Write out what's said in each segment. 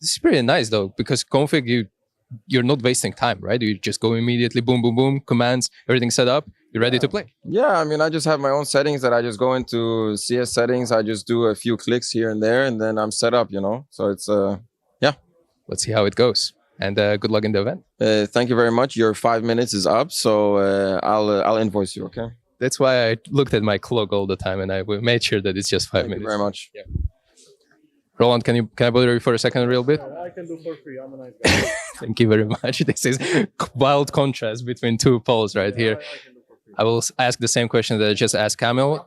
This is pretty nice though, because config you're not wasting time, right? You just go immediately, boom, boom, boom, commands, everything's set up, you're ready to play. Yeah, I mean, I just have my own settings that I just go into CS settings. I just do a few clicks here and there, and then I'm set up, So it's, yeah. Let's see how it goes. And good luck in the event. Thank you very much. Your 5 minutes is up, so I'll invoice you, okay? That's why I looked at my clock all the time, and I made sure that it's just 5 minutes. Thank you very much. Yeah. Roland, can I bother you for a second, a real bit? I can do for free. I'm a nice guy. Thank you very much. This is wild contrast between two poles right here. I will ask the same question that I just asked Kamil.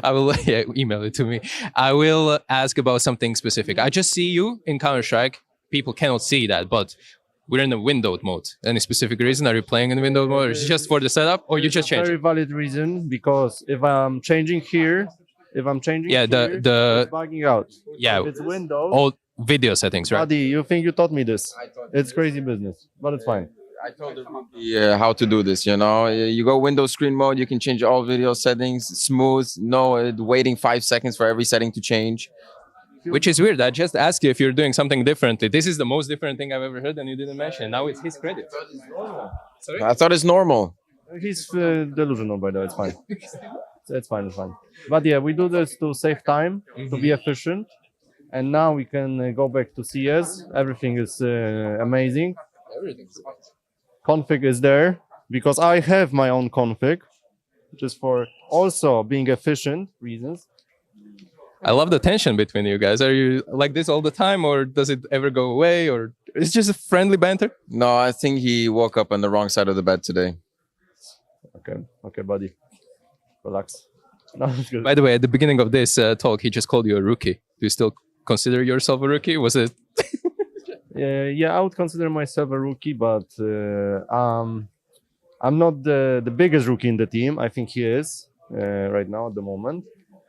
I will email it to me. I will ask about something specific. I just see you in Counter-Strike. People cannot see that, but we're in a windowed mode. Any specific reason? Are you playing in windowed mode? Or is it just for the setup, or you just change? Very valid reason, because if I'm changing here, it's bugging out. Yeah, if it's Windows. all video settings, right? Buddy, you think you taught me this? It's crazy business, but it's fine. I told her how to do this, You go Windows screen mode, you can change all video settings, smooth, no waiting 5 seconds for every setting to change. Which is weird. I just asked you if you're doing something differently. This is the most different thing I've ever heard, and you didn't mention it. Now it's his credit. Sorry? I thought it's normal. He's delusional, by the way. It's fine. It's fine. But yeah, we do this to save time, to be efficient. And now we can go back to CS. Everything is amazing. Everything's Config is there because I have my own config, just for also being efficient reasons. I love the tension between you guys. Are you like this all the time, or does it ever go away, or it's just a friendly banter? No, I think he woke up on the wrong side of the bed today. Okay, buddy. Relax. No, it's good. By the way, at the beginning of this talk, he just called you a rookie. Do you still consider yourself a rookie? Was it? Yeah, I would consider myself a rookie, but I'm not the biggest rookie in the team. I think he is right now at the moment.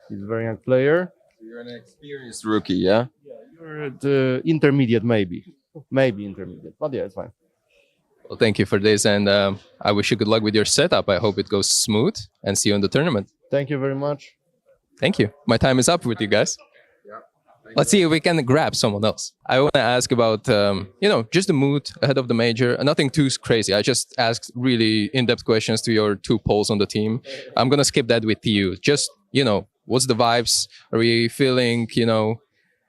He's a very young player. You're an experienced rookie, yeah? Yeah, you're the intermediate, maybe intermediate, but yeah, it's fine. Well, thank you for this, and I wish you good luck with your setup. I hope it goes smooth, and see you in the tournament. Thank you very much. Thank you. My time is up with you guys. Let's see if we can grab someone else. I want to ask about, just the mood ahead of the major. Nothing too crazy. I just asked really in-depth questions to your two poles on the team. I'm going to skip that with you. Just, what's the vibes? Are we feeling,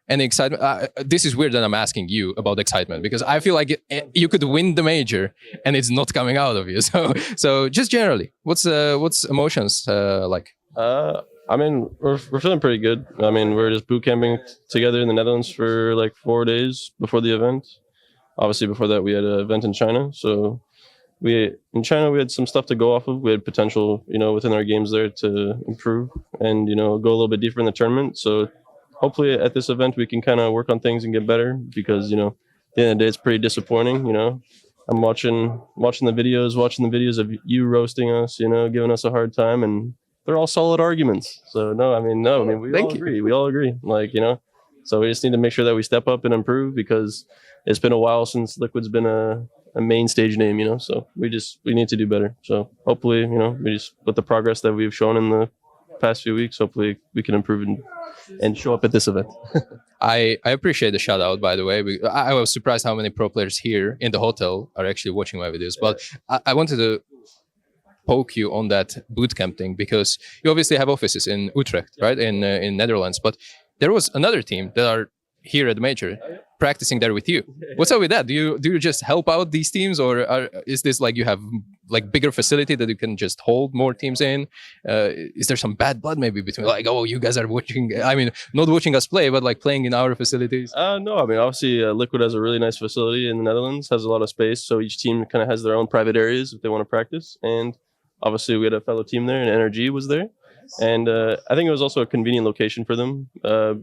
any excitement? This is weird that I'm asking you about excitement, because I feel like you could win the major and it's not coming out of you. So just generally, what's emotions like? I mean, we're feeling pretty good. I mean, we're just boot camping together in the Netherlands for like 4 days before the event. Obviously, before that, we had an event in China. So in China, we had some stuff to go off of. We had potential, within our games there to improve and, go a little bit deeper in the tournament. So hopefully at this event, we can kind of work on things and get better, because, at the end of the day, it's pretty disappointing. I'm watching the videos of you roasting us, giving us a hard time, and they're all solid arguments. So we all agree. So we just need to make sure that we step up and improve, because it's been a while since Liquid's been a main stage name, so we need to do better. So hopefully, we just, with the progress that we've shown in the past few weeks, hopefully we can improve and show up at this event. I appreciate the shout out, by the way. I was surprised how many pro players here in the hotel are actually watching my videos, but I wanted to poke you on that bootcamp thing, because you obviously have offices in Utrecht, right, in Netherlands, but there was another team that are here at the major practicing there with you. What's up with that? Do you just help out these teams, or is this like you have like bigger facility that you can just hold more teams in? Is there some bad blood maybe between, like, oh, you guys are watching, I mean, not watching us play, but like playing in our facilities? No, I mean, obviously Liquid has a really nice facility in the Netherlands, has a lot of space, so each team kind of has their own private areas if they want to practice. And obviously we had a fellow team there, and NRG was there. And I think it was also a convenient location for them,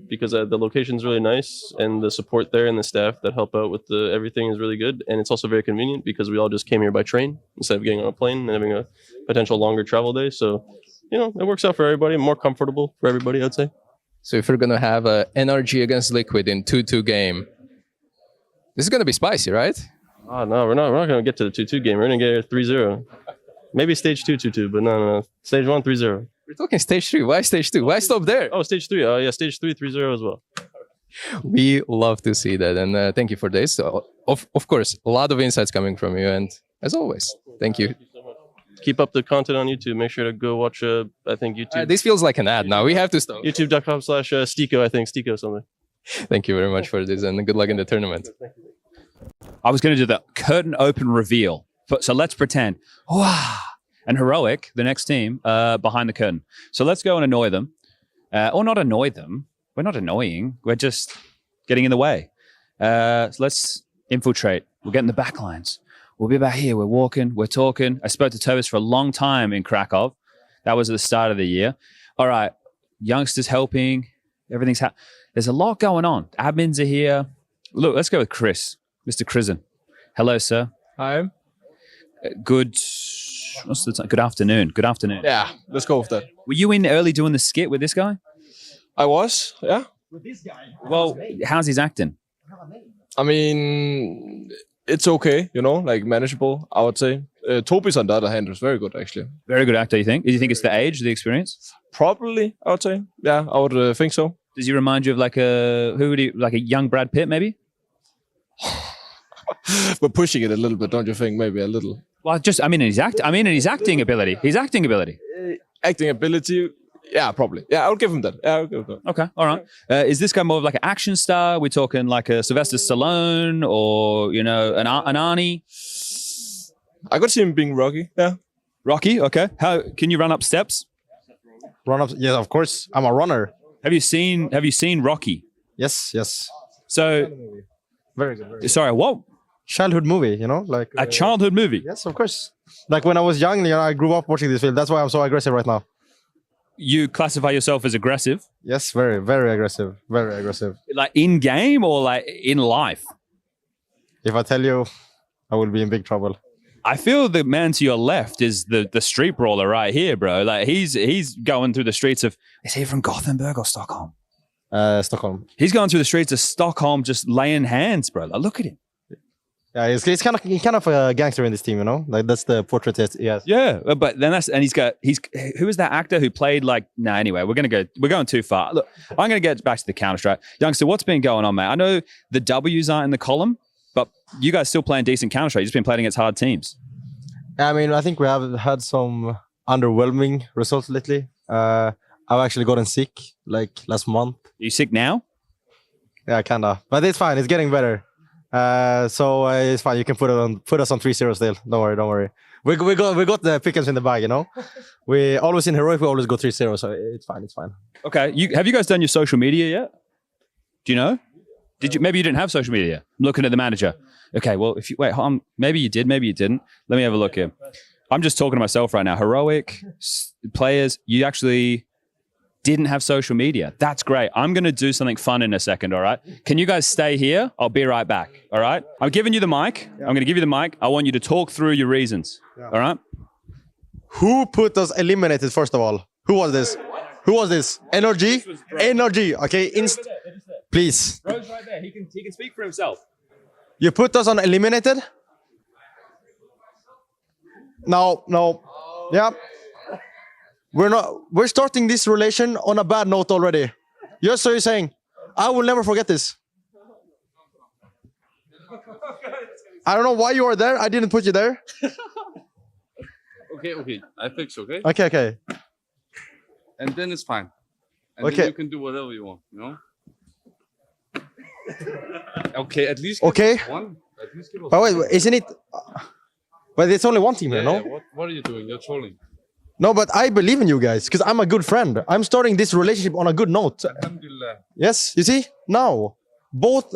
because the location's really nice, and the support there and the staff that help out with everything is really good. And it's also very convenient because we all just came here by train instead of getting on a plane and having a potential longer travel day. So, it works out for everybody, more comfortable for everybody, I'd say. So if we're going to have a NRG against Liquid in 2-2 game, this is going to be spicy, right? Oh, no, we're not going to get to the 2-2 game. We're going to get 3-0. Maybe stage 2, 2-2, but no. Stage 1, 3-0. We're talking stage 3. Why stage 2? Why stop there? Oh, stage 3. Yeah, stage 3, 3-0 as well. We love to see that, and thank you for this. So, of course, a lot of insights coming from you, and as always, thank you. Keep up the content on YouTube. Make sure to go watch, I think, YouTube. This feels like an ad now. We have to stop. YouTube.com/Stiko, I think. Stiko something. Thank you very much for this, and good luck in the tournament. I was going to do the curtain open reveal. So let's pretend, wow, and Heroic, the next team, behind the curtain. So let's go and annoy them. Or not annoy them. We're not annoying. We're just getting in the way. So let's infiltrate. We'll get in the back lines. We'll be about here. We're walking. We're talking. I spoke to Tobias for a long time in Krakow. That was at the start of the year. All right. Youngsters helping. Everything's there's a lot going on. Admins are here. Look, let's go with Chris. Mr. Krisen. Hello, sir. Hi. Good. What's the time? Good afternoon. Good afternoon. Yeah, let's go with that. Were you in early doing the skit with this guy? I was, yeah. Well, how's his acting? I mean, it's okay, you know, like manageable, I would say. Toby's on the other hand was very good, actually. Very good actor, you think? Do you think it's the age, the experience? Probably, I would say. Yeah, I would think so. Does he remind you of like a young Brad Pitt, maybe? We're pushing it a little bit, don't you think? Maybe a little. Well, in his acting ability. His acting ability. Acting ability, yeah, probably. Yeah, I'll give him that. Yeah, I'll give him that. Okay, all right. Is this guy more of like an action star? We're talking like a Sylvester Stallone or, you know, an Arnie? I could see him being Rocky, yeah. Rocky, okay. How can you run up steps? Run up? Yeah, of course. I'm a runner. Have you seen Rocky? Yes, yes. So, Very good. Very good. sorry, what? Childhood movie, you know, like A childhood movie? Yes, of course. Like when I was young, you know, I grew up watching this film. That's why I'm so aggressive right now. You classify yourself as aggressive? Yes, very, very aggressive. Very aggressive. Like in game or like in life? If I tell you, I will be in big trouble. I feel the man to your left is the street brawler right here, bro. Like he's going through the streets of. Is he from Gothenburg or Stockholm? Stockholm. He's going through the streets of Stockholm, just laying hands, bro. Like, look at him. Yeah, he's kind of a gangster in this team, you know. Like that's the portrait he has. Yeah, but then he's who is that actor who played like? Nah, anyway, we're going too far. Look, I'm gonna get back to the Counter Strike, youngster. What's been going on, mate? I know the W's aren't in the column, but you guys still playing decent Counter Strike. You've just been playing against hard teams. I mean, I think we have had some underwhelming results lately. I've actually gotten sick like last month. Are you sick now? Yeah, kinda, but it's fine. It's getting better. So it's fine. You can put us on 3-0 still. Don't worry. We got the pickings in the bag, you know. We always in Heroic. We always go 3-0, so it's fine. Okay. Have you guys done your social media yet? Do you know? Maybe you didn't have social media. I'm looking at the manager. Okay. Well, if you wait, maybe you did. Maybe you didn't. Let me have a look here. I'm just talking to myself right now. Heroic players, you actually didn't have social media. That's great. I'm going to do something fun in a second, all right? Can you guys stay here? I'll be right back, all right? I'm giving you the mic. Yeah. I'm going to give you the mic. I want you to talk through your reasons, all right? Who put us eliminated, first of all? Who was this? Energy? Okay, please. Bro's right there. He can speak for himself. You put us on eliminated? No. Yeah. We're starting this relation on a bad note already. Yes, so you're saying, I will never forget this. I don't know why you are there. I didn't put you there. Okay. I fix, okay? Okay. And then it's fine. And okay. Then you can do whatever you want, you know? Okay, at least okay. One. At least give us but wait, isn't it? But it's only one team here, no? Yeah. What are you doing? You're trolling. No, but I believe in you guys because I'm a good friend. I'm starting this relationship on a good note. Alhamdulillah. Yes, you see? Now, both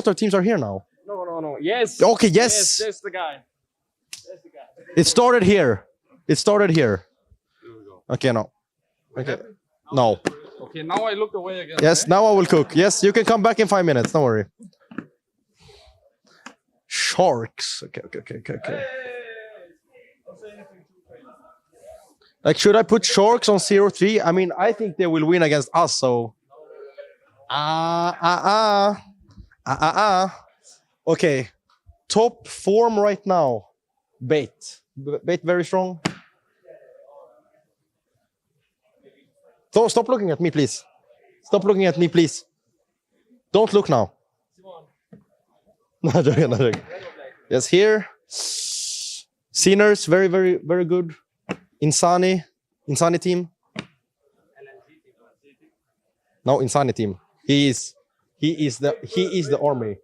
our teams are here now. No. Yes. Okay, yes. That's the guy. It started here. Here we go. Okay, no. Okay. No. Okay, now I look away again. Yes, now I will cook. Yes, you can come back in 5 minutes. Don't worry. Sharks. Okay. Like, should I put Sharks on 0-3? I mean, I think they will win against us, so... Okay. Top form right now. Bait very strong. So stop looking at me, please. Don't look now. No joking, no joking. Yes, here. Sinners, very, very, very good. Insani team. No, Insani team. He is the army.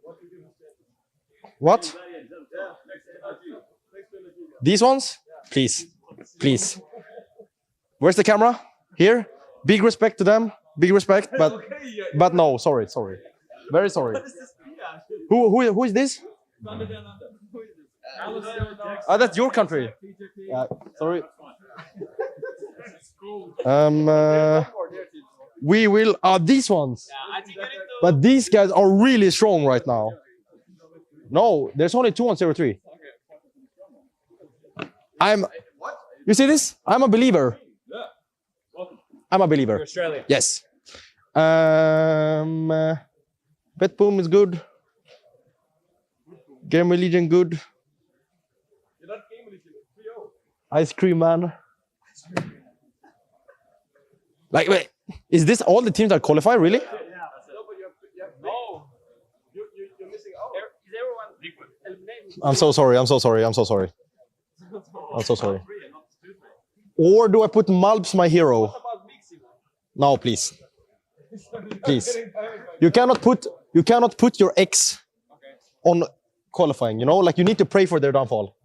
What? These ones? Please. Where's the camera? Here? Big respect to them. Big respect, but no, sorry. Very sorry. Who is this? That's your country. Sorry. We will. These ones. But these guys are really strong right now. No, there's only 2-1-0-3. You see this? I'm a believer. I'm a believer. Australia. Yes. Pet Boom is good. Game Religion good. Ice Cream Man. Like, wait, is this all the teams that qualify, really? I'm so sorry. Or do I put Malps my hero? No, please. You cannot put your ex on qualifying, you know? Like, you need to pray for their downfall.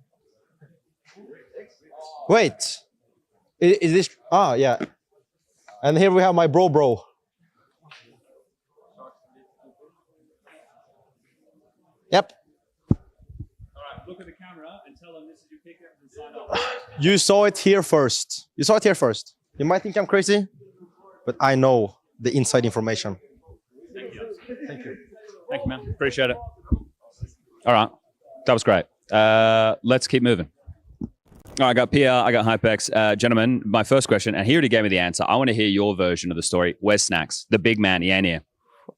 Wait. Is this... yeah. And here we have my bro. Yep. Look at the camera and tell them this is your picker and sign off. You saw it here first. You might think I'm crazy, but I know the inside information. Thank you, man. Appreciate it. All right. That was great. Let's keep moving. All right, I got PR, I got Hypex. Gentlemen, my first question, and he already gave me the answer. I want to hear your version of the story. Where's Snacks? The big man, he ain't here.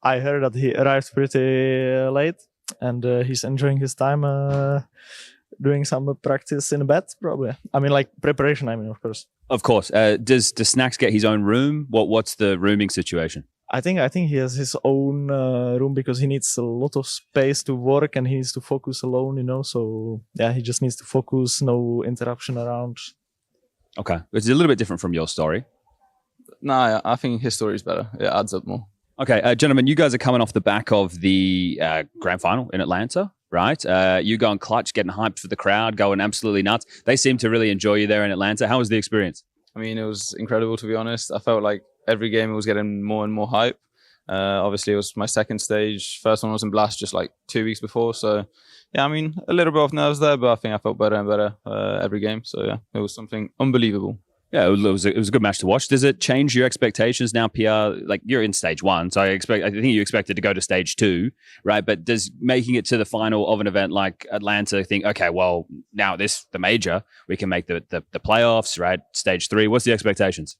I heard that he arrived pretty late and he's enjoying his time doing some practice in bed, probably. I mean, like preparation, of course. Of course. Does Snacks get his own room? What's the rooming situation? I think he has his own room because he needs a lot of space to work and he needs to focus alone, you know. So yeah, he just needs to focus, no interruption around. Okay, it's a little bit different from your story. No, I think his story is better. It adds up more. Okay, gentlemen, you guys are coming off the back of the grand final in Atlanta, right? You going clutch, getting hyped for the crowd, going absolutely nuts. They seem to really enjoy you there in Atlanta. How was the experience? I mean, it was incredible, to be honest. I felt like every game it was getting more and more hype. Obviously, it was my second stage. First one was in Blast just like 2 weeks before. So, yeah, I mean, a little bit of nerves there, but I think I felt better and better every game. So, yeah, it was something unbelievable. Yeah, it was a good match to watch. Does it change your expectations now, PR? Like, you're in stage one, so I think you expected to go to stage two, right? But does making it to the final of an event like Atlanta think, okay, well, now the major, we can make the playoffs, right? Stage three. What's the expectations?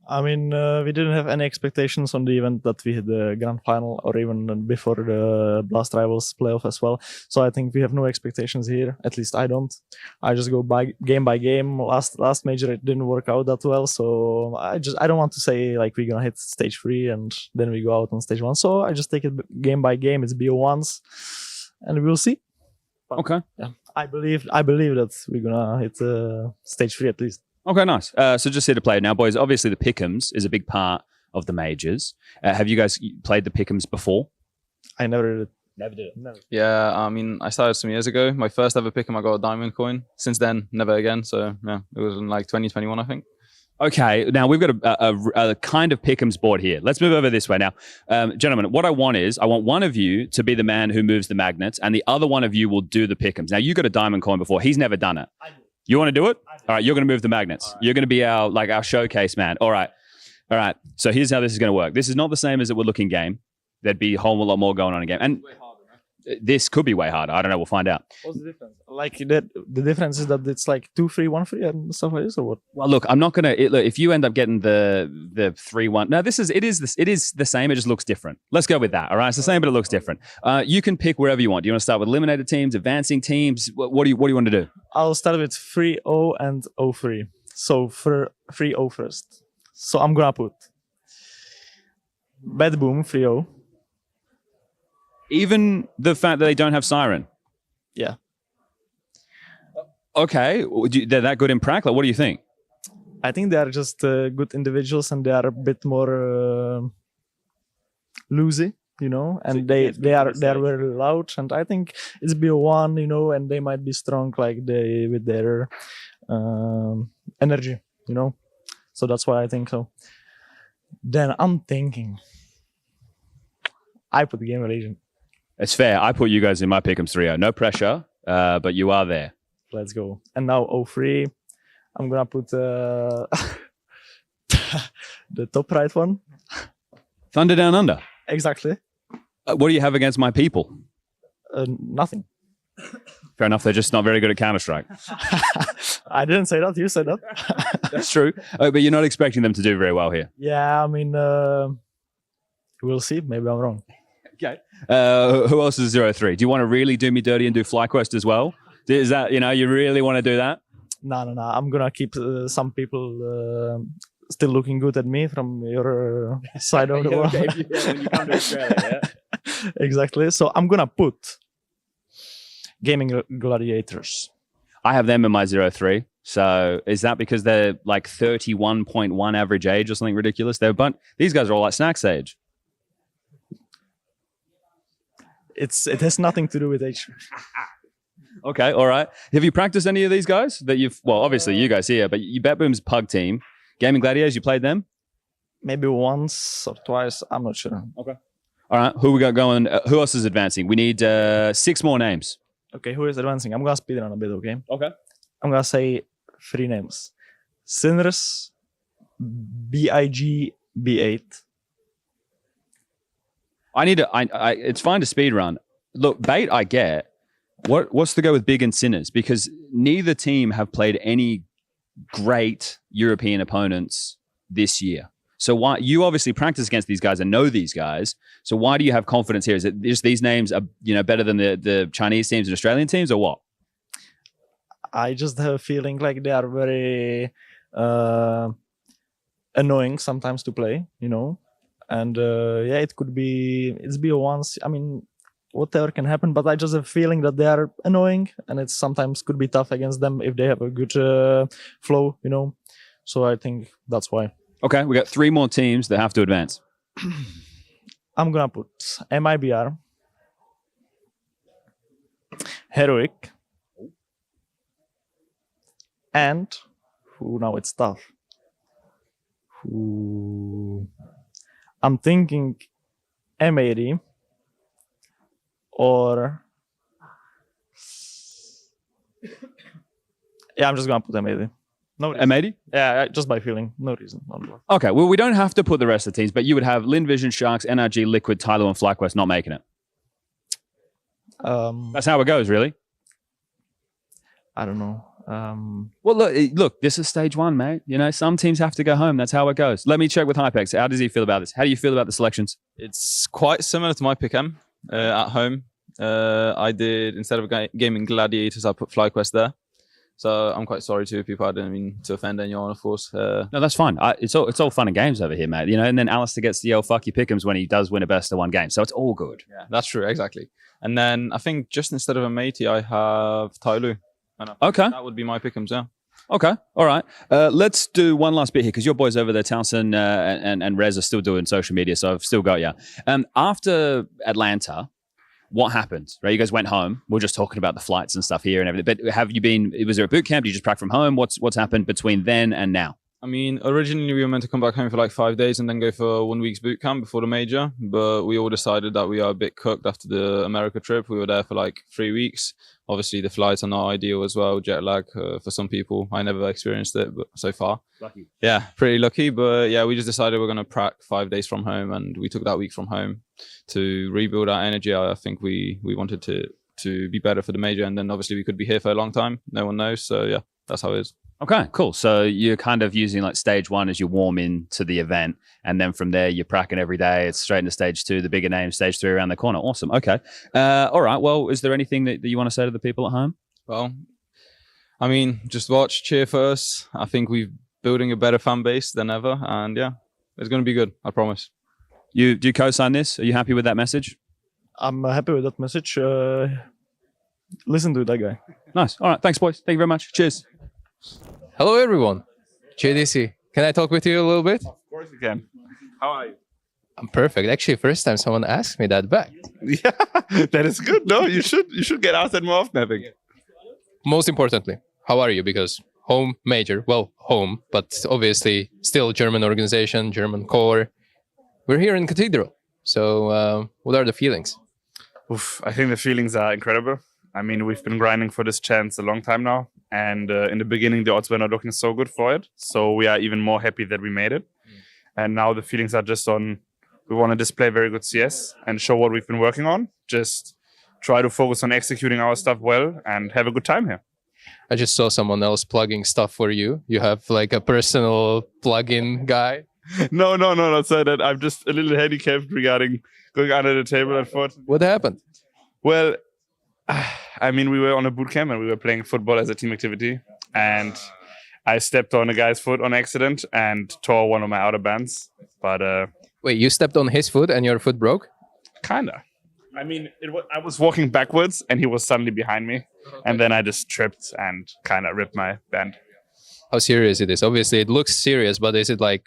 I mean, we didn't have any expectations on the event that we had the grand final or even before the Blast Rivals playoff as well. So I think we have no expectations here. At least I don't. I just go by game. Last major it didn't work out that well, so I don't want to say like we're gonna hit stage 3 and then we go out on stage 1. So I just take it game by game. It's BO1s, and we'll see. But, okay. Yeah, I believe that we're gonna hit stage 3 at least. Okay, nice. So just here to play it now, boys. Obviously, the pick'ems is a big part of the majors. Have you guys played the pick'ems before? I never did. Never. Yeah, I mean, I started some years ago. My first ever pick'em, I got a diamond coin. Since then, never again. So yeah, it was in like 2021, I think. Okay, now we've got a kind of pick'ems board here. Let's move over this way now. Gentlemen, what I want one of you to be the man who moves the magnets, and the other one of you will do the pick'ems. Now, you got a diamond coin before. He's never done it. I do. You want to do it? All right, you're going to move the magnets. Right. You're going to be our showcase man. All right. So here's how this is going to work. This is not the same as it would look in game. There'd be a whole lot more going on in game. And this could be way harder. I don't know. We'll find out. What's the difference? Like the difference is that it's like 2-3, 1-3 and stuff like this, or what? Well, look, I'm not gonna. Look, if you end up getting the 3-1, no, it is the same. It just looks different. Let's go with that. All right, it's the same, but it looks different. You can pick wherever you want. Do you want to start with eliminated teams, advancing teams? What do you want to do? I'll start with 3-0 and 0-3. So for 3-0 first. So I'm gonna put Bad Boom 3-0. Even the fact that they don't have Siren. Yeah. Okay, they're that good in prac. Like, what do you think? I think they are just good individuals, and they are a bit more loosey, you know, and they are very loud. And I think it's BO1, you know, and they might be strong like they with their energy, you know. So that's why I think so. Then I'm thinking I put the game agent. It's fair. I put you guys in my pick'ems 3-0. No pressure, but you are there. Let's go. And now 0-3. I'm gonna put the top right one. Thunder Down Under. Exactly. What do you have against my people? Nothing. Fair enough. They're just not very good at Counter-Strike. I didn't say that. You said that. That's true. But you're not expecting them to do very well here. Yeah, I mean, we'll see. Maybe I'm wrong. Okay. Who else is 0-3? Do you want to really do me dirty and do FlyQuest as well? Is that, you know, you really want to do that? No. I'm gonna keep some people still looking good at me from your side of the world. When you come to Australia, yeah. Exactly. So I'm gonna put Gaming Gladiators. I have them in my 0-3. So is that because they're like 31.1 average age or something ridiculous? These guys are all like Snack's age. It has nothing to do with age. Okay, all right. Have you practiced any of these guys that you've? Well, obviously you guys here, but you BetBoom's Pug team, Gaming Gladiators. You played them? Maybe once or twice. I'm not sure. Okay. All right. Who we got going? Who else is advancing? We need 6 more names. Okay, who is advancing? I'm gonna speed run a bit. Okay. Okay. I'm gonna say 3 names: Sinners, BIG, B8. I need to. It's fine to speed run. Look, bait. I get. What's to go with Big and Sinners? Because neither team have played any great European opponents this year. So why you obviously practice against these guys and know these guys. So why do you have confidence here? Is it just these names are better than the Chinese teams and Australian teams, or what? I just have a feeling like they are very annoying sometimes to play, you know. And yeah, it's BO1. I mean, whatever can happen, but I just have a feeling that they are annoying, and it sometimes could be tough against them if they have a good flow, you know. So I think that's why. Okay, we got 3 more teams that have to advance. I'm gonna put MIBR, Heroic, and now it's tough. I'm thinking M80 or yeah, I'm just gonna put M80. No reason. M80? Yeah, just by feeling. No reason. Okay, well, we don't have to put the rest of the teams, but you would have Lynn, Vision, Sharks, NRG, Liquid, TYLOO, and FlyQuest not making it. That's how it goes, really. I don't know. Well, look, this is stage 1, mate. You know, some teams have to go home. That's how it goes. Let me check with Hypex. How does he feel about this? How do you feel about the selections? It's quite similar to my pick M at home. I did, instead of Gaming Gladiators, I put FlyQuest there. So I'm quite sorry to people. I didn't mean to offend anyone, of course. No, that's fine. It's all fun and games over here, mate. You know, and then Alistair gets the fuck you pick'ems when he does win a best of 1 game. So it's all good. Yeah, that's true, exactly. And then I think just instead of a matey, I have TYLOO. Okay. That would be my pick'ems, yeah. Okay, all right. Let's do one last bit here because your boys over there, Townsend and Rez, are still doing social media, so I've still got you. After Atlanta, what happened? Right, you guys went home. We're just talking about the flights and stuff here and everything. But have you been? Was there a boot camp? Did you just practice from home? What's happened between then and now? I mean, originally we were meant to come back home for like 5 days and then go for 1 week's boot camp before the major. But we all decided that we are a bit cooked after the America trip. We were there for like 3 weeks. Obviously, the flights are not ideal as well. Jet lag for some people. I never experienced it, but so far. Lucky. Yeah, pretty lucky. But yeah, we just decided we're going to prac 5 days from home. And we took that week from home to rebuild our energy. I think we wanted to be better for the major. And then obviously we could be here for a long time. No one knows. So yeah, that's how it is. Okay, cool. So you're kind of using like stage 1 as you warm into the event. And then from there, you're practicing every day. It's straight into stage 2, the bigger name, stage 3 around the corner. Awesome. Okay. All right. Well, is there anything that you want to say to the people at home? Well, I mean, just watch, cheer for us. I think we're building a better fan base than ever. And yeah, it's going to be good. I promise. Do you co-sign this? Are you happy with that message? I'm happy with that message. Listen to that guy. Nice. All right. Thanks, boys. Thank you very much. Cheers. Hello, everyone. JDC, can I talk with you a little bit? Of course you can. How are you? I'm perfect. Actually, first time someone asked me that back. Yeah, that is good. No, you should get asked that more often, I think. Most importantly, how are you? Because home major, well, home, but obviously still German organization, German core. We're here in Cathedral. So what are the feelings? Oof, I think the feelings are incredible. I mean, we've been grinding for this chance a long time now. And in the beginning, the odds were not looking so good for it. So we are even more happy that we made it. And now the feelings are just on, we want to display very good CS and show what we've been working on. Just try to focus on executing our stuff well and have a good time here. I just saw someone else plugging stuff for you. You have like a personal plug-in guy. No, so that I'm just a little handicapped regarding going under the table, unfortunately. What happened? Well, I mean, we were on a boot camp and we were playing football as a team activity. And I stepped on a guy's foot on accident and tore one of my outer bands. But wait, you stepped on his foot and your foot broke? Kinda. I mean, I was walking backwards and he was suddenly behind me. And then I just tripped and kind of ripped my band. How serious it is? Obviously, it looks serious, but is it like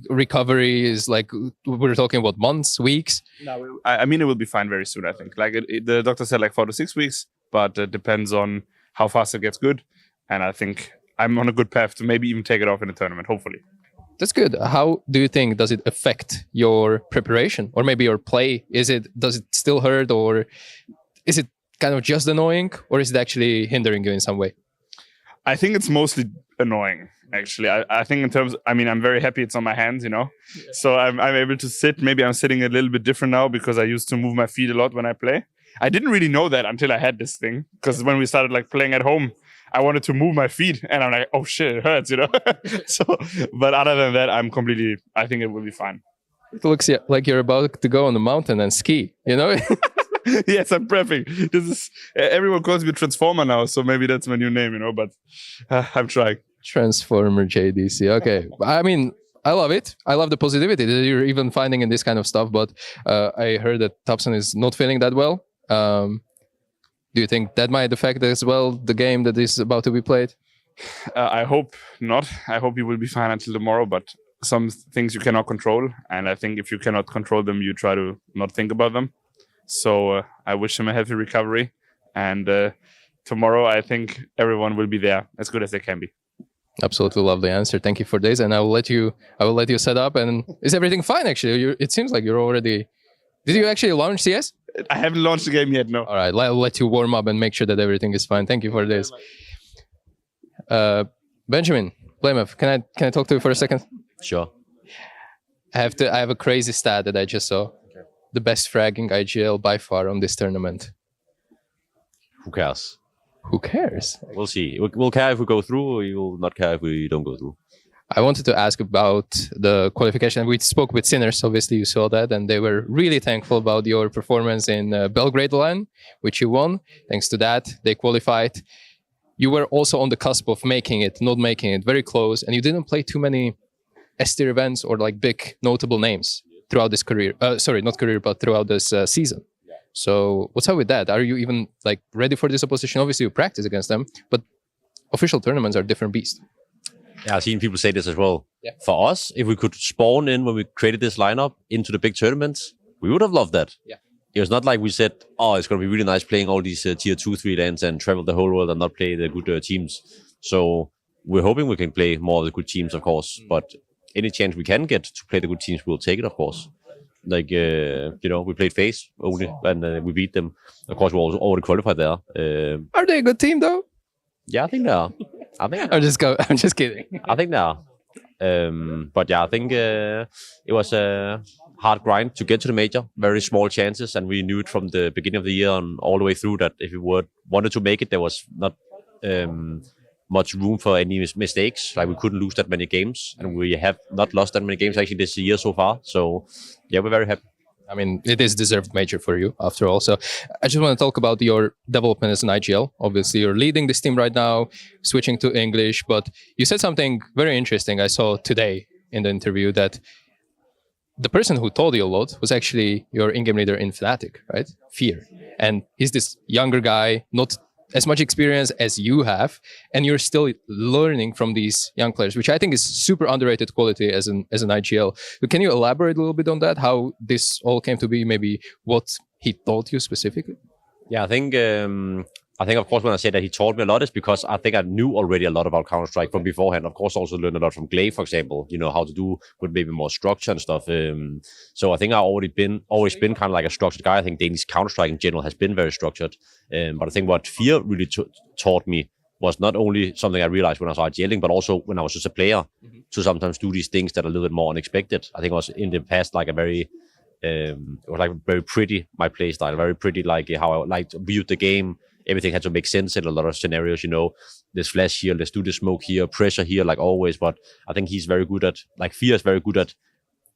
recovery is like, we're talking about months, weeks? No, I mean, it will be fine very soon, I think. Like the doctor said like 4 to 6 weeks, but it depends on how fast it gets good. And I think I'm on a good path to maybe even take it off in the tournament, hopefully. That's good. How do you think does it affect your preparation or maybe your play? Does it still hurt, or is it kind of just annoying, or is it actually hindering you in some way? I think it's mostly annoying, actually. I think in terms, I mean, I'm very happy it's on my hands, you know. Yeah. So I'm able to sit. Maybe I'm sitting a little bit different now because I used to move my feet a lot when I play. I didn't really know that until I had this thing, because when we started like playing at home, I wanted to move my feet and I'm like, oh shit, it hurts, you know. So, but other than that, I think it will be fine. It looks like you're about to go on the mountain and ski, you know? Yes, I'm prepping. This is everyone calls me Transformer now, so maybe that's my new name, you know. But I'm trying. Transformer JDC. Okay, I mean, I love it. I love the positivity that you're even finding in this kind of stuff. But I heard that Thompson is not feeling that well. Do you think that might affect as well the game that is about to be played? I hope not. I hope he will be fine until tomorrow. But some things you cannot control, and I think if you cannot control them, you try to not think about them. So I wish him a healthy recovery, and tomorrow I think everyone will be there as good as they can be. Absolutely lovely answer. Thank you for this, and I will let you set up. And is everything fine? Actually, it seems like you're already. Did you actually launch CS? I haven't launched the game yet. No. All right, I'll let you warm up and make sure that everything is fine. Thank you for this. Benjamin Blamov, can I talk to you for a second? Sure. I have a crazy stat that I just saw. The best fragging IGL by far on this tournament. Who cares? Who cares? We'll see. We'll care if we go through, or we will not care if we don't go through. I wanted to ask about the qualification. We spoke with Sinners, obviously you saw that, and they were really thankful about your performance in Belgrade LAN, which you won. Thanks to that, they qualified. You were also on the cusp of making it, not making it, very close, and you didn't play too many S-tier events or like big notable names throughout this career. Not career, but throughout this season. So what's up with that? Are you even like ready for this opposition? Obviously you practice against them, but official tournaments are different beasts. Yeah, I've seen people say this as well. Yeah. For us, if we could spawn in when we created this lineup into the big tournaments, we would have loved that. Yeah. It was not like we said, oh, it's going to be really nice playing all these tier 2, 3 lands and travel the whole world and not play the good teams. So we're hoping we can play more of the good teams, of course. But any chance we can get to play the good teams, we'll take it, of course. Like, we played FaZe only and we beat them. Of course, we already qualified there. Are they a good team though? Yeah, I think they are. I'm just kidding. I think they are. But yeah, I think it was a hard grind to get to the major. Very small chances, and we knew it from the beginning of the year and all the way through that if we wanted to make it, there was not much room for any mistakes. Like we couldn't lose that many games, and we have not lost that many games actually this year so far. So yeah, we're very happy. I mean, it is deserved major for you after all. So I just want to talk about your development as an IGL. Obviously, you're leading this team right now, switching to English, but you said something very interesting I saw today in the interview that the person who told you a lot was actually your in-game leader in Fnatic, right? Fear. And he's this younger guy, not as much experience as you have, and you're still learning from these young players, which I think is super underrated quality as an IGL. So can you elaborate a little bit on that? How this all came to be? Maybe what he taught you specifically? Yeah, I think of course when I say that he taught me a lot is because I think I knew already a lot about Counter-Strike from beforehand. Of course, also learned a lot from Glaive, for example. You know how to do with maybe more structure and stuff. So I think I've always been kind of like a structured guy. I think Danish Counter-Strike in general has been very structured. But I think what Fear really taught me was not only something I realized when I was IGLing, but also when I was just a player to sometimes do these things that are a little bit more unexpected. I think it was in the past like a very it was like very pretty, my play style, very pretty, like how I like to view the game. Everything had to make sense in a lot of scenarios, you know, there's flash here, let's do the smoke here, pressure here, like always. But I think he's very good at, like Fear is very good at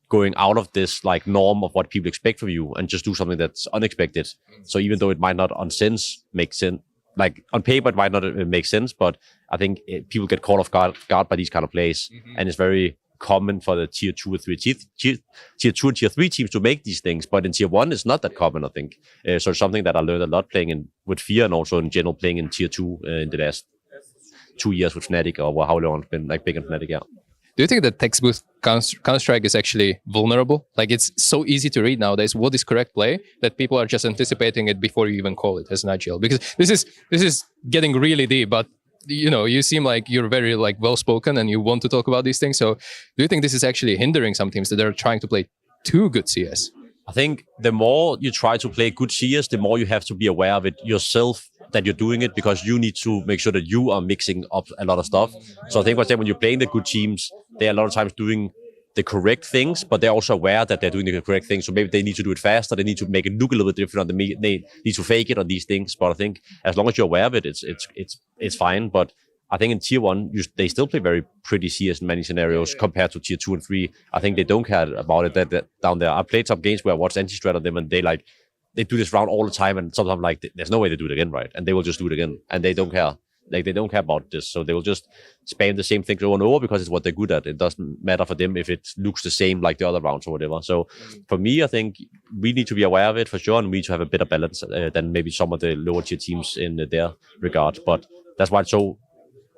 going out of this like norm of what people expect from you and just do something that's unexpected. So even though it might not on sense make sense, like on paper it might not make sense, but I think people get caught off guard by these kind of plays. And it's very common for the tier 2 or 3 tier 2 and tier 3 teams to make these things, but in tier 1 it's not that common, I think. So it's something that I learned a lot playing with Fear and also in general playing in tier 2 in the last 2 years with Fnatic, or how long it's been like big in Fnatic. Yeah. Do you think that text-boost Counter-Strike is actually vulnerable? Like it's so easy to read nowadays what is correct play that people are just anticipating it before you even call it as an IGL? Because this is getting really deep, but you know, you seem like you're very like well-spoken and you want to talk about these things. So do you think this is actually hindering some teams that are trying to play too good CS? I think the more you try to play good CS, the more you have to be aware of it yourself that you're doing it, because you need to make sure that you are mixing up a lot of stuff. So I think when you're playing the good teams, they're a lot of times doing the correct things, but they're also aware that they're doing the correct things. So maybe they need to do it faster. They need to make it look a little bit different. They need to fake it on these things. But I think as long as you're aware of it, it's fine. But I think in tier 1, they still play very pretty CS in many scenarios compared to tier 2 and 3. I think they don't care about it that down there. I played some games where I watched anti-strat on them, and they do this round all the time, and sometimes like there's no way they do it again, right? And they will just do it again, and they don't care. Like they don't care about this, so they will just spam the same things over and over because it's what they're good at. It doesn't matter for them if it looks the same like the other rounds or whatever. So for me, I think we need to be aware of it for sure, and we need to have a better balance than maybe some of the lower tier teams in their regard. But that's why it's so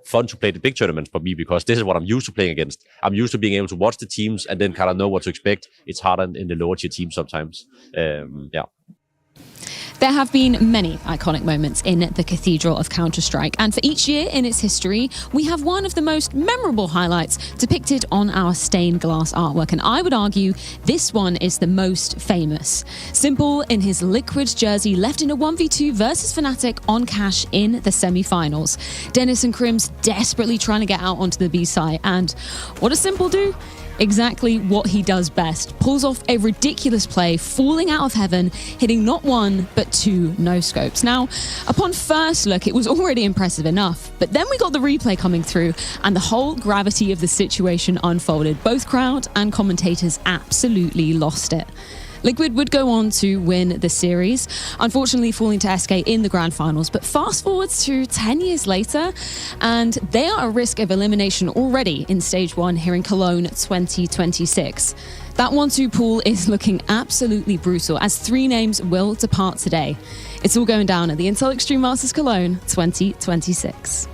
fun to play the big tournaments for me, because this is what I'm used to playing against. I'm used to being able to watch the teams and then kind of know what to expect. It's harder in the lower tier teams sometimes. Yeah. There have been many iconic moments in the Cathedral of Counter-Strike, and for each year in its history, we have one of the most memorable highlights depicted on our stained glass artwork, and I would argue this one is the most famous. Simple in his Liquid jersey left in a 1v2 versus Fnatic on Cash in the semi-finals. Dennis and Crims desperately trying to get out onto the B side, and what does Simple do? Exactly what he does best. Pulls off a ridiculous play, falling out of heaven, hitting not one, but 2 no-scopes. Now, upon first look, it was already impressive enough, but then we got the replay coming through, and the whole gravity of the situation unfolded. Both crowd and commentators absolutely lost it. Liquid would go on to win the series, unfortunately falling to SK in the grand finals. But fast forward to 10 years later, and they are at risk of elimination already in stage 1 here in Cologne 2026. That 1-2 pool is looking absolutely brutal, as 3 names will depart today. It's all going down at the Intel Extreme Masters Cologne 2026.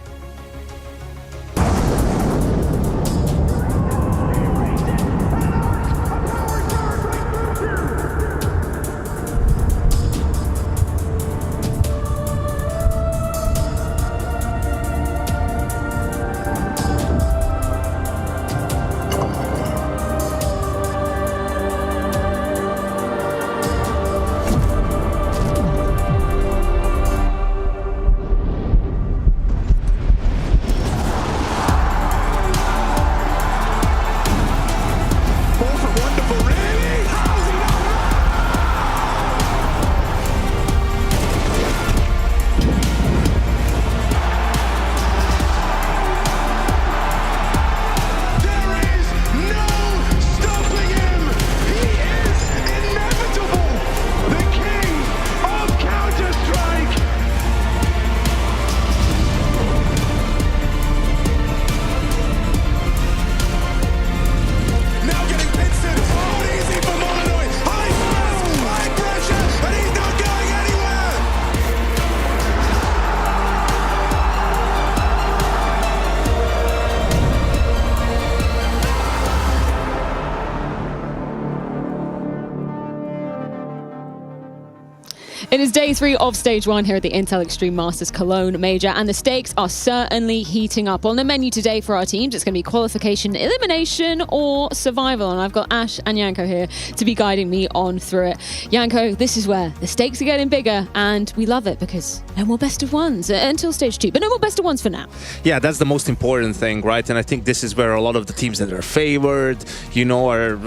It is day 3 of stage 1 here at the Intel Extreme Masters Cologne Major, and the stakes are certainly heating up. On the menu today for our teams, it's going to be qualification, elimination, or survival. And I've got Ash and Janko here to be guiding me on through it. Janko, this is where the stakes are getting bigger, and we love it because no more best of ones until stage 2, but no more best of ones for now. Yeah, that's the most important thing, right? And I think this is where a lot of the teams that are favored, you know,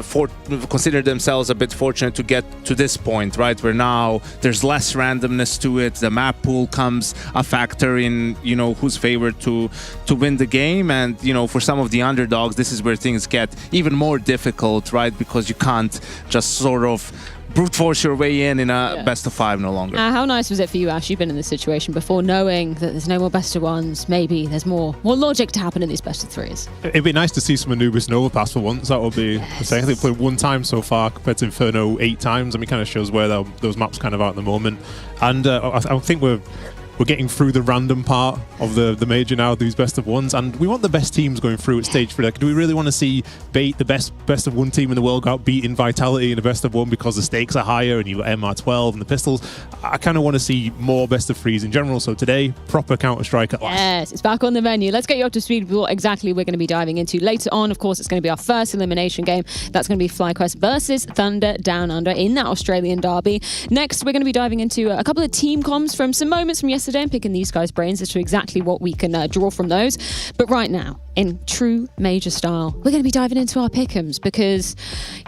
consider themselves a bit fortunate to get to this point, right? Where now there's less randomness to it. The map pool comes a factor in, you know, who's favored to win the game. And, you know, for some of the underdogs, this is where things get even more difficult, right? Because you can't just sort of brute force your way in a best of 5 no longer. How nice was it for you, Ash? You've been in this situation before, knowing that there's no more best of ones. Maybe there's more logic to happen in these best of 3s. It'd be nice to see some Anubis and Overpass for once. That would be. I think they've played 1 time so far compared to Inferno 8 times. I mean, it kind of shows where those maps kind of are at the moment. And I think we're getting through the random part of the major now, these best of ones, and we want the best teams going through at stage 3. Like, do we really want to see Bait, the best of 1 team in the world, go out beating Vitality in the best of 1 because the stakes are higher and you've got MR12 and the pistols? I kind of want to see more best of 3s in general. So today, proper Counter-Strike at last. Yes, it's back on the menu. Let's get you up to speed with what exactly we're going to be diving into. Later on, of course, it's going to be our first elimination game. That's going to be FlyQuest versus Thunder Down Under in that Australian derby. Next, we're going to be diving into a couple of team comms from some moments from yesterday and picking these guys' brains as to exactly what we can draw from those. But right now, in true major style, we're going to be diving into our pick'ems because,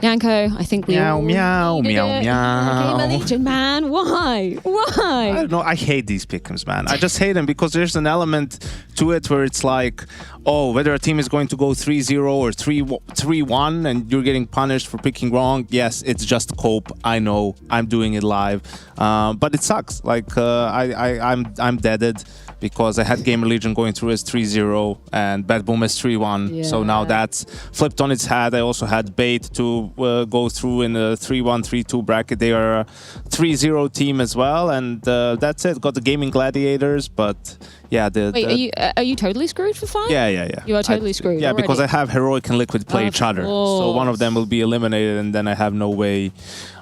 Janko, I think we all meow, needed meow, it. meow. Game of Legion, man. Why? I don't know. I hate these pick'ems, man. I just hate them because there's an element to it where it's like, oh, whether a team is going to go 3-0 or 3-1 and you're getting punished for picking wrong. Yes, it's just cope. I know. I'm doing it live. But it sucks. Like, I'm deaded because I had Game of Legion going through as 3-0 and Bad Boom as 3-1. Yeah. So now that's flipped on its head. I also had Bait to go through in a 3-1, 3-2 bracket. They are a 3-0 team as well. And that's it. Got the Gaming Gladiators, but yeah. Wait, are you totally screwed for 5? Yeah. You are totally screwed. Yeah, already. because I have Heroic and Liquid play each other. So one of them will be eliminated and then I have no way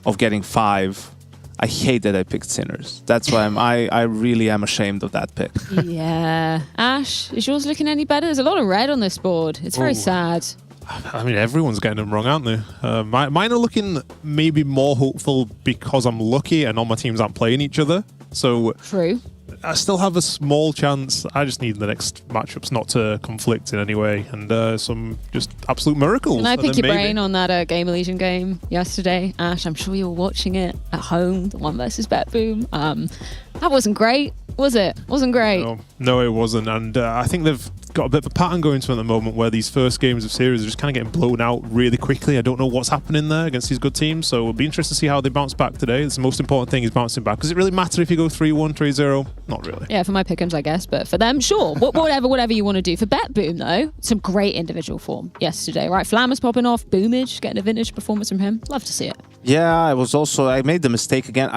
of getting 5. I hate that I picked Sinners. That's why I really am ashamed of that pick. Yeah. Ash, is yours looking any better? There's a lot of red on this board. It's very sad. I mean, everyone's getting them wrong, aren't they? Mine are looking maybe more hopeful because I'm lucky and all my teams aren't playing each other. So true. I still have a small chance. I just need the next matchups not to conflict in any way, and some just absolute miracles. Can I pick your brain on that Game of Legion game yesterday, Ash? I'm sure you were watching it at home, the 1 versus Bet Boom. That wasn't great, was it? Wasn't great. No, it wasn't, and I think they've got a bit of a pattern going to them at the moment where these first games of series are just kind of getting blown out really quickly. I don't know what's happening there against these good teams, so it'll be interesting to see how they bounce back today. It's the most important thing is bouncing back. Does it really matter if you go 3-1, 3-0? Not really. Yeah, for my pick'ems, I guess, but for them, sure. whatever you want to do. For Bet Boom, though, some great individual form yesterday, right? Flammer's popping off, Boomage, getting a vintage performance from him. Love to see it. Yeah, I made the mistake again.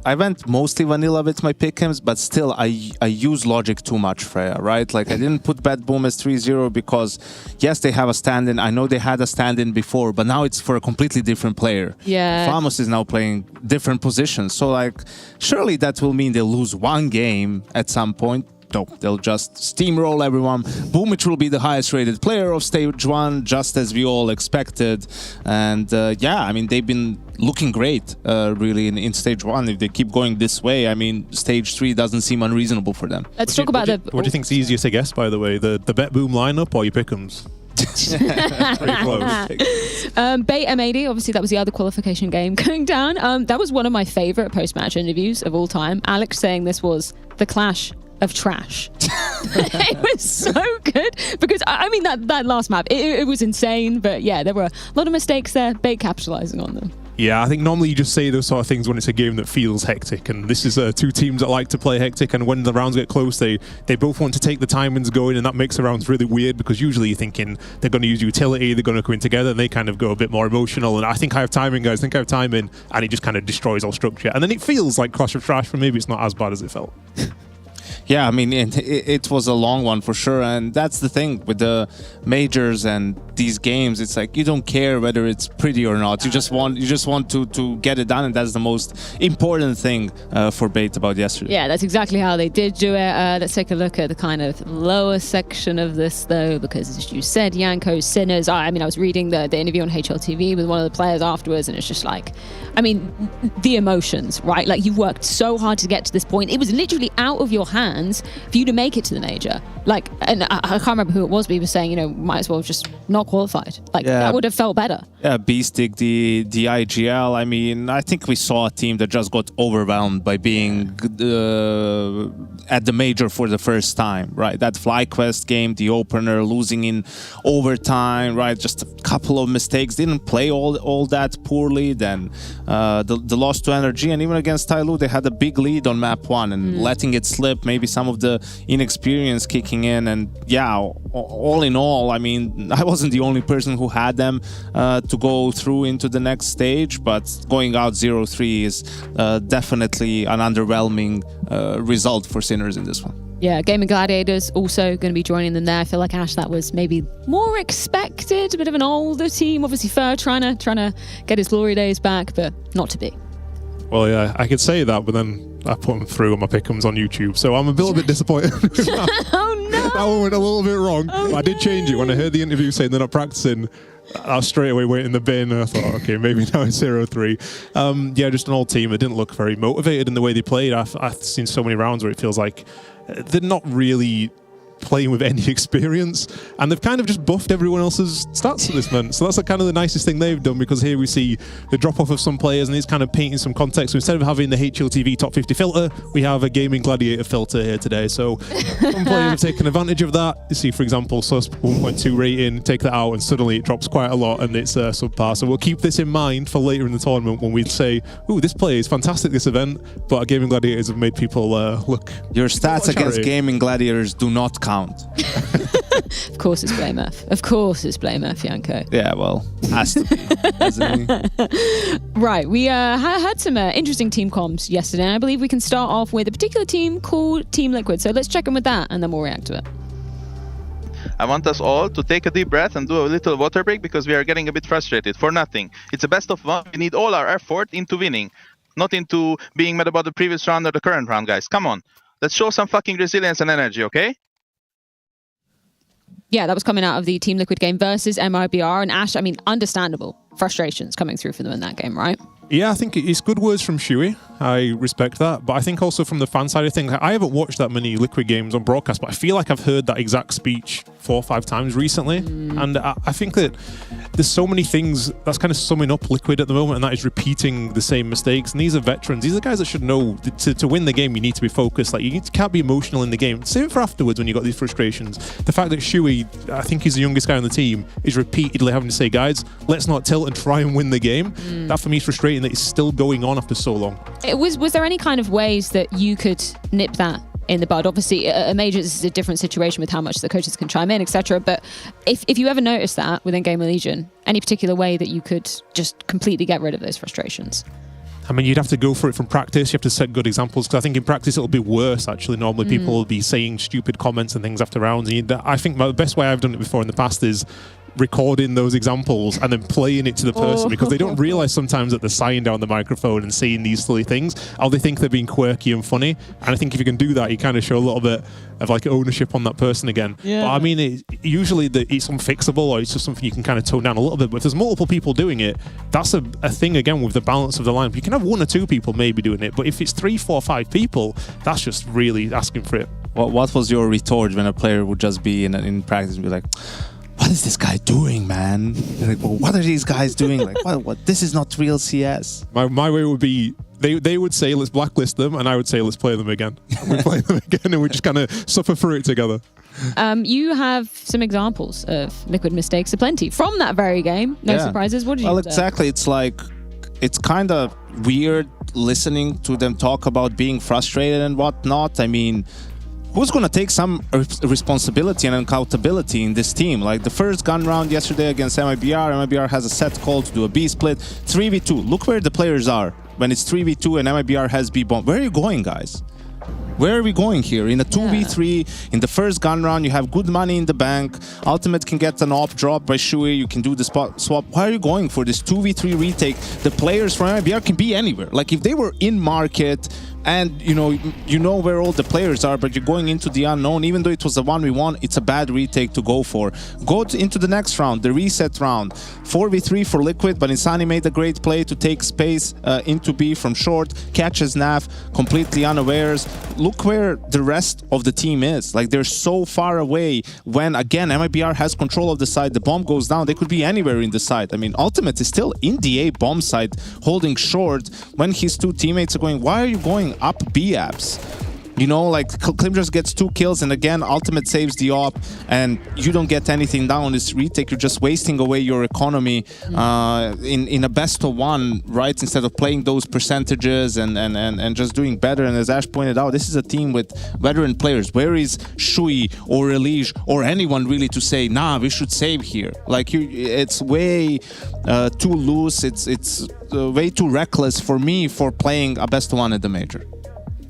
I went mostly vanilla with my pick'ems, but still I use logic too much, Freya, right? Like I didn't put Bad Boom as 3-0 because yes, they have a stand-in. I know they had a stand-in before, but now it's for a completely different player. Yeah. Famos is now playing different positions. So like surely that will mean they'll lose 1 game at some point. No, they'll just steamroll everyone. Boomich will be the highest rated player of stage 1, just as we all expected. And yeah, I mean, they've been looking great, really, in stage 1. If they keep going this way, I mean, stage 3 doesn't seem unreasonable for them. Let's talk about What do you think's easiest to guess, by the way? The Bet Boom lineup or your pick'ems? Pretty close. Bait M80, obviously that was the other qualification game going down. That was one of my favorite post-match interviews of all time. Alex saying this was the clash of trash. It was so good because I mean that last map it was insane, but yeah, there were a lot of mistakes there. Bait capitalizing on them. Yeah, I think normally you just say those sort of things when it's a game that feels hectic, and this is 2 teams that like to play hectic, and when the rounds get close, they both want to take the timings going, and that makes the rounds really weird because usually you're thinking they're going to use utility, they're going to come in together, and they kind of go a bit more emotional, and I think I have timing, guys, and it just kind of destroys all structure, and then it feels like Clash of Trash, but maybe it's not as bad as it felt. Yeah, I mean, it was a long one for sure, and that's the thing with the majors and these games. It's like you don't care whether it's pretty or not. You just want to get it done, and that's the most important thing for Bait about yesterday. Yeah, that's exactly how they did do it. Let's take a look at the kind of lower section of this, though, because as you said, Yanko, Sinners. I mean, I was reading the interview on HLTV with one of the players afterwards, and it's just like, I mean, the emotions, right? Like, you've worked so hard to get to this point. It was literally out of your hands for you to make it to the major. Like, and I can't remember who it was, but he was saying, you know, might as well have just not qualified. Like, that would have felt better. Yeah, Beastic, the IGL. I mean, I think we saw a team that just got overwhelmed by being at the major for the first time, right? That FlyQuest game, the opener, losing in overtime, right? Just a couple of mistakes. Didn't play all that poorly. Then the loss to Energy, and even against TYLOO, they had a big lead on map 1 and letting it slip. Maybe some of the inexperience kicking in, and yeah, all in all, I mean, I wasn't the only person who had them to go through into the next stage, but going out 0-3 is definitely an underwhelming result for Sinners in this one. Yeah, Gaming Gladiators also going to be joining them there. I feel like, Ash, that was maybe more expected. A bit of an older team. Obviously, Fer trying to get his glory days back, but not to be. Well, yeah, I could say that, but then I put them through on my pick'ems on YouTube, so I'm a little bit disappointed. Oh no! That one went a little bit wrong. I did change it when I heard the interview saying they're not practicing. I straight away went in the bin, and I thought, okay, maybe now it's 0-3. Yeah, just an old team that didn't look very motivated in the way they played. I've seen so many rounds where it feels like they're not really playing with any experience, and they've kind of just buffed everyone else's stats at this moment. So that's kind of the nicest thing they've done, because here we see the drop off of some players, and it's kind of painting some context. So instead of having the HLTV top 50 filter, we have a Gaming Gladiator filter here today. So some players have taken advantage of that. You see, for example, Sus 1.2 rating, take that out, and suddenly it drops quite a lot, and it's subpar. So we'll keep this in mind for later in the tournament when we say, "Ooh, this player is fantastic this event," but our Gaming Gladiators have made people look. Your stats against Gaming Gladiators do not count. Of course it's Blame F. Of course it's Blame F, Yanko. Yeah, well, has to be. Right, we had some interesting team comms yesterday, and I believe we can start off with a particular team called Team Liquid. So let's check in with that, and then we'll react to it. I want us all to take a deep breath and do a little water break, because we are getting a bit frustrated for nothing. It's a best of one. We need all our effort into winning, not into being mad about the previous round or the current round, guys. Come on. Let's show some fucking resilience and energy, okay? Yeah, that was coming out of the Team Liquid game versus MIBR. And Ash, I mean, understandable frustrations coming through for them in that game, right? Yeah, I think it's good words from Shuey. I respect that. But I think also from the fan side of things, I haven't watched that many Liquid games on broadcast, but I feel like I've heard that exact speech 4 or 5 times recently. And I think that there's so many things that's kind of summing up Liquid at the moment, and that is repeating the same mistakes. And these are veterans. These are guys that should know to win the game, you need to be focused. Like, you can't be emotional in the game. Save it for afterwards when you got these frustrations. The fact that Shuey, I think he's the youngest guy on the team, is repeatedly having to say, guys, let's not tilt and try and win the game. That for me is frustrating that it's still going on after so long. Was there any kind of ways that you could nip that in the bud? Obviously, a major is a different situation with how much the coaches can chime in, etc. But if you ever noticed that within Game of Legion, any particular way that you could just completely get rid of those frustrations? I mean, you'd have to go for it from practice. You have to set good examples, because I think in practice it'll be worse, actually. Normally people will be saying stupid comments and things after rounds. And I think the best way I've done it before in the past is recording those examples and then playing it to the person, because they don't realize sometimes that they're sighing down the microphone and saying these silly things, or they think they're being quirky and funny. And I think if you can do that, you kind of show a little bit of like ownership on that person again. Yeah. But I mean, usually it's unfixable, or it's just something you can kind of tone down a little bit. But if there's multiple people doing it, that's a thing again with the balance of the lineup. You can have 1 or 2 people maybe doing it, but if it's 3, 4, 5 people, that's just really asking for it. What was your retort when a player would just be in practice and be like, what is this guy doing, man? Like, well, what are these guys doing? Like, what? This is not real CS. My way would be, they would say, let's blacklist them, and I would say, let's play them again. We play them again, and we just kind of suffer through it together. You have some examples of Liquid mistakes aplenty from that very game. No surprises. What did you do? Well, exactly. It's like, it's kind of weird listening to them talk about being frustrated and whatnot. I mean, who's going to take some responsibility and accountability in this team? Like the first gun round yesterday against MIBR has a set call to do a B split, 3v2. Look where the players are when it's 3v2 and MIBR has B bomb. Where are you going, guys? Where are we going here? In a 2v3, in the first gun round, you have good money in the bank. Ultimate can get an op drop by Shui. You can do the spot swap. Why are you going for this 2v3 retake? The players from MIBR can be anywhere. Like if they were in market, and you know where all the players are, but you're going into the unknown. Even though it was a 1v1, it's a bad retake to go for. Into the next round, the reset round. 4v3 for Liquid, but Insani made a great play to take space into B from short, catches Nav completely unawares. Look where the rest of the team is. Like they're so far away when, again, MIBR has control of the side. The bomb goes down. They could be anywhere in the side. I mean, Ultimate is still in the A bomb side, holding short when his two teammates are going, why are you going up B apps? You know, like Klim just gets 2 kills, and again, Ultimate saves the op, and you don't get anything down on this retake. You're just wasting away your economy in a best of 1, right? Instead of playing those percentages and just doing better. And as Ash pointed out, this is a team with veteran players. Where is Shui or Elige or anyone really to say, nah, we should save here? Like it's way too loose. It's way too reckless for me for playing a best of 1 at the major.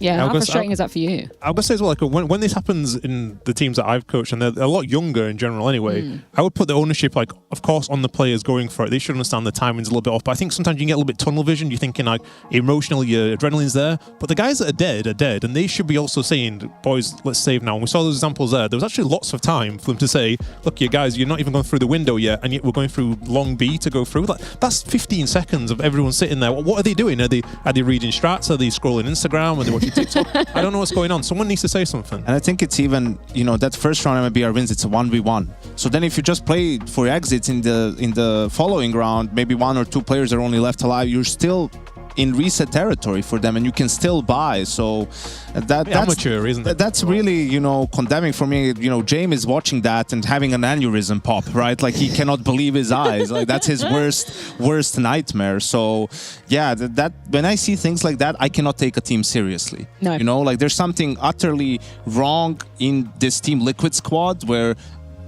Yeah, how frustrating is that for you? I would say as well, like when this happens in the teams that I've coached, and they're a lot younger in general anyway, I would put the ownership, like, of course, on the players going for it. They should understand the timing's a little bit off, but I think sometimes you can get a little bit tunnel vision. You're thinking, like, emotionally, your adrenaline's there, but the guys that are dead, and they should be also saying, boys, let's save now. And we saw those examples there. There was actually lots of time for them to say, look, you guys, you're not even going through the window yet, and yet we're going through long B to go through. Like, that's 15 seconds of everyone sitting there. What are they doing? Are they reading strats? Are they scrolling Instagram? Are they watching TikTok? I don't know what's going on. Someone needs to say something. And I think it's even, that first round MIBR wins, it's a 1v1. So then if you just play for exits in the following round, maybe 1 or 2 players are only left alive, you're still in reset territory for them, and you can still buy. So that's amateur, isn't it? That's really, condemning for me. James is watching that and having an aneurysm pop, right? Like he cannot believe his eyes. Like that's his worst nightmare. So yeah, that when I see things like that, I cannot take a team seriously. No. Like there's something utterly wrong in this Team Liquid squad, where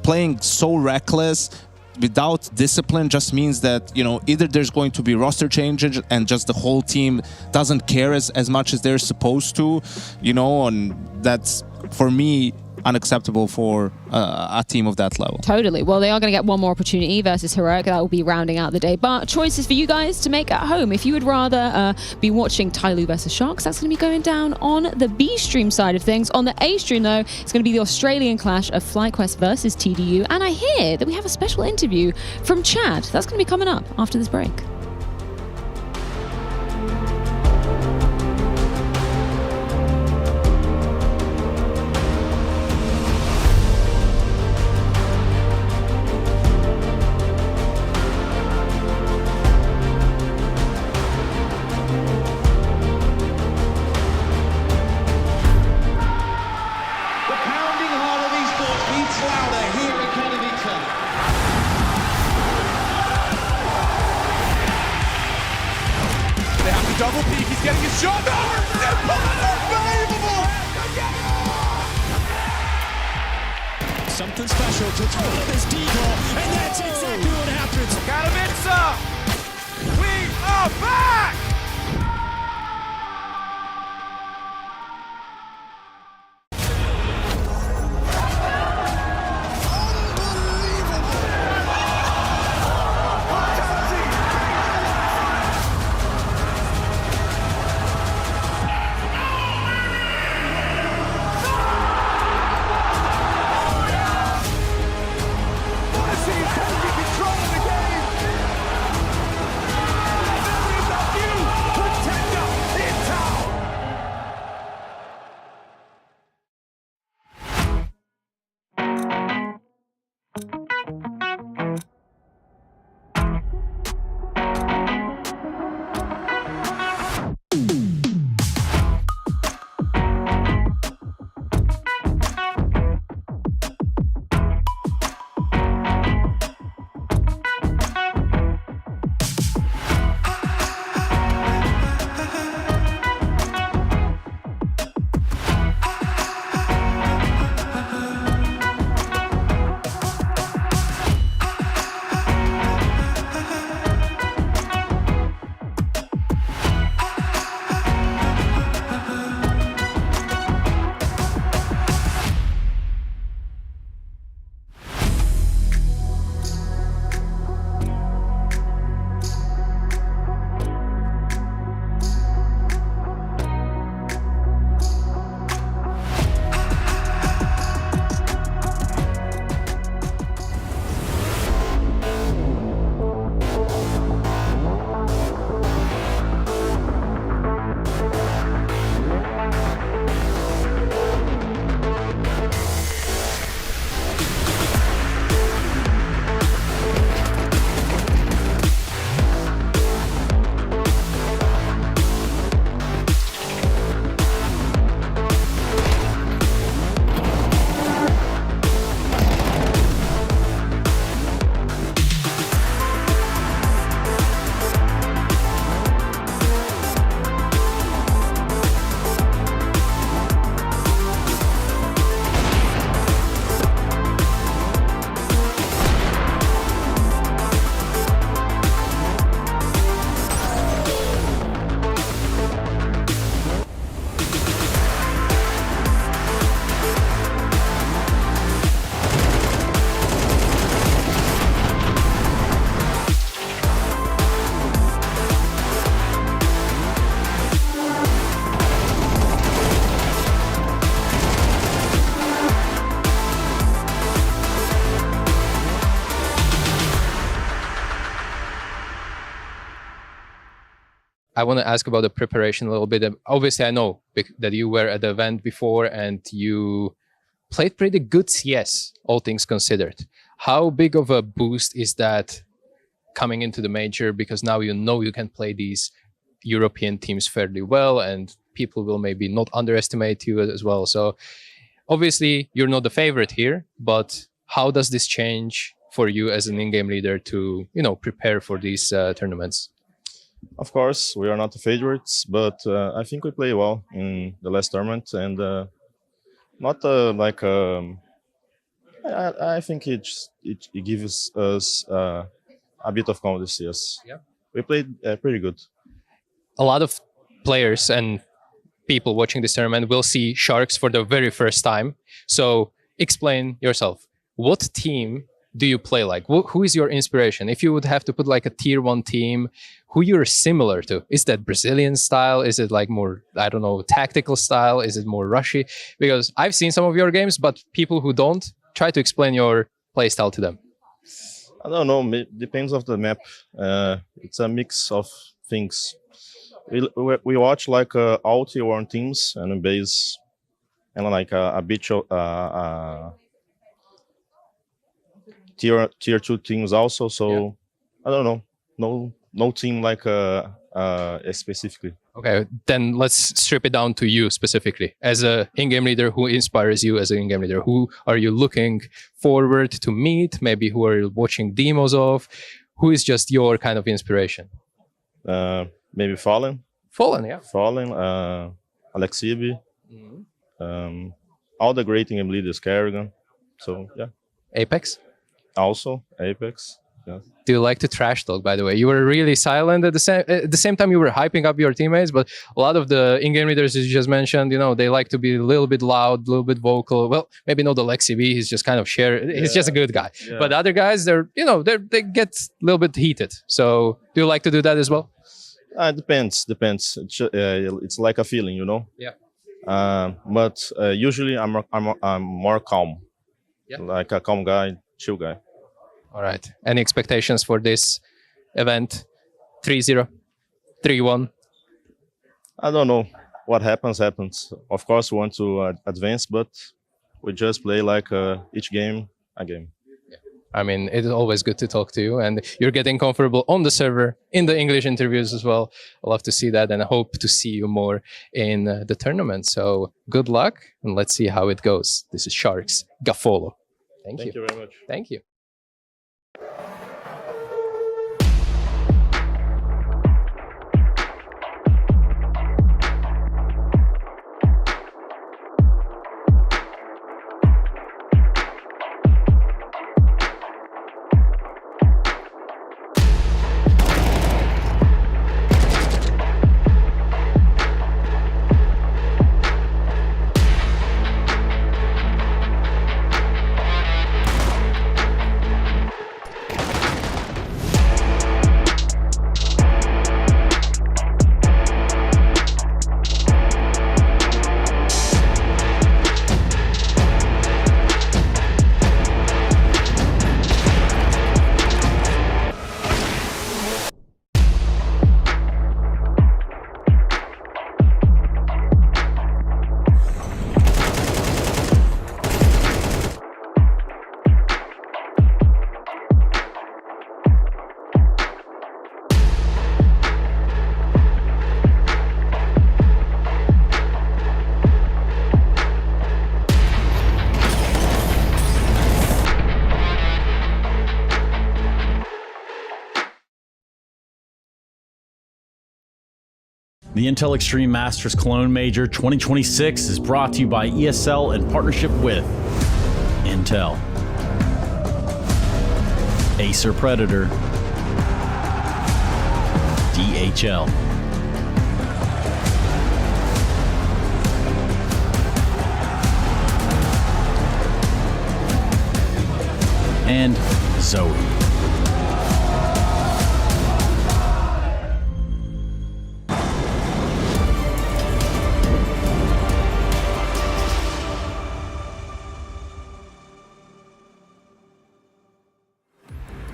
playing so reckless without discipline just means that, either there's going to be roster changes and just the whole team doesn't care as much as they're supposed to, and that's, for me, unacceptable for a team of that level. Totally. Well, they are going to get one more opportunity versus Heroic. That will be rounding out the day. But choices for you guys to make at home. If you would rather be watching TYLOO versus Sharks, that's going to be going down on the B stream side of things. On the A stream, though, it's going to be the Australian clash of FlyQuest versus TDU. And I hear that we have a special interview from Chad. That's going to be coming up after this break. Double peek, he's getting his shot. Oh, simple and unbelievable! Something special to throw this decoy, and that's exactly what happens. Katowice! We are back! Control of the game! I want to ask about the preparation a little bit. Obviously, I know that you were at the event before and you played pretty good CS, all things considered. How big of a boost is that coming into the major? Because now you know you can play these European teams fairly well, and people will maybe not underestimate you as well. So obviously, you're not the favorite here, but how does this change for you as an in-game leader to, prepare for these tournaments? Of course, we are not the favorites, but I think we play well in the last tournament, and not like I think it gives us a bit of confidence. Yes, yeah, we played pretty good. A lot of players and people watching this tournament will see Sharks for the very first time. So explain yourself. What team do you play like? Who is your inspiration? If you would have to put like a tier 1 team, who you're similar to? Is that Brazilian style? Is it like more, I don't know, tactical style? Is it more rushy? Because I've seen some of your games, but people who don't, try to explain your play style to them. I don't know. Depends of the map. It's a mix of things. We watch like all tier 1 teams and base and like a bit of tier 2 teams also. So yeah. I don't know. No team like specifically. Okay, then let's strip it down to you specifically. As a in-game leader, who inspires you as an in-game leader? Who are you looking forward to meet? Maybe who are you watching demos of? Who is just your kind of inspiration? Maybe Fallen. Fallen, yeah. Fallen, Alexibi. All the great in-game leaders, Kerrigan. So, yeah. Apex? Also, Apex. Yeah. Do you like to trash talk, by the way? You were really silent at the same time you were hyping up your teammates, but a lot of the in-game leaders, as you just mentioned, they like to be a little bit loud, a little bit vocal. Well, maybe not Alexi B, he's just kind of he's just a good guy. Yeah. But the other guys, they get a little bit heated. So do you like to do that as well? Depends. It's like a feeling, Yeah. But usually I'm more calm. Yeah. Like a calm guy, chill guy. All right. Any expectations for this event? 3-0, 3-1? I don't know. What happens. Of course, we want to advance, but we just play like each game a game. Yeah. I mean, it is always good to talk to you, and you're getting comfortable on the server, in the English interviews as well. I love to see that, and I hope to see you more in the tournament. So good luck, and let's see how it goes. This is Sharks Gaffolo. Thank you. Thank you very much. Thank you. The Intel Extreme Masters Cologne Major 2026 is brought to you by ESL in partnership with Intel, Acer Predator, DHL, and Zoe.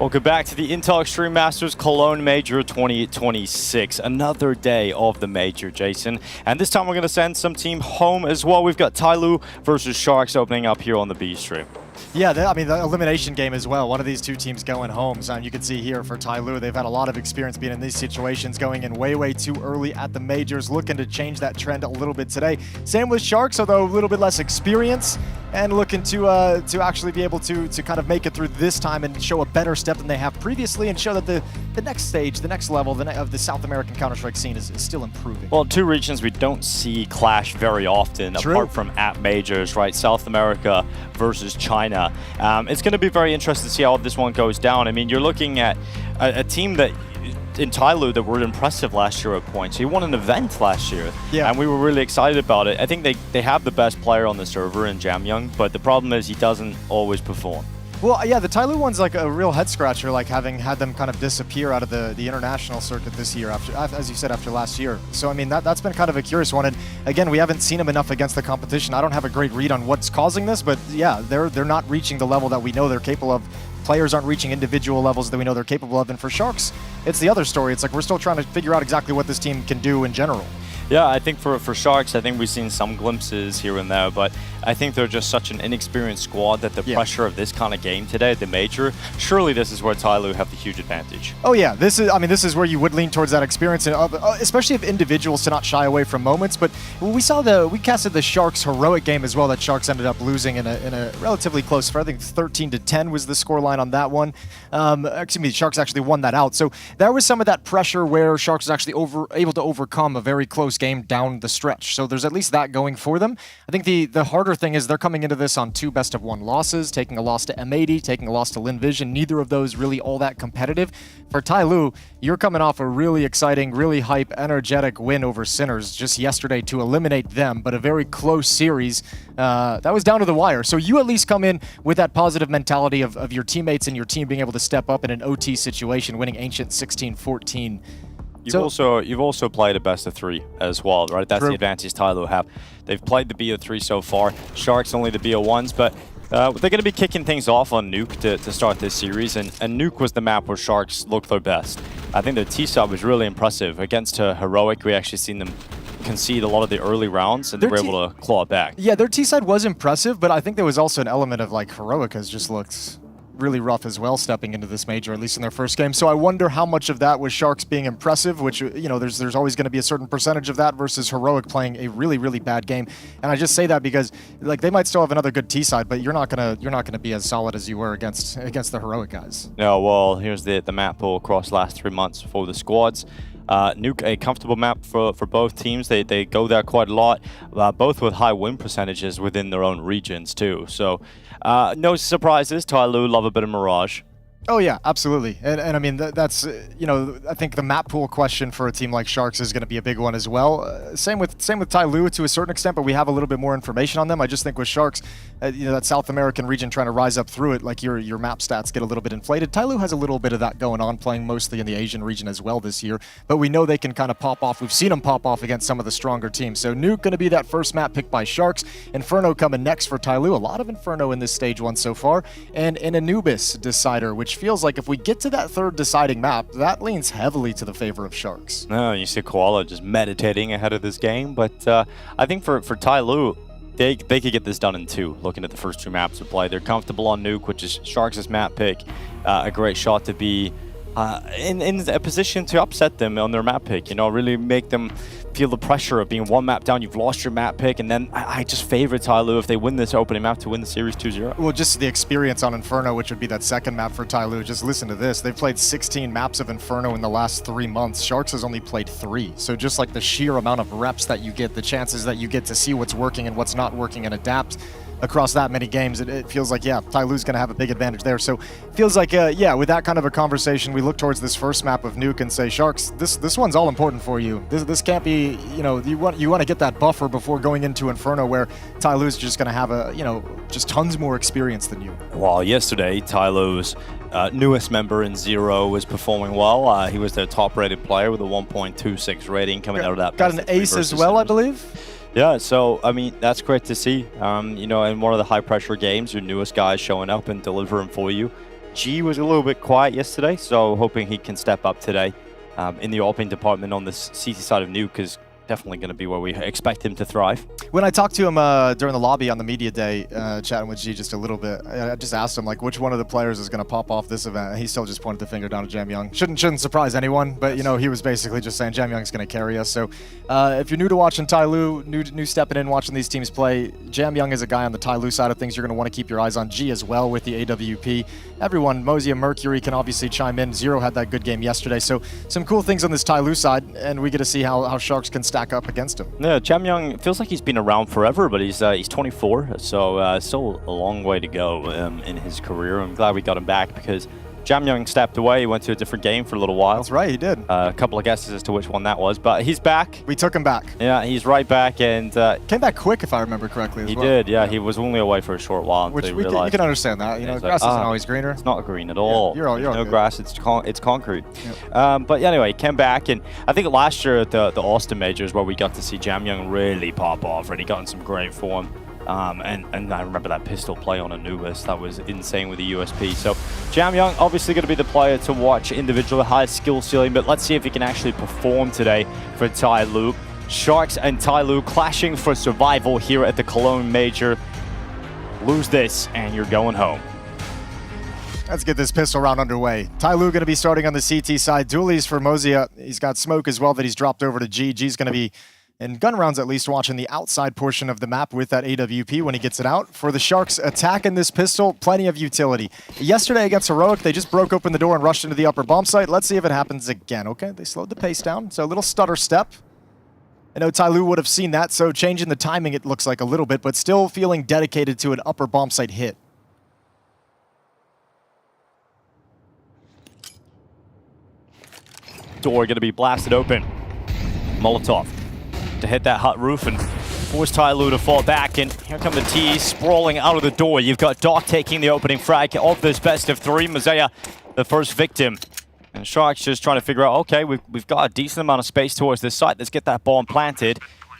Welcome back to the Intel Extreme Masters Cologne Major 2026. Another day of the Major, Jason. And this time we're going to send some team home as well. We've got TYLOO versus Sharks opening up here on the B stream. Yeah, I mean, the elimination game as well. One of these two teams going home. So you can see here for TYLOO, they've had a lot of experience being in these situations, going in way, way too early at the majors, looking to change that trend a little bit today. Same with Sharks, although a little bit less experience, and looking to actually be able to kind of make it through this time and show a better step than they have previously, and show that the next stage, the next level of the South American Counter-Strike scene is still improving. Well, two regions we don't see clash very often, apart from at majors, right? South America versus China. It's going to be very interesting to see how this one goes down. I mean, you're looking at a team that in TYLOO that were impressive last year at points. He won an event last year, and we were really excited about it. I think they have the best player on the server in Jamyoung, but the problem is he doesn't always perform. Well, yeah, the TYLOO one's like a real head-scratcher, like having had them kind of disappear out of the international circuit this year, after, as you said, after last year. So, I mean, that's been kind of a curious one. And, again, we haven't seen them enough against the competition. I don't have a great read on what's causing this, but, yeah, they're not reaching the level that we know they're capable of. Players aren't reaching individual levels that we know they're capable of. And for Sharks, it's the other story. It's like we're still trying to figure out exactly what this team can do in general. Yeah, I think for Sharks, I think we've seen some glimpses here and there, but I think they're just such an inexperienced squad that the pressure of this kind of game today at the major, surely this is where TYLOO have the huge advantage. Oh yeah, this is where you would lean towards that experience, and especially if individuals to not shy away from moments. But we casted the Sharks heroic game as well that Sharks ended up losing in a relatively close. I think 13-10 was the scoreline on that one. Sharks actually won that out. So there was some of that pressure where Sharks was actually able to overcome a very close game down the stretch. So there's at least that going for them. I think the harder thing is they're coming into this on 2 best-of-1 losses, taking a loss to M80, taking a loss to Lynn Vision. Neither of those really all that competitive. For TYLOO, you're coming off a really exciting, really hype, energetic win over Sinners just yesterday to eliminate them, but a very close series. That was down to the wire. So you at least come in with that positive mentality of your teammates and your team being able to step up in an OT situation, winning Ancient 16-14. You've also played a best-of-3 as well, right? That's the advantage TYLOO have. They've played the BO3 so far. Sharks only the BO1s, but they're going to be kicking things off on Nuke to start this series, and Nuke was the map where Sharks looked their best. I think their T-side was really impressive. Against Heroic, we actually seen them concede a lot of the early rounds, and they were able to claw it back. Yeah, their T-side was impressive, but I think there was also an element of like Heroic has just looked really rough as well stepping into this major, at least in their first game. So I wonder how much of that was Sharks being impressive, which, you know, there's always going to be a certain percentage of that, versus Heroic playing a really, really bad game. And I just say that because like they might still have another good T side, but you're not gonna be as solid as you were against the Heroic guys. Yeah, well, here's the map pool across the last 3 months for the squads. Nuke, a comfortable map for both teams. They go there quite a lot, both with high win percentages within their own regions too. So no surprises. TYLOO love a bit of Mirage. Oh yeah, absolutely, and I mean that's you know, I think the map pool question for a team like Sharks is going to be a big one as well. Same with TYLOO to a certain extent, but we have a little bit more information on them. I just think with Sharks, you know, that South American region trying to rise up through it, like your map stats get a little bit inflated. TYLOO has a little bit of that going on, playing mostly in the Asian region as well this year, but we know they can kind of pop off. We've seen them pop off against some of the stronger teams. So Nuke going to be that first map picked by Sharks. Inferno coming next for TYLOO. A lot of Inferno in this stage 1 so far, and an Anubis decider, which feels like if we get to that third deciding map, that leans heavily to the favor of Sharks. No, you see Koala just meditating ahead of this game, but I think for TYLOO, they could get this done in 2, looking at the first 2 maps to play. They're comfortable on Nuke, which is Sharks' map pick, a great shot to be in a position to upset them on their map pick, you know, really make them feel the pressure of being 1 map down. You've lost your map pick, and then I just favor TYLOO if they win this opening map to win the series 2-0. Well, just the experience on Inferno, which would be that second map for TYLOO. Just listen to this. They've played 16 maps of Inferno in the last 3 months. Sharks has only played 3. So just like the sheer amount of reps that you get, the chances that you get to see what's working and what's not working and adapt across that many games, it feels like, yeah, TYLOO's going to have a big advantage there. So it feels like, yeah, with that kind of a conversation, we look towards this first map of Nuke and say, Sharks, this one's all important for you. This can't be, you know, you want to get that buffer before going into Inferno, where TYLOO's just going to have a, you know, just tons more experience than you. Well, yesterday, TYLOO's newest member in Zero was performing well. He was their top-rated player with a 1.26 rating coming out of that. Got an ace as well, I believe? Yeah, so, I mean, that's great to see. You know, in one of the high-pressure games, your newest guy showing up and delivering for you. G was a little bit quiet yesterday, so hoping he can step up today in the opening department on the CT side of Nuke is definitely going to be where we expect him to thrive. When I talked to him during the lobby on the media day, chatting with G just a little bit, I just asked him like which one of the players is going to pop off this event. And he still just pointed the finger down at Jamyoung. Shouldn't surprise anyone, but you know he was basically just saying Jamyoung's going to carry us. So if you're new to watching TYLOO, new stepping in watching these teams play, Jamyoung is a guy on the TYLOO side of things. You're going to want to keep your eyes on G as well with the AWP. Everyone, Mozia, Mercury can obviously chime in. Zero had that good game yesterday, so some cool things on this TYLOO side, and we get to see how Sharks can stack up against him. Yeah, Jamyoung feels like he's been around forever, but he's 24, so still a long way to go in his career. I'm glad we got him back because Jamyoung stepped away. He went to a different game for a little while. That's right, he did. A couple of guesses as to which one that was, but he's back. We took him back. Yeah, he's right back, and came back quick if I remember correctly. He did. Yeah, he was only away for a short while. Which until you realized can understand that. You know, grass isn't always greener. It's not green at all. Yeah, you're all no good. grass. It's concrete. Yep. But anyway, he came back, and I think last year at the Austin Majors where we got to see Jamyoung really pop off, and he got in some great form. And I remember that pistol play on Anubis. That was insane with the USP. So Jamyoung obviously going to be the player to watch individually, high skill ceiling, but let's see if he can actually perform today for TYLOO. Sharks and TYLOO clashing for survival here at the Cologne Major. Lose this and you're going home. Let's get this pistol round underway. TYLOO going to be starting on the CT side. Dualies for Mozia. He's got smoke as well that he's dropped over to G. G's going to be, in gun rounds at least, watching the outside portion of the map with that AWP when he gets it out. For the Sharks attacking this pistol, plenty of utility. Yesterday against Heroic, they just broke open the door and rushed into the upper bomb site. Let's see if it happens again. Okay, they slowed the pace down, so a little stutter step. I know TYLOO would have seen that, so changing the timing it looks like a little bit, but still feeling dedicated to an upper bomb site hit. Door going to be blasted open. Molotov to hit that hut roof and force TYLOO to fall back, and here come the T's sprawling out of the door. You've got Doc taking the opening frag of this best of three. Mozia, the first victim. And Sharks just trying to figure out, okay, we've got a decent amount of space towards this site. Let's get that bomb planted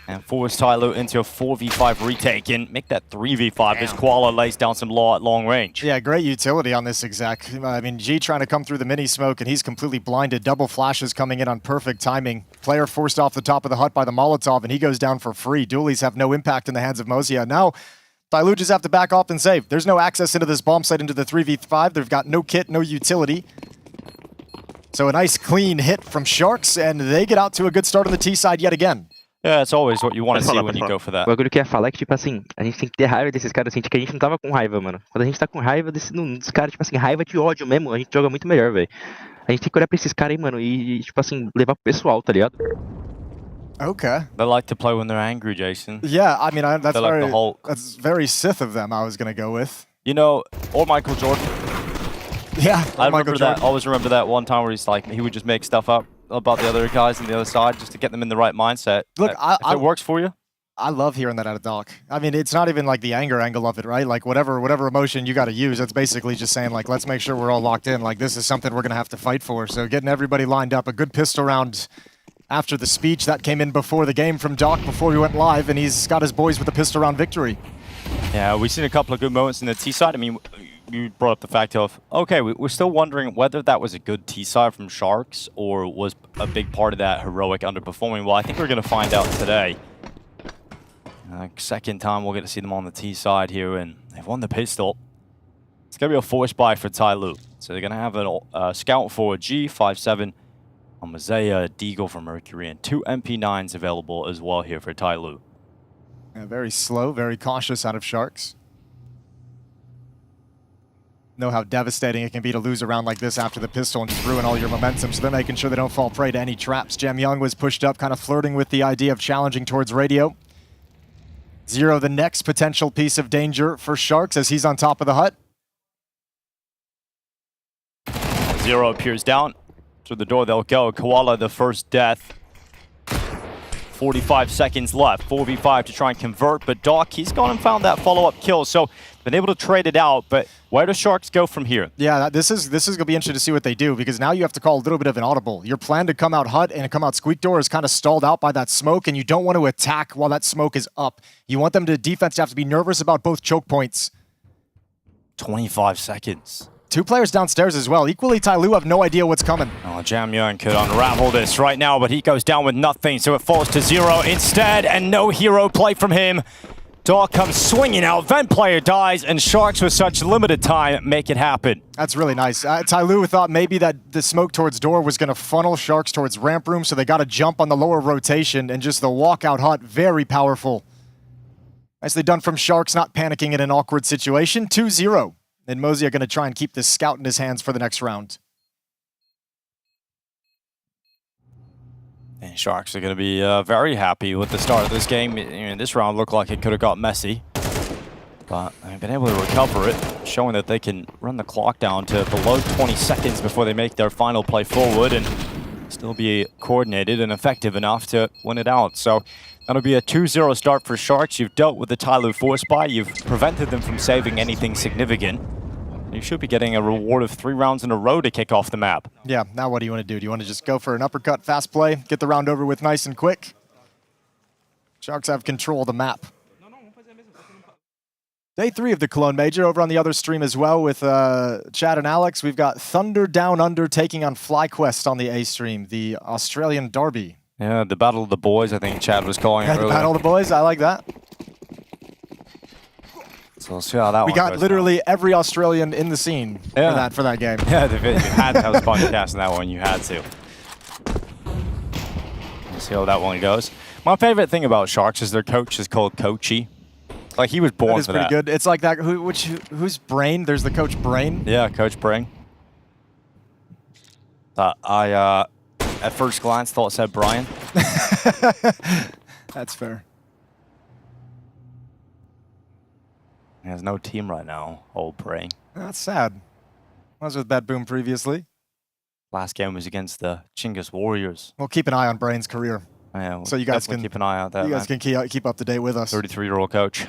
and force TYLOO into a 4v5 retake and make that 3v5 as Koala lays down some law at long range. Yeah, great utility on this exec. I mean, G trying to come through the mini smoke, and he's completely blinded. Double flashes coming in on perfect timing. Player forced off the top of the hut by the Molotov, and he goes down for free. Dualies have no impact in the hands of Mozia. Now, TYLOO just have to back off and save. There's no access into this bomb site into the 3v5. They've got no kit, no utility. So a nice clean hit from Sharks, and they get out to a good start on the T side yet again. Yeah, it's always what you want to see when you go for that. O bagulho que eu ia falar é que, tipo assim, a gente tem que ter raiva desses caras, assim, que a gente não tava com raiva, mano. Quando a gente tá com raiva dos caras, tipo assim, raiva de ódio mesmo, a gente joga muito melhor, velho. A gente tem que olhar pra esses caras aí, mano, e, tipo assim, levar pro pessoal, tá ligado? Okay. They like to play when they're angry, Jason. Yeah, I mean, that's They're like the Hulk. That's very Sith of them, I was going to go with. You know, or Michael Jordan. Yeah, I remember that. Always remember that one time where he's like, he would just make stuff up about the other guys on the other side just to get them in the right mindset. Look, if it works for you. I love hearing that out of Doc. I mean, it's not even like the anger angle of it, right? Like whatever emotion you got to use, it's basically just saying like, let's make sure we're all locked in. Like this is something we're going to have to fight for. So getting everybody lined up, a good pistol round after the speech that came in before the game from Doc before we went live, and he's got his boys with a pistol round victory. Yeah, we've seen a couple of good moments in the T side. I mean, you brought up the fact of, okay, we're still wondering whether that was a good T side from Sharks or was a big part of that Heroic underperforming. Well, I think we're going to find out today. Second time we'll get to see them on the T side here, and they've won the pistol. It's going to be a force buy for TYLOO. So they're going to have a scout for a G57, a Mozia, a Deagle for Mercury, and 2 MP9s available as well here for TYLOO. Yeah, very slow, very cautious out of Sharks. Know how devastating it can be to lose a round like this after the pistol and just ruin all your momentum, so they're making sure they don't fall prey to any traps. Jamyoung was pushed up, kind of flirting with the idea of challenging towards radio. Zero, the next potential piece of danger for Sharks as he's on top of the hut. Zero appears down. Through the door they'll go. Koala, the first death. 45 seconds left. 4v5 to try and convert, but Doc, he's gone and found that follow-up kill, so been able to trade it out, but where do Sharks go from here? Yeah, this is going to be interesting to see what they do, because now you have to call a little bit of an audible. Your plan to come out hut and come out squeak door is kind of stalled out by that smoke, and you don't want to attack while that smoke is up. You want them to defense to have to be nervous about both choke points. 25 seconds. 2 players downstairs as well. Equally, TYLOO have no idea what's coming. Oh, Jamyang could unravel this right now, but he goes down with nothing, so it falls to 0 instead, and no hero play from him. Dog comes swinging out, Vent player dies, and Sharks with such limited time make it happen. That's really nice. TYLOO thought maybe that the smoke towards door was going to funnel Sharks towards ramp room, so they got to jump on the lower rotation, and just the walkout hut, very powerful. Nicely done from Sharks, not panicking in an awkward situation. 2-0. And Mosey are going to try and keep this scout in his hands for the next round. And Sharks are going to be very happy with the start of this game. This round looked like it could have got messy, but they've been able to recover it, showing that they can run the clock down to below 20 seconds before they make their final play forward and still be coordinated and effective enough to win it out. So that'll be a 2-0 start for Sharks. You've dealt with the TYLOO force buy. You've prevented them from saving anything significant. You should be getting a reward of 3 rounds in a row to kick off the map. Yeah, now what do you want to do? Do you want to just go for an uppercut, fast play, get the round over with nice and quick? Sharks have control of the map. Day 3 of the Cologne Major over on the other stream as well with Chad and Alex. We've got Thunder Down Under taking on FlyQuest on the A stream, the Australian derby. Yeah, the Battle of the Boys, I think Chad was calling it The Battle of the Boys, I like that. So we'll see how that we one got goes literally every Australian in the scene for that game. Yeah, you had to have a podcast in that one. You had to. We'll see how that one goes. My favorite thing about Sharks is their coach is called Coachy. Like, he was born for that. That is pretty good. It's like that. Who's Brain? There's the coach Brain. Yeah, Coach Brain. I at first glance thought it said Brian. That's fair. He has no team right now, old Brain. That's sad. I was with Bad Boom previously. Last game was against the Chinggis Warriors. We'll keep an eye on Brain's career. Yeah, we'll so you guys can keep an eye out there. You guys can keep up to date with us. 33-year-old coach.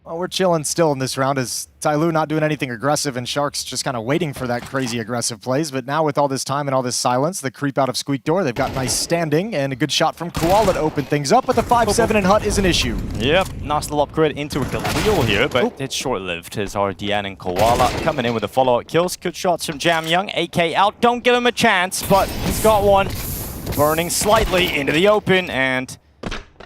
Well, we're chilling still in this round as TYLOO not doing anything aggressive and Sharks just kind of waiting for that crazy aggressive plays. But now with all this time and all this silence, the creep out of Squeak Door, they've got nice standing and a good shot from Koala to open things up, but the 5-7 and Hut is an issue. Yep, nice little upgrade into a Galil here, but it's short-lived as RDN and Koala coming in with the follow-up kills. Good shots from Jamyang, AK out, don't give him a chance, but he's got one. Burning slightly into the open and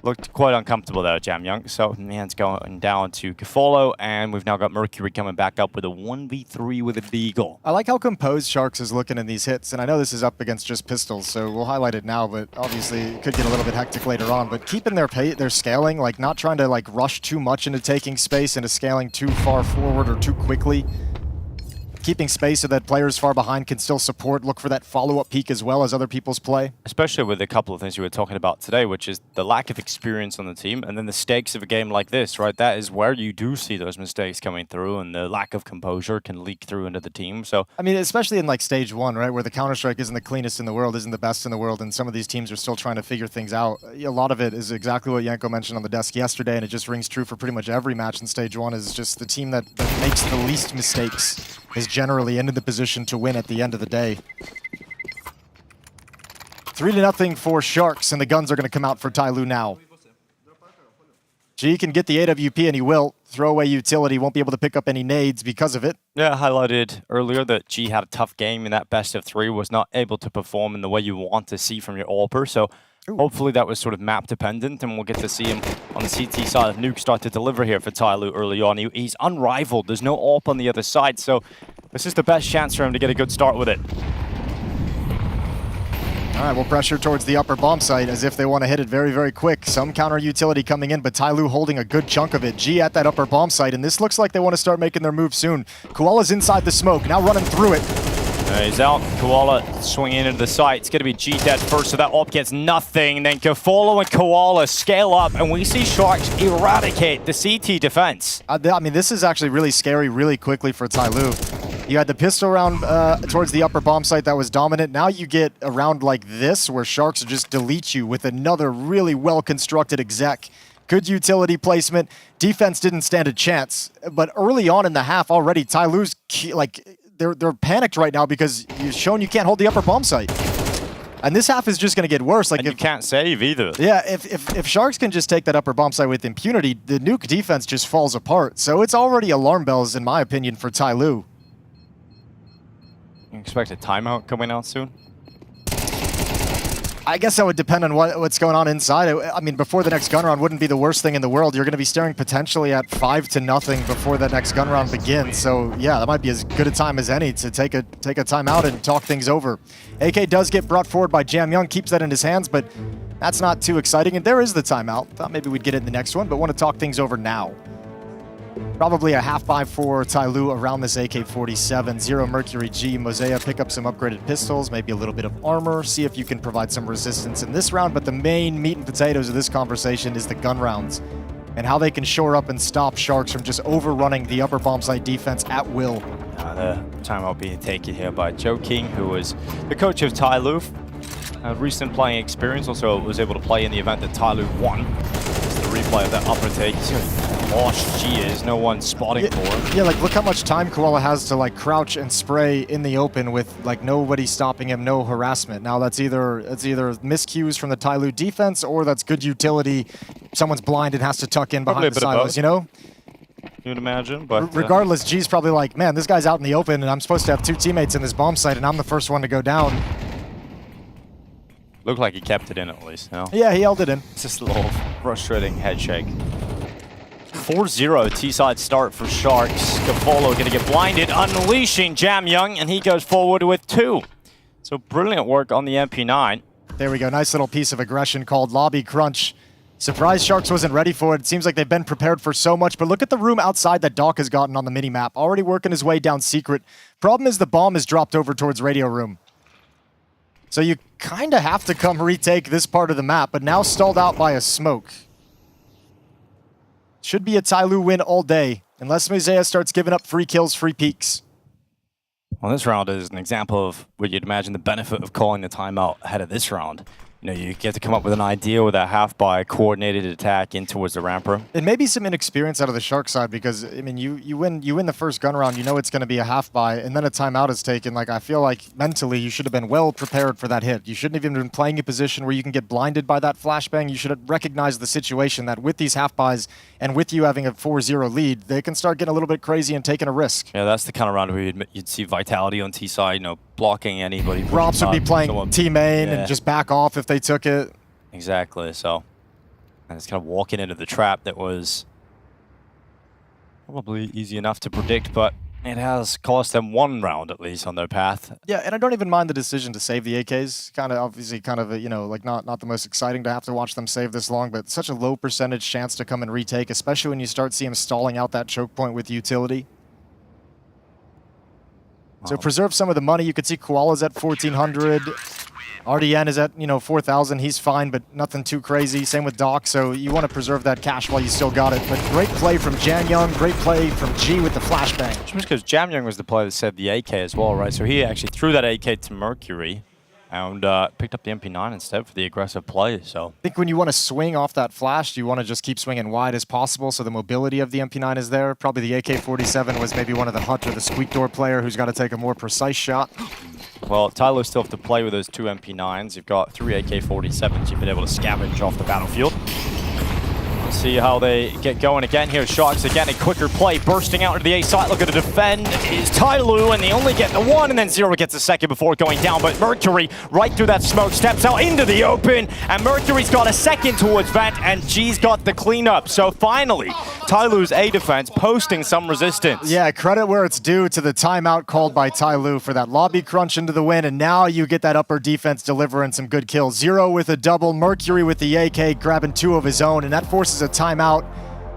looked quite uncomfortable there, Jamyang. So man's going down to Kefolo, and we've now got Mercury coming back up with a 1v3 with a Deagle. I like how composed Sharks is looking in these hits, and I know this is up against just pistols, so we'll highlight it now, but obviously it could get a little bit hectic later on. But keeping their scaling, like not trying to like rush too much into taking space, into scaling too far forward or too quickly. Keeping space so that players far behind can still support, look for that follow-up peak as well as other people's play. Especially with a couple of things you were talking about today, which is the lack of experience on the team and then the stakes of a game like this, right? That is where you do see those mistakes coming through and the lack of composure can leak through into the team. So I mean, especially in like stage 1, right? Where the Counter-Strike isn't the cleanest in the world, isn't the best in the world, and some of these teams are still trying to figure things out. A lot of it is exactly what Yanko mentioned on the desk yesterday, and it just rings true for pretty much every match in stage 1, is just the team that makes the least mistakes is generally in the position to win at the end of the day. 3-0 for Sharks, and the guns are going to come out for TYLOO now. G can get the AWP, and he will. Throwaway utility, won't be able to pick up any nades because of it. Yeah, I highlighted earlier that G had a tough game in that best of 3, was not able to perform in the way you want to see from your AWPer, so hopefully that was sort of map dependent, and we'll get to see him on the CT side of Nuke start to deliver here for TYLOO early on. He's unrivaled, there's no AWP on the other side, so this is the best chance for him to get a good start with it. All right, we'll pressure towards the upper bomb site as if they want to hit it very, very quick. Some counter utility coming in, but TYLOO holding a good chunk of it. G at that upper bomb site, and this looks like they want to start making their move soon. Koala's inside the smoke, now running through it. He's out. Koala swinging into the site. It's going to be G dead first, so that AWP gets nothing. Then Kefolo and Koala scale up, and we see Sharks eradicate the CT defense. I mean, this is actually really scary really quickly for TYLOO. You had the pistol round towards the upper bomb site that was dominant. Now you get a round like this where Sharks just delete you with another really well-constructed exec. Good utility placement. Defense didn't stand a chance. But early on in the half already, TYLOO's like... They're panicked right now because you've shown you can't hold the upper bomb site. And this half is just going to get worse. Like and you can't save either. Yeah, if Sharks can just take that upper bomb site with impunity, the Nuke defense just falls apart. So it's already alarm bells, in my opinion, for TYLOO. You expect a timeout coming out soon? I guess that would depend on what's going on inside. I mean, before the next gun round wouldn't be the worst thing in the world. You're going to be staring potentially at 5-0 before the next gun round begins. So yeah, that might be as good a time as any to take a timeout and talk things over. AK does get brought forward by Jam Young, keeps that in his hands, but that's not too exciting. And there is the timeout. Thought maybe we'd get it in the next one, but want to talk things over now. Probably a half-buy for TYLOO around this AK-47. 0 Mercury G. Mosea, pick up some upgraded pistols, maybe a little bit of armor, see if you can provide some resistance in this round, but the main meat and potatoes of this conversation is the gun rounds and how they can shore up and stop Sharks from just overrunning the upper bomb site defense at will. The timeout being taken here by Joe King, who was the coach of TYLOO. Recent playing experience, also was able to play in the event that TYLOO won. The replay of that upper take. Lost G is, no one spotting for him. Yeah, like look how much time Koala has to like crouch and spray in the open with like nobody stopping him, no harassment. Now that's either miscues from the TYLOO defense or that's good utility. Someone's blind and has to tuck in behind the silos, you know? You'd imagine, but regardless, G's probably like, man, this guy's out in the open and I'm supposed to have 2 teammates in this bomb site and I'm the first one to go down. Looked like he kept it in at least, you know? Yeah, he held it in. It's just a little frustrating head shake. 4-0 T-side start for Sharks. Gafolo gonna get blinded, unleashing Jam Young, and he goes forward with 2. So brilliant work on the MP9. There we go, nice little piece of aggression called Lobby Crunch. Surprised Sharks wasn't ready for it. It seems like they've been prepared for so much, but look at the room outside that Doc has gotten on the mini-map. Already working his way down secret. Problem is the bomb is dropped over towards radio room. So you kind of have to come retake this part of the map, but now stalled out by a smoke. Should be a TYLOO win all day, unless Mosea starts giving up free kills, free peaks. Well, this round is an example of what you'd imagine the benefit of calling the timeout ahead of this round. You know, you get to come up with an idea with a half-buy coordinated attack in towards the ramp room. And maybe some inexperience out of the Shark side because, I mean, you win the first gun round, you know it's going to be a half-buy, and then a timeout is taken. Like, I feel like mentally you should have been well prepared for that hit. You shouldn't have even been playing a position where you can get blinded by that flashbang. You should have recognized the situation that with these half-buys and with you having a 4-0 lead, they can start getting a little bit crazy and taking a risk. Yeah, that's the kind of round where you'd see Vitality on T-side, you know, blocking anybody. Robs would be playing T-main and just back off if they took it. Exactly, so. And it's kind of walking into the trap that was probably easy enough to predict, but it has cost them 1 round at least on their path. Yeah, and I don't even mind the decision to save the AKs. Obviously, you know, like not the most exciting to have to watch them save this long, but such a low percentage chance to come and retake, especially when you start seeing them stalling out that choke point with utility. So preserve some of the money. You could see Koala's at 1,400. RDN is at, 4,000. He's fine, but nothing too crazy. Same with Doc, so you want to preserve that cash while you still got it. But great play from Jan Young. Great play from G with the flashbang. Just because Jam Young was the player that saved the AK as well, right? So he actually threw that AK to Mercury and picked up the MP9 instead for the aggressive play, so. I think when you want to swing off that flash, you want to just keep swinging wide as possible so the mobility of the MP9 is there. Probably the AK-47 was maybe one of the Hunt or the Squeak Door player who's got to take a more precise shot. Well, TYLOO still have to play with those 2 MP9s. You've got 3 AK-47s you've been able to scavenge off the battlefield. Let's see how they get going again here. Sharks again, a quicker play, bursting out into the A side. Looking to defend is TYLOO, and they only get the 1, and then 0 gets a second before going down. But Mercury, right through that smoke, steps out into the open, and Mercury's got a second towards Vent, and G's got the cleanup. So finally, TYLOO's A defense posting some resistance. Yeah, credit where it's due to the timeout called by TYLOO for that lobby crunch into the win, and now you get that upper defense delivering some good kills. 0 with a double, Mercury with the AK grabbing 2 of his own, and that forces a timeout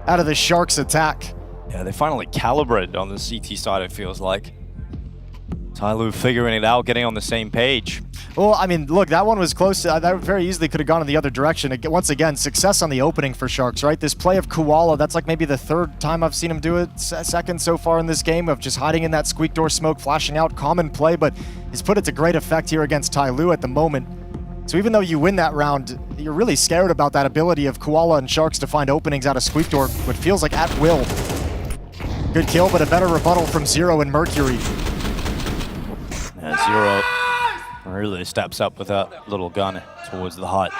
out of the Sharks attack. Yeah, they finally calibrated on the CT side, it feels like. TYLOO figuring it out, getting on the same page. Well, I mean, look, that one was close. That very easily could have gone in the other direction. Once again, success on the opening for Sharks, right? This play of Koala, that's like maybe the 3rd time I've seen him do it, second so far in this game, of just hiding in that Squeak Door smoke, flashing out. Common play, but he's put it to great effect here against TYLOO at the moment. So even though you win that round, you're really scared about that ability of Koala and Sharks to find openings out of Squeak Door, what feels like at will. Good kill, but a better rebuttal from 0 and Mercury. Yeah, 0 really steps up with that little gun towards the hut.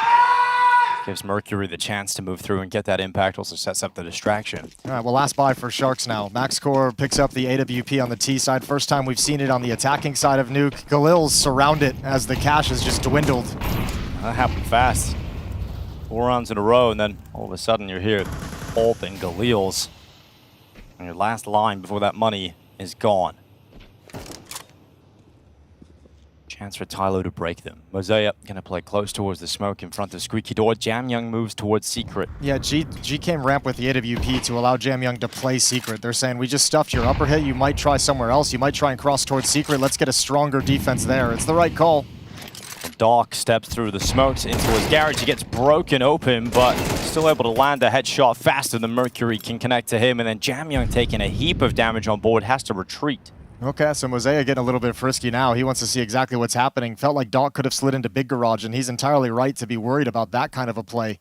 Gives Mercury the chance to move through and get that impact, also sets up the distraction. All right, well, last buy for Sharks now. MaxCore picks up the AWP on the T side. First time we've seen it on the attacking side of Nuke. Galil's surrounded as the cash has just dwindled. That happened fast. 4 rounds in a row, and then all of a sudden you're here, Ulf and Galil's. And your last line before that money is gone. Chance for TYLOO to break them. Mosaic gonna play close towards the smoke in front of Squeaky Door. Jamyoung moves towards Secret. Yeah, G came ramp with the AWP to allow Jamyoung to play Secret. They're saying, we just stuffed your upper hit, you might try somewhere else, you might try and cross towards Secret, let's get a stronger defense there. It's the right call. Doc steps through the smokes into his garage. He gets broken open, but still able to land a headshot faster than Mercury can connect to him. And then Jamyoung, taking a heap of damage on board, has to retreat. Okay, so Mosaic getting a little bit frisky now. He wants to see exactly what's happening. Felt like Doc could have slid into Big Garage, and he's entirely right to be worried about that kind of a play.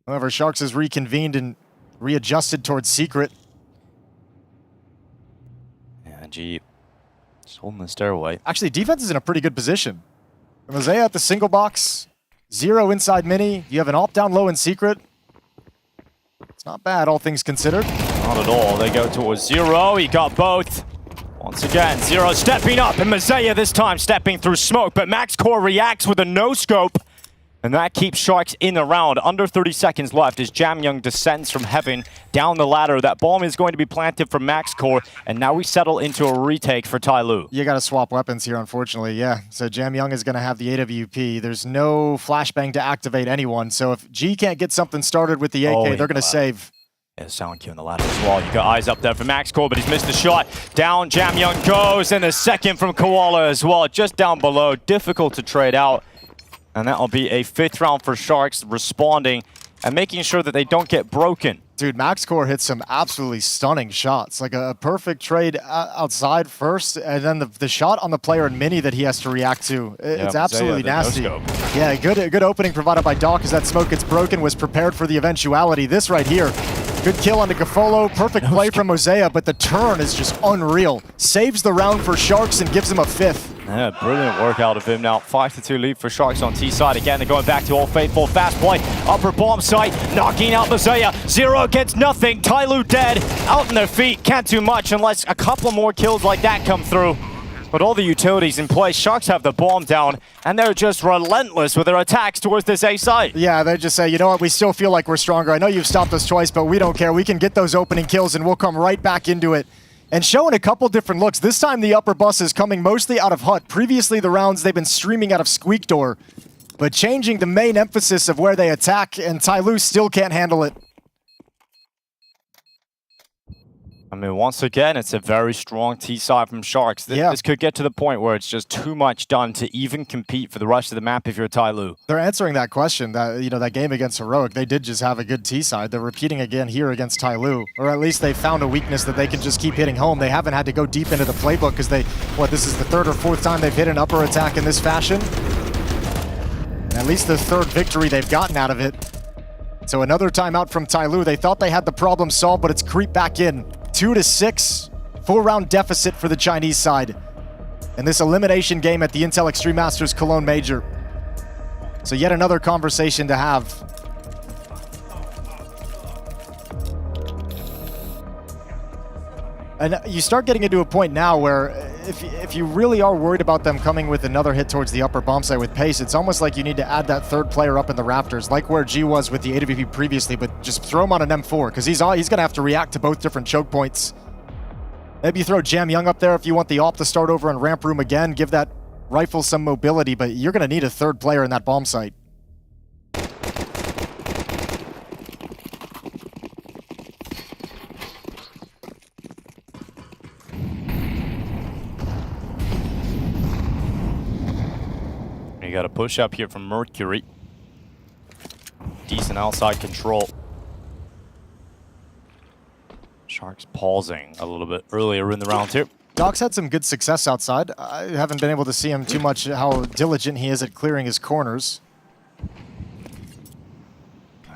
However, Sharks has reconvened and readjusted towards Secret. Yeah, G just holding the stairway. Actually, defense is in a pretty good position. Mosaic at the single box, 0 inside mini. You have an AWP down low in Secret. It's not bad, all things considered. Not at all. They go towards 0. He got both. Once again, 0 stepping up, and Mosaic this time stepping through smoke, but MaxCore reacts with a no-scope, and that keeps Sharks in the round. Under 30 seconds left as Jamyoung descends from heaven down the ladder. That bomb is going to be planted from MaxCore, and now we settle into a retake for TYLOO. You got to swap weapons here, unfortunately, yeah. So Jamyoung is going to have the AWP. There's no flashbang to activate anyone, so if G can't get something started with the AK, they're going to save. Yeah, sound cue on the ladder as well. You got eyes up there for MaxCore, but he's missed the shot. Down Jamyoung goes, and a second from Koala as well, just down below. Difficult to trade out. And that'll be a 5th round for Sharks, responding and making sure that they don't get broken. Dude, MaxCore hit some absolutely stunning shots. Like a perfect trade outside first, and then the shot on the player in mini that he has to react to. It's absolutely nasty. Yeah, good opening provided by Doc as that smoke gets broken, was prepared for the eventuality. This right here. Good kill onto Gafolo, perfect play from Mosaic, but the turn is just unreal. Saves the round for Sharks and gives them a 5th. Yeah, brilliant work out of him now. 5-2 lead for Sharks on T side. Again, they're going back to All Faithful. Fast play, upper bomb site, knocking out Mosaic. 0 gets nothing. TYLOO dead, out on their feet. Can't do much unless a couple more kills like that come through. But all the utilities in place. Sharks have the bomb down, and they're just relentless with their attacks towards this A site. Yeah, they just say, you know what, we still feel like we're stronger. I know you've stopped us twice, but we don't care. We can get those opening kills, and we'll come right back into it. And showing a couple different looks. This time the upper bus is coming mostly out of hut. Previously the rounds, they've been streaming out of Squeak Door. But changing the main emphasis of where they attack, and TYLOO still can't handle it. I mean, once again, it's a very strong T side from Sharks. This could get to the point where it's just too much done to even compete for the rest of the map if you're TYLOO. They're answering that question. That game against Heroic, they did just have a good T side. They're repeating again here against TYLOO, or at least they found a weakness that they can just keep hitting home. They haven't had to go deep into the playbook because this is the 3rd or 4th time they've hit an upper attack in this fashion. At least the 3rd victory they've gotten out of it. So another timeout from TYLOO. They thought they had the problem solved, but it's creeped back in. 2-6, 4-round deficit for the Chinese side. And this elimination game at the Intel Extreme Masters Cologne Major. So yet another conversation to have. And you start getting into a point now where if you really are worried about them coming with another hit towards the upper bomb site with pace, it's almost like you need to add that 3rd player up in the rafters, like where G was with the AWP previously, but just throw him on an M4, because he's going to have to react to both different choke points. Maybe you throw Jamyoung up there if you want the AWP to start over in ramp room again, give that rifle some mobility, but you're going to need a 3rd player in that bomb site. You got a push up here from Mercury. Decent outside control. Sharks pausing a little bit earlier in the round here. Doc's had some good success outside. I haven't been able to see him too much how diligent he is at clearing his corners.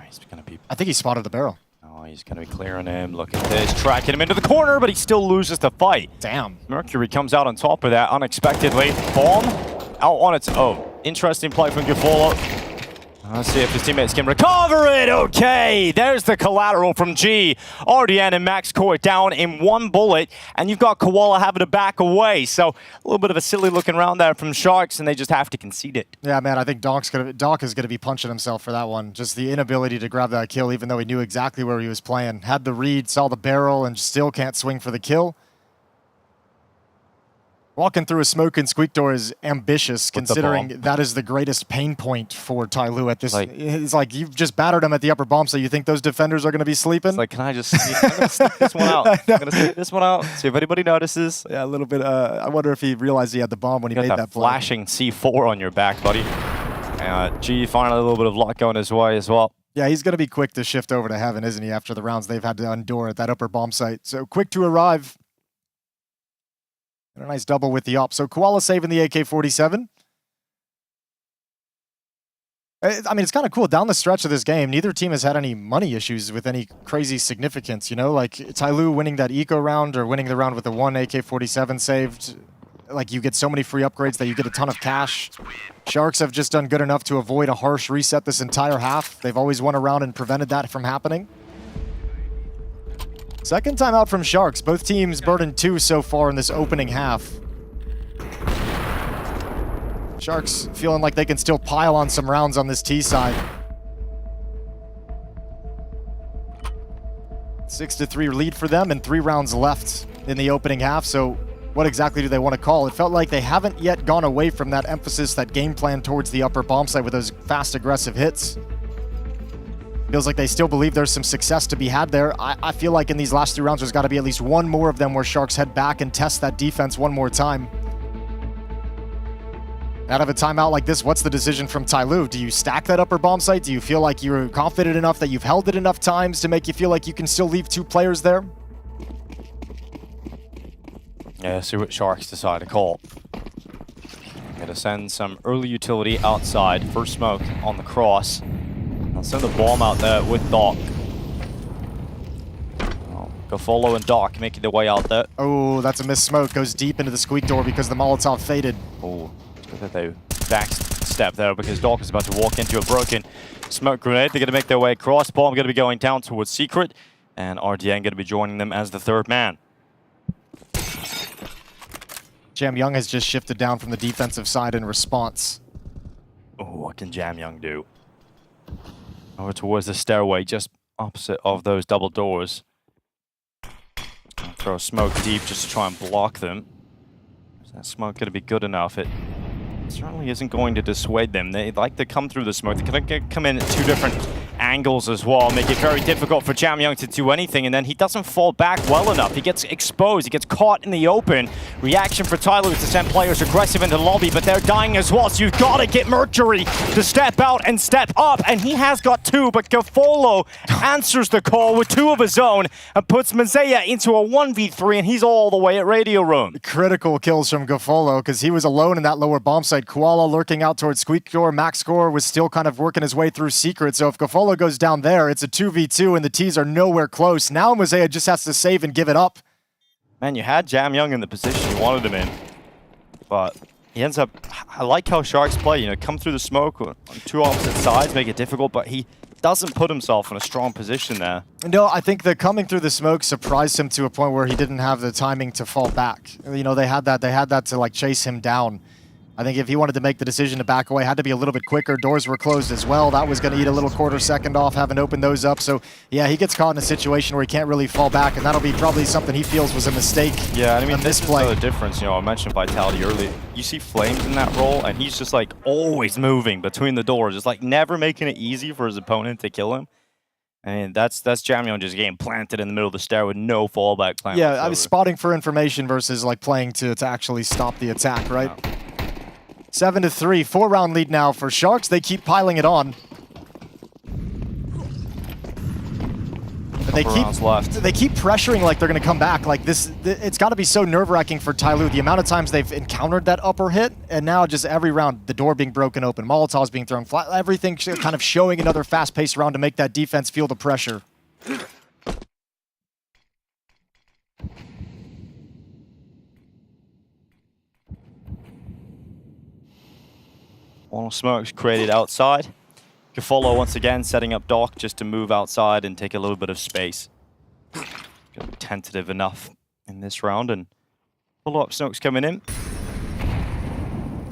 He's gonna be. I think he spotted the barrel. Oh, he's gonna be clearing him. Look at this, tracking him into the corner, but he still loses the fight. Damn. Mercury comes out on top of that unexpectedly. Bomb out on its own. Interesting play from Gafolo. Let's see if his teammates can recover it. Okay, there's the collateral from G. RDN and Max Core down in one bullet, and you've got Koala having to back away. So a little bit of a silly looking round there from Sharks, and they just have to concede it. Yeah, man, I think Doc is gonna be punching himself for that one. Just the inability to grab that kill, even though he knew exactly where he was playing. Had the read, saw the barrel, and still can't swing for the kill. Walking through a smoke and squeak door is ambitious, considering that is the greatest pain point for TYLOO at this. It's like you've just battered him at the upper bomb, so you think those defenders are going to be sleeping? It's like, can I just I'm going to sneak this one out. I'm going to sneak this one out, see if anybody notices. Yeah, a little bit. I wonder if he realized he had the bomb when he made that play. Flashing C4 on your back, buddy. G finally a little bit of luck going his way as well. Yeah, he's going to be quick to shift over to heaven, isn't he, after the rounds they've had to endure at that upper bomb site. So quick to arrive. And a nice double with the op. So Koala saving the AK-47. I mean, it's kind of cool. Down the stretch of this game, neither team has had any money issues with any crazy significance, you know? Like, TYLOO winning that eco round or winning the round with the one AK-47 saved. Like, you get so many free upgrades that you get a ton of cash. Sharks have just done good enough to avoid a harsh reset this entire half. They've always won a round and prevented that from happening. Second time out from Sharks. Both teams burdened 2 so far in this opening half. Sharks feeling like they can still pile on some rounds on this T side. 6-3 lead for them and 3 rounds left in the opening half. So what exactly do they want to call? It felt like they haven't yet gone away from that emphasis, that game plan towards the upper bomb site with those fast, aggressive hits. Feels like they still believe there's some success to be had there. I feel like in these last 3 rounds, there's got to be at least one more of them where Sharks head back and test that defense one more time. Out of a timeout like this, what's the decision from TYLOO? Do you stack that upper bomb site? Do you feel like you're confident enough that you've held it enough times to make you feel like you can still leave 2 players there? Yeah, see what Sharks decide to call. Gonna send some early utility outside. First smoke on the cross. I'll send the bomb out there with Doc. Gafolo and Doc making their way out there. Oh, that's a missed smoke. Goes deep into the squeak door because the Molotov faded. Oh, good that they backstep there because Doc is about to walk into a broken smoke grenade. They're going to make their way across. Bomb going to be going down towards Secret. And RDN going to be joining them as the 3rd man. Jam Young has just shifted down from the defensive side in response. Oh, what can Jam Young do? Over towards the stairway, just opposite of those double doors. I'll throw smoke deep just to try and block them. Is that smoke going to be good enough? It certainly isn't going to dissuade them. They like to come through the smoke. They're going to come in at 2 different angles as well, make it very difficult for Jam Young to do anything, and then he doesn't fall back well enough. He gets exposed, he gets caught in the open. Reaction for TYLOO is to send players aggressive into the lobby, but they're dying as well, so you've got to get Mercury to step out and step up, and he has got 2, but Gafolo answers the call with 2 of his own and puts Mazea into a 1v3, and he's all the way at Radio Room. Critical kills from Gafolo, because he was alone in that lower bomb site. Koala lurking out towards Squeak Door. Max Score was still kind of working his way through Secret, so if Gafolo goes down there, it's a 2v2 and the T's are nowhere close. Now Mazea just has to save and give it up. Man, you had Jam Young in the position you wanted him in, but he ends up, I like how Sharks play, you know, come through the smoke on 2 opposite sides, make it difficult, but he doesn't put himself in a strong position there. No, I think that coming through the smoke surprised him to a point where he didn't have the timing to fall back. You know, they had that to like chase him down. I think if he wanted to make the decision to back away, had to be a little bit quicker. Doors were closed as well. That was going to eat a little quarter second off, having opened those up. So, yeah, he gets caught in a situation where he can't really fall back, and that'll be probably something he feels was a mistake. Yeah, I mean, this play. Is the difference. You know, I mentioned Vitality earlier. You see Flames in that role, and he's just, like, always moving between the doors. Just, like, never making it easy for his opponent to kill him. I mean, that's Jam Young just getting planted in the middle of the stair with no fallback plan. Yeah, I was spotting for information versus, like, playing to actually stop the attack, right? Yeah. 7-3, 4-round lead now for Sharks. They keep piling it on. But they keep pressuring like they're going to come back. Like this, it's got to be so nerve-wracking for TYLOO. The amount of times they've encountered that upper hit, and now just every round, the door being broken open, Molotovs being thrown flat, everything kind of showing another fast-paced round to make that defense feel the pressure. One smokes created outside. Gafolo once again setting up Doc just to move outside and take a little bit of space. Gonna be tentative enough in this round, and follow-up smokes coming in.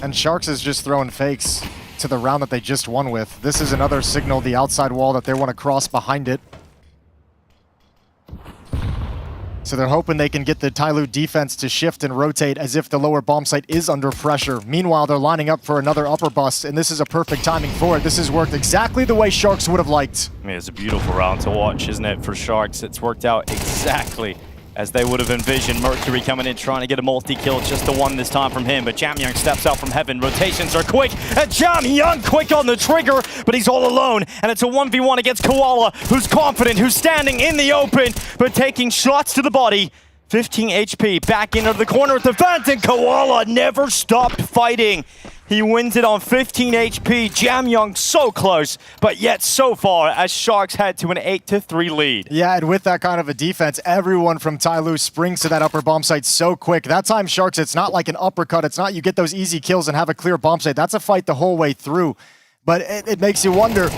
And Sharks is just throwing fakes to the round that they just won with. This is another signal, the outside wall, that they want to cross behind it. So they're hoping they can get the TYLOO defense to shift and rotate as if the lower bomb site is under pressure. Meanwhile, they're lining up for another upper bust, and this is a perfect timing for it. This has worked exactly the way Sharks would have liked. I mean, it's a beautiful round to watch, isn't it, for Sharks? It's worked out exactly as they would have envisioned. Mercury coming in, trying to get a multi-kill. It's just the one this time from him, but Jamyoung steps out from heaven. Rotations are quick, and Jamyoung quick on the trigger, but he's all alone, and it's a 1v1 against Koala, who's confident, who's standing in the open, but taking shots to the body. 15 HP, back into the corner at the vent, and Koala never stopped fighting. He wins it on 15 HP. Jamyoung so close, but yet so far as Sharks head to an 8-3 lead. Yeah, and with that kind of a defense, everyone from TYLOO springs to that upper bomb site so quick. That time, Sharks, it's not like an uppercut. It's not you get those easy kills and have a clear bomb site. That's a fight the whole way through. But it makes you wonder,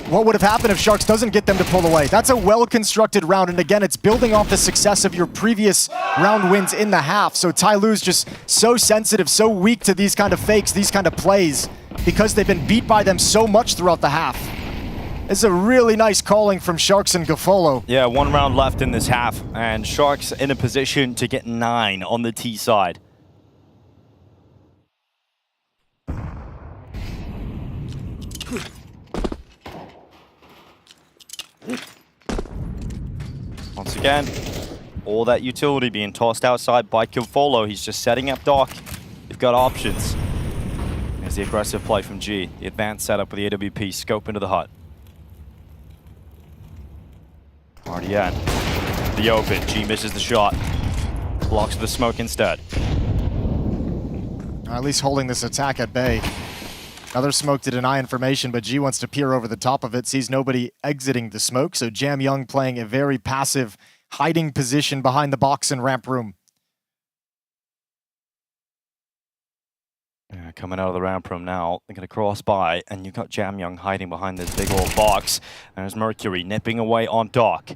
what would have happened if Sharks doesn't get them to pull away? That's a well-constructed round, and again, it's building off the success of your previous round wins in the half. So TYLOO's just so sensitive, so weak to these kind of fakes, these kind of plays, because they've been beat by them so much throughout the half. It's a really nice calling from Sharks and Gafolo. Yeah, 1 round left in this half, and Sharks in a position to get 9 on the T side. Once again, all that utility being tossed outside by Gafolo. He's just setting up Doc. They've got options. There's the aggressive play from G. The advanced setup with the AWP. Scope into the hut. RDN. The open. G misses the shot. Blocks the smoke instead. At least holding this attack at bay. Another smoke to deny information, but G wants to peer over the top of it, sees nobody exiting the smoke, so Jamyoung playing a very passive, hiding position behind the box and ramp room. Yeah, coming out of the ramp room now, they're going to cross by, and you've got Jamyoung hiding behind this big old box. And there's Mercury nipping away on Doc.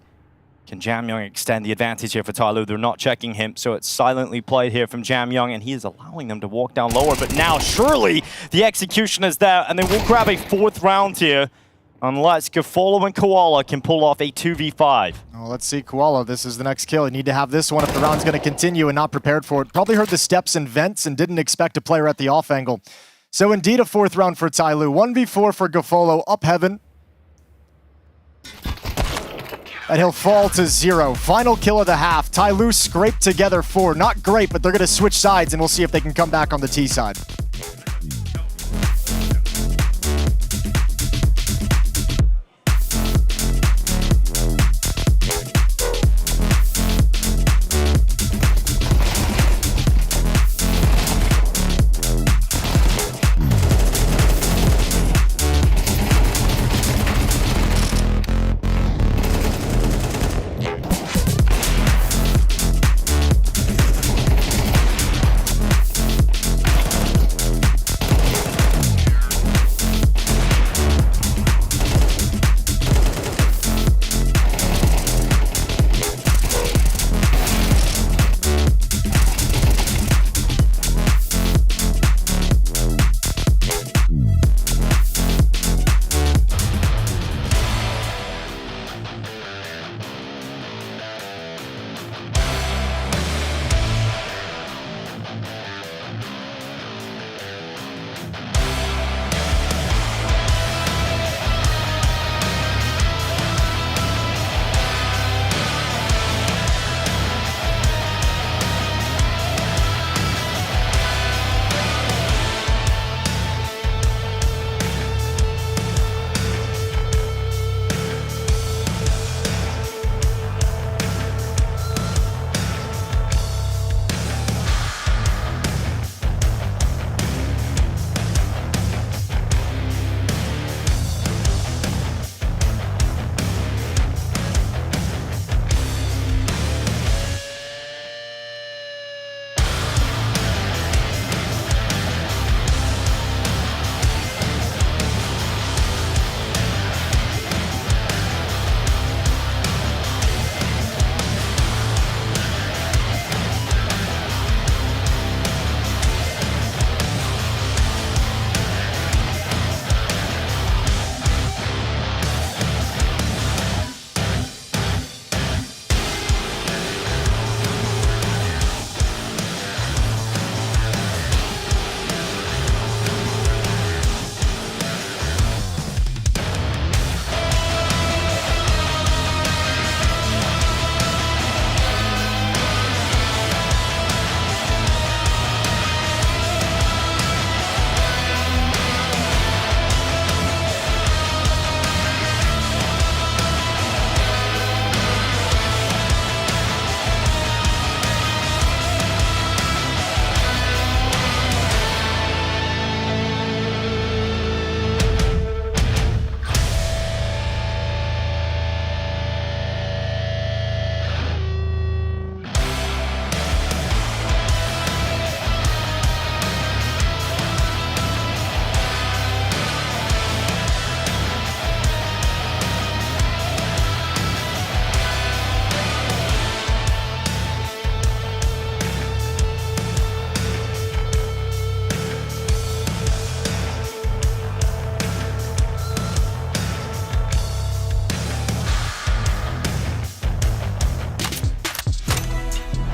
Can Jamyoung extend the advantage here for TYLOO? They're not checking him, so it's silently played here from Jamyoung, and he is allowing them to walk down lower. But now, surely, the execution is there, and they will grab a 4th round here, unless Gafolo and Koala can pull off a 2v5. Well, let's see, Koala, this is the next kill. You need to have this one if the round's going to continue and not prepared for it. Probably heard the steps and vents and didn't expect a player at the off angle. So indeed a 4th round for TYLOO. 1v4 for Gafolo, up heaven. And he'll fall to 0. Final kill of the half. TYLOO scraped together 4. Not great, but they're going to switch sides, and we'll see if they can come back on the T side.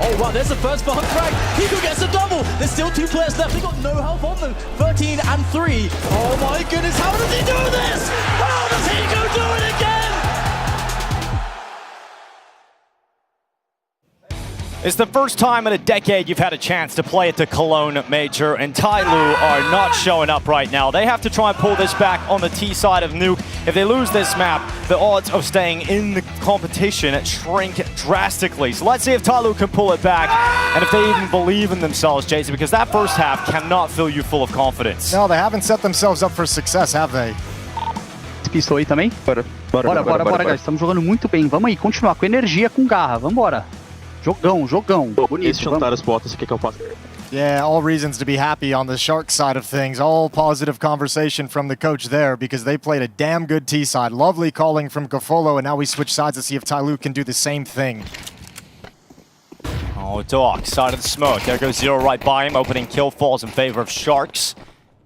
Oh wow, there's the first for Huntfrag. Hiko gets a double. There's still 2 players left. They got no health on them. 13 and 3. Oh my goodness, how does he do this? How does Hiko do it again? It's the first time in a decade you've had a chance to play at the Cologne Major, and TYLOO are not showing up right now. They have to try and pull this back on the T side of Nuke. If they lose this map, the odds of staying in the competition shrink drastically. So let's see if TYLOO can pull it back, and if they even believe in themselves, Jason, because that first half cannot fill you full of confidence. No, they haven't set themselves up for success, have they? Pistol aí também? Bora, guys. Estamos jogando muito bem. Vamos aí, continuar com energia, com garra. Vambora. Jogão. Bonito. Chantar as botas, o que eu faço? Yeah, all reasons to be happy on the Sharks side of things. All positive conversation from the coach there because they played a damn good T side. Lovely calling from Gafolo, and now we switch sides to see if TYLOO can do the same thing. Oh, Doc, side of the smoke. There goes Zero right by him. Opening kill falls in favor of Sharks.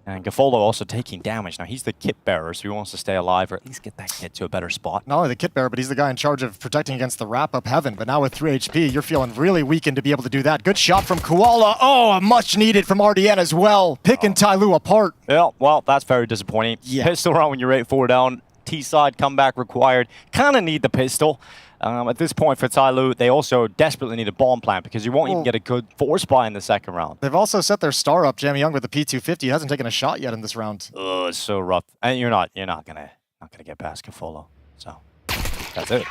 And Gafolo also taking damage. Now, he's the kit bearer, so he wants to stay alive or at least get that kit to a better spot. Not only the kit bearer, but he's the guy in charge of protecting against the wrap-up heaven. But now with 3 HP, you're feeling really weakened to be able to do that. Good shot from Koala. Oh, much needed from RDN as well. Picking TYLOO apart. Yeah, well, that's very disappointing. Yeah. Pistol round when you're 8-4 down. T-side comeback required. Kind of need the pistol. At this point for TYLOO, they also desperately need a bomb plant because you won't even get a good force buy in the second round. They've also set their star up, Jamie Young with the P250. He hasn't taken a shot yet in this round. Oh, it's so rough. And you're not gonna get past Gafolo. So that's it.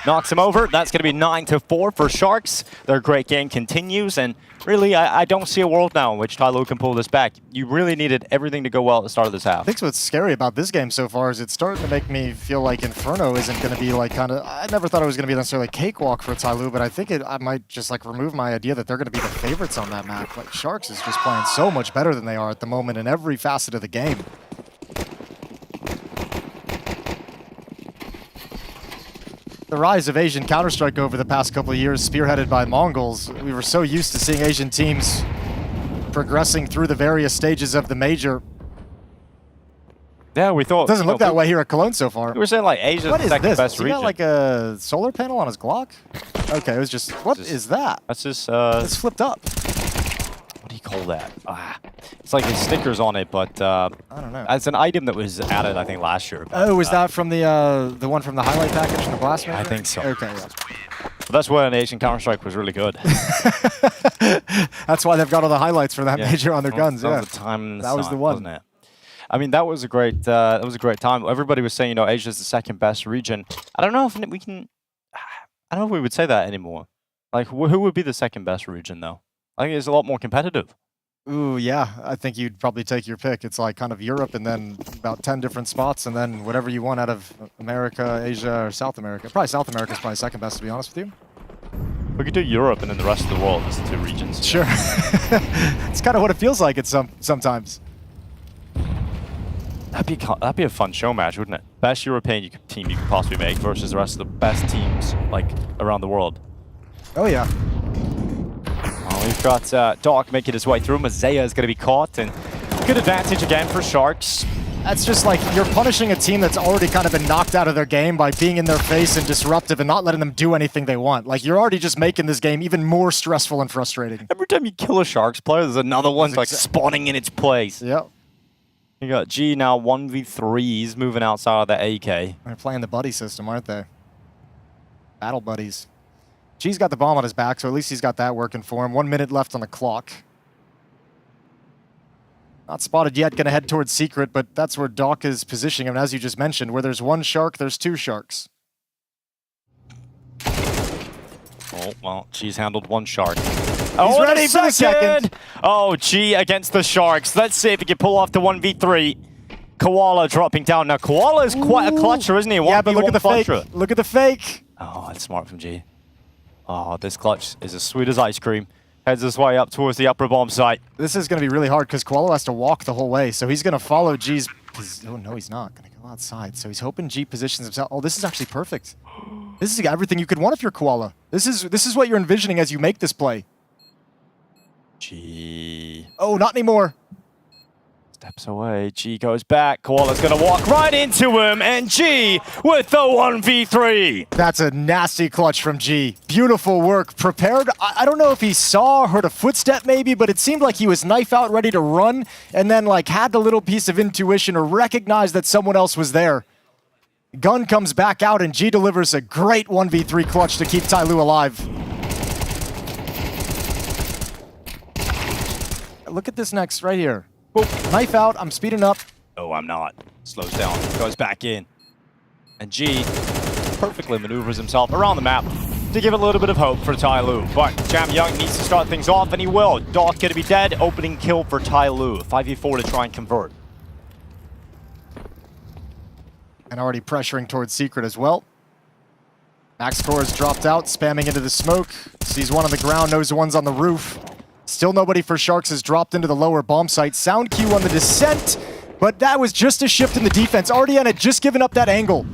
Knocks him over. That's gonna be 9-4 for Sharks. Their great game continues, and really, I don't see a world now in which TYLOO can pull this back. You really needed everything to go well at the start of this half. I think what's scary about this game so far is it's starting to make me feel like Inferno isn't going to be like I never thought it was going to be necessarily a cakewalk for TYLOO, but I think I might just like remove my idea that they're going to be the favorites on that map. Like Sharks is just playing so much better than they are at the moment in every facet of the game. The rise of Asian Counter-Strike over the past couple of years, spearheaded by Mongols. We were so used to seeing Asian teams progressing through the various stages of the major. Yeah, we thought... It doesn't look that way here at Cologne so far. We were saying like Asia's the second best region. He got like a solar panel on his Glock? Okay, it was just... What is that? That's just... It's flipped up. What do you call that? It's like his stickers on it, but... I don't know. It's an item that was added, I think, last year. Oh, was that from the one from the highlight package from the Blast Major? I think so. Okay, yeah. But that's when Asian Counter-Strike was really good. That's why they've got all the highlights for that major on their guns, that yeah. was the time in the that was sun, the one. wasn't it? I mean, that was a great time. Everybody was saying, Asia's the second best region. I don't know if we can... I don't know if we would say that anymore. Like, who would be the second best region, though? I think it's a lot more competitive. Ooh, yeah. I think you'd probably take your pick. It's like kind of Europe and then about 10 different spots and then whatever you want out of America, Asia, or South America. Probably South America is probably second best, to be honest with you. We could do Europe and then the rest of the world as the 2 regions. Sure. It's kind of what it feels like sometimes. That'd be a fun show match, wouldn't it? Best European team you could possibly make versus the rest of the best teams like around the world. Oh, yeah. We've got Doc making his way through. Mazea is going to be caught, and good advantage again for Sharks. That's just like you're punishing a team that's already kind of been knocked out of their game by being in their face and disruptive and not letting them do anything they want. Like, you're already just making this game even more stressful and frustrating. Every time you kill a Sharks player, there's another one like spawning in its place. Yep. You got G now 1v3. He's moving outside of the AK. They're playing the buddy system, aren't they? Battle buddies. G's got the bomb on his back, so at least he's got that working for him. 1 minute left on the clock. Not spotted yet, going to head towards Secret, but that's where Doc is positioning him. And as you just mentioned, where there's one Shark, there's 2 Sharks. Oh, well, G's handled 1 Shark. He's ready for the second. Oh, G against the Sharks. Let's see if he can pull off the 1v3. Koala dropping down. Now, Koala is quite a clutcher, isn't he? Yeah, but look at the fake. Look at the fake. Oh, that's smart from G. Oh, this clutch is as sweet as ice cream. Heads his way up towards the upper bomb site. This is going to be really hard because Koala has to walk the whole way, so he's going to follow G's... Oh, no, he's not. Going to go outside, so he's hoping G positions himself. Oh, this is actually perfect. This is everything you could want if you're Koala. This is what you're envisioning as you make this play. G... Oh, not anymore. Steps away, G goes back, Koala's gonna walk right into him, and G with the 1v3! That's a nasty clutch from G. Beautiful work, prepared. I don't know if he saw, heard a footstep maybe, but it seemed like he was knife out, ready to run, and then like had the little piece of intuition or recognized that someone else was there. Gun comes back out, and G delivers a great 1v3 clutch to keep TYLOO alive. Look at this next, right here. Boop. Knife out, I'm speeding up. Oh, I'm not. Slows down, goes back in. And G perfectly maneuvers himself around the map to give a little bit of hope for TYLOO. But Jamyoung needs to start things off, and he will. Doc gonna be dead, opening kill for TYLOO. 5v4 to try and convert. And already pressuring towards Secret as well. Max Core has dropped out, spamming into the smoke. Sees one on the ground, knows one's on the roof. Still nobody for Sharks has dropped into the lower bomb site. Sound Q on the descent, but that was just a shift in the defense. RDN had just given up that angle.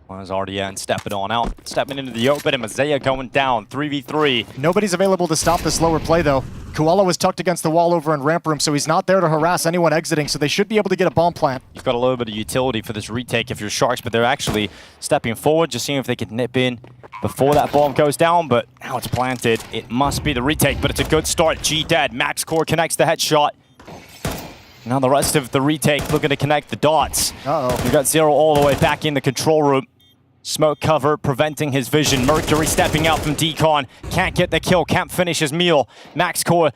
Was RDN stepping on out, stepping into the open, and Mazea going down, 3v3. Nobody's available to stop this lower play though. Koala was tucked against the wall over in ramp room, so he's not there to harass anyone exiting, so they should be able to get a bomb plant. You've got a little bit of utility for this retake if you're Sharks, but they're actually stepping forward, just seeing if they can nip in before that bomb goes down, but now it's planted. It must be the retake, but it's a good start. G dead. Max Core connects the headshot. Now the rest of the retake looking to connect the dots. Uh-oh. You got Zero all the way back in the control room. Smoke cover preventing his vision. Mercury stepping out from Decon. Can't get the kill, can't finish his meal. Max Core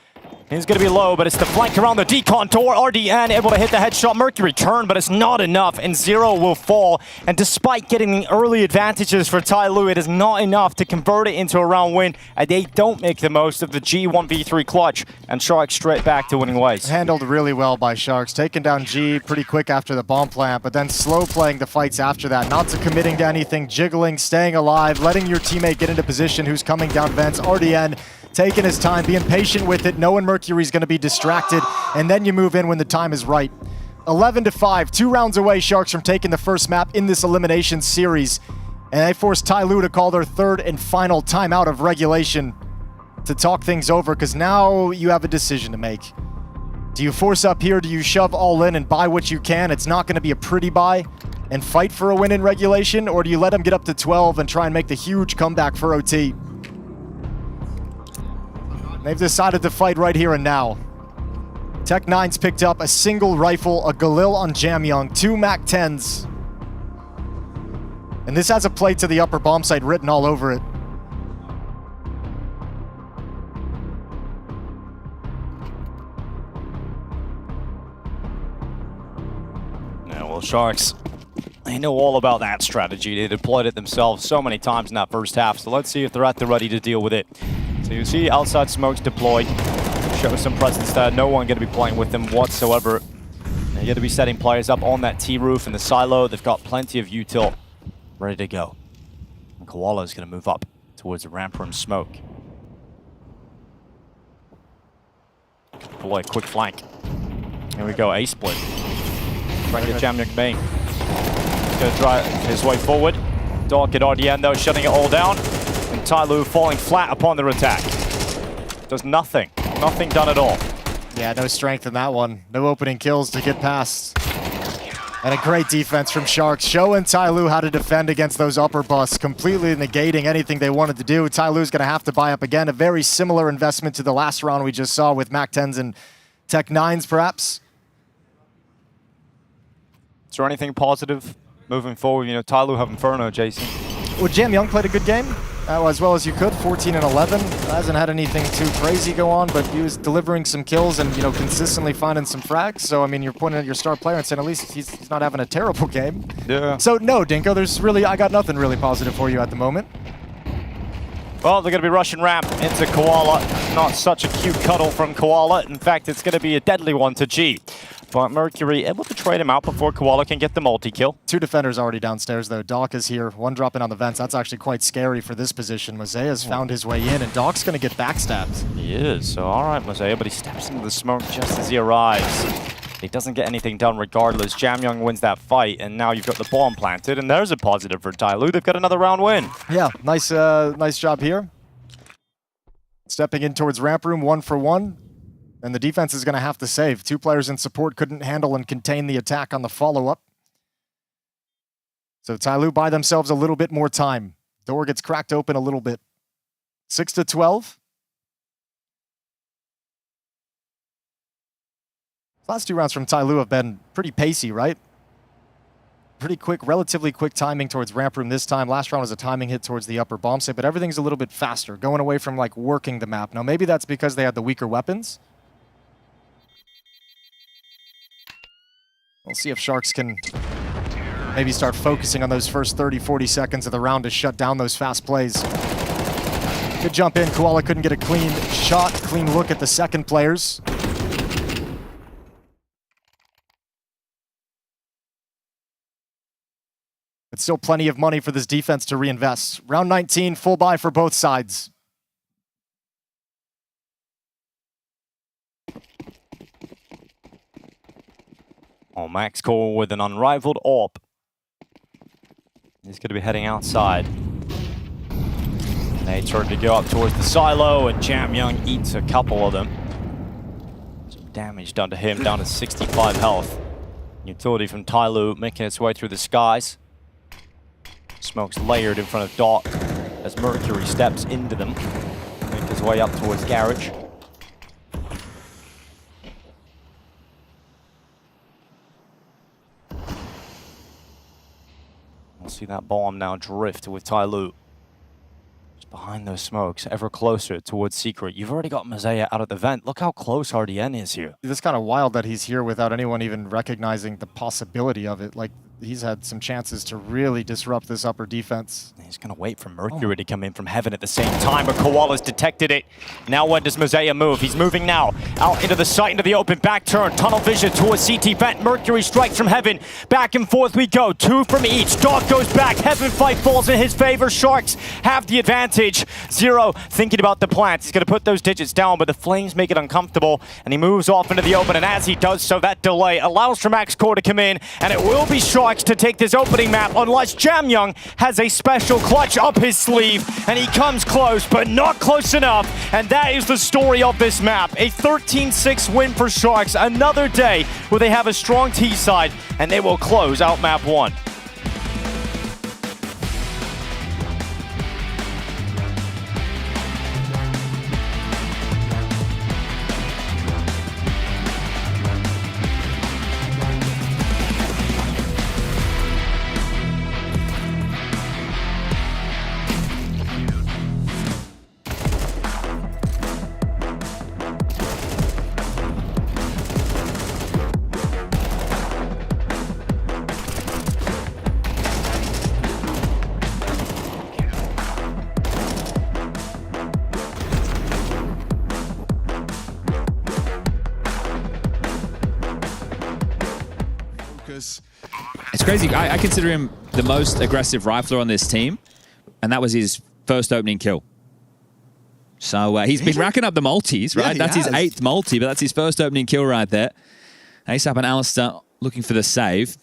is going to be low, but it's the flank around the Decon door. RDN able to hit the headshot. Mercury turn, but it's not enough, and Zero will fall. And despite getting the early advantages for TYLOO, it is not enough to convert it into a round win, and they don't make the most of the G1v3 clutch, and Sharks straight back to winning ways. Handled really well by Sharks, taking down G pretty quick after the bomb plant, but then slow playing the fights after that, not to committing to anything, jiggling, staying alive, letting your teammate get into position who's coming down vents. RDN taking his time, being patient with it, knowing Mercury's going to be distracted, and then you move in when the time is right. 11-5, 2 rounds away, Sharks from taking the first map in this elimination series, and they force TYLOO to call their third and final timeout of regulation to talk things over, because now you have a decision to make. Do you force up here? Do you shove all in and buy what you can? It's not going to be a pretty buy, and fight for a win in regulation, or do you let them get up to 12 and try and make the huge comeback for OT? They've decided to fight right here and now. Tech9's picked up a single rifle, a Galil on Jamyoung, 2 MAC-10s. And this has a plate to the upper bomb site written all over it. Yeah, well, Sharks, they know all about that strategy. They deployed it themselves so many times in that first half, so let's see if they're at the ready to deal with it. So you see outside smokes deployed, show some presence there, no one going to be playing with them whatsoever. They're going to be setting players up on that T-roof in the silo. They've got plenty of util ready to go. And Koala is going to move up towards the ramp room smoke. Boy, quick flank. Here we go, A-split. Trying to get Jamyoung main. He's going to drive his way forward. Dark at RDN though, shutting it all down. And TYLOO falling flat upon their attack. Does nothing. Nothing done at all. Yeah, no strength in that one. No opening kills to get past. And a great defense from Sharks, showing TYLOO how to defend against those upper busts, completely negating anything they wanted to do. TYLOO's going to have to buy up again. A very similar investment to the last round we just saw with MAC-10s and Tech-9s, perhaps. Is there anything positive moving forward? You know, TYLOO have Inferno, Jason. Well, Jamyoung played a good game, as well as you could, 14 and 11. Hasn't had anything too crazy go on, but he was delivering some kills and, you know, consistently finding some frags. So, I mean, you're pointing at your star player and saying at least he's not having a terrible game. Yeah. So, no, Dinko, I got nothing really positive for you at the moment. Well, they're going to be rushing ramp into Koala. Not such a cute cuddle from Koala. In fact, it's going to be a deadly one to G. But Mercury able to trade him out before Koala can get the multi-kill. 2 defenders already downstairs, though. Doc is here. 1 dropping on the vents. That's actually quite scary for this position. Mosea's found his way in, and Doc's going to get backstabbed. He is. So, all right, Mosea, but he steps into the smoke just as he arrives. He doesn't get anything done regardless. Jamyoung wins that fight, and now you've got the bomb planted, and there's a positive for TYLOO. They've got another round win. Yeah, nice job here. Stepping in towards ramp room, 1 for 1. and the defense is going to have to save. 2 players in support couldn't handle and contain the attack on the follow-up. So TYLOO buy themselves a little bit more time. Door gets cracked open a little bit. 6-12. Last 2 rounds from TYLOO have been pretty pacey, right? Pretty quick, relatively quick timing towards ramp room this time. Last round was a timing hit towards the upper bomb site, but everything's a little bit faster, going away from like working the map. Now maybe that's because they had the weaker weapons. We'll see if Sharks can maybe start focusing on those first 30, 40 seconds of the round to shut down those fast plays. Good jump in. Koala couldn't get a clean shot, clean look at the second players. But still plenty of money for this defense to reinvest. Round 19, full buy for both sides. Oh, Max Core with an unrivaled AWP. He's going to be heading outside. They turn to go up towards the silo, and Jam Young eats a couple of them. Some damage done to him, down to 65 health. Utility from TYLOO making its way through the skies. Smoke's layered in front of Doc as Mercury steps into them. Make his way up towards Garage. We'll see that bomb now drift with TYLOO. Just behind those smokes, ever closer towards Secret. You've already got Mazaya out of the vent. Look how close RDN is here. It's kind of wild that he's here without anyone even recognizing the possibility of it. Like, he's had some chances to really disrupt this upper defense. He's going to wait for Mercury to come in from heaven at the same time, but Koala's detected it. Now when does Mazaya move? He's moving now. Out into the site, into the open, back turn, tunnel vision towards CT vent. Mercury strikes from heaven. Back and forth we go, 2 from each. Dog goes back, heaven fight falls in his favor. Sharks have the advantage. Zero thinking about the plants. He's going to put those digits down, but the flames make it uncomfortable, and he moves off into the open, and as he does so, that delay allows for Max Core to come in, and it will be Sharks to take this opening map unless Jam Young has a special clutch up his sleeve, and he comes close, but not close enough, and that is the story of this map. A 13-6 win for Sharks, another day where they have a strong T side, and they will close out map 1. It's crazy. I consider him the most aggressive rifler on this team, and that was his first opening kill. So he's been racking up the multis, right? Yeah, that's his 8th multi, but that's his first opening kill right there. ASAP and Alistair looking for the save.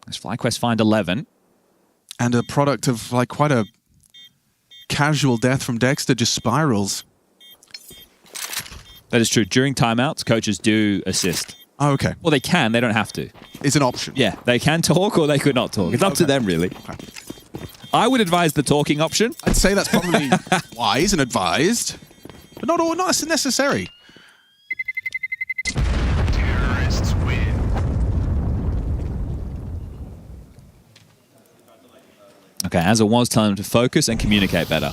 As FlyQuest find 11. And a product of like quite a casual death from Dexter, just spirals. That is true. During timeouts, coaches do assist. Oh, okay. Well, they can. They don't have to. It's an option. Yeah, they can talk or they could not talk. It's up to them, really. Okay. I would advise the talking option. I'd say that's probably wise and advised, but not necessary. Terrorists win. Okay, as it was, telling him to focus and communicate better.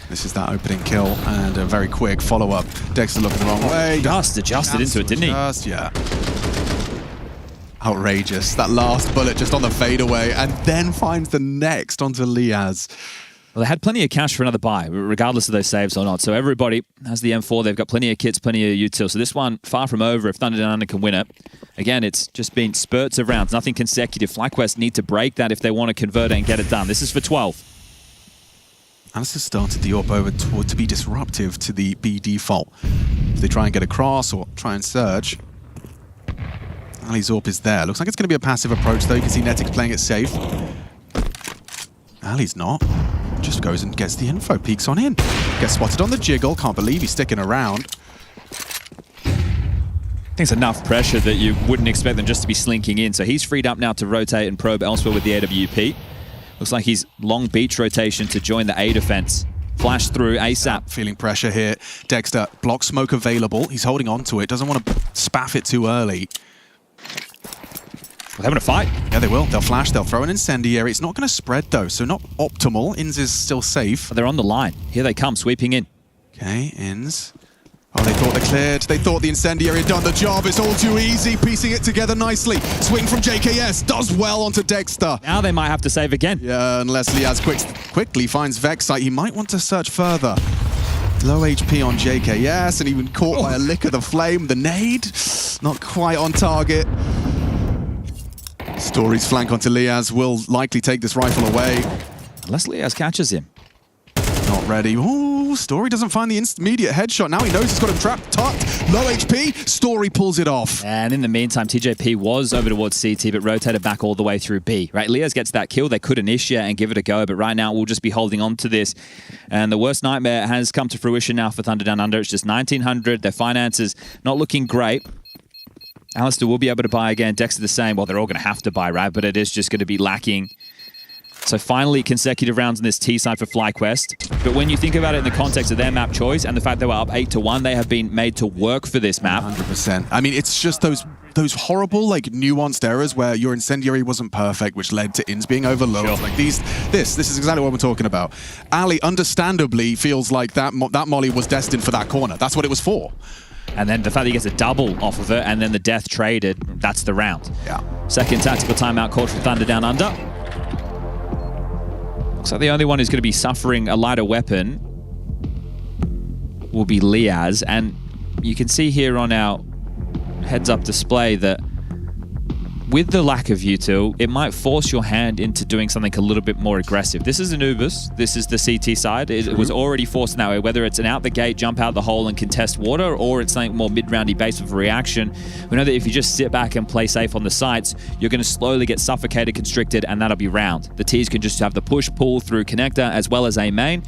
This is that opening kill and a very quick follow-up. Dexter looking the wrong way. Just adjusted into it, didn't he? Just, yeah. Outrageous. That last bullet just on the fadeaway and then finds the next onto Liaz. Well, they had plenty of cash for another buy, regardless of those saves or not. So everybody has the M4. They've got plenty of kits, plenty of util. So this one, far from over if Thunder Down Under can win it. Again, it's just been spurts of rounds, nothing consecutive. FlyQuest need to break that if they want to convert it and get it done. This is for 12. Alistair started the AWP over to be disruptive to the B default. If they try and get across or try and surge, Ali's AWP is there. Looks like it's going to be a passive approach though. You can see Netic playing it safe. Ali's not. Just goes and gets the info, peeks on in. Gets spotted on the jiggle. Can't believe he's sticking around. think it's enough pressure that you wouldn't expect them just to be slinking in. So he's freed up now to rotate and probe elsewhere with the AWP. Looks like he's long beach rotation to join the A defense. Flash through ASAP. Feeling pressure here. Dexter, block smoke available. He's holding on to it. Doesn't want to spaff it too early. They're having a fight. Yeah, they will. They'll flash. They'll throw an incendiary. It's not going to spread, though, so not optimal. Inns is still safe. They're on the line. Here they come, sweeping in. Okay, Inns. Oh, they thought they cleared. They thought the incendiary had done the job. It's all too easy, piecing it together nicely. Swing from JKS. Does well onto Dexter. Now they might have to save again. Yeah, unless Liaz quickly finds Vexite. He might want to search further. Low HP on JKS, and even caught by a lick of the flame. The nade, not quite on target. Story's flank onto Liaz will likely take this rifle away. Unless Liaz catches him. Not ready. Ooh, Story doesn't find the immediate headshot. Now he knows he's got him trapped. Tucked. Low HP. Story pulls it off. And in the meantime, TJP was over towards CT, but rotated back all the way through B. Right, Liaz gets that kill. They could initiate and give it a go, but right now we'll just be holding on to this. And the worst nightmare has come to fruition now for Thunder Down Under. It's just 1900. Their finances not looking great. Alistair will be able to buy again. Dexter the same. Well, they're all going to have to buy, right? But it is just going to be lacking. So finally, consecutive rounds on this T side for FlyQuest. But when you think about it in the context of their map choice and the fact they were up 8-1, they have been made to work for this map. 100%. I mean, it's just those horrible, like, nuanced errors where your incendiary wasn't perfect, which led to Inns being overloaded. Sure. Like this is exactly what we're talking about. Ali, understandably, feels like that molly was destined for that corner. That's what it was for. And then the fact that he gets a double off of it and then the death traded, that's the round. Yeah. Second tactical timeout called from Thunder Down Under. Looks like the only one who's going to be suffering a lighter weapon will be Liaz. And you can see here on our heads-up display that with the lack of util, it might force your hand into doing something a little bit more aggressive. This is Anubis. This is the CT side. It was already forced in that way, whether it's an out the gate, jump out the hole and contest water, or it's something more mid-roundy based with reaction. We know that if you just sit back and play safe on the sites, you're going to slowly get suffocated, constricted, and that'll be round. The Ts can just have the push-pull through connector as well as A main.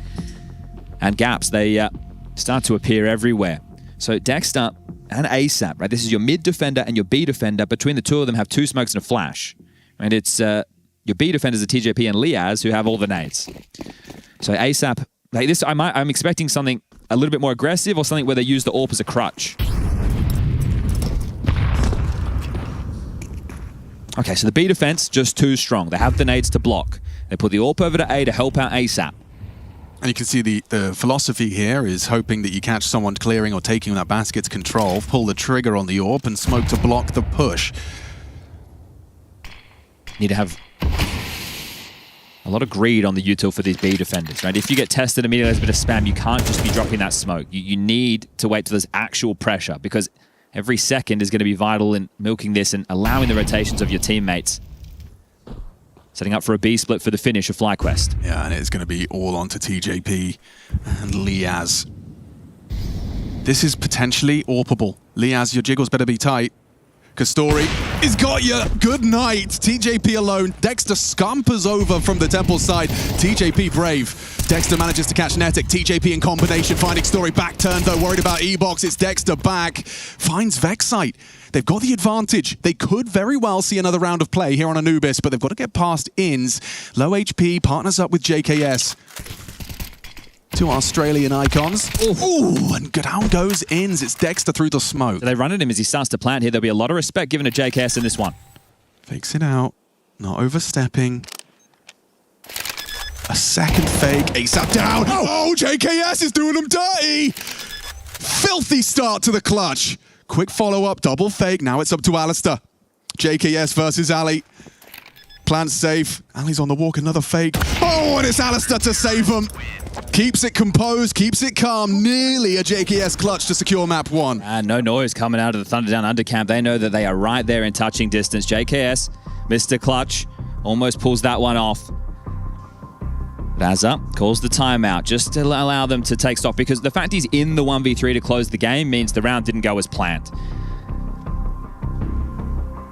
And gaps, they start to appear everywhere. So Dexter and ASAP, right? This is your mid defender and your B defender. Between the two of them have 2 smokes and a flash. And it's your B defenders are TJP and Liaz who have all the nades. So ASAP, like this, I'm expecting something a little bit more aggressive or something where they use the AWP as a crutch. Okay, so the B defense, just too strong. They have the nades to block. They put the AWP over to A to help out ASAP. And you can see the philosophy here is hoping that you catch someone clearing or taking that basket's control, pull the trigger on the AWP and smoke to block the push. Need to have a lot of greed on the util for these B defenders, right? If you get tested immediately, there's a bit of spam, you can't just be dropping that smoke. You need to wait till there's actual pressure because every second is going to be vital in milking this and allowing the rotations of your teammates. Setting up for a B split for the finish of FlyQuest. Yeah, and it's going to be all onto TJP and Liaz. This is potentially AWPable. Liaz, your jiggles better be tight. Because Story has got you. Good night. TJP alone. Dexter scampers over from the Temple side. TJP brave. Dexter manages to catch Netic. TJP in combination, finding Story back turned though. Worried about E-Box. It's Dexter back. Finds Vexite. They've got the advantage. They could very well see another round of play here on Anubis, but they've got to get past Inns. Low HP, partners up with JKS. 2 Australian icons. Ooh, and down goes Inns. It's Dexter through the smoke. So they run at him as he starts to plant here. There'll be a lot of respect given to JKS in this one. Fakes it out. Not overstepping. A second fake. ASAP down. Oh, JKS is doing them dirty. Filthy start to the clutch. Quick follow-up, double fake. Now it's up to Alistair. JKS versus Ali. Plant safe. Ali's on the walk, another fake. Oh, and it's Alistair to save him. Keeps it composed, keeps it calm. Nearly a JKS clutch to secure map 1. And no noise coming out of the Thunder Down Under camp. They know that they are right there in touching distance. JKS, Mr. Clutch, almost pulls that one off. Vaza calls the timeout just to allow them to take stock because the fact he's in the 1v3 to close the game means the round didn't go as planned.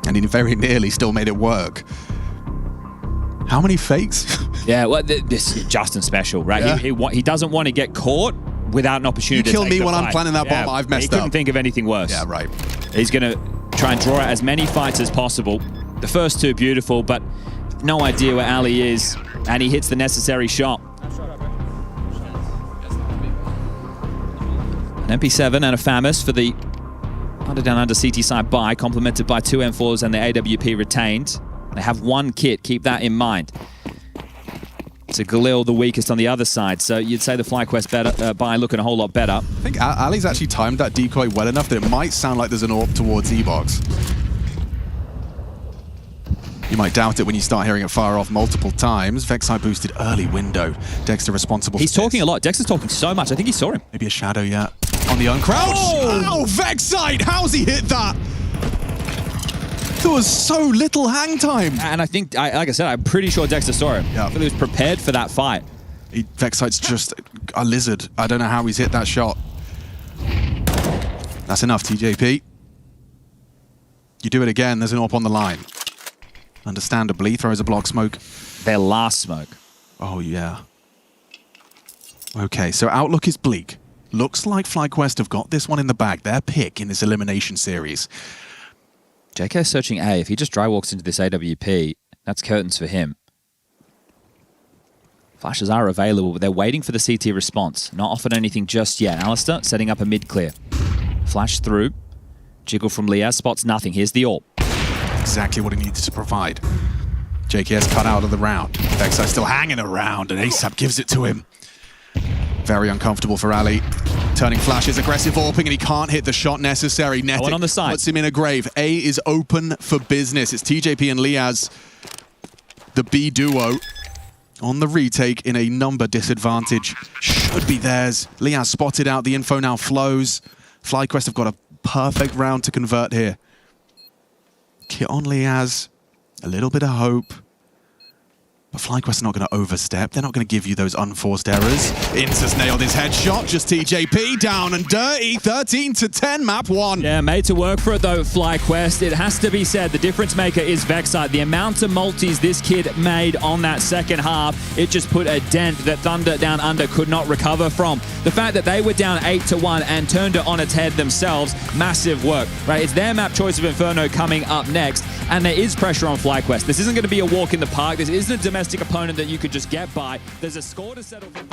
And he very nearly still made it work. How many fakes? Yeah, well, this is Justin special, right? Yeah. He doesn't want to get caught without an opportunity to You kill take me the when fight. I'm planning that bomb, I've messed up. He couldn't think of anything worse. Yeah, right. He's going to try and draw out as many fights as possible. The first two beautiful, but no idea where Ali is, and he hits the necessary shot. An MP7 and a FAMAS for the under down under CT side buy, complemented by 2 M4s and the AWP retained. They have one kit, keep that in mind. To Galil, the weakest on the other side, so you'd say the FlyQuest better, buy looking a whole lot better. I think Ali's actually timed that decoy well enough that it might sound like there's an AWP towards E-Box. You might doubt it when you start hearing it fire off multiple times. Vexite boosted early window. Dexter responsible He's talking a lot. Dexter's talking so much. I think he saw him. Maybe a shadow, yeah. On the uncrouch. Oh, Vexite! How's he hit that? There was so little hang time. And I think, like I said, I'm pretty sure Dexter saw him. Yeah. I think he was prepared for that fight. Vexite's just a lizard. I don't know how he's hit that shot. That's enough, TJP. You do it again, there's an AWP on the line. Understandably, throws a block smoke. Their last smoke. Oh, yeah. Okay, so outlook is bleak. Looks like FlyQuest have got this one in the bag. Their pick in this elimination series. JK searching A. If he just dry walks into this AWP, that's curtains for him. Flashes are available, but they're waiting for the CT response. Not offered anything just yet. Alistair setting up a mid-clear. Flash through. Jiggle from Liaz, spots nothing. Here's the AWP. Exactly what he needed to provide. JKS cut out of the round. Vexite still hanging around, and ASAP gives it to him. Very uncomfortable for Ali. Turning flashes, aggressive AWPing, and he can't hit the shot necessary. Netic on the side. puts him in a grave. A is open for business. It's TJP and Liaz, the B duo, on the retake in a number disadvantage. Should be theirs. Liaz spotted out. The info now flows. FlyQuest have got a perfect round to convert here. Kit on Liaz, a little bit of hope. But FlyQuest are not going to overstep. They're not going to give you those unforced errors. Insa's nailed his headshot. Just TJP down and dirty. 13-10, map 1. Yeah, made to work for it though, FlyQuest. It has to be said, the difference maker is Vexite. The amount of multis this kid made on that second half, it just put a dent that Thunder Down Under could not recover from. The fact that they were down 8-1 and turned it on its head themselves, massive work, right? It's their map choice of Inferno coming up next, and there is pressure on FlyQuest. This isn't going to be a walk in the park. This isn't a domestic opponent that you could just get by. There's a score to settle for.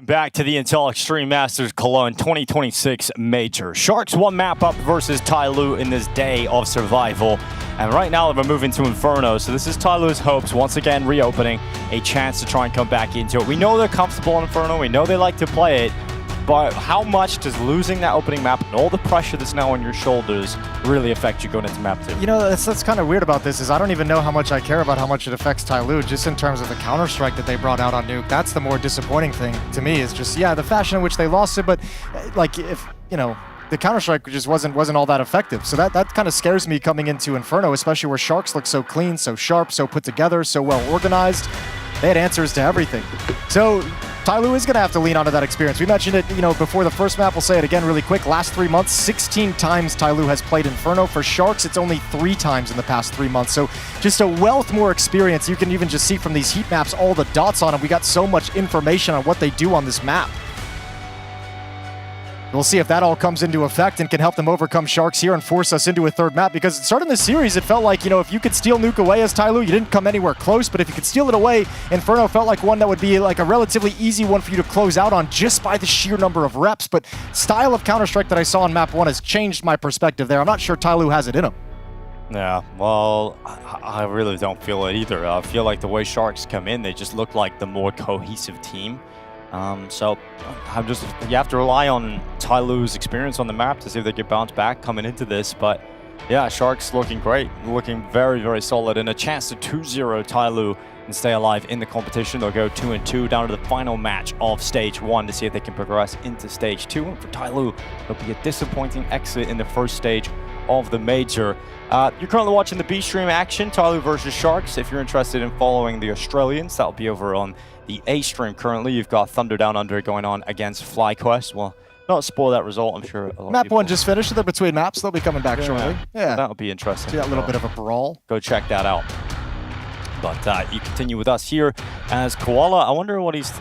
Back to the Intel Extreme Masters Cologne 2026 Major. Sharks one map up versus TYLOO in this day of survival. And right now we're moving to Inferno, so this is TYLOO's hopes once again reopening, a chance to try and come back into it. We know they're comfortable in Inferno, we know they like to play it, but how much does losing that opening map and all the pressure that's now on your shoulders really affect you going into map 2? You know, that's kind of weird about this is I don't even know how much I care about how much it affects TYLOO, just in terms of the Counter-Strike that they brought out on Nuke. That's the more disappointing thing to me is just, yeah, the fashion in which they lost it, but like if, you know, the Counter-Strike just wasn't all that effective. So that kind of scares me coming into Inferno, especially where Sharks look so clean, so sharp, so put together, so well organized. They had answers to everything. So TYLOO is going to have to lean onto that experience. We mentioned it, before the first map. We'll say it again really quick. Last 3 months, 16 times TYLOO has played Inferno. For Sharks, it's only 3 times in the past 3 months. So just a wealth more experience. You can even just see from these heat maps all the dots on them. We got so much information on what they do on this map. We'll see if that all comes into effect and can help them overcome Sharks here and force us into a third map, because starting the series, it felt like, if you could steal Nuke away as TYLOO, you didn't come anywhere close, but if you could steal it away, Inferno felt like one that would be like a relatively easy one for you to close out on just by the sheer number of reps. But style of Counter-Strike that I saw on map 1 has changed my perspective there. I'm not sure TYLOO has it in him. Yeah, well, I really don't feel it either. I feel like the way Sharks come in, they just look like the more cohesive team. So you have to rely on TYLOO's experience on the map to see if they can bounce back coming into this. But yeah, Sharks looking great, looking very, very solid, and a chance to 2-0 TYLOO and stay alive in the competition. They'll go 2-2 down to the final match of Stage 1 to see if they can progress into Stage 2. And for TYLOO, it'll be a disappointing exit in the first stage of the major. You're currently watching the B-Stream action, TYLOO versus Sharks. If you're interested in following the Australians, that'll be over on the A-Stream currently. You've got Thunder Down Under going on against FlyQuest. Well, not spoil that result, I'm sure. Map 1 just finished. They're between maps. They'll be coming back shortly. Yeah. That'll be interesting. See that little bit of a brawl. Go check that out. But you continue with us here as Koala. I wonder what he's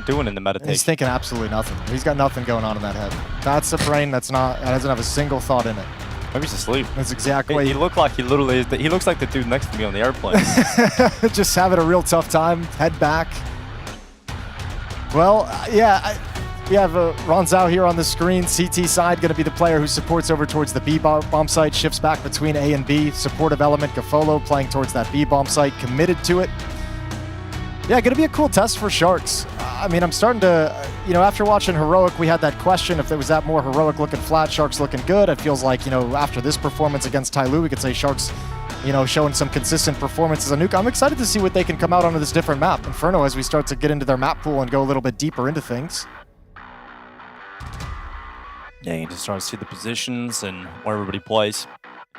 doing in the meditation. He's thinking absolutely nothing. He's got nothing going on in that head. That's a brain that doesn't have a single thought in it. Maybe he's asleep. That's exactly. He looks like he looks like the dude next to me on the airplane. Just having a real tough time. Head back. Well, yeah, we have Ron Zhao here on the screen. CT side going to be the player who supports over towards the B bomb site, shifts back between A and B. Supportive element, Gafolo playing towards that B bomb site, committed to it. Yeah, going to be a cool test for Sharks. I mean, I'm starting to, after watching Heroic, we had that question if there was that more Heroic looking flat, Sharks looking good. It feels like, after this performance against TYLOO, we could say Sharks, showing some consistent performances on Nuke. I'm excited to see what they can come out onto this different map. Inferno, as we start to get into their map pool and go a little bit deeper into things. Yeah, you just start to see the positions and where everybody plays.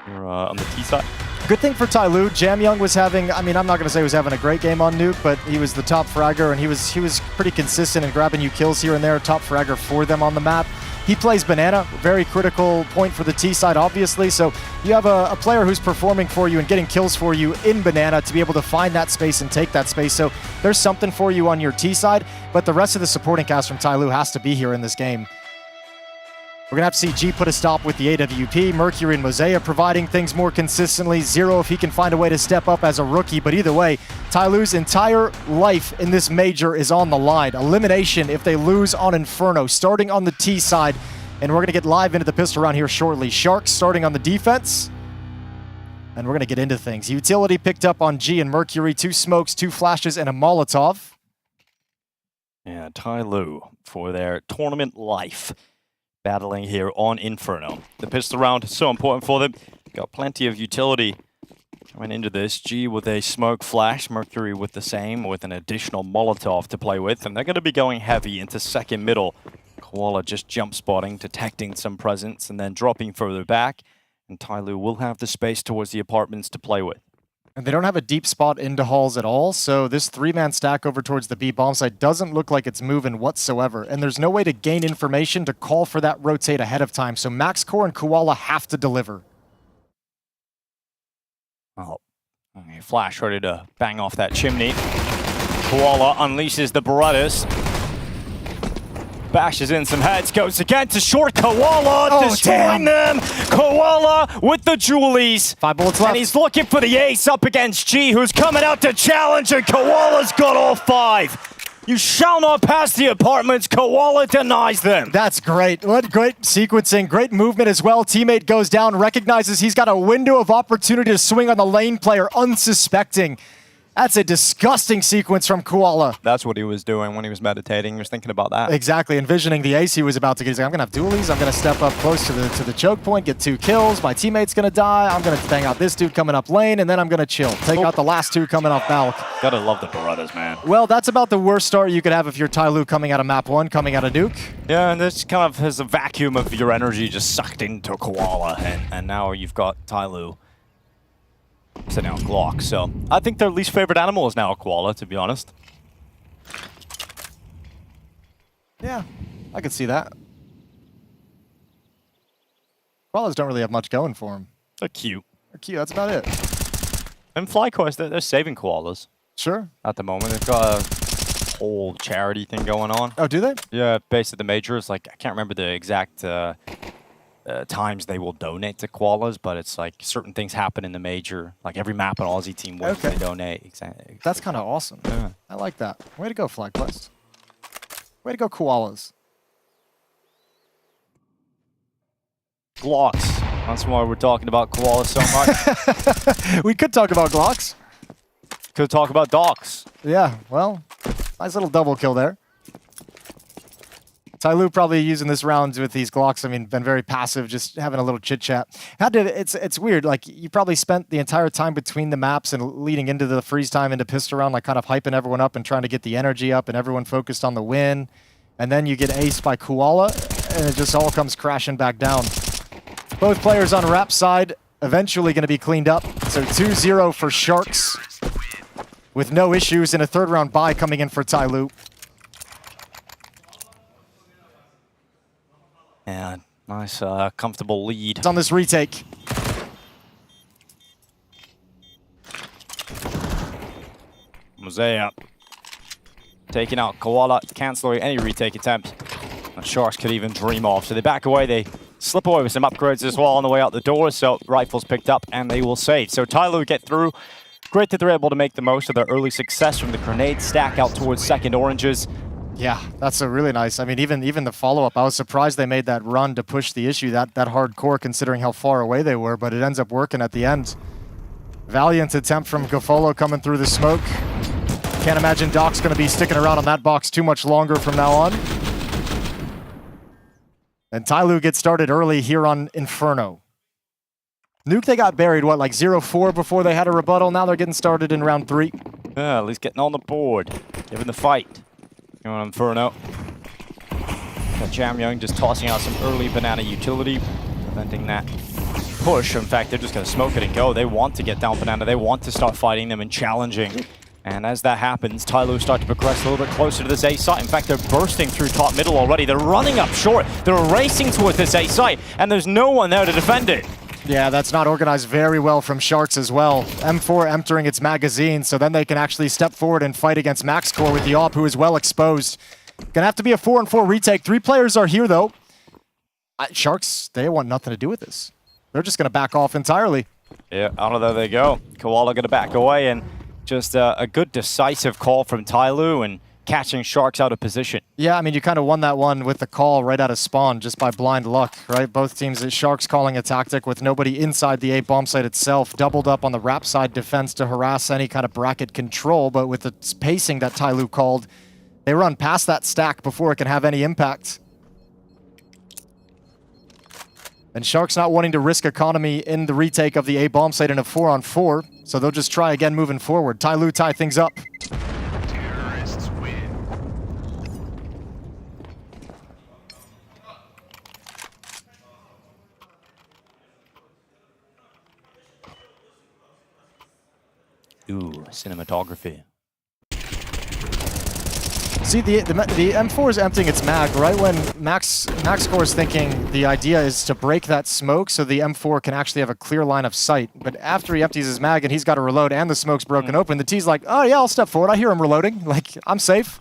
You're on the T side. Good thing for TYLOO, Jamyoung was having, I'm not going to say he was having a great game on Nuke, but he was the top fragger, and he was pretty consistent in grabbing you kills here and there, top fragger for them on the map. He plays Banana, very critical point for the T side, obviously, so you have a player who's performing for you and getting kills for you in Banana to be able to find that space and take that space, so there's something for you on your T side, but the rest of the supporting cast from TYLOO has to be here in this game. We're going to have to see G put a stop with the AWP. Mercury and Mosaic providing things more consistently. Zero if he can find a way to step up as a rookie. But either way, TYLOO's entire life in this major is on the line. Elimination if they lose on Inferno, starting on the T side. And we're going to get live into the pistol round here shortly. Sharks starting on the defense. And we're going to get into things. Utility picked up on G and Mercury. 2 smokes, 2 flashes, and a Molotov. Yeah, TYLOO for their tournament life. Battling here on Inferno. The pistol round is so important for them. Got plenty of utility coming into this. G with a smoke flash, Mercury with the same, with an additional Molotov to play with, and they're going to be going heavy into second middle. Koala just jump spotting, detecting some presence, and then dropping further back. And TYLOO will have the space towards the apartments to play with. And they don't have a deep spot into halls at all, so this 3-man stack over towards the B bomb site doesn't look like it's moving whatsoever, and there's no way to gain information to call for that rotate ahead of time, so MaxCore and Koala have to deliver. Oh, okay, Flash ready to bang off that chimney. Koala unleashes the Berettas. Bashes in some heads, goes again to short. Koala destroying them. Koala with the Julies. 5 bullets left. And he's looking for the ace up against G, who's coming out to challenge, and Koala's got all 5. You shall not pass the apartments. Koala denies them. That's great. What great sequencing. Great movement as well. Teammate goes down, recognizes he's got a window of opportunity to swing on the lane player, unsuspecting. That's a disgusting sequence from Koala. That's what he was doing when he was meditating. He was thinking about that. Exactly, envisioning the ace he was about to get. He's like, I'm going to have dualies. I'm going to step up close to the choke point, get 2 kills. My teammate's going to die. I'm going to bang out this dude coming up lane, and then I'm going to chill. Take out the last 2 coming off Balk. Gotta love the Berettas, man. Well, that's about the worst start you could have if you're TYLOO coming out of map 1, coming out of Nuke. Yeah, and this kind of has a vacuum of your energy just sucked into Koala, and now you've got TYLOO sitting on Glock. So I think their least favorite animal is now a koala, to be honest. Yeah, I could see that. Koalas don't really have much going for them. They're cute. They're cute, that's about it. And FlyQuest, they're saving koalas. Sure. At the moment. They've got a whole charity thing going on. Oh, do they? Yeah, based at the majors. Like, I can't remember the exact times they will donate to koalas, but it's like certain things happen in the major. Like every map an Aussie team wins, they donate. Exactly. That's kind of awesome. Yeah. I like that. Way to go, FlyQuest. Way to go, koalas. Glocks. That's why we're talking about koalas so much. We could talk about Glocks. Could talk about docks. Yeah, well, nice little double kill there. TYLOO probably using this round with these Glocks. I mean, been very passive, just having a little chit chat. It's weird. Like you probably spent the entire time between the maps and leading into the freeze time into pistol round, like kind of hyping everyone up and trying to get the energy up, and everyone focused on the win. And then you get aced by Koala, and it just all comes crashing back down. Both players on Rap side eventually going to be cleaned up. So 2-0 for Sharks, with no issues, in a third round bye coming in for TYLOO. Yeah, nice, comfortable lead. It's on this retake. Mosaic taking out Koala, canceling any retake attempt that Sharks could even dream of. So they back away, they slip away with some upgrades as well on the way out the door. So rifles picked up and they will save. So TYLOO get through. Great that they're able to make the most of their early success from the grenade stack out towards second oranges. Yeah, that's a really nice. I mean, even the follow-up, I was surprised they made that run to push the issue that hardcore, considering how far away they were, but it ends up working at the end. Valiant attempt from Gofolo coming through the smoke. Can't imagine Doc's going to be sticking around on that box too much longer from now on. And TYLOO gets started early here on Inferno. Nuke, they got buried, what, like 0-4 before they had a rebuttal? Now they're getting started in round 3. Yeah, at least getting on the board, giving the fight. Going on Inferno. Got Jam Young just tossing out some early banana utility, preventing that push. In fact, they're just going to smoke it and go. They want to get down banana. They want to start fighting them and challenging. And as that happens, TYLOO start to progress a little bit closer to this A site. In fact, they're bursting through top middle already. They're running up short. They're racing towards this A site, and there's no one there to defend it. Yeah, that's not organized very well from Sharks as well. M4 entering its magazine, so then they can actually step forward and fight against MaxCore with the AWP, who is well exposed. Gonna have to be a 4-on-4 retake. 3 players are here, though. Sharks, they want nothing to do with this. They're just gonna back off entirely. Yeah, out of there they go. Koala gonna back away, and just a good decisive call from TYLOO and catching Sharks out of position. Yeah, I mean, you kind of won that one with the call right out of spawn, just by blind luck, right? Both teams, Sharks calling a tactic with nobody inside the A bomb site itself, doubled up on the Rap side defense to harass any kind of bracket control, but with the pacing that TYLOO called, they run past that stack before it can have any impact. And Sharks not wanting to risk economy in the retake of the A bomb site in a 4-on-4, so they'll just try again moving forward. TYLOO tie things up. Ooh, cinematography. See, the M4 is emptying its mag right when MaxCore is thinking the idea is to break that smoke so the M4 can actually have a clear line of sight. But after he empties his mag and he's got to reload and the smoke's broken open, the T's like, oh yeah, I'll step forward. I hear him reloading. Like, I'm safe.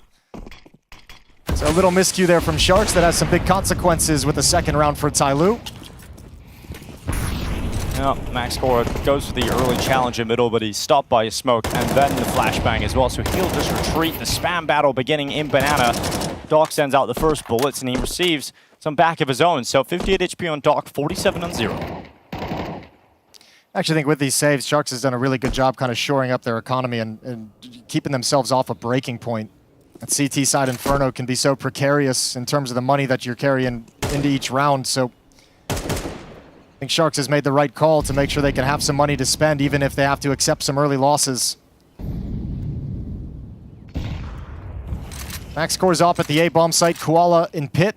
So a little miscue there from Sharks that has some big consequences with the second round for TYLOO. Yeah, MaxCore goes for the early challenge in middle, but he's stopped by a smoke and then the flashbang as well. So he'll just retreat. The spam battle beginning in Banana. Doc sends out the first bullets and he receives some back of his own. So 58 HP on Doc, 47-0. I actually think with these saves, Sharks has done a really good job kind of shoring up their economy and keeping themselves off a breaking point. That CT side Inferno can be so precarious in terms of the money that you're carrying into each round. So I think Sharks has made the right call to make sure they can have some money to spend, even if they have to accept some early losses. MaxCore's off at the A-bomb site. Koala in pit.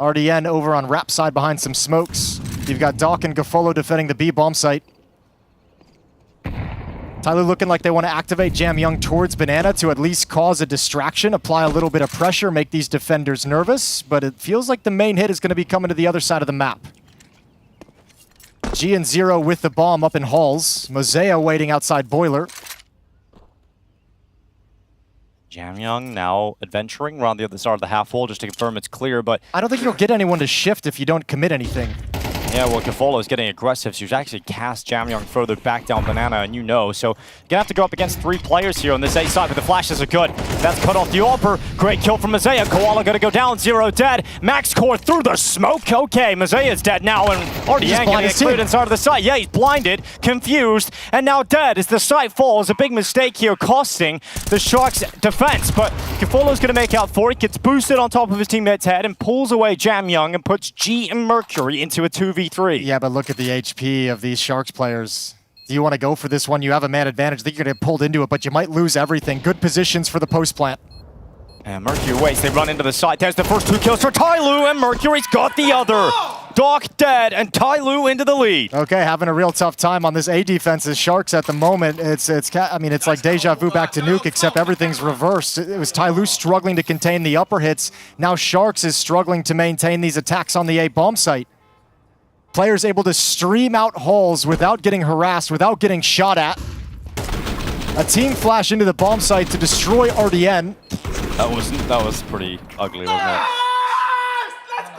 RDN over on Rap side behind some smokes. You've got Doc and Gofolo defending the B-bomb site. TYLOO looking like they want to activate Jamyoung towards Banana to at least cause a distraction, apply a little bit of pressure, make these defenders nervous, but it feels like the main hit is going to be coming to the other side of the map. G and Zero with the bomb up in halls. Mosea waiting outside Boiler. Jamyoung now adventuring around the other side of the half wall just to confirm it's clear, but... I don't think you'll get anyone to shift if you don't commit anything. Yeah, well, Kafolo is getting aggressive, so he's actually cast Jamyoung further back down Banana, and you know, so gonna have to go up against 3 players here on this A side, but the flashes are good. That's cut off the AWPer. Great kill from Mosea. Koala gonna go down, Zero dead. Max Core through the smoke. Okay, Mosea's dead now, and Ardian getting cleared inside of the site. Yeah, he's blinded, confused, and now dead as the site falls. A big mistake here, costing the Sharks defense, but Kafolo's gonna make out for it, gets boosted on top of his teammate's head, and pulls away Jamyoung and puts G and Mercury into a 2v3. Yeah, but look at the HP of these Sharks players. Do you want to go for this one? You have a man advantage. I think you're going to get pulled into it, but you might lose everything. Good positions for the post plant. And Mercury waits. They run into the site. There's the first 2 kills for TYLOO, and Mercury's got the other. Doc dead, and TYLOO into the lead. Okay, having a real tough time on this A defense as Sharks at the moment. It's like deja vu back to Nuke, except everything's reversed. It was TYLOO struggling to contain the upper hits. Now Sharks is struggling to maintain these attacks on the A bomb site. Players able to stream out halls without getting harassed, without getting shot at. A team flash into the bomb site to destroy RDN. That was pretty ugly, wasn't it?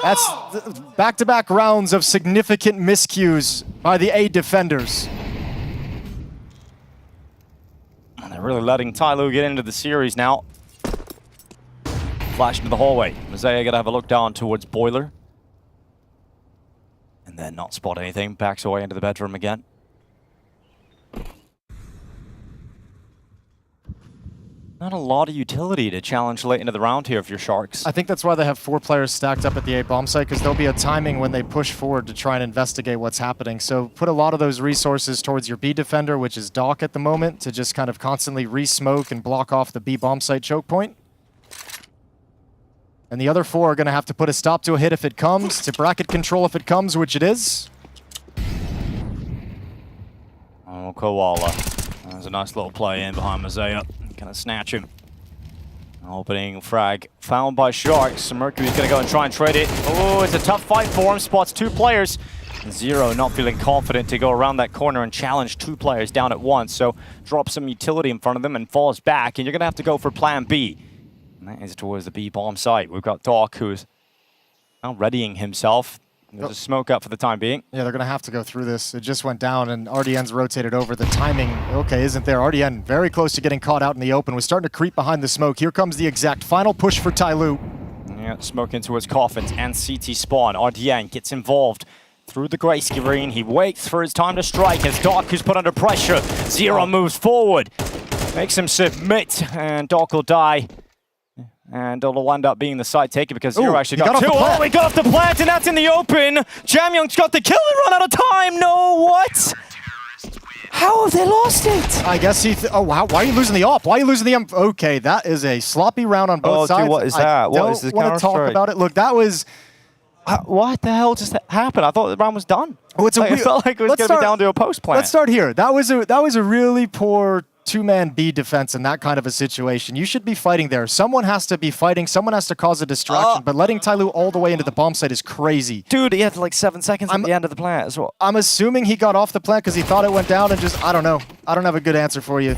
That's back-to-back rounds of significant miscues by the A defenders. And they're really letting TYLOO get into the series now. Flash into the hallway. Mosea gonna have a look down towards Boiler. And then not spot anything, backs away into the bedroom again. Not a lot of utility to challenge late into the round here for your Sharks. I think that's why they have 4 players stacked up at the A bomb site, because there'll be a timing when they push forward to try and investigate what's happening. So put a lot of those resources towards your B defender, which is Doc at the moment, to just kind of constantly re-smoke and block off the B bomb site choke point. And the other 4 are going to have to put a stop to a hit if it comes, to bracket control if it comes, which it is. Oh, Koala. There's a nice little play in behind Mosea. Gonna snatch him. Opening frag found by Sharks. Mercury's gonna go and try and trade it. Oh, it's a tough fight for him. Spots 2 players. Zero not feeling confident to go around that corner and challenge 2 players down at once. So drops some utility in front of them and falls back. And you're gonna have to go for plan B. And that is towards the B bomb site. We've got Doc, who's now readying himself. There's a smoke up for the time being. Yeah, they're going to have to go through this. It just went down, and RDN's rotated over. The timing, okay, isn't there. RDN very close to getting caught out in the open. Was starting to creep behind the smoke. Here comes the exact final push for TYLOO. Yeah, smoke into his coffins and CT spawn. RDN gets involved through the gray screen. He waits for his time to strike as Doc, who's put under pressure. Zero moves forward, makes him submit, and Doc will die. And it'll end up being the side taker because Zero actually got 2. Oh, he got off the plant, and that's in the open. Jamyoung's got the kill and run out of time. No, what? How have they lost it? I guess he... oh, wow. Why are you losing the op? Why are you losing the... okay, that is a sloppy round on both sides. Dude, what is that? What is this? I don't want to talk about it. Look, that was... what the hell just happened? I thought the round was done. Oh, it's it felt like it was going to be down to a post plant. Let's start here. That was a really poor 2-man B defense in that kind of a situation. You should be fighting there. Someone has to be fighting. Someone has to cause a distraction. But letting TYLOO all the way into the bomb site is crazy. Dude, he had like 7 seconds at the end of the plant as well. I'm assuming he got off the plant because he thought it went down and just, I don't know. I don't have a good answer for you.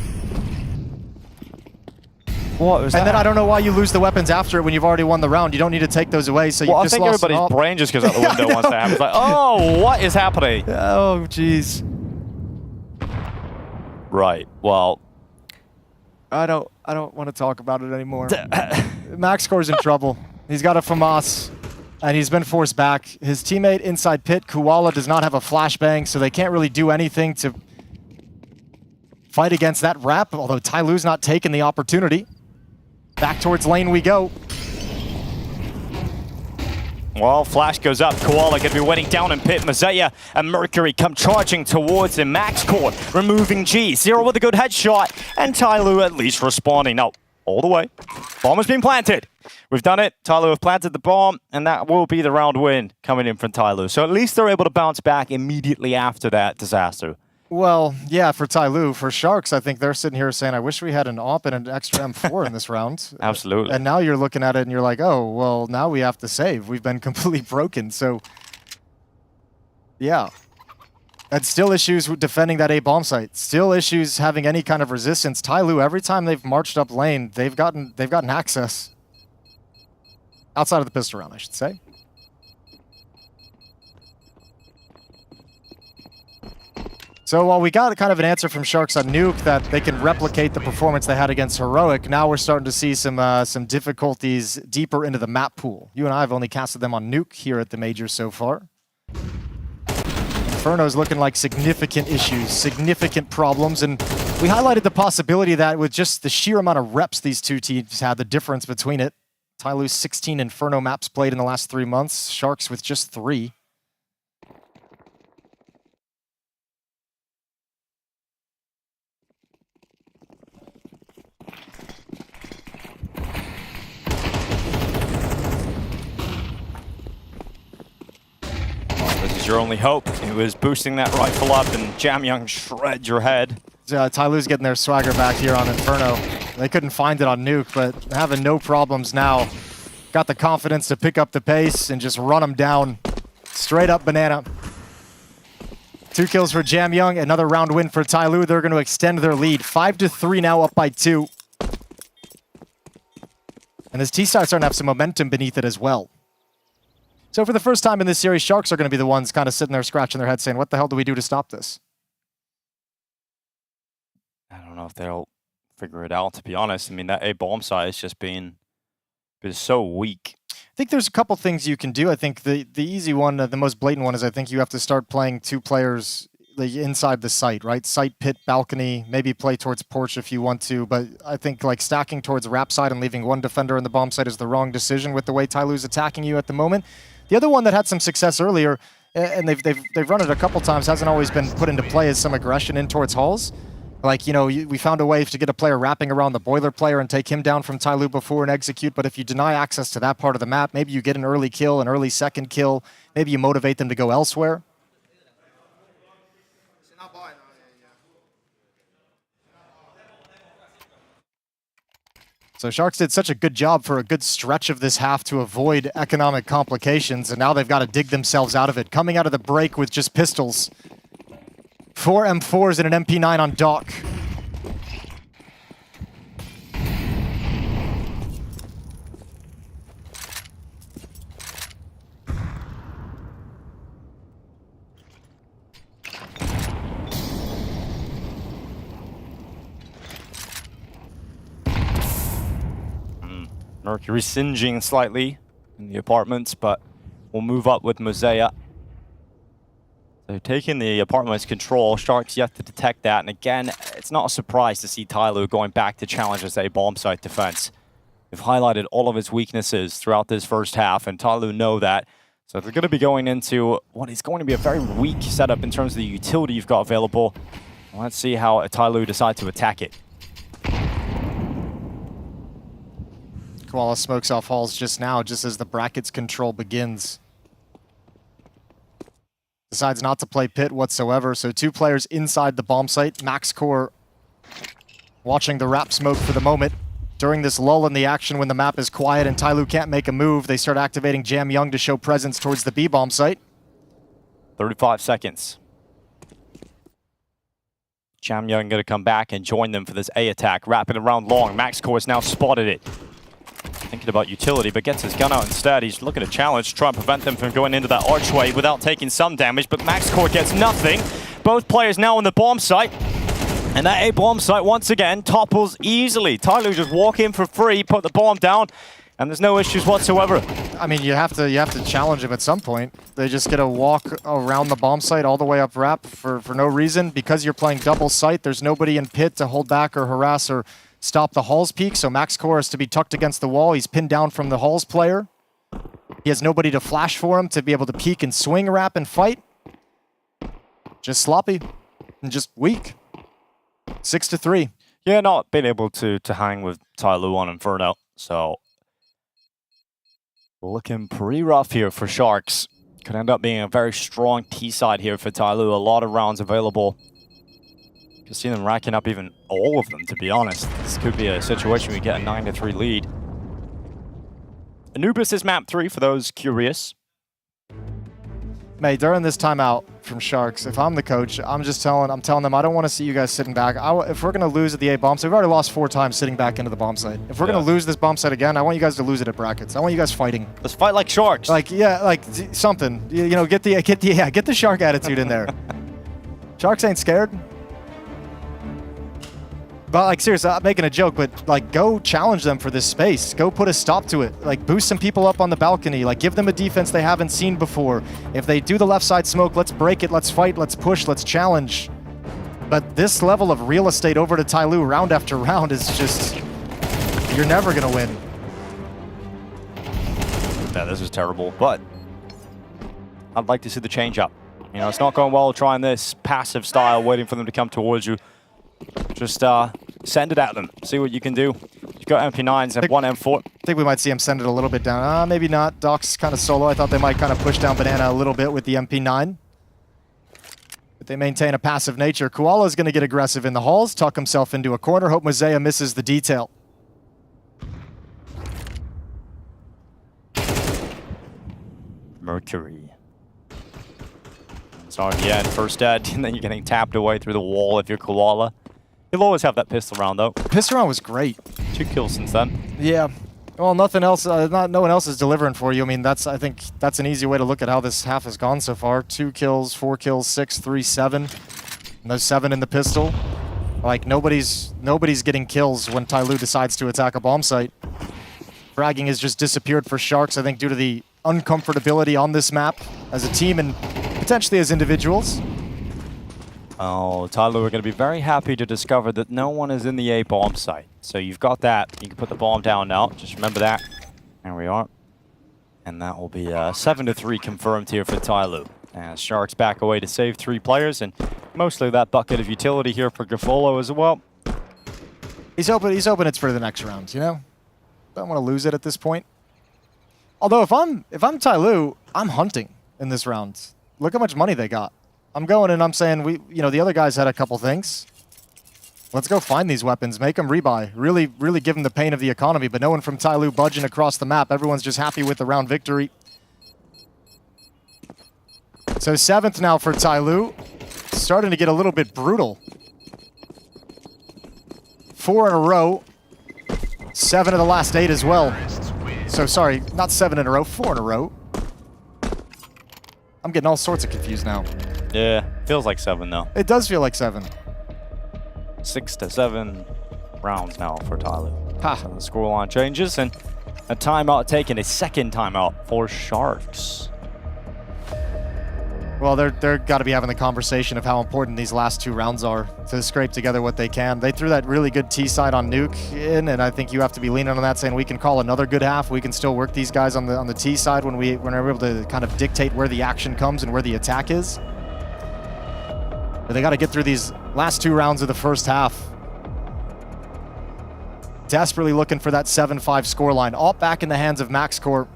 What was that? And then I don't know why you lose the weapons after it when you've already won the round. You don't need to take those away, so you just I think everybody's brain just goes out the window once that happens. It's like, oh, what is happening? Oh, jeez. Right, well... I don't want to talk about it anymore. Max Score's in trouble. He's got a FAMAS, and he's been forced back. His teammate inside pit, Koala, does not have a flashbang, so they can't really do anything to fight against that wrap, although TYLOO's not taking the opportunity. Back towards lane we go. Well, flash goes up. Koala going to be waiting down in pit. Mosea and Mercury come charging towards him. Max Cord removing G. Zero with a good headshot. And TYLOO at least responding. No, all the way. Bomb has been planted. We've done it. TYLOO have planted the bomb. And that will be the round win coming in from TYLOO. So at least they're able to bounce back immediately after that disaster. Well, yeah, for TYLOO. For Sharks, I think they're sitting here saying, I wish we had an AWP and an extra M4 in this round. Absolutely. And now you're looking at it and you're like, oh, well, now we have to save. We've been completely broken. So, yeah. And still issues with defending that A bomb site. Still issues having any kind of resistance. TYLOO, every time they've marched up lane, they've gotten access. Outside of the pistol round, I should say. So while we got kind of an answer from Sharks on Nuke that they can replicate the performance they had against Heroic, now we're starting to see some difficulties deeper into the map pool. You and I have only casted them on Nuke here at the Major so far. Inferno's looking like significant issues, significant problems, and we highlighted the possibility that with just the sheer amount of reps these two teams had, the difference between it. TYLOO's 16 Inferno maps played in the last 3 months, Sharks with just 3. This is your only hope. It was boosting that rifle up and Jamyoung shreds your head. TYLOO's getting their swagger back here on Inferno. They couldn't find it on Nuke, but having no problems now. Got the confidence to pick up the pace and just run them down. Straight up banana. 2 kills for Jamyoung, another round win for TYLOO. They're going to extend their lead. 5-3 now, up by 2. And this T-Star's starting to have some momentum beneath it as well. So for the first time in this series, Sharks are going to be the ones kind of sitting there scratching their heads saying, what the hell do we do to stop this? I don't know if they'll figure it out, to be honest. I mean, that A bomb site has just been so weak. I think there's a couple things you can do. I think the easy one, the most blatant one, is I think you have to start playing 2 players like inside the site, right? Site, pit, balcony, maybe play towards porch if you want to, but I think like stacking towards wrap side and leaving 1 defender in the bomb site is the wrong decision with the way TYLOO's attacking you at the moment. The other one that had some success earlier, and they've run it a couple times, hasn't always been put into play, is some aggression in towards halls. Like, you know, we found a way to get a player wrapping around the boiler player and take him down from TYLOO before and execute, but if you deny access to that part of the map, maybe you get an early kill, an early second kill, maybe you motivate them to go elsewhere. So Sharks did such a good job for a good stretch of this half to avoid economic complications, and now they've got to dig themselves out of it. Coming out of the break with just pistols. 4 M4s and an MP9 on dock. Mercury singeing slightly in the apartments, but we'll move up with Mosaic. So taking the apartment's control, Sharks yet to detect that, and again, it's not a surprise to see TYLOO going back to challenge this A bomb site defense. They've highlighted all of its weaknesses throughout this first half, and TYLOO know that. So they're going to be going into what is going to be a very weak setup in terms of the utility you've got available. Let's see how TYLOO decide to attack it. Koala smokes off halls just now, just as the brackets control begins. Decides not to play pit whatsoever, so 2 players inside the bomb site. MaxCore watching the wrap smoke for the moment. During this lull in the action when the map is quiet and TYLOO can't make a move, they start activating Jamyoung to show presence towards the B bomb site. 35 seconds. Jamyoung going to come back and join them for this A attack. Wrapping around long. MaxCore has now spotted it. Thinking about utility, but gets his gun out instead. He's looking to challenge, try and prevent them from going into that archway without taking some damage, but MaxCore gets nothing. Both players now on the bomb site. And that A bomb site once again topples easily. TYLOO just walk in for free, put the bomb down, and there's no issues whatsoever. I mean, you have to challenge him at some point. They just get to walk around the bomb site all the way up wrap for no reason. Because you're playing double site, there's nobody in pit to hold back or harass or stop the Halls peak, so MaxCore is to be tucked against the wall. He's pinned down from the Halls player. He has nobody to flash for him to be able to peek and swing wrap and fight. Just sloppy and just weak. 6-3. Yeah, not being able to hang with TYLOO on Inferno, so looking pretty rough here for Sharks. Could end up being a very strong T side here for TYLOO. A lot of rounds available. can see them racking up even all of them, to be honest. This could be a situation we get a 9-3 lead. Anubis is map 3 for those curious. Mate, during this timeout from Sharks, if I'm the coach, I'm telling them I don't want to see you guys sitting back. If we're going to lose at the A bomb site, we've already lost 4 times sitting back into the bomb site. If we're going to lose this bomb site again, I want you guys to lose it at brackets. I want you guys fighting. Let's fight like Sharks. Like, yeah, like something. You know, get the Shark attitude in there. Sharks ain't scared. But like, seriously, I'm making a joke, but like, go challenge them for this space. Go put a stop to it. Like, boost some people up on the balcony. Like, give them a defense they haven't seen before. If they do the left side smoke, let's break it, let's fight, let's push, let's challenge. But this level of real estate over to TYLOO round after round is just, you're never gonna win. Yeah, this is terrible, but I'd like to see the change up. You know, it's not going well trying this passive style, waiting for them to come towards you. Just send it at them. See what you can do. You've got MP9s and 1 M4. I think we might see him send it a little bit down. Maybe not. Doc's kind of solo. I thought they might kind of push down Banana a little bit with the MP9. But they maintain a passive nature. Koala's going to get aggressive in the halls, tuck himself into a corner. Hope Mosea misses the detail. Mercury. So yeah, first dead, and then you're getting tapped away through the wall if you're Koala. You'll always have that pistol round though. Pistol round was great. 2 kills since then. Yeah. Well, nothing else. No one else is delivering for you. I mean, I think that's an easy way to look at how this half has gone so far. 2 kills, 4 kills, 6, 3, 7. And those 7 in the pistol. Like nobody's getting kills when TYLOO decides to attack a bomb site. Fragging has just disappeared for Sharks, I think, due to the uncomfortability on this map as a team and potentially as individuals. Oh, TYLOO are going to be very happy to discover that no one is in the A bomb site. So you've got that. You can put the bomb down now. Just remember that. There we are. And that will be 7-3 confirmed here for TYLOO. As Sharks back away to save 3 players, and mostly that bucket of utility here for Gafolo as well. He's hoping it's for the next round, you know? Don't want to lose it at this point. Although if I'm TYLOO, I'm hunting in this round. Look how much money they got. I'm going and I'm saying the other guys had a couple things. Let's go find these weapons, make them rebuy. Really, really give them the pain of the economy, but no one from TYLOO budging across the map. Everyone's just happy with the round victory. So 7th now for TYLOO. Starting to get a little bit brutal. 4 in a row. 7 of the last 8 as well. So sorry, not 7 in a row, 4 in a row. I'm getting all sorts of confused now. Yeah, feels like 7 though. It does feel like 7. 6 to 7 rounds now for TYLOO. So the scoreline changes, and a timeout taken, a second timeout for Sharks. Well, they're got to be having the conversation of how important these last 2 rounds are to scrape together what they can. They threw that really good T side on Nuke in, and I think you have to be leaning on that, saying we can call another good half. We can still work these guys on the T side when we're able to kind of dictate where the action comes and where the attack is. But they got to get through these last 2 rounds of the first half. Desperately looking for that 7-5 scoreline. All back in the hands of MaxCorp.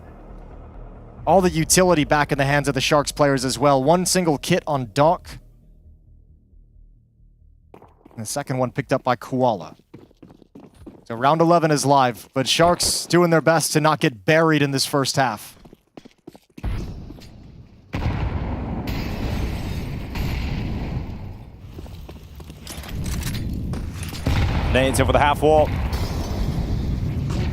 All the utility back in the hands of the Sharks players as well. 1 single kit on Doc. And the second one picked up by Koala. So round 11 is live, but Sharks doing their best to not get buried in this first half. Nades over the half wall.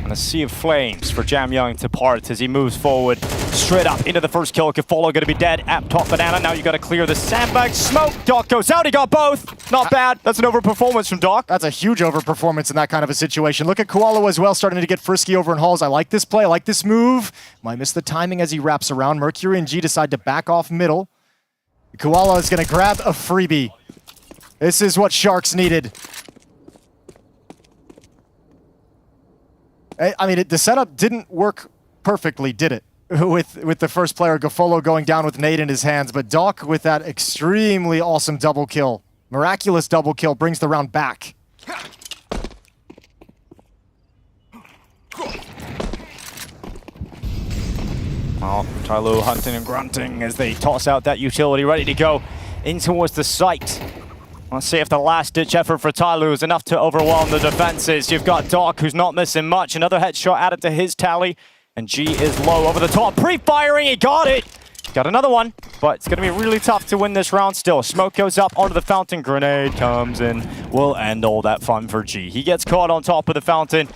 And a sea of flames for Jam Young to part as he moves forward. Straight up into the first kill. Gafolo going to be dead at top Banana. Now you got to clear the sandbag. Smoke. Doc goes out. He got both. Not bad. That's an overperformance from Doc. That's a huge overperformance in that kind of a situation. Look at Koala as well, starting to get frisky over in halls. I like this play. I like this move. Might miss the timing as he wraps around. Mercury and G decide to back off middle. Koala is going to grab a freebie. This is what Sharks needed. I mean, the setup didn't work perfectly, did it? With the first player, Gafolo, going down with nade in his hands, but Doc with that extremely awesome double kill. Miraculous double kill brings the round back. Oh, TYLOO hunting and grunting as they toss out that utility, ready to go in towards the site. Let's see if the last-ditch effort for TYLOO is enough to overwhelm the defenses. You've got Doc, who's not missing much. Another headshot added to his tally. And G is low over the top. Pre-firing, he got it! Got another one, but it's going to be really tough to win this round still. Smoke goes up onto the fountain. Grenade comes in. Will end all that fun for G. He gets caught on top of the fountain.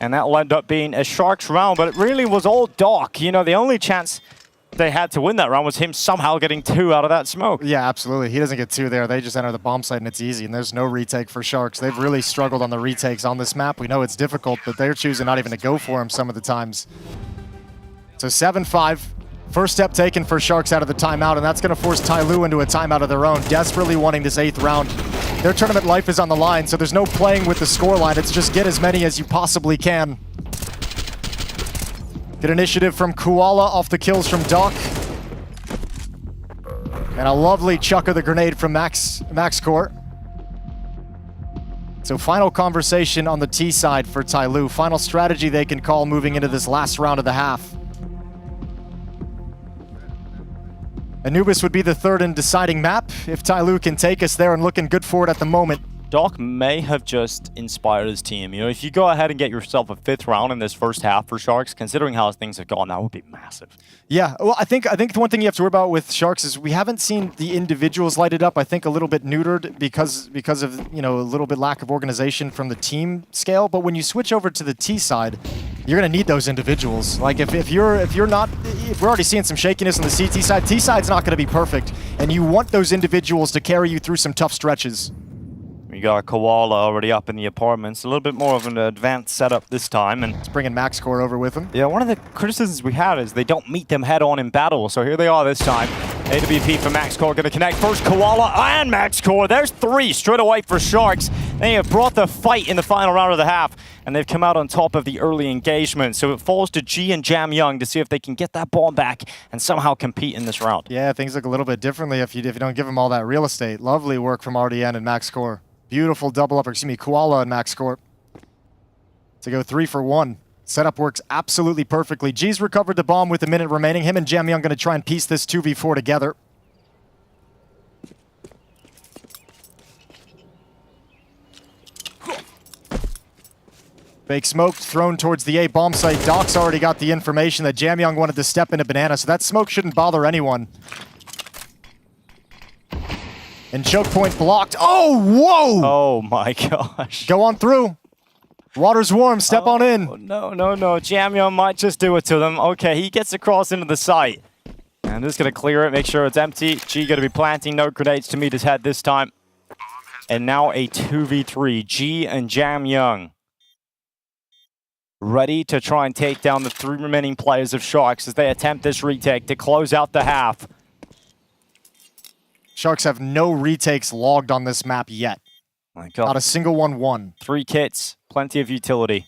And that'll end up being a Sharks round. But it really was all Doc. You know, the only chance they had to win that round was him somehow getting 2 out of that smoke. Yeah, absolutely. He doesn't get 2 there. They just enter the bomb site and it's easy, and there's no retake for Sharks. They've really struggled on the retakes on this map. We know it's difficult, but they're choosing not even to go for him some of the times. So 7-5. First step taken for Sharks out of the timeout, and that's going to force TYLOO into a timeout of their own, desperately wanting this 8th round. Their tournament life is on the line, so there's no playing with the scoreline. It's just get as many as you possibly can. Good initiative from Koala off the kills from Doc. And a lovely chuck of the grenade from Max Core. So final conversation on the T side for TYLOO. Final strategy they can call moving into this last round of the half. Anubis would be the 3rd and deciding map if TYLOO can take us there, and looking good for it at the moment. Doc may have just inspired his team. You know, if you go ahead and get yourself a 5th round in this first half for Sharks, considering how things have gone, that would be massive. Yeah, well, I think the one thing you have to worry about with Sharks is we haven't seen the individuals light it up. I think a little bit neutered because of, you know, a little bit lack of organization from the team scale. But when you switch over to the T side, you're gonna need those individuals. Like if we're already seeing some shakiness on the CT side, T side's not gonna be perfect, and you want those individuals to carry you through some tough stretches. We got Koala already up in the apartments. A little bit more of an advanced setup this time. And it's bringing Max Core over with him. Yeah, one of the criticisms we had is they don't meet them head-on in battle. So here they are this time. AWP for Max Core going to connect. First Koala and Max Core. There's 3 straight away for Sharks. They have brought the fight in the final round of the half. And they've come out on top of the early engagement. So it falls to G and Jam Young to see if they can get that bomb back and somehow compete in this round. Yeah, things look a little bit differently if you don't give them all that real estate. Lovely work from RDN and Max Core. Beautiful double up, Koala and Max Core to go 3 for 1. Setup works absolutely perfectly. G's recovered the bomb with a minute remaining. Him and Jam Young going to try and piece this 2v4 together. Fake smoke thrown towards the A bomb site. Doc's already got the information that Jam Young wanted to step into Banana, so that smoke shouldn't bother anyone. And choke point blocked. Oh, whoa! Oh my gosh. Go on through. Water's warm, step on in. No. Jam Young might just do it to them. Okay, he gets across into the site. And just gonna clear it, make sure it's empty. G gonna be planting no grenades to meet his head this time. And now a 2v3, G and Jam Young. Ready to try and take down the 3 remaining players of Sharks as they attempt this retake to close out the half. Sharks have no retakes logged on this map yet. My God. Not a single one won. 3 kits, plenty of utility.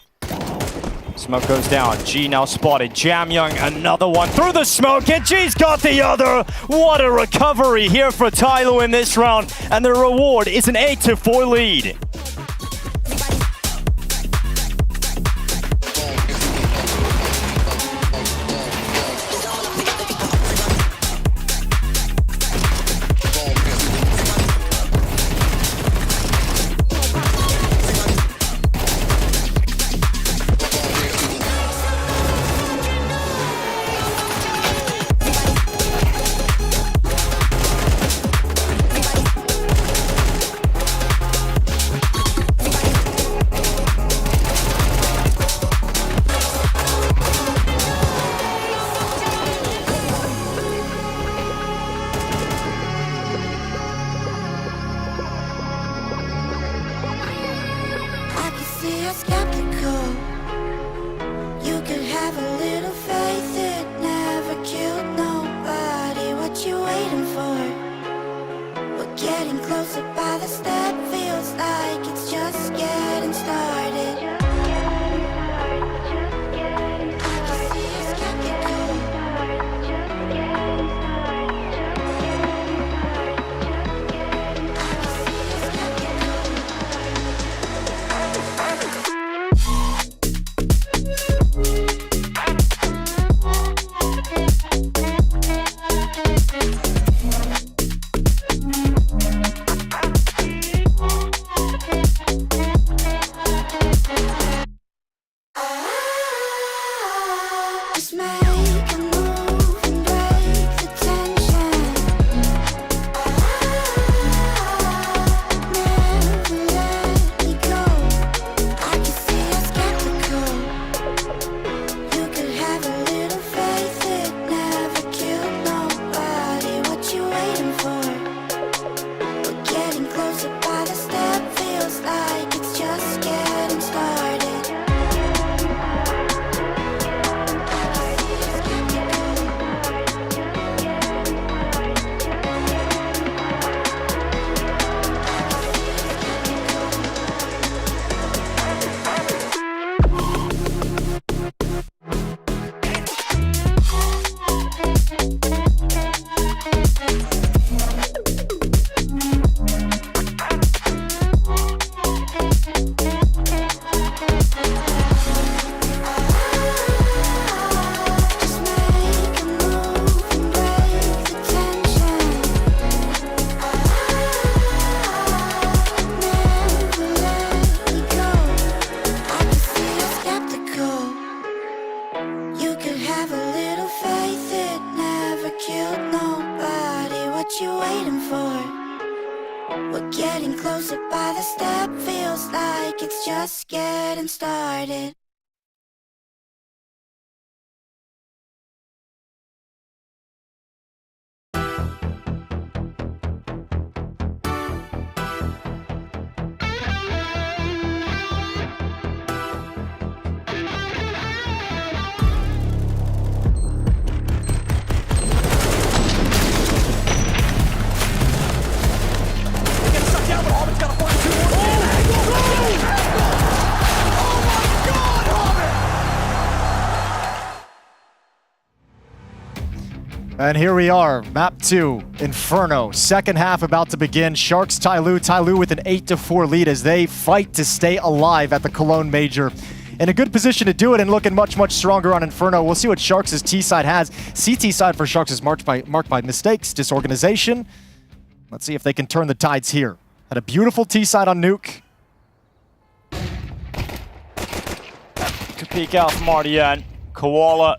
Smoke goes down. G now spotted. Jam Young, another one through the smoke, and G's got the other. What a recovery here for TYLOO in this round, and the reward is an 8-4 lead. Just make a move and break the tension. Never let me go. I can see you're skeptical. You could have a little faith, it never killed nobody. What you waiting for? We're getting closer by the step, feels like it's just getting started. You could have a little faith, it never killed nobody. What you waiting for? We're getting closer by the step, feels like it's just getting started. And here we are, map 2, Inferno. Second half about to begin. Sharks, TYLOO. TYLOO with an 8-4 lead as they fight to stay alive at the Cologne Major. In a good position to do it and looking much, much stronger on Inferno. We'll see what Sharks' T side has. CT side for Sharks is marked by mistakes, disorganization. Let's see if they can turn the tides here. Had a beautiful T side on Nuke. Could peek out from RDN. Koala,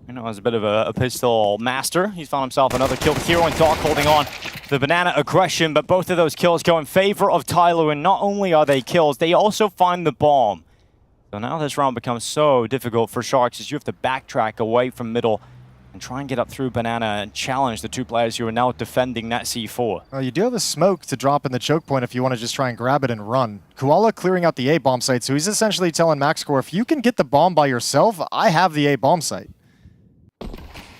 you know, as a bit of a pistol master. He's found himself another kill. Hero and Doc holding on the banana aggression, but both of those kills go in favor of TYLOO, and not only are they kills, they also find the bomb. So now this round becomes so difficult for Sharks as you have to backtrack away from middle and try and get up through banana and challenge the two players who are now defending that C4. Well, you do have a smoke to drop in the choke point if you want to just try and grab it and run. Koala clearing out the A bomb site, so he's essentially telling MaxCore, if you can get the bomb by yourself, I have the A bomb site.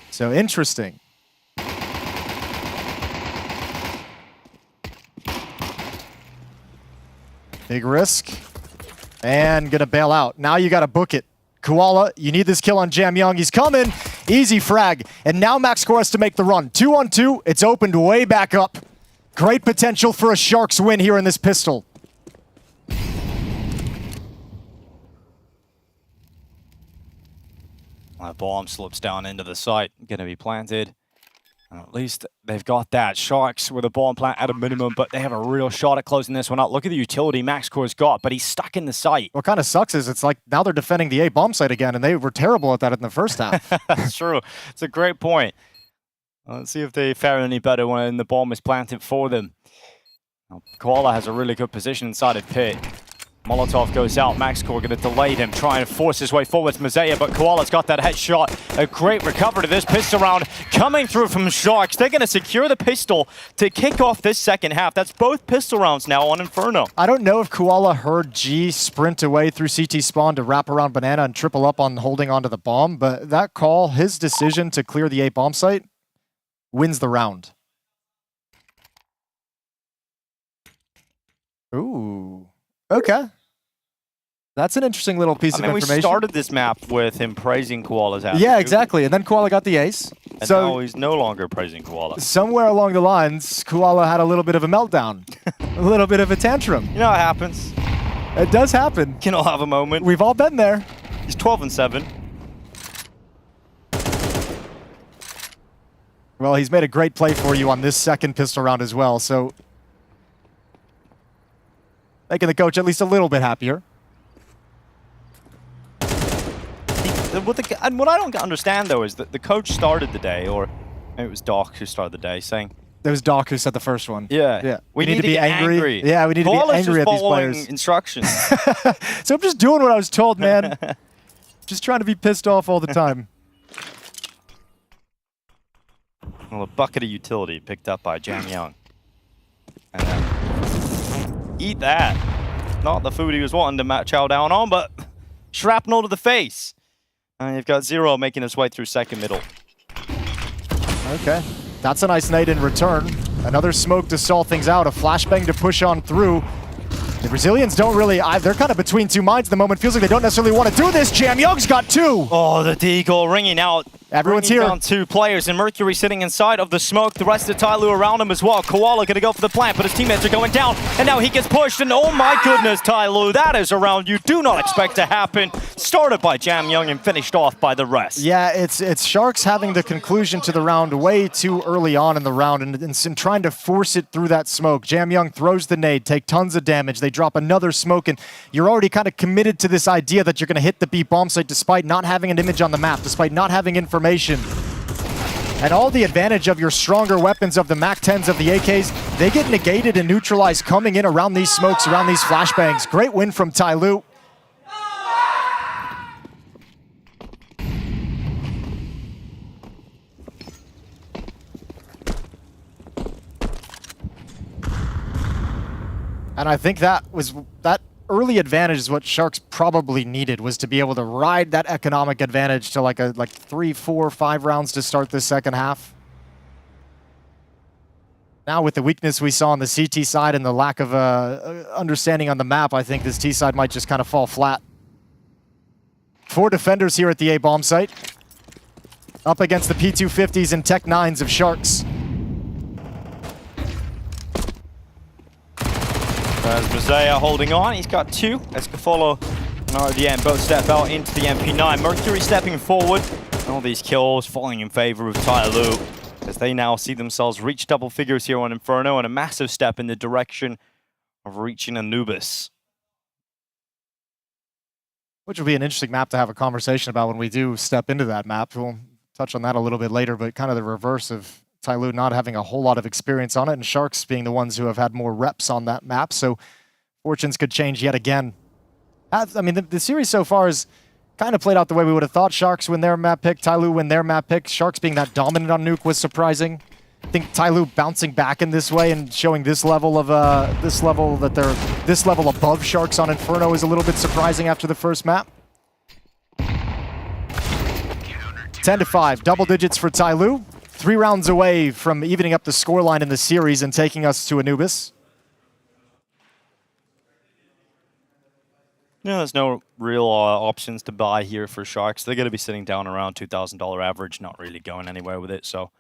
So interesting. Big risk. And gonna bail out. Now you gotta book it. Koala, you need this kill on Jam Young. He's coming. Easy frag. And now MaxCore has to make the run. 2-on-2. It's opened way back up. Great potential for a Sharks win here in this pistol. That bomb slips down into the site. Gonna be planted. And at least they've got that. Sharks with a bomb plant at a minimum, but they have a real shot at closing this one up. Look at the utility MaxCore's got, but he's stuck in the site. What kind of sucks is it's like now they're defending the A bomb site again, and they were terrible at that in the first half. That's true. It's a great point. Let's see if they fare any better when the bomb is planted for them. Now, Koala has a really good position inside of pit. Molotov goes out. MaxCore going to delay him, try and force his way forward to Mosaic, but Koala's got that headshot. A great recovery to this pistol round coming through from Sharks. They're going to secure the pistol to kick off this second half. That's both pistol rounds now on Inferno. I don't know if Koala heard G sprint away through CT spawn to wrap around banana and triple up on holding onto the bomb, but that call, his decision to clear the A bomb site, wins the round. Ooh. Okay. That's an interesting little piece of information. We started this map with him praising Koala's attitude. Yeah, exactly. And then Koala got the ace. And so now he's no longer praising Koala. Somewhere along the lines, Koala had a little bit of a meltdown. A little bit of a tantrum. You know what happens. It does happen. Can all have a moment. We've all been there. He's 12-7. Well, he's made a great play for you on this second pistol round as well, so making the coach at least a little bit happier. And what I don't understand, though, is that the coach started the day, or maybe it was Doc who started the day, saying... It was Doc who said the first one. Yeah. We need to be angry. Yeah, we need to be angry at these players. Instructions. So I'm just doing what I was told, man. Just trying to be pissed off all the time. Well, a bucket of utility picked up by Jam Young. And then eat that. Not the food he was wanting to chow down on, but shrapnel to the face. And you've got Zero making his way through second middle. Okay. That's a nice nade in return. Another smoke to stall things out. A flashbang to push on through. The Brazilians don't really... they're kind of between two minds at the moment. Feels like they don't necessarily want to do this. Jam Young's got two. Oh, the deagle ringing out. Everyone's bringing here. Down two players, and Mercury sitting inside of the smoke. The rest of TYLOO around him as well. Koala going to go for the plant, but his teammates are going down. And now he gets pushed, and oh my goodness, TYLOO, that is a round you do not expect to happen. Started by Jam Young and finished off by the rest. Yeah, it's Sharks having the conclusion to the round way too early on in the round and trying to force it through that smoke. Jam Young throws the nade, take tons of damage. They drop another smoke, and you're already kind of committed to this idea that you're going to hit the B bomb site despite not having an image on the map, despite not having information. And all the advantage of your stronger weapons of the MAC-10s, of the AKs, they get negated and neutralized coming in around these smokes, around these flashbangs. Great win from TYLOO. And I think that early advantage is what Sharks probably needed, was to be able to ride that economic advantage to like 3, 4, 5 rounds to start this second half. Now with the weakness we saw on the CT side and the lack of understanding on the map, I think this T side might just kind of fall flat. 4 defenders here at the A bomb site, up against the P250s and Tech 9s of Sharks. As Brazea holding on, he's got 2. Escafolo and RDM both step out into the MP9. Mercury stepping forward, and all these kills falling in favor of TYLOO, as they now see themselves reach double figures here on Inferno, and a massive step in the direction of reaching Anubis. Which will be an interesting map to have a conversation about when we do step into that map. We'll touch on that a little bit later, but kind of the reverse of TYLOO not having a whole lot of experience on it, and Sharks being the ones who have had more reps on that map, so fortunes could change yet again. I mean, the series so far has kind of played out the way we would have thought. Sharks win their map pick, TYLOO win their map pick. Sharks being that dominant on Nuke was surprising. I think TYLOO bouncing back in this way and showing this level of this level above Sharks on Inferno is a little bit surprising after the first map. 10-5, double digits for TYLOO. 3 rounds away from evening up the scoreline in the series and taking us to Anubis. Yeah, there's no real options to buy here for Sharks. They're going to be sitting down around $2,000 average, not really going anywhere with it. So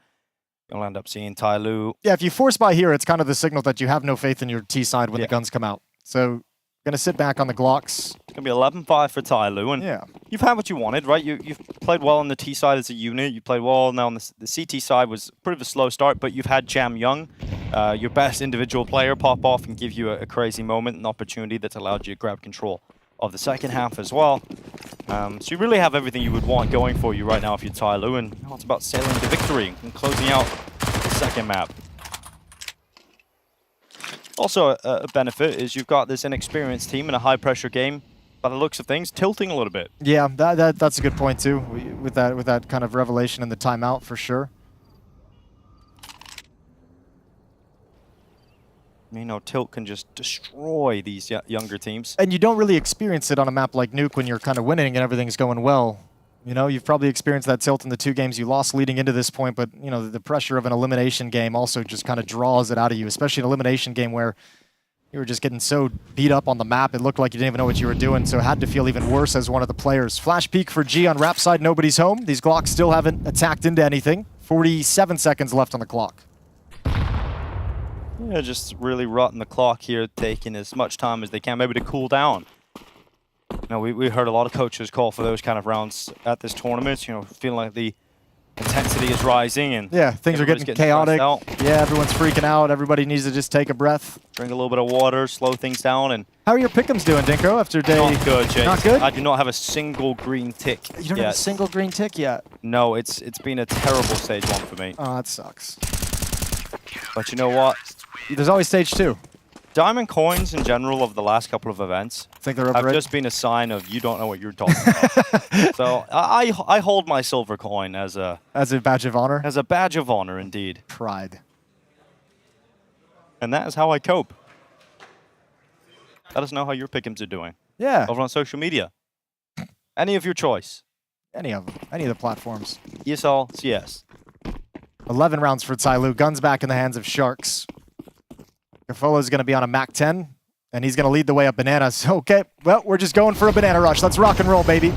you'll end up seeing TYLOO. Yeah, if you force buy here, it's kind of the signal that you have no faith in your T side when the guns come out. So going to sit back on the Glocks. It's going to be 11-5 for TYLOO, and you've had what you wanted, right? You've played well on the T side as a unit. You played well now on the CT side. Was a bit of a slow start, but you've had Jam Young, your best individual player, pop off and give you a crazy moment, an opportunity that's allowed you to grab control of the second half as well. So you really have everything you would want going for you right now if you're TYLOO, and now it's about sailing to victory and closing out the second map. Also, a benefit is you've got this inexperienced team in a high-pressure game, by the looks of things, tilting a little bit. Yeah, that's a good point too, with that kind of revelation in the timeout for sure. You know, tilt can just destroy these younger teams. And you don't really experience it on a map like Nuke when you're kind of winning and everything's going well. You know, you've probably experienced that tilt in the 2 games you lost leading into this point, but, you know, the pressure of an elimination game also just kind of draws it out of you, especially an elimination game where you were just getting so beat up on the map, it looked like you didn't even know what you were doing, so it had to feel even worse as one of the players. Flash peek for G on Rap side, nobody's home. These Glocks still haven't attacked into anything. 47 seconds left on the clock. Yeah, just really rotting the clock here, taking as much time as they can, maybe to cool down. You know, we heard a lot of coaches call for those kind of rounds at this tournament, you know, feeling like the intensity is rising and yeah, things are getting chaotic. Yeah, everyone's freaking out. Everybody needs to just take a breath. Drink a little bit of water, slow things down. And how are your pick'ems doing, Dinko, after day? Not good, Jake. Not good? I do not have a single green tick. You don't have a single green tick yet? No, it's been a terrible stage 1 for me. Oh, that sucks. But you know what? There's always stage 2. Diamond coins in general of the last couple of events think they're have just been a sign of you don't know what you're talking about. So I hold my silver coin as a badge of honor. As a badge of honor, indeed. Pride. And that is how I cope. Let us know how your pick'ems are doing. Yeah. Over on social media. Any of your choice. Any of them. Any of the platforms. ESL, CS. 11 rounds for TYLOO. Guns back in the hands of Sharks. Gafolo's going to be on a Mac 10, and he's going to lead the way up bananas. Okay, well, we're just going for a banana rush. Let's rock and roll, baby.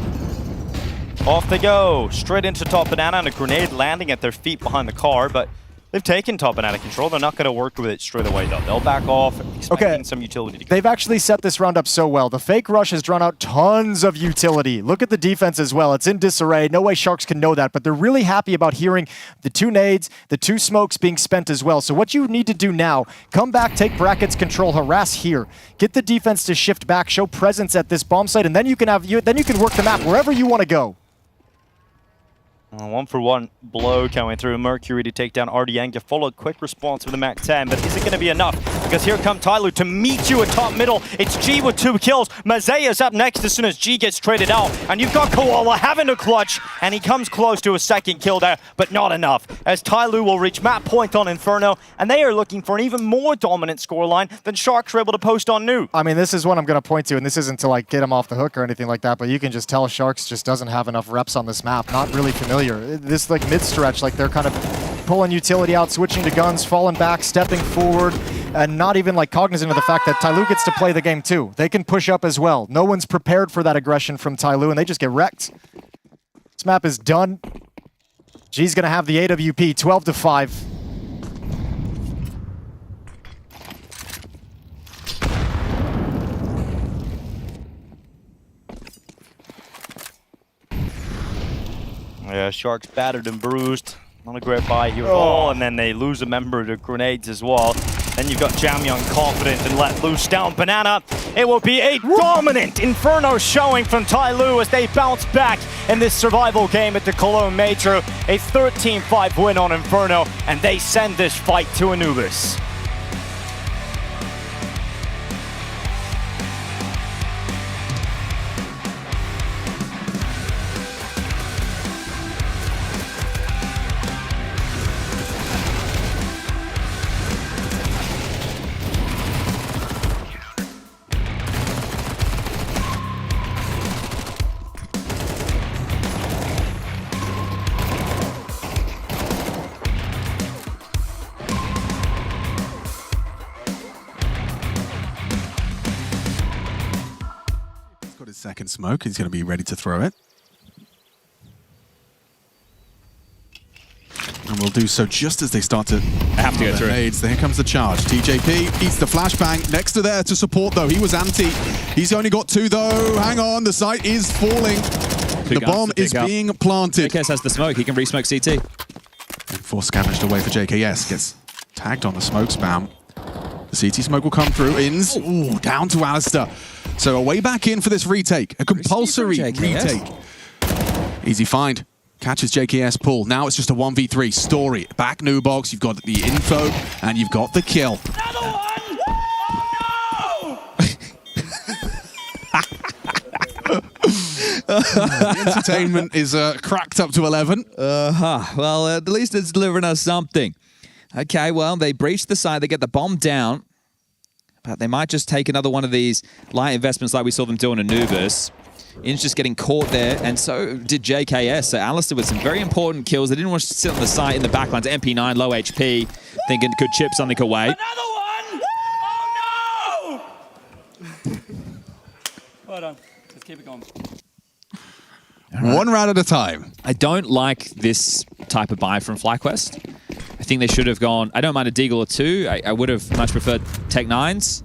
Off they go. Straight into top banana and a grenade landing at their feet behind the car, but they've taken top banana control. They're not going to work with it straight away, though. They'll back off, expecting some utility to They've actually set this round up so well. The fake rush has drawn out tons of utility. Look at the defense as well. It's in disarray. No way Sharks can know that, but they're really happy about hearing the 2 nades, the 2 smokes being spent as well. So what you need to do now, come back, take brackets control, harass here. Get the defense to shift back, show presence at this bomb site, and then you can work the map wherever you want to go. 1-for-1 blow coming through. Mercury to take down RDN. Gafolo, quick response with the Mac 10, but is it going to be enough? Because here come TYLOO to meet you at top middle. It's G with 2 kills. Mazea's up next as soon as G gets traded out. And you've got Koala having a clutch, and he comes close to a 2nd kill there, but not enough. As TYLOO will reach map point on Inferno, and they are looking for an even more dominant scoreline than Sharks were able to post on Nuke. I mean, this is what I'm going to point to, and this isn't to like get him off the hook or anything like that, but you can just tell Sharks just doesn't have enough reps on this map. Not really familiar. This like mid-stretch, like they're kind of pulling utility out, switching to guns, falling back, stepping forward, and not even like cognizant of the fact that TYLOO gets to play the game too. They can push up as well. No one's prepared for that aggression from TYLOO, and they just get wrecked. This map is done. G's gonna have the AWP, 12-5. Yeah, Sharks battered and bruised. Not a great buy here at all, and then they lose a member to grenades as well. Then you've got Jamyung confident and let loose down Banana. It will be a dominant Inferno showing from TYLOO as they bounce back in this survival game at the Cologne Major. A 13-5 win on Inferno, and they send this fight to Anubis. His 2nd smoke. He's going to be ready to throw it. And we'll do so just as they start to have to go through. Nades. Here comes the charge. TJP eats the flashbang. Next to there to support, though. He was anti. He's only got 2, though. Hang on. The site is falling. The bomb is being planted. JKS has the smoke. He can re-smoke CT. And 4 scavenged away for JKS. Gets tagged on the smoke spam. The CT smoke will come through. Ins. Ooh, down to Alistair. So a way back in for this retake. A compulsory retake. Easy find. Catches JKS pull. Now it's just a 1v3. Story. Back new box. You've got the info and you've got the kill. Another one! The entertainment is cracked up to 11. Well, at least it's delivering us something. Okay, well, they breach the site. They get the bomb down. But they might just take another one of these light investments like we saw them do on Anubis. In's just getting caught there, and so did JKS. So Alistair with some very important kills. They didn't want to sit on the site in the backlines. MP9, low HP, thinking could chip something away. Another one! Oh, no! Well done. Let's keep it going. Right. One round at a time. I don't like this type of buy from FlyQuest. I think they should have gone, I don't mind a Deagle or 2. I would have much preferred Tech 9s.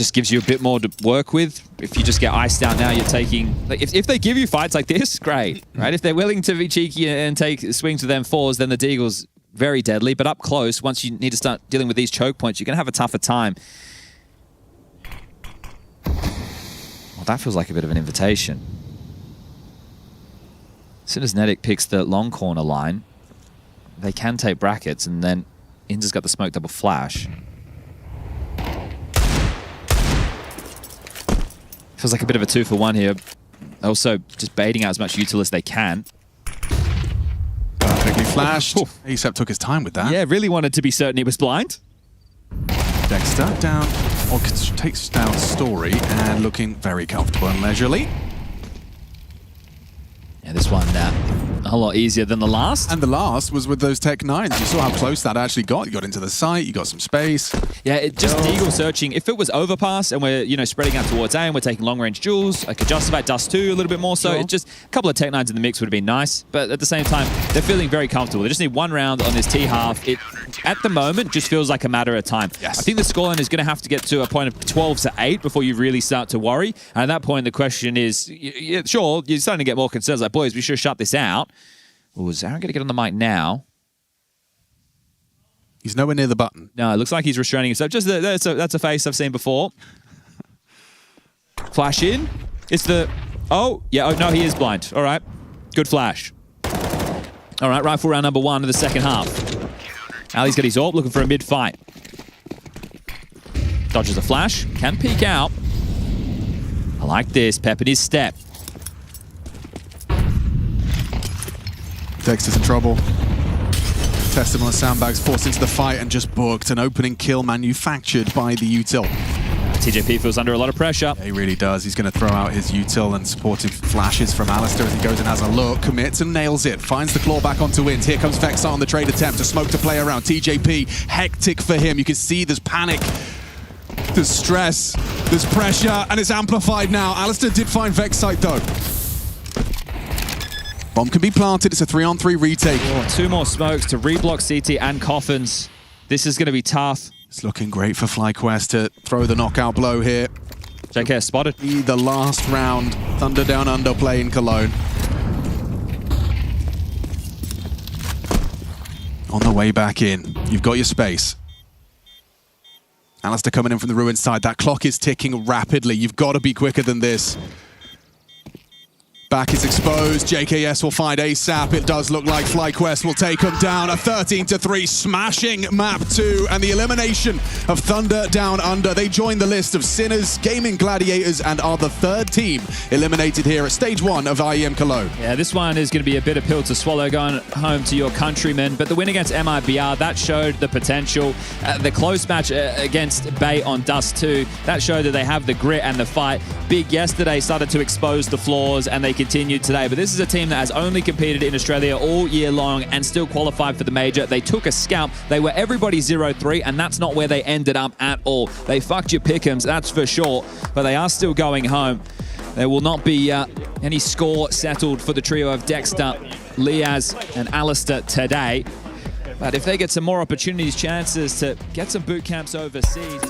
just gives you a bit more to work with. If you just get iced out now, you're taking... Like, if they give you fights like this, great, right? If they're willing to be cheeky and take swings with them 4s, then the Deagle's very deadly. But up close, once you need to start dealing with these choke points, you're going to have a tougher time. Well, that feels like a bit of an invitation. As soon as Nedic picks the long corner line, they can take brackets, and then Inz's got the smoke double flash. Feels like a bit of a 2-for-1 here. Also, just baiting out as much util as they can. Perfectly flashed. ASAP took his time with that. Yeah, really wanted to be certain he was blind. Dexter down, or takes down Story, and looking very comfortable and leisurely. Yeah, this one a lot easier than the last. And the last was with those Tech 9s. You saw how close that actually got. You got into the site, you got some space. Yeah, it just Deagle searching. If it was overpass and we're, spreading out towards A and we're taking long-range duels, I could justify Dust 2 a little bit more so. It just a couple of Tech 9s in the mix would have been nice. But at the same time, they're feeling very comfortable. They just need one round on this T-half. It, at the moment, just feels like a matter of time. Yes. I think the scoreline is going to have to get to a point of 12-8 before you really start to worry. And at that point, the question is, sure, you're starting to get more concerns. Like, boys, we should shut this out. Oh, is Aaron going to get on the mic now? He's nowhere near the button. No, it looks like he's restraining himself. Just that's a face I've seen before. Flash in. It's the... Oh, yeah. Oh, no, he is blind. All right. Good flash. All right, rifle round number 1 of the second half. Ali's got his AWP, looking for a mid-fight. Dodges a flash. Can peek out. I like this. Pep in his step. Dexter's in trouble. Testimal and sandbags forced into the fight and just booked an opening kill manufactured by the util. TJP feels under a lot of pressure. Yeah, he really does. He's going to throw out his util and supportive flashes from Alistair as he goes and has a look, commits and nails it. Finds the claw back onto Int. Here comes Vexar on the trade attempt. A smoke to play around. TJP, hectic for him. You can see there's panic, there's stress, there's pressure, and it's amplified now. Alistair did find Vex site though. Bomb can be planted. It's a 3-on-3 retake. Oh, 2 more smokes to reblock CT and Coffins. This is going to be tough. It's looking great for FlyQuest to throw the knockout blow here. JK spotted. The last round. Thunder Down Under play in Cologne. On the way back in. You've got your space. Alistair coming in from the ruin side. That clock is ticking rapidly. You've got to be quicker than this. Back is exposed. JKS will find ASAP. It does look like FlyQuest will take them down. A 13-3 smashing map 2 and the elimination of Thunder Down Under. They join the list of Sinners, Gaming Gladiators, and are the 3rd team eliminated here at stage 1 of IEM Cologne. Yeah, this one is going to be a bitter pill to swallow going home to your countrymen. But the win against MIBR, that showed the potential. The close match against Bay on Dust 2, that showed that they have the grit and the fight. Big yesterday started to expose the flaws and they continued today. But this is a team that has only competed in Australia all year long and still qualified for the major. They took a scalp. They were everybody 0-3, and that's not where they ended up at all. They fucked your pick'ems, that's for sure, but they are still going home. There will not be any score settled for the trio of Dexter, Liaz, and Alistair today. But if they get some more opportunities, chances to get some boot camps overseas.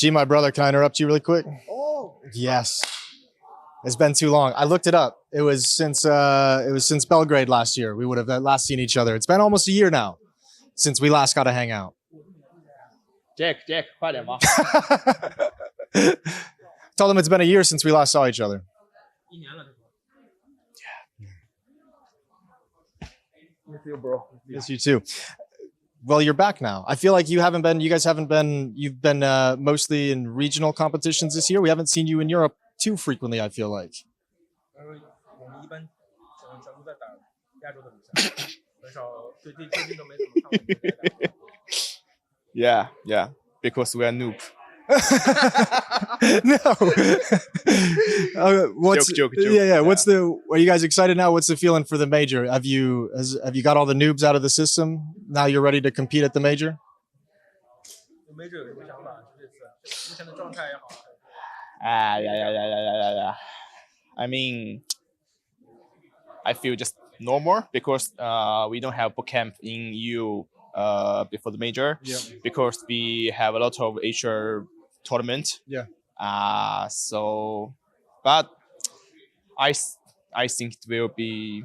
G, my brother, can I interrupt you really quick? Oh. Yes. It's been too long. I looked it up. It was since Belgrade last year. We would have last seen each other. It's been almost a year now since we last got to hang out. Jack, 快点吧。 Tell them it's been a year since we last saw each other. Miss you, bro. Yes, you too. Well, you're back now. I feel like you guys haven't been, you've been mostly in regional competitions this year. We haven't seen you in Europe too frequently, I feel like. Yeah, because we are noob. No. Joke. Yeah. Are you guys excited now? What's the feeling for the major? Have you got all the noobs out of the system? Now you're ready to compete at the major? Yeah. I mean, I feel just normal because we don't have bootcamp in EU before the major. Yeah. Because we have a lot of Asia tournament. Yeah. But I think it will be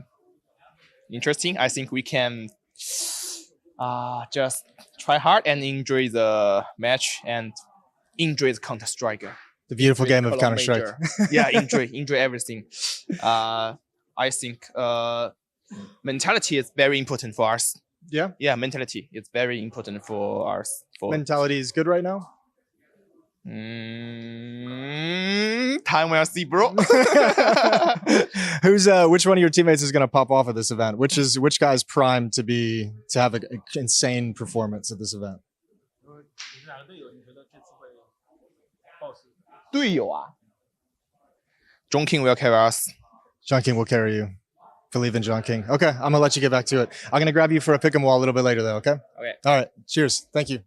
interesting. I think we can just try hard and enjoy the match and enjoy the Counter-Strike. The beautiful game of Cologne Counter-Strike. major. Yeah, enjoy everything. I think mentality is very important for us. Yeah? Yeah, mentality is very important for us. Mentality is good right now? Time will see, bro. Which one of your teammates is going to pop off at this event? Which guy's primed to have an insane performance at this event? 队友啊 John King will carry us. John King will carry you. Believe in John King. Okay, I'm going to let you get back to it. I'm going to grab you for a pick 'em wall a little bit later, though, okay? Okay. All right. Cheers. Thank you.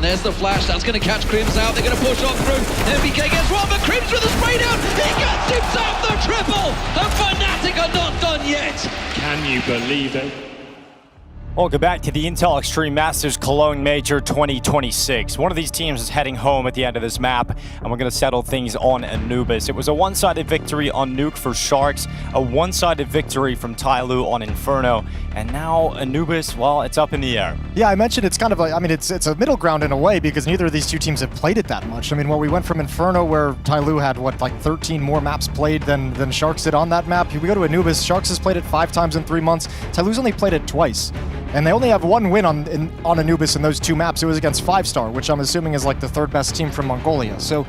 There's the flash, that's going to catch Crims out, they're going to push on through, MBK gets one, but Crims with a spray down, he gets himself the triple, and Fnatic are not done yet. Can you believe it? Welcome back to the Intel Extreme Masters Cologne Major 2026. One of these teams is heading home at the end of this map, and we're going to settle things on Anubis. It was a one-sided victory on Nuke for Sharks, a one-sided victory from TYLOO on Inferno, and now Anubis, well, it's up in the air. Yeah, I mentioned it's kind of like, I mean, it's a middle ground in a way because neither of these two teams have played it that much. I mean, we went from Inferno where TYLOO had, like 13 more maps played than Sharks did on that map. We go to Anubis, Sharks has played it 5 times in 3 months. TYLOO's only played it twice. And they only have 1 win on Anubis in those 2 maps. It was against 5-Star, which I'm assuming is like the 3rd best team from Mongolia. So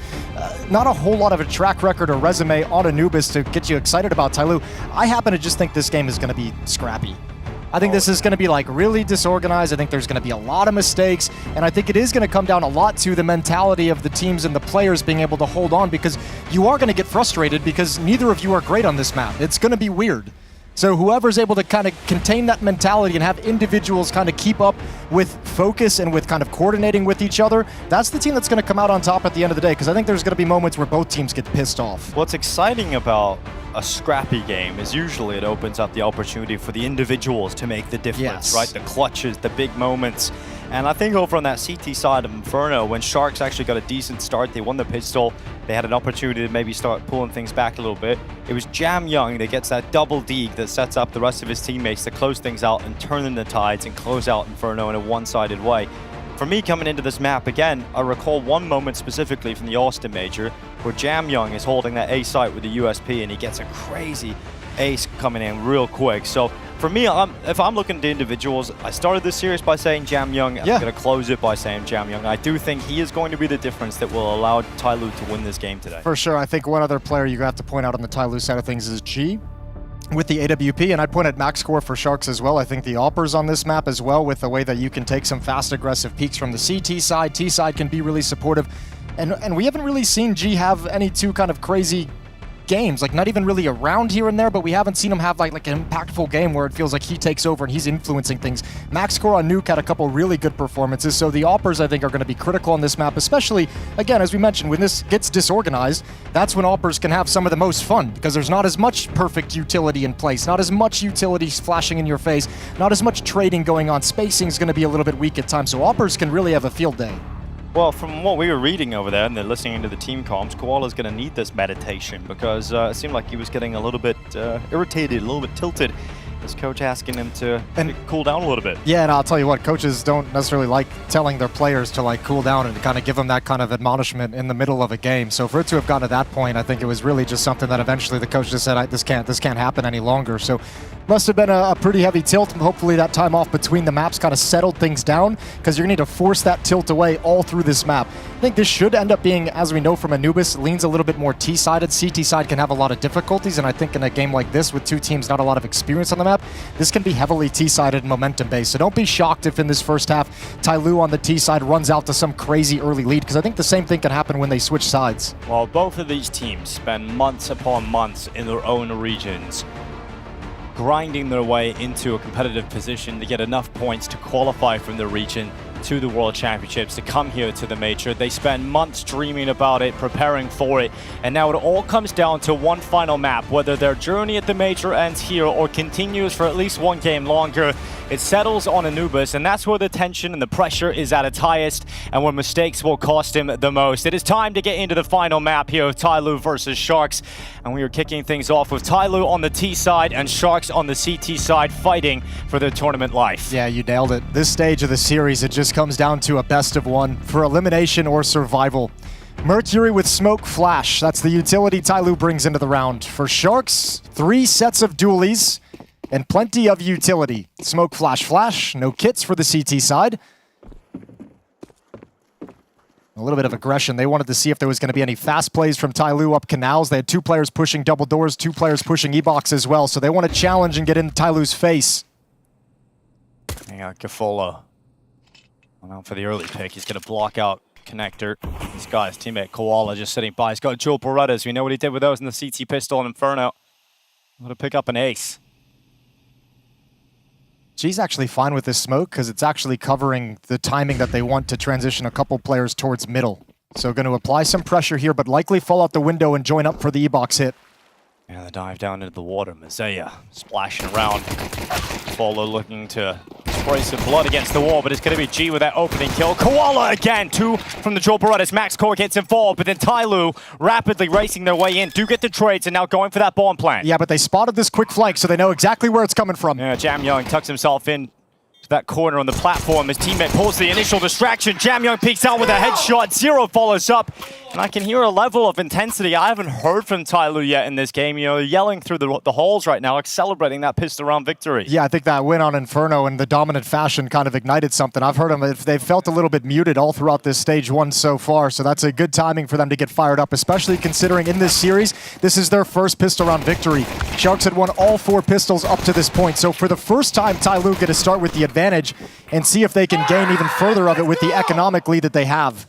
not a whole lot of a track record or resume on Anubis to get you excited about TYLOO. I happen to just think this game is going to be scrappy. I think this is going to be like really disorganized. I think there's going to be a lot of mistakes. And I think it is going to come down a lot to the mentality of the teams and the players being able to hold on, because you are going to get frustrated because neither of you are great on this map. It's going to be weird. So whoever's able to kind of contain that mentality and have individuals kind of keep up with focus and with kind of coordinating with each other, that's the team that's going to come out on top at the end of the day, because I think there's going to be moments where both teams get pissed off. What's exciting about a scrappy game is usually it opens up the opportunity for the individuals to make the difference, right? The clutches, the big moments. And I think over on that CT side of Inferno, when Sharks actually got a decent start, they won the pistol, they had an opportunity to maybe start pulling things back a little bit. It was Jam Young that gets that double deke that sets up the rest of his teammates to close things out and turn in the tides and close out Inferno in a one-sided way. For me, coming into this map, again, I recall one moment specifically from the Austin Major where Jam Young is holding that A site with the USP and he gets a crazy ace coming in real quick. So for me, if I'm looking at the individuals, I started this series by saying Jam Young. I'm going to close it by saying Jam Young. I do think he is going to be the difference that will allow TYLOO to win this game today. For sure. I think one other player you have to point out on the TYLOO side of things is G with the AWP, and I'd point at max score for Sharks as well. I think the AWPers on this map as well, with the way that you can take some fast aggressive peeks from the CT side. T side can be really supportive. And we haven't really seen G have any too kind of crazy games, like not even really around here and there, but we haven't seen him have like an impactful game where it feels like he takes over and he's influencing things. Max score on Nuke had a couple really good performances, so the AWPers I think are going to be critical on this map, especially, again, as we mentioned, when this gets disorganized, that's when AWPers can have some of the most fun, because there's not as much perfect utility in place, not as much utility flashing in your face, not as much trading going on. Spacing is going to be a little bit weak at times, so AWPers can really have a field day. Well, from what we were reading over there and then listening to the team comms, Koala's going to need this meditation because it seemed like he was getting a little bit irritated, a little bit tilted. His coach asking him to cool down a little bit. Yeah, and I'll tell you what, coaches don't necessarily like telling their players to like cool down and kind of give them that kind of admonishment in the middle of a game. So for it to have gotten to that point, I think it was really just something that eventually the coach just said, this can't happen any longer. So must have been a pretty heavy tilt. Hopefully that time off between the maps kind of settled things down, because you're going to need to force that tilt away all through this map. I think this should end up being, as we know from Anubis, leans a little bit more T-sided. CT side can have a lot of difficulties, and I think in a game like this with two teams not a lot of experience on the map, this can be heavily T-sided and momentum-based. So don't be shocked if in this first half, TYLOO on the T side runs out to some crazy early lead, because I think the same thing can happen when they switch sides. Well, both of these teams spend months upon months in their own regions, grinding their way into a competitive position to get enough points to qualify from the region to the World Championships, to come here to the Major. They spend months dreaming about it, preparing for it, and now it all comes down to one final map. Whether their journey at the Major ends here or continues for at least one game longer, it settles on Anubis, and that's where the tension and the pressure is at its highest, and where mistakes will cost him the most. It is time to get into the final map here of TYLOO versus Sharks, and we are kicking things off with TYLOO on the T side and Sharks on the CT side, fighting for their tournament life. Yeah, you nailed it. This stage of the series, it just comes down to a best of one for elimination or survival. Mercury with Smoke Flash, that's the utility TYLOO brings into the round. For Sharks, 3 sets of dualies and plenty of utility. Smoke Flash Flash, no kits for the CT side. A little bit of aggression. They wanted to see if there was going to be any fast plays from TYLOO up canals. They had 2 players pushing double doors, 2 players pushing E-box as well, so they want to challenge and get in TYLOO's face. Hang on, Kafola. Well, for the early pick, he's going to block out Connector. He's got his teammate Koala just sitting by. He's got dual Berettas. We know what he did with those in the CT pistol and Inferno. I'm going to pick up an ace. G's actually fine with this smoke because it's actually covering the timing that they want to transition a couple players towards middle. So going to apply some pressure here, but likely fall out the window and join up for the E-box hit. And the dive down into the water. Mazaya splashing around. Follow looking to spray some blood against the wall, but it's going to be G with that opening kill. Koala again, 2 from the Joel Berettas. Max Core gets involved, but then TYLOO rapidly racing their way in. Do get the trades and now going for that bomb plant. Yeah, but they spotted this quick flank, so they know exactly where it's coming from. Yeah, Jam Young tucks himself in to that corner on the platform. His teammate pulls the initial distraction. Jam Young peeks out with a headshot. Zero follows up. And I can hear a level of intensity I haven't heard from TYLOO yet in this game. You know, yelling through the halls right now, celebrating that pistol round victory. Yeah, I think that win on Inferno in the dominant fashion kind of ignited something. I've heard them, they've felt a little bit muted all throughout this stage 1 so far, so that's a good timing for them to get fired up, especially considering in this series, this is their first pistol round victory. Sharks had won all 4 pistols up to this point, so for the first time, TYLOO get to start with the advantage and see if they can gain even further of it with the economic lead that they have.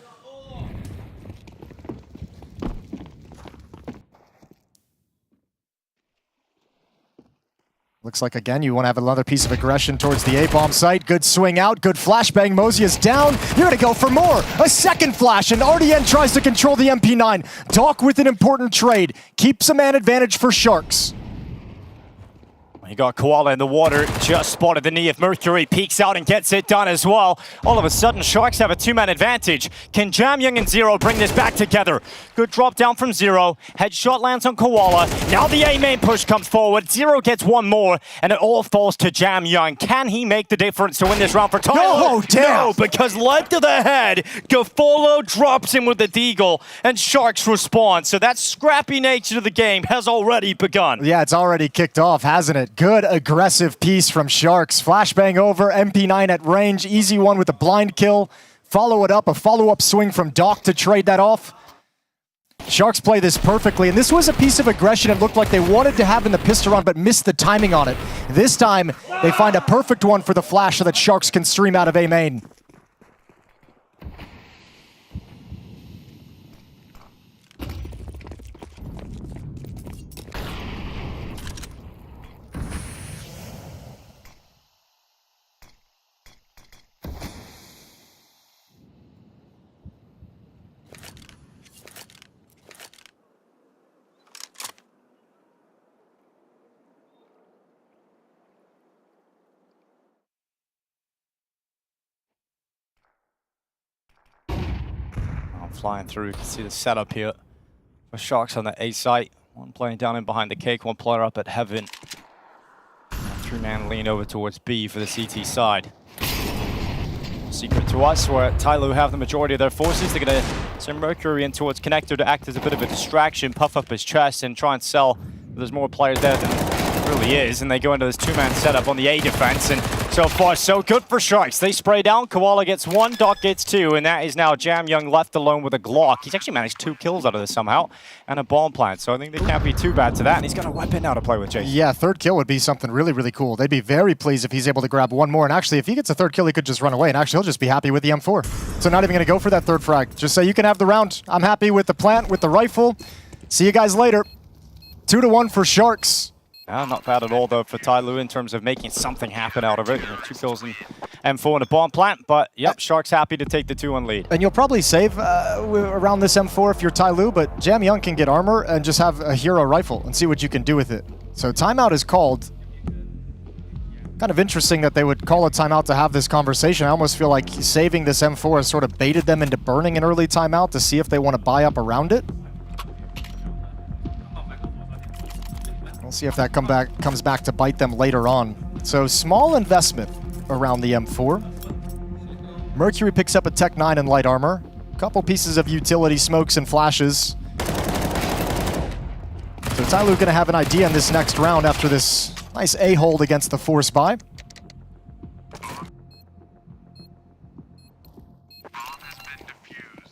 Looks like, again, you want to have another piece of aggression towards the A-bomb site. Good swing out, good flashbang. Mosey is down. You're going to go for more. A second flash, and RDN tries to control the MP9. Doc with an important trade. Keeps a man advantage for Sharks. You got Koala in the water, just spotted the knee of Mercury, peeks out and gets it done as well. All of a sudden, Sharks have a 2-man advantage. Can Jamyoung and Zero bring this back together? Good drop down from Zero. Headshot lands on Koala. Now the A main push comes forward. Zero gets one more, and it all falls to Jamyoung. Can he make the difference to win this round for TYLOO? Oh, damn! No, because led to the head, GoFolo drops him with the deagle, and Sharks respond. So that scrappy nature of the game has already begun. Yeah, it's already kicked off, hasn't it? Good aggressive piece from Sharks. Flashbang over, MP9 at range, easy one with a blind kill. Follow it up, a follow-up swing from Doc to trade that off. Sharks play this perfectly, and this was a piece of aggression it looked like they wanted to have in the pistol round, but missed the timing on it. This time, they find a perfect one for the flash so that Sharks can stream out of A main. Flying through, you can see the setup here for Sharks on the A site. One player down in behind the cake, one player up at Heaven. 3-man lean over towards B for the CT side. Secret to us, where TYLOO have the majority of their forces. They're going to send Mercury in towards Connector to act as a bit of a distraction, puff up his chest, and try and sell. There's more players there than really is, and they go into this 2-man setup on the A defense, and so far so good for Sharks. They spray down, Koala gets 1, Doc gets 2, and that is now Jamyoung left alone with a Glock. He's actually managed 2 kills out of this somehow, and a bomb plant, so I think they can't be too bad to that, and he's got a weapon now to play with, Chase. Yeah, 3rd kill would be something really, really cool. They'd be very pleased if he's able to grab 1 more, and actually if he gets a 3rd kill, he could just run away, and actually he'll just be happy with the M4. So not even going to go for that 3rd frag. Just say, you can have the round. I'm happy with the plant, with the rifle. See you guys later. 2-1 for Sharks. Not bad at all, though, for TYLOO in terms of making something happen out of it. 2 kills in M4 and a bomb plant, but yep, Sharks happy to take the 2-1 lead. And you'll probably save around this M4 if you're TYLOO, but Jamyoung can get armor and just have a hero rifle and see what you can do with it. So timeout is called. Kind of interesting that they would call a timeout to have this conversation. I almost feel like saving this M4 has sort of baited them into burning an early timeout to see if they want to buy up around it. See if that comes back to bite them later on. So small investment around the M4. Mercury picks up a Tech 9 and light armor. A couple pieces of utility smokes and flashes. So TYLOO gonna have an idea in this next round after this nice A hold against the force buy.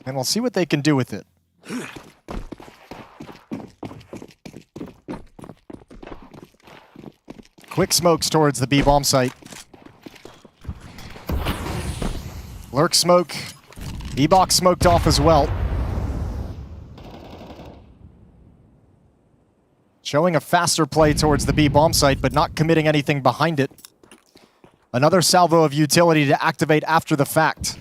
And we'll see what they can do with it. Quick smokes towards the B bomb site. Lurk smoke. B-box smoked off as well. Showing a faster play towards the B bomb site, but not committing anything behind it. Another salvo of utility to activate after the fact.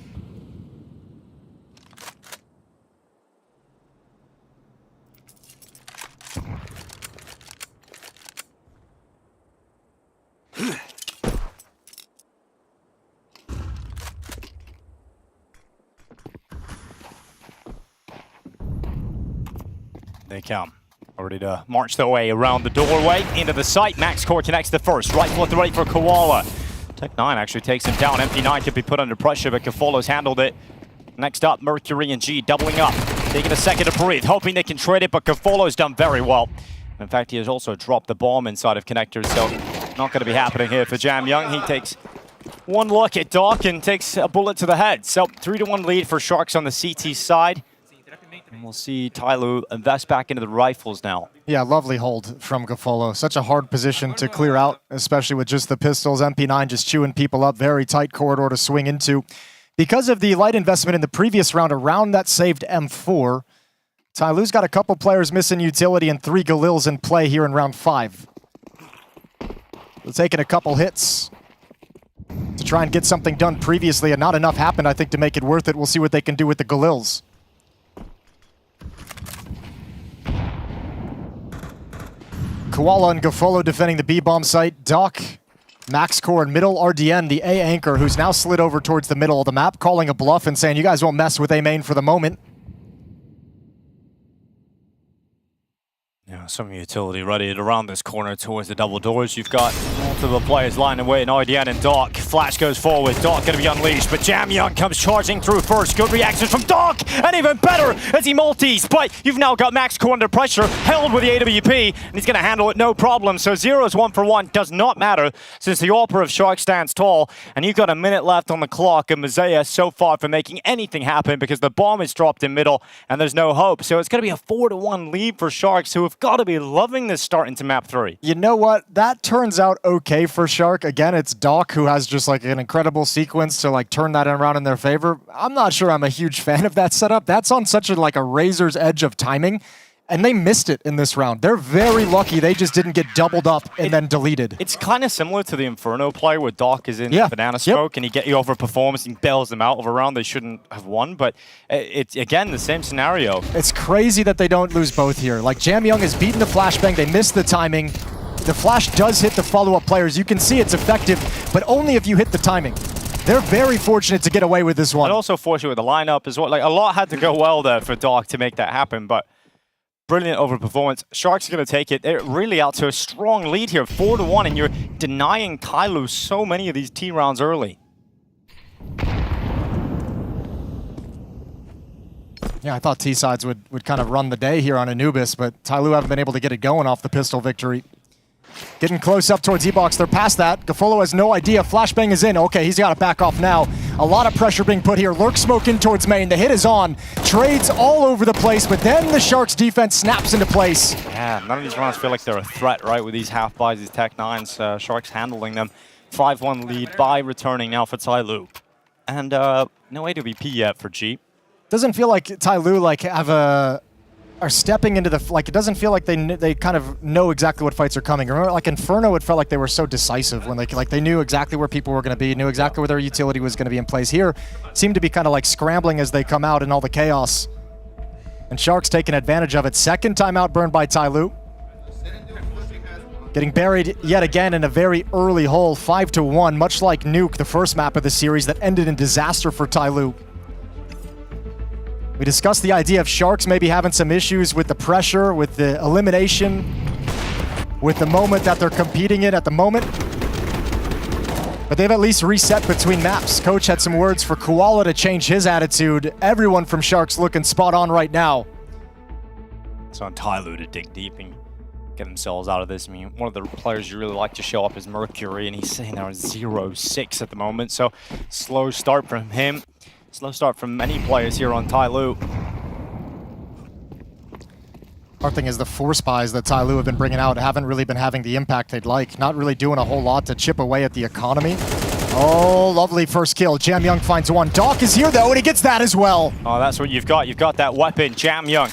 They come. Ready to march their way around the doorway into the site. Max Core connects the first. Rifle at the ready for Koala. Tech 9 actually takes him down. MP9 could be put under pressure, but GoFolo's handled it. Next up, Mercury and G doubling up. Taking a second to breathe, hoping they can trade it, but GoFolo's done very well. In fact, he has also dropped the bomb inside of Connector, so not going to be happening here for Jamyoung. He takes one look at Doc and takes a bullet to the head. So 3-1 lead for Sharks on the CT side. And we'll see TYLOO invest back into the rifles now. Yeah, lovely hold from GoFolo. Such a hard position to clear out, especially with just the pistols. MP9 just chewing people up. Very tight corridor to swing into. Because of the light investment in the previous round around that saved M4, TYLOO's got a couple players missing utility and 3 Galils in play here in round 5. They're taking a couple hits to try and get something done previously, and not enough happened, I think, to make it worth it. We'll see what they can do with the Galils. Koala and Gafolo defending the B-bomb site. Doc, Max Core in middle, RDN, the A anchor, who's now slid over towards the middle of the map, calling a bluff and saying, you guys won't mess with A main for the moment. Yeah, some utility ready around this corner towards the double doors. You've got multiple players lying away in IDN and Doc. Flash goes forward. Doc going to be unleashed, but Jam Young comes charging through first. Good reactions from Doc, and even better as he multis. But you've now got Max Core under pressure, held with the AWP, and he's going to handle it no problem. So 0's 1 for 1 does not matter since the AWPer of Shark stands tall, and you've got a minute left on the clock, and Mazea so far from making anything happen because the bomb is dropped in middle, and there's no hope. So it's going to be a 4-1 lead for Sharks, who have got to be loving this start into map 3. You know what? That turns out okay for Shark. Again, it's Doc who has just like an incredible sequence to like turn that around in their favor. I'm not sure I'm a huge fan of that setup. That's on such a razor's edge of timing, and they missed it in this round. They're very lucky they just didn't get doubled up and then deleted. It's kind of similar to the Inferno play where Doc is in banana smoke and he get you over performance and bails them out of a round they shouldn't have won, but it's again the same scenario. It's crazy that they don't lose both here. Like Jam Young has beaten the flashbang, they missed the timing. The flash does hit the follow-up players. You can see it's effective, but only if you hit the timing. They're very fortunate to get away with this one. And also fortunate with the lineup as well. Like a lot had to go well there for Doc to make that happen, but brilliant overperformance. Sharks are going to take it. They're really out to a strong lead here, 4-1, and you're denying TYLOO so many of these T rounds early. Yeah, I thought T-Sides would kind of run the day here on Anubis, but TYLOO haven't been able to get it going off the pistol victory. Getting close up towards E-Box, they're past that. Gafolo has no idea. Flashbang is in. Okay, he's got to back off now. A lot of pressure being put here. Lurk smoke in towards main. The hit is on. Trades all over the place, but then the Sharks defense snaps into place. Yeah, none of these rounds feel like they're a threat, right? With these half buys, these Tech 9s, Sharks handling them. 5-1 lead by returning now for TYLOO. And no AWP yet for G. Doesn't feel like TYLOO are stepping into the, it doesn't feel like they kind of know exactly what fights are coming. Remember, like Inferno, it felt like they were so decisive when they knew exactly where people were going to be, knew exactly where their utility was going to be in place. Here, seem to be kind of like scrambling as they come out in all the chaos. And Sharks taking advantage of it. Second timeout burned by TYLOO. Getting buried yet again in a very early hole, 5-1, much like Nuke, the first map of the series that ended in disaster for TYLOO. We discussed the idea of Sharks maybe having some issues with the pressure, with the elimination, with the moment that they're competing in at the moment. But they've at least reset between maps. Coach had some words for Koala to change his attitude. Everyone from Sharks looking spot on right now. It's on TYLOO to dig deep and get themselves out of this. I mean, one of the players you really like to show up is Mercury, and he's sitting there on 0-6 at the moment. So slow start from him. Slow start from many players here on TYLOO. Our thing is the force buys that TYLOO have been bringing out haven't really been having the impact they'd like. Not really doing a whole lot to chip away at the economy. Oh, lovely first kill. Jam Young finds one. Doc is here though, and he gets that as well. Oh, that's what you've got. You've got that weapon, Jam Young.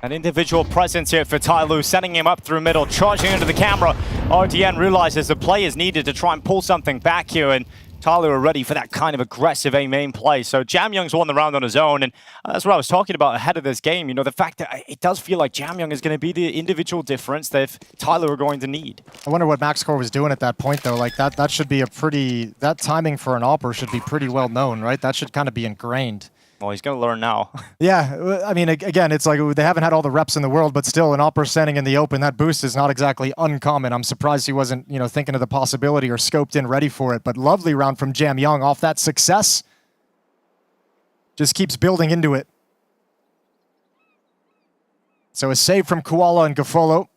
An individual presence here for TYLOO, sending him up through middle, charging into the camera. RDN realizes the play is needed to try and pull something back here, and TYLOO are ready for that kind of aggressive A-main play. So Jam Young's won the round on his own, and that's what I was talking about ahead of this game. You know, the fact that it does feel like Jam Young is going to be the individual difference that TYLOO are going to need. I wonder what Max Core was doing at that point, though. Like, that should be that timing for an AWPer should be pretty well known, right? That should kind of be ingrained. Well, he's going to learn now. Yeah, I mean, again, it's like they haven't had all the reps in the world, but still, an AWPer standing in the open, that boost is not exactly uncommon. I'm surprised he wasn't, thinking of the possibility or scoped in ready for it. But lovely round from Jam Young off that success. Just keeps building into it. So a save from Koala and Gafolo.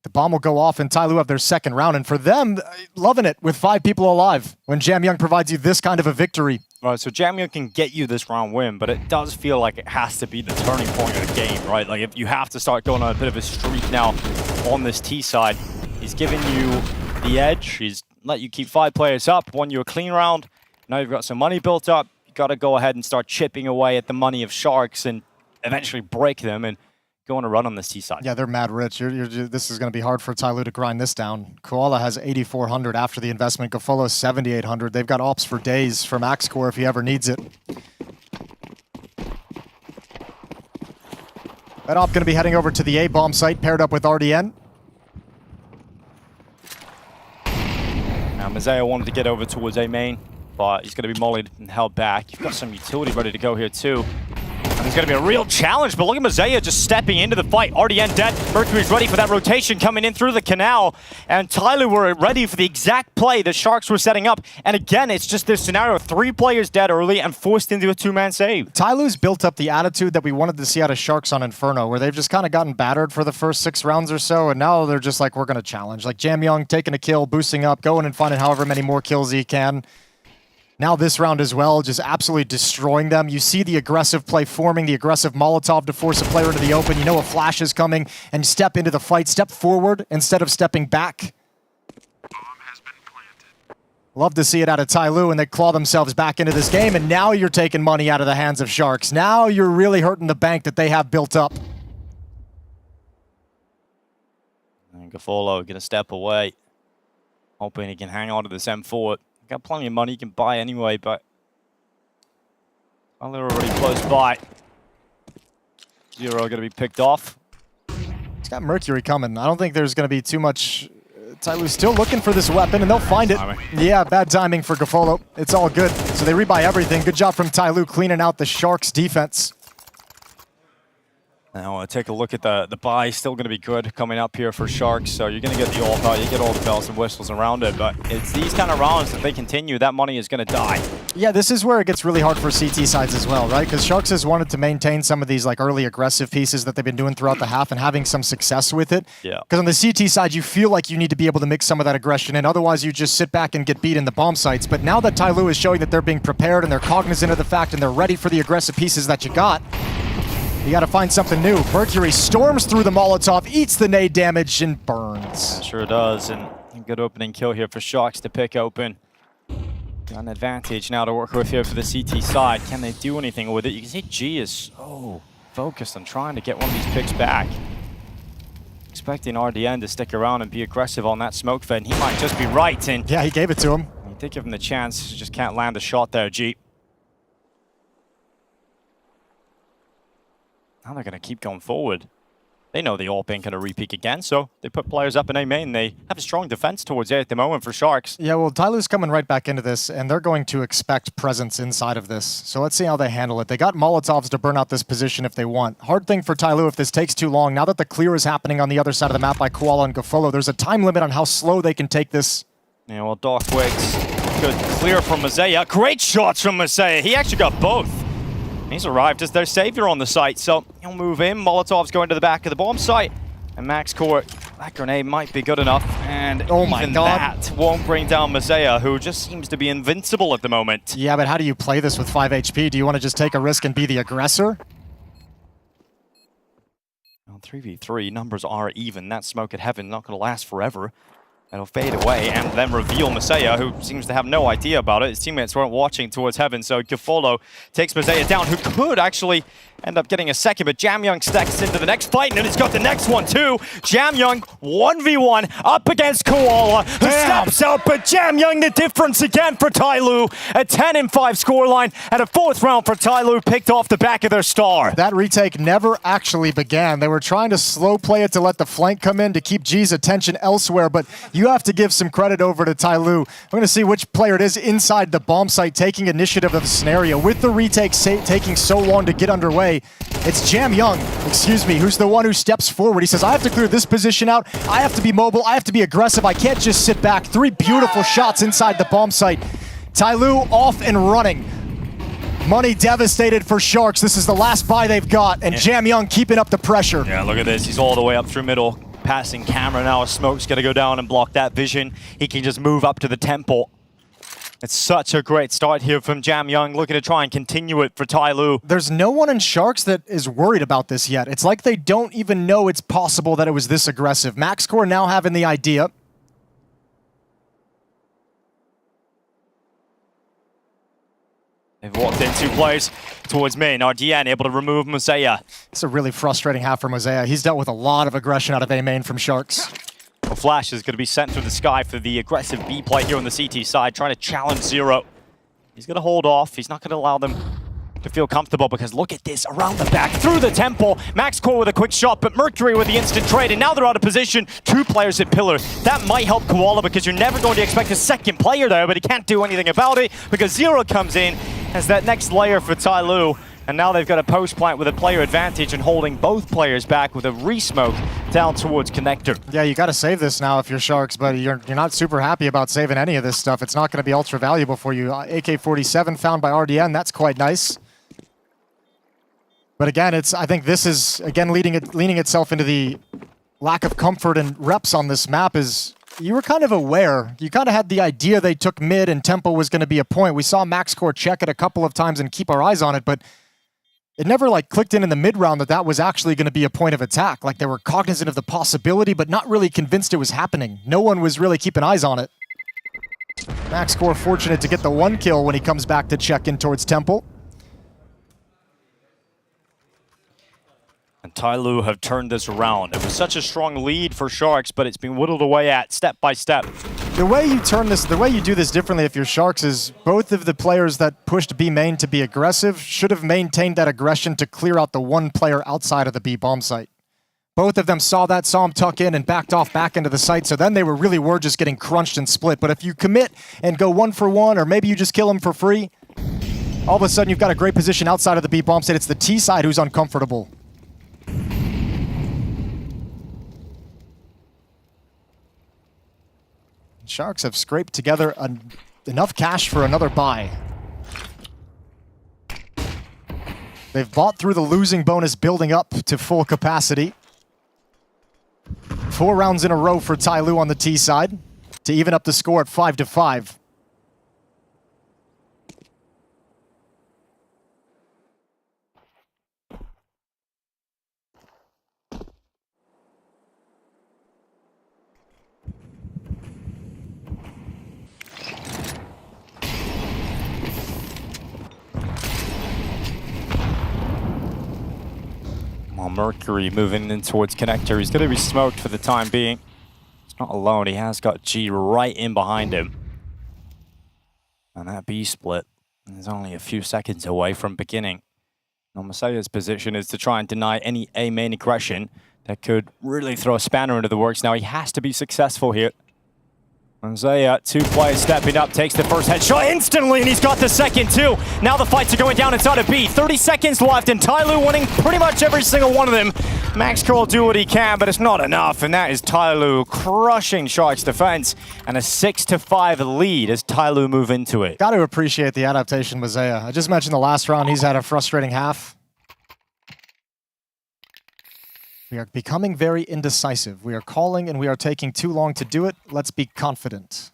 The bomb will go off and TYLOO have their second round. And for them, loving it with 5 people alive when Jam Young provides you this kind of a victory. All right, so Jam Young can get you this round win, but it does feel like it has to be the turning point of the game, right? Like, if you have to start going on a bit of a streak now on this T side. He's given you the edge. He's let you keep 5 players up, won you a clean round. Now you've got some money built up. You got to go ahead and start chipping away at the money of Sharks and eventually break them and go on a run on this T side. Yeah, they're mad rich. This is going to be hard for TYLOO to grind this down. Koala has 8,400 after the investment. Gafolo 7,800. They've got ops for days for Max Core if he ever needs it. That op going to be heading over to the A bomb site, paired up with RDN. Now, Mazeo wanted to get over towards A main, but he's going to be mollied and held back. You've got some utility ready to go here, too. And there's going to be a real challenge, but look at Mazeo just stepping into the fight. RDN dead. Mercury's ready for that rotation coming in through the canal. And TYLOO were ready for the exact play the Sharks were setting up. And again, it's just this scenario. 3 players dead early and forced into a 2-man save. TYLOO's built up the attitude that we wanted to see out of Sharks on Inferno, where they've just kind of gotten battered for the first 6 rounds or so, and now they're just like, we're going to challenge. Like Jamyoung taking a kill, boosting up, going and finding however many more kills he can. Now this round as well, just absolutely destroying them. You see the aggressive play forming, the aggressive Molotov to force a player into the open. You know a flash is coming, and you step into the fight, step forward instead of stepping back. Love to see it out of TYLOO, and they claw themselves back into this game, and now you're taking money out of the hands of Sharks. Now you're really hurting the bank that they have built up. And GoFolo gonna step away, hoping he can hang on to this M4. Got plenty of money you can buy anyway, but well, they're already close by. Zero going to be picked off. He's got Mercury coming. I don't think there's going to be too much. TYLOO's still looking for this weapon, and they'll find it. Yeah, bad timing for GoFolo. It's all good. So they rebuy everything. Good job from TYLOO cleaning out the Sharks' defense. Now take a look at the buy. Still going to be good coming up here for Sharks. So you're going to get the all you get all the bells and whistles around it. But it's these kind of rounds that they continue, that money is going to die. Yeah, this is where it gets really hard for CT sides as well, right? Because Sharks has wanted to maintain some of these like early aggressive pieces that they've been doing throughout the half and having some success with it. Yeah. Because on the CT side, you feel like you need to be able to mix some of that aggression in. Otherwise, you just sit back and get beat in the bomb sites. But now that TYLOO is showing that they're being prepared and they're cognizant of the fact and they're ready for the aggressive pieces that you got, you got to find something new. Mercury storms through the Molotov, eats the nade damage, and burns. It sure does. And a good opening kill here for Sharks to pick open. Got an advantage now to work with here for the CT side. Can they do anything with it? You can see G is so focused on trying to get one of these picks back. Expecting RDN to stick around and be aggressive on that smoke fed. And he might just be right. And yeah, he gave it to him. He did give him the chance. Just can't land a shot there, G. Now they're going to keep going forward. They know the AWP ain't going to re-peak again, so they put players up in A main. They have a strong defense towards A at the moment for Sharks. Yeah, well, TYLOO's coming right back into this, and they're going to expect presence inside of this. So let's see how they handle it. They got Molotovs to burn out this position if they want. Hard thing for TYLOO if this takes too long. Now that the clear is happening on the other side of the map by Koala and GoFolo, there's a time limit on how slow they can take this. Yeah, well, Dark Wigs, good clear from Mazea. Great shots from Mazea. He actually got both. He's arrived as their savior on the site, so he'll move in. Molotov's going to the back of the bomb site. And Max Court, that grenade might be good enough. And even that won't bring down Mazea, who just seems to be invincible at the moment. Yeah, but how do you play this with 5 HP? Do you want to just take a risk and be the aggressor? Well, 3v3, numbers are even. That smoke at heaven not going to last forever. It'll fade away and then reveal Mazea, who seems to have no idea about it. His teammates weren't watching towards heaven, so GoFolo takes Mazea down, who could actually end up getting a second, but Jamyoung stacks into the next fight, and then he's got the next one too. Jamyoung, 1v1, up against Koala, who steps out, but Jamyoung the difference again for TYLOO. A 10-5 scoreline, and a 4th round for TYLOO picked off the back of their star. That retake never actually began. They were trying to slow play it to let the flank come in to keep G's attention elsewhere, but you have to give some credit over to TYLOO. We're going to see which player it is inside the bomb site taking initiative of the scenario. With the retake taking so long to get underway, it's Jamyoung, who's the one who steps forward. He says, I have to clear this position out. I have to be mobile. I have to be aggressive. I can't just sit back. 3 beautiful shots inside the bomb site. TYLOO off and running. Money devastated for Sharks. This is the last buy they've got, and Jamyoung keeping up the pressure. Yeah, look at this. He's all the way up through middle. Passing camera now. A smoke's going to go down and block that vision. He can just move up to the temple. It's such a great start here from Jamyoung, looking to try and continue it for TYLOO. There's no one in Sharks that is worried about this yet. It's like they don't even know it's possible that it was this aggressive. MaxCore now having the idea. They've walked in 2 players towards main. RDN able to remove Mazea. It's a really frustrating half for Mazea. He's dealt with a lot of aggression out of A main from Sharks. Well, Flash is going to be sent through the sky for the aggressive B play here on the CT side, trying to challenge Zero. He's going to hold off. He's not going to allow them to to feel comfortable because look at this, around the back, through the temple. Max Core with a quick shot, but Mercury with the instant trade, and now they're out of position. 2 players at pillar. That might help Koala because you're never going to expect a second player there, but he can't do anything about it because Zero comes in as that next layer for TYLOO. And now they've got a post plant with a player advantage and holding both players back with a re-smoke down towards Connector. Yeah, you got to save this now if you're Sharks, but you're not super happy about saving any of this stuff. It's not going to be ultra valuable for you. AK-47 found by RDN, that's quite nice. But again, I think this is, again, leaning itself into the lack of comfort and reps on this map is, you were kind of aware. You kind of had the idea they took mid and tempo was going to be a point. We saw MaxCore check it a couple of times and keep our eyes on it, but it never like clicked in the mid round that was actually going to be a point of attack. Like they were cognizant of the possibility, but not really convinced it was happening. No one was really keeping eyes on it. MaxCore fortunate to get the 1 kill when he comes back to check in towards Temple. And TYLOO have turned this around. It was such a strong lead for Sharks, but it's been whittled away at step by step. The way you do this differently if you're Sharks is both of the players that pushed B main to be aggressive should have maintained that aggression to clear out the 1 player outside of the B bomb site. Both of them saw him tuck in and backed off back into the site, so then they were just getting crunched and split. But if you commit and go 1 for 1, or maybe you just kill him for free, all of a sudden you've got a great position outside of the B bomb site. It's the T side who's uncomfortable. Sharks have scraped together enough cash for another buy. They've bought through the losing bonus building up to full capacity. 4 rounds in a row for TYLOO on the T side to even up the score at 5-5. Mercury moving in towards Connector. He's going to be smoked for the time being. He's not alone. He has got G right in behind him. And that B split is only a few seconds away from beginning. Now, Masaya's position is to try and deny any A main aggression that could really throw a spanner into the works. Now, he has to be successful here. Masaya, 2 players stepping up, takes the first headshot instantly, and he's got the second too. Now the fights are going down inside of B. 30 seconds left, and TYLOO winning pretty much every single one of them. MaxCore will do what he can, but it's not enough, and that is TYLOO crushing Sharks' defense, and a 6-5 lead as TYLOO move into it. Got to appreciate the adaptation, Masaya. I just mentioned the last round, he's had a frustrating half. We are becoming very indecisive. We are calling and we are taking too long to do it. Let's be confident.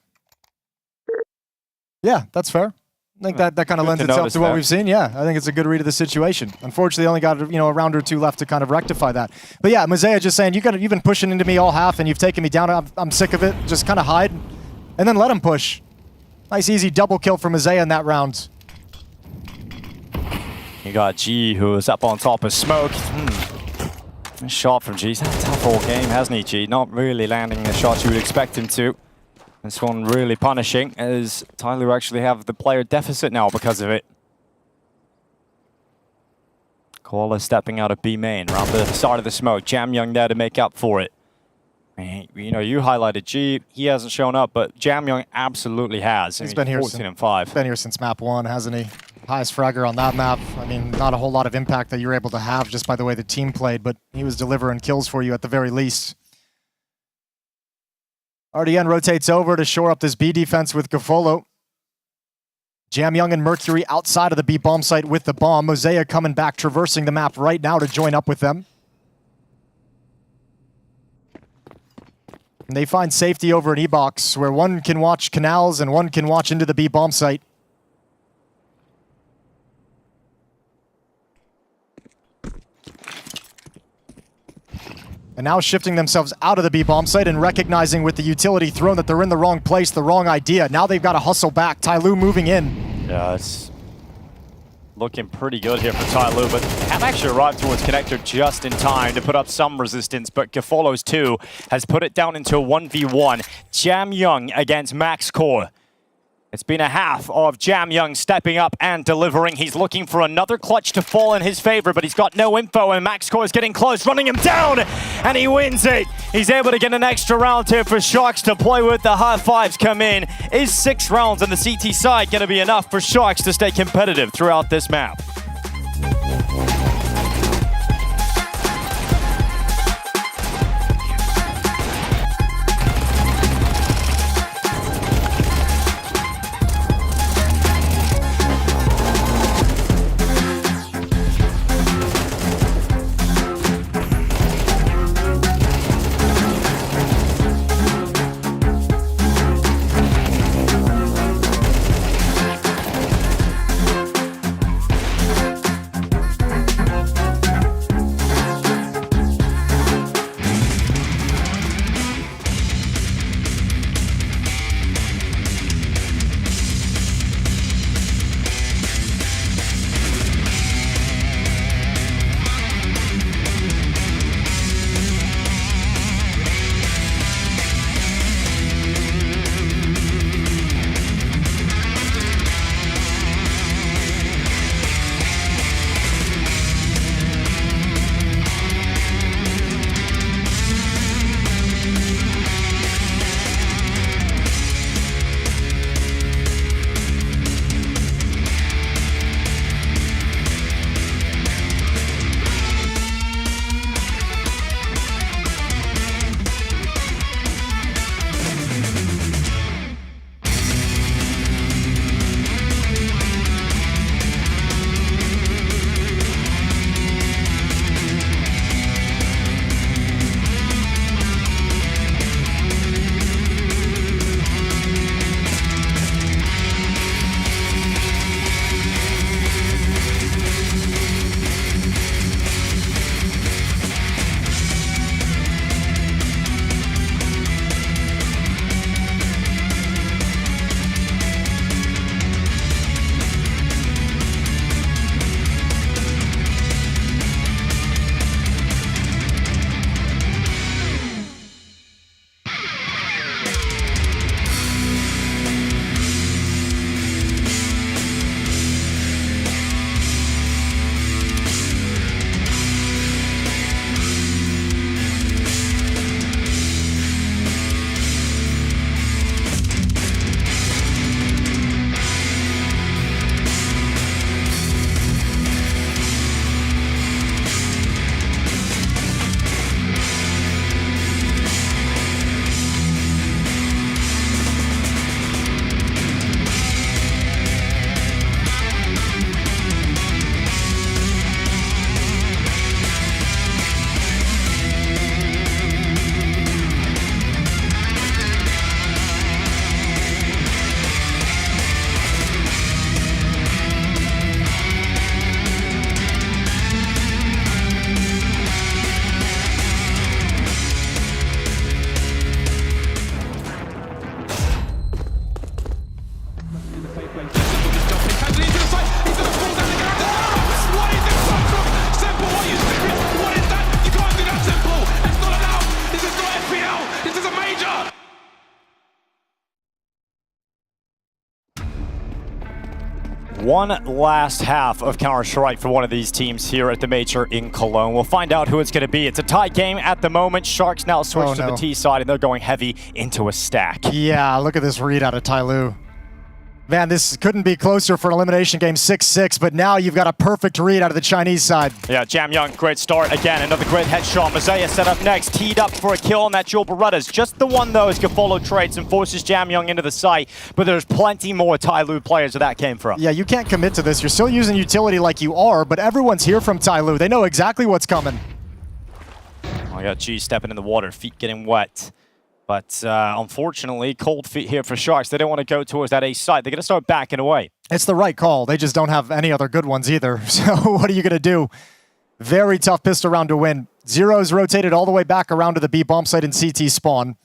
Yeah, that's fair. I think that kind of lends itself to what we've seen. Yeah, I think it's a good read of the situation. Unfortunately, only got a round or 2 left to kind of rectify that. But yeah, Masaya just saying, you've been pushing into me all half and you've taken me down. I'm sick of it. Just kind of hide and then let him push. Nice easy double kill for Masaya in that round. You got G, who is up on top of smoke. Nice shot from G. He's had a tough all game, hasn't he, G? Not really landing the shots you would expect him to. This one really punishing, as TYLOO actually have the player deficit now because of it. Koala stepping out of B main, around the start of the smoke. Jamyoung there to make up for it. You know, you highlighted G. He hasn't shown up, but Jamyoung absolutely has. He's been here 14-5. Been here since map 1, hasn't he? Highest fragger on that map. I mean, not a whole lot of impact that you were able to have just by the way the team played, but he was delivering kills for you at the very least. RDN rotates over to shore up this B defense with Gafolo. Jamyoung and Mercury outside of the B bomb site with the bomb. Mosaic coming back, traversing the map right now to join up with them. And they find safety over an E-box where one can watch canals and one can watch into the B bomb site. And now shifting themselves out of the B bomb site and recognizing with the utility thrown that they're in the wrong place, the wrong idea. Now they've got to hustle back. TYLOO moving in. Yeah, it's looking pretty good here for TYLOO, but have actually arrived towards Connector just in time to put up some resistance, but Gafolo's 2 has put it down into a 1v1. Jamyoung against MaxCore. It's been a half of Jam Young stepping up and delivering. He's looking for another clutch to fall in his favor, but he's got no info, and MaxCore is getting close, running him down, and he wins it. He's able to get an extra round here for Sharks to play with. The high fives come in. Is 6 rounds on the CT side going to be enough for Sharks to stay competitive throughout this map? One last half of Counter-Strike for one of these teams here at the Major in Cologne. We'll find out who it's going to be. It's a tie game at the moment. Sharks now switch to the T side, and they're going heavy into a stack. Yeah, look at this read out of TYLOO. Man, this couldn't be closer for an elimination game, 6-6, but now you've got a perfect read out of the Chinese side. Yeah, Jam Young, great start. Again, another great headshot. Mazaya set up next, teed up for a kill on that dual Berettas. Just the one, though, as Gafolo trades and forces Jam Young into the site, but there's plenty more TYLOO players where that came from. Yeah, you can't commit to this. You're still using utility like you are, but everyone's here from TYLOO. They know exactly what's coming. Oh, I got G stepping in the water, feet getting wet. But unfortunately, cold feet here for Sharks. They don't want to go towards that A side. They're going to start backing away. It's the right call. They just don't have any other good ones either. So what are you going to do? Very tough pistol round to win. Zero's rotated all the way back around to the B bomb site and CT spawn.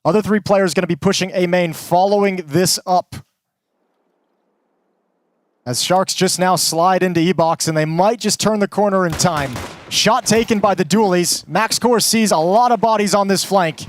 Other three players going to be pushing A main, following this up. As Sharks just now slide into E-box, and they might just turn the corner in time. Shot taken by the dualies. MaxCore sees a lot of bodies on this flank.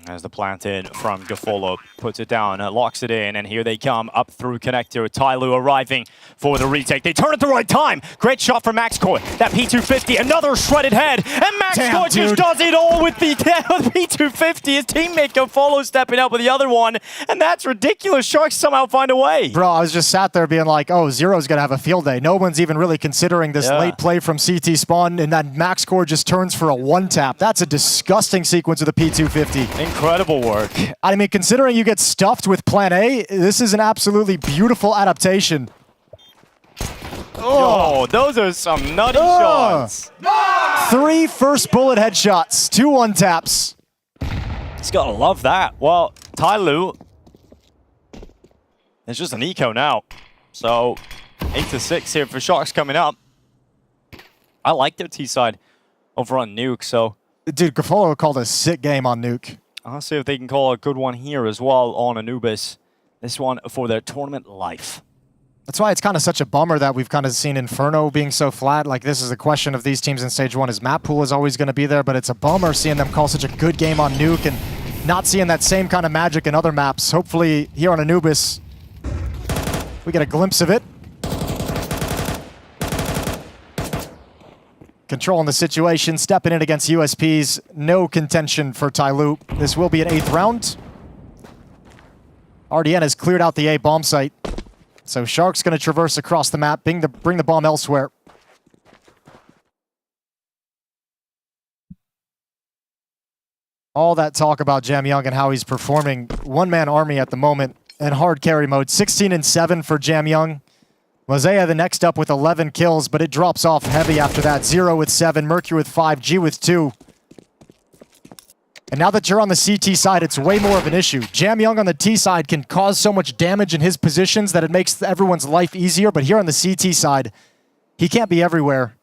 As the plant in from Gafolo puts it down, locks it in, and here they come up through connector. TYLOO arriving for the retake. They turn at the right time. Great shot from MaxCore. That P250, another shredded head, and MaxCore just does it all with the P250. His teammate Gafolo stepping up with the other one, and that's ridiculous. Sharks somehow find a way. Bro, I was just sat there being like, oh, Zero's going to have a field day. No one's even really considering this late play from CT Spawn, and that MaxCore just turns for a one-tap. That's a disgusting sequence of the P250. Incredible work. I mean, considering you get stuffed with Plan A, this is an absolutely beautiful adaptation. Oh, those are some nutty shots. 3 first bullet headshots, 2 one-taps. He's got to love that. Well, TYLOO, it's just an eco now. So 8-6 here for Sharks coming up. I like their T-side over on Nuke, so. Dude, Gafolo called a sick game on Nuke. I'll see if they can call a good one here as well on Anubis. This one for their tournament life. That's why it's kind of such a bummer that we've kind of seen Inferno being so flat. Like, this is a question of these teams in Stage 1. His map pool is always going to be there, but it's a bummer seeing them call such a good game on Nuke and not seeing that same kind of magic in other maps. Hopefully, here on Anubis, we get a glimpse of it. Controlling the situation, stepping in against USPs. No contention for TYLOO. This will be an 8th round. RDN has cleared out the A bomb site. So Shark's going to traverse across the map, bring the bomb elsewhere. All that talk about Jamyoung and how he's performing. One-man army at the moment in hard carry mode. 16-7 for Jamyoung. Mosea the next up with 11 kills, but it drops off heavy after that. 0 with 7, Mercury with 5, G with 2. And now that you're on the CT side, it's way more of an issue. Jamyoung on the T side can cause so much damage in his positions that it makes everyone's life easier, but here on the CT side, he can't be everywhere.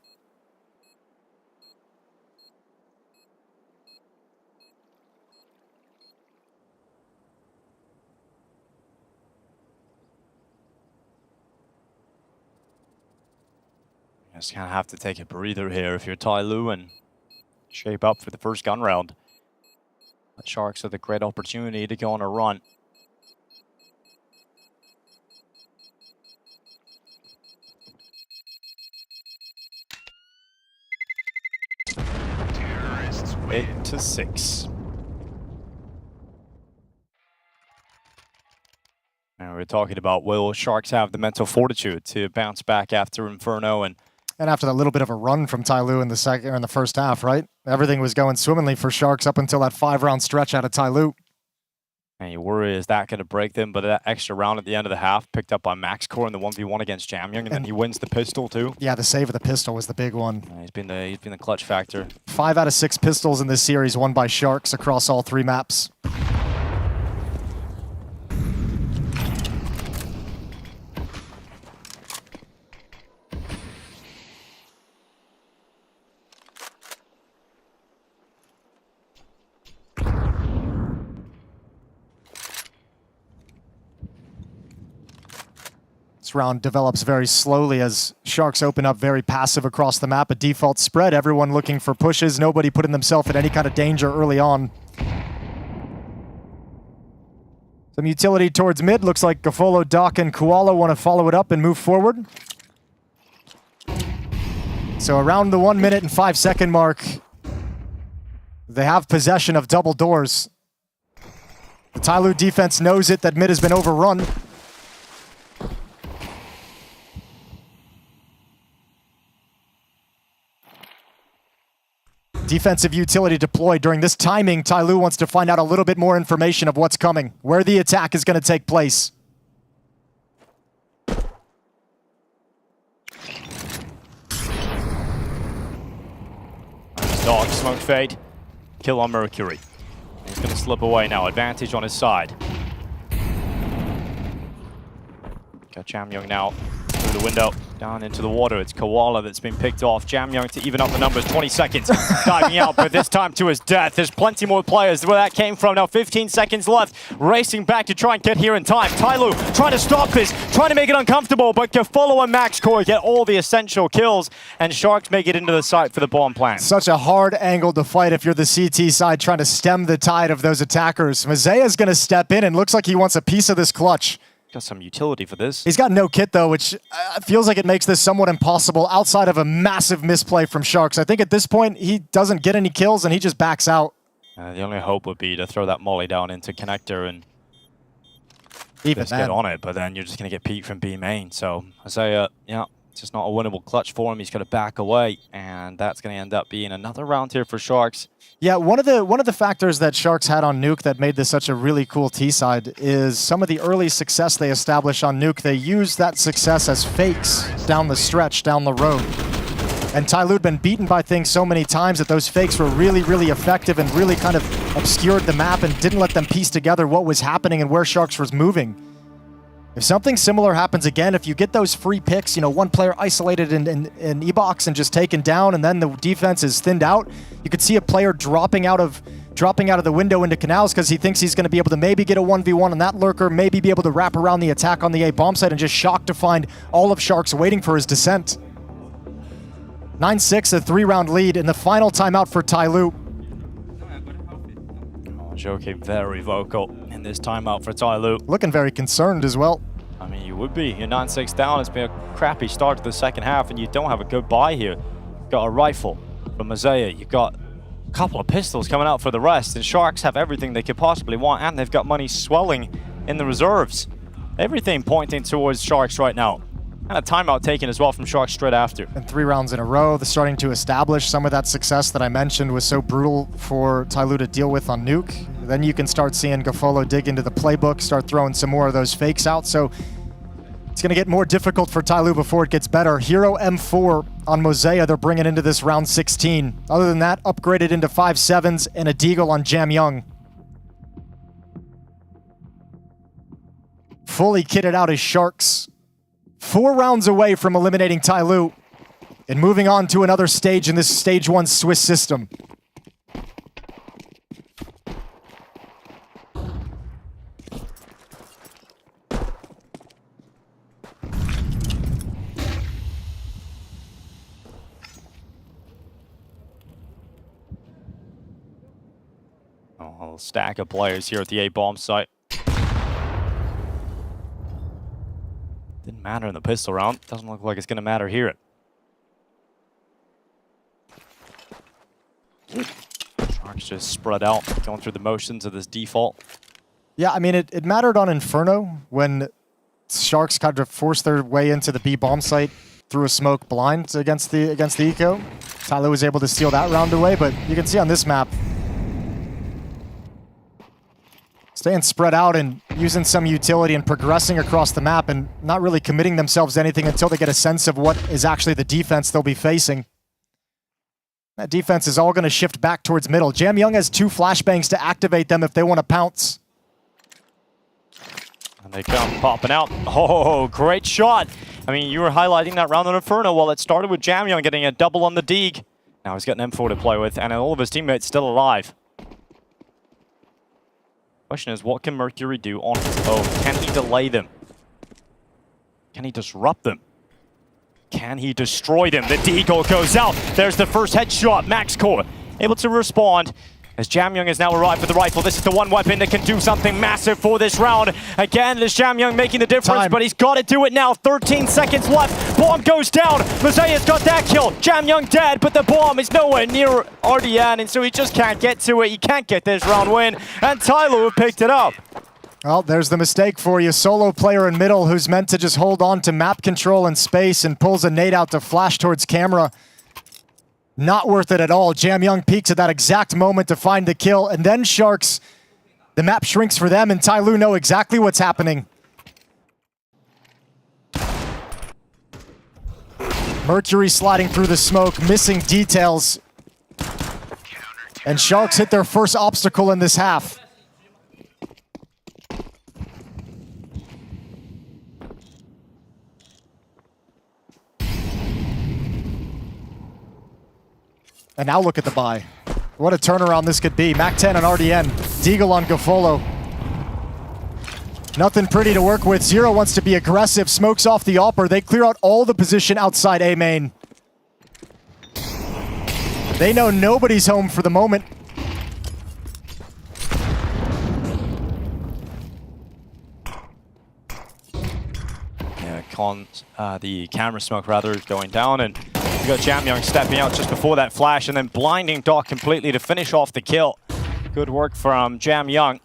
Just kind of have to take a breather here if you're TYLOO and shape up for the first gun round. The Sharks have a great opportunity to go on a run. Terrorists win. 8-6. And we're talking about, will Sharks have the mental fortitude to bounce back after Inferno and after that little bit of a run from TYLOO in the first half, right? Everything was going swimmingly for Sharks up until that 5-round stretch out of TYLOO. And you worry, is that going to break them? But that extra round at the end of the half, picked up by MaxCore in the 1v1 against Jamyoung, and then he wins the pistol too. Yeah, the save of the pistol was the big one. He's been the clutch factor. 5 out of 6 pistols in this series won by Sharks across all 3 maps. This round develops very slowly as Sharks open up very passive across the map. A default spread, everyone looking for pushes, nobody putting themselves in any kind of danger early on. Some utility towards mid. Looks like Gafolo, Doc, and Koala want to follow it up and move forward. So around the 1 minute and 5 second mark, they have possession of double doors. The TYLOO defense knows it, that mid has been overrun. Defensive utility deployed. During this timing, TYLOO wants to find out a little bit more information of what's coming, where the attack is going to take place. Dog, smoke fade, kill on Mercury. He's going to slip away now, advantage on his side. Got Jamyoung now through the window. Down into the water, it's Koala that's been picked off. Jamyoung to even up the numbers, 20 seconds. Diving out, but this time to his death. There's plenty more players where that came from. Now 15 seconds left, racing back to try and get here in time. TYLOO trying to stop this, trying to make it uncomfortable, but Gafolo and MaxCore get all the essential kills, and Sharks make it into the site for the bomb plant. Such a hard angle to fight if you're the CT side trying to stem the tide of those attackers. Mazea's going to step in and looks like he wants a piece of this clutch. Got some utility for this. He's got no kit, though, which feels like it makes this somewhat impossible outside of a massive misplay from Sharks. I think at this point, he doesn't get any kills, and he just backs out. The only hope would be to throw that molly down into connector and even just get on it, but then you're just going to get peeked from B main. So, Isaiah, yeah, it's just not a winnable clutch for him. He's got to back away, and that's going to end up being another round here for Sharks. Yeah, one of the factors that Sharks had on Nuke that made this such a really cool T-side is some of the early success they established on Nuke. They used that success as fakes down the stretch, down the road. And TYLOO had been beaten by things so many times that those fakes were really, really effective and really kind of obscured the map and didn't let them piece together what was happening and where Sharks was moving. If something similar happens again, if you get those free picks, you know, one player isolated in E-box and just taken down, and then the defense is thinned out, you could see a player dropping out of the window into canals because he thinks he's going to be able to maybe get a 1v1 on that lurker, maybe be able to wrap around the attack on the A bomb site, and just shocked to find all of Sharks waiting for his descent. 9-6, a 3-round lead in the final timeout for TYLOO. Joke very vocal in this timeout for TYLOO. Looking very concerned as well. I mean, you would be. You're 9-6 down. It's been a crappy start to the second half, and you don't have a good buy here. You've got a rifle from Mazea. You've got a couple of pistols coming out for the rest, and Sharks have everything they could possibly want, and they've got money swelling in the reserves. Everything pointing towards Sharks right now. And a timeout taken as well from Sharks straight after. And 3 rounds in a row, they're starting to establish some of that success that I mentioned was so brutal for TYLOO to deal with on Nuke. Then you can start seeing Gafolo dig into the playbook, start throwing some more of those fakes out. So it's going to get more difficult for TYLOO before it gets better. Hero M4 on Mosea, they're bringing into this round 16. Other than that, upgraded into 5.7s and a Deagle on Jamyoung. Fully kitted out as Sharks. 4 rounds away from eliminating TYLOO and moving on to another stage in this Stage 1 Swiss system. A stack of players here at the A-bomb site. Didn't matter in the pistol round. Doesn't look like it's going to matter here. Sharks just spread out, going through the motions of this default. Yeah, I mean, it mattered on Inferno when Sharks kind of forced their way into the B bomb site through a smoke blind against the eco. TYLOO was able to steal that round away, but you can see on this map, staying spread out and using some utility and progressing across the map and not really committing themselves to anything until they get a sense of what is actually the defense they'll be facing. That defense is all going to shift back towards middle. Jamyoung has 2 flashbangs to activate them if they want to pounce. And they come popping out. Oh, great shot. I mean, you were highlighting that round on Inferno. Well, it started with Jamyoung getting a double on the Deeg. Now he's got an M4 to play with, and all of his teammates still alive. Question is, what can Mercury do on his own? Can he delay them? Can he disrupt them? Can he destroy them? The Deagle goes out. There's the first headshot. MaxCore able to respond as Jamyoung has now arrived with the rifle. This is the one weapon that can do something massive for this round. Again, there's Jamyoung making the difference, but he's got to do it now. 13 seconds left. Bomb goes down. Mosea's got that kill. Jamyoung dead, but the bomb is nowhere near RDN, and so he just can't get to it. He can't get this round win, and TYLOO have picked it up. Well, there's the mistake for you. Solo player in middle who's meant to just hold on to map control and space and pulls a nade out to flash towards camera. Not worth it at all. Jamyoung peeks at that exact moment to find the kill, and then Sharks, the map shrinks for them, and TYLOO know exactly what's happening. Mercury sliding through the smoke, missing details. And Sharks hit their first obstacle in this half. And now look at the buy. What a turnaround this could be. Mac 10 on RDN. Deagle on Gafolo. Nothing pretty to work with. Zero wants to be aggressive. Smokes off the AWPer. They clear out all the position outside A main. They know nobody's home for the moment. Yeah, the camera smoke rather is going down, and you got Jamyoung stepping out just before that flash and then blinding Doc completely to finish off the kill. Good work from Jamyoung.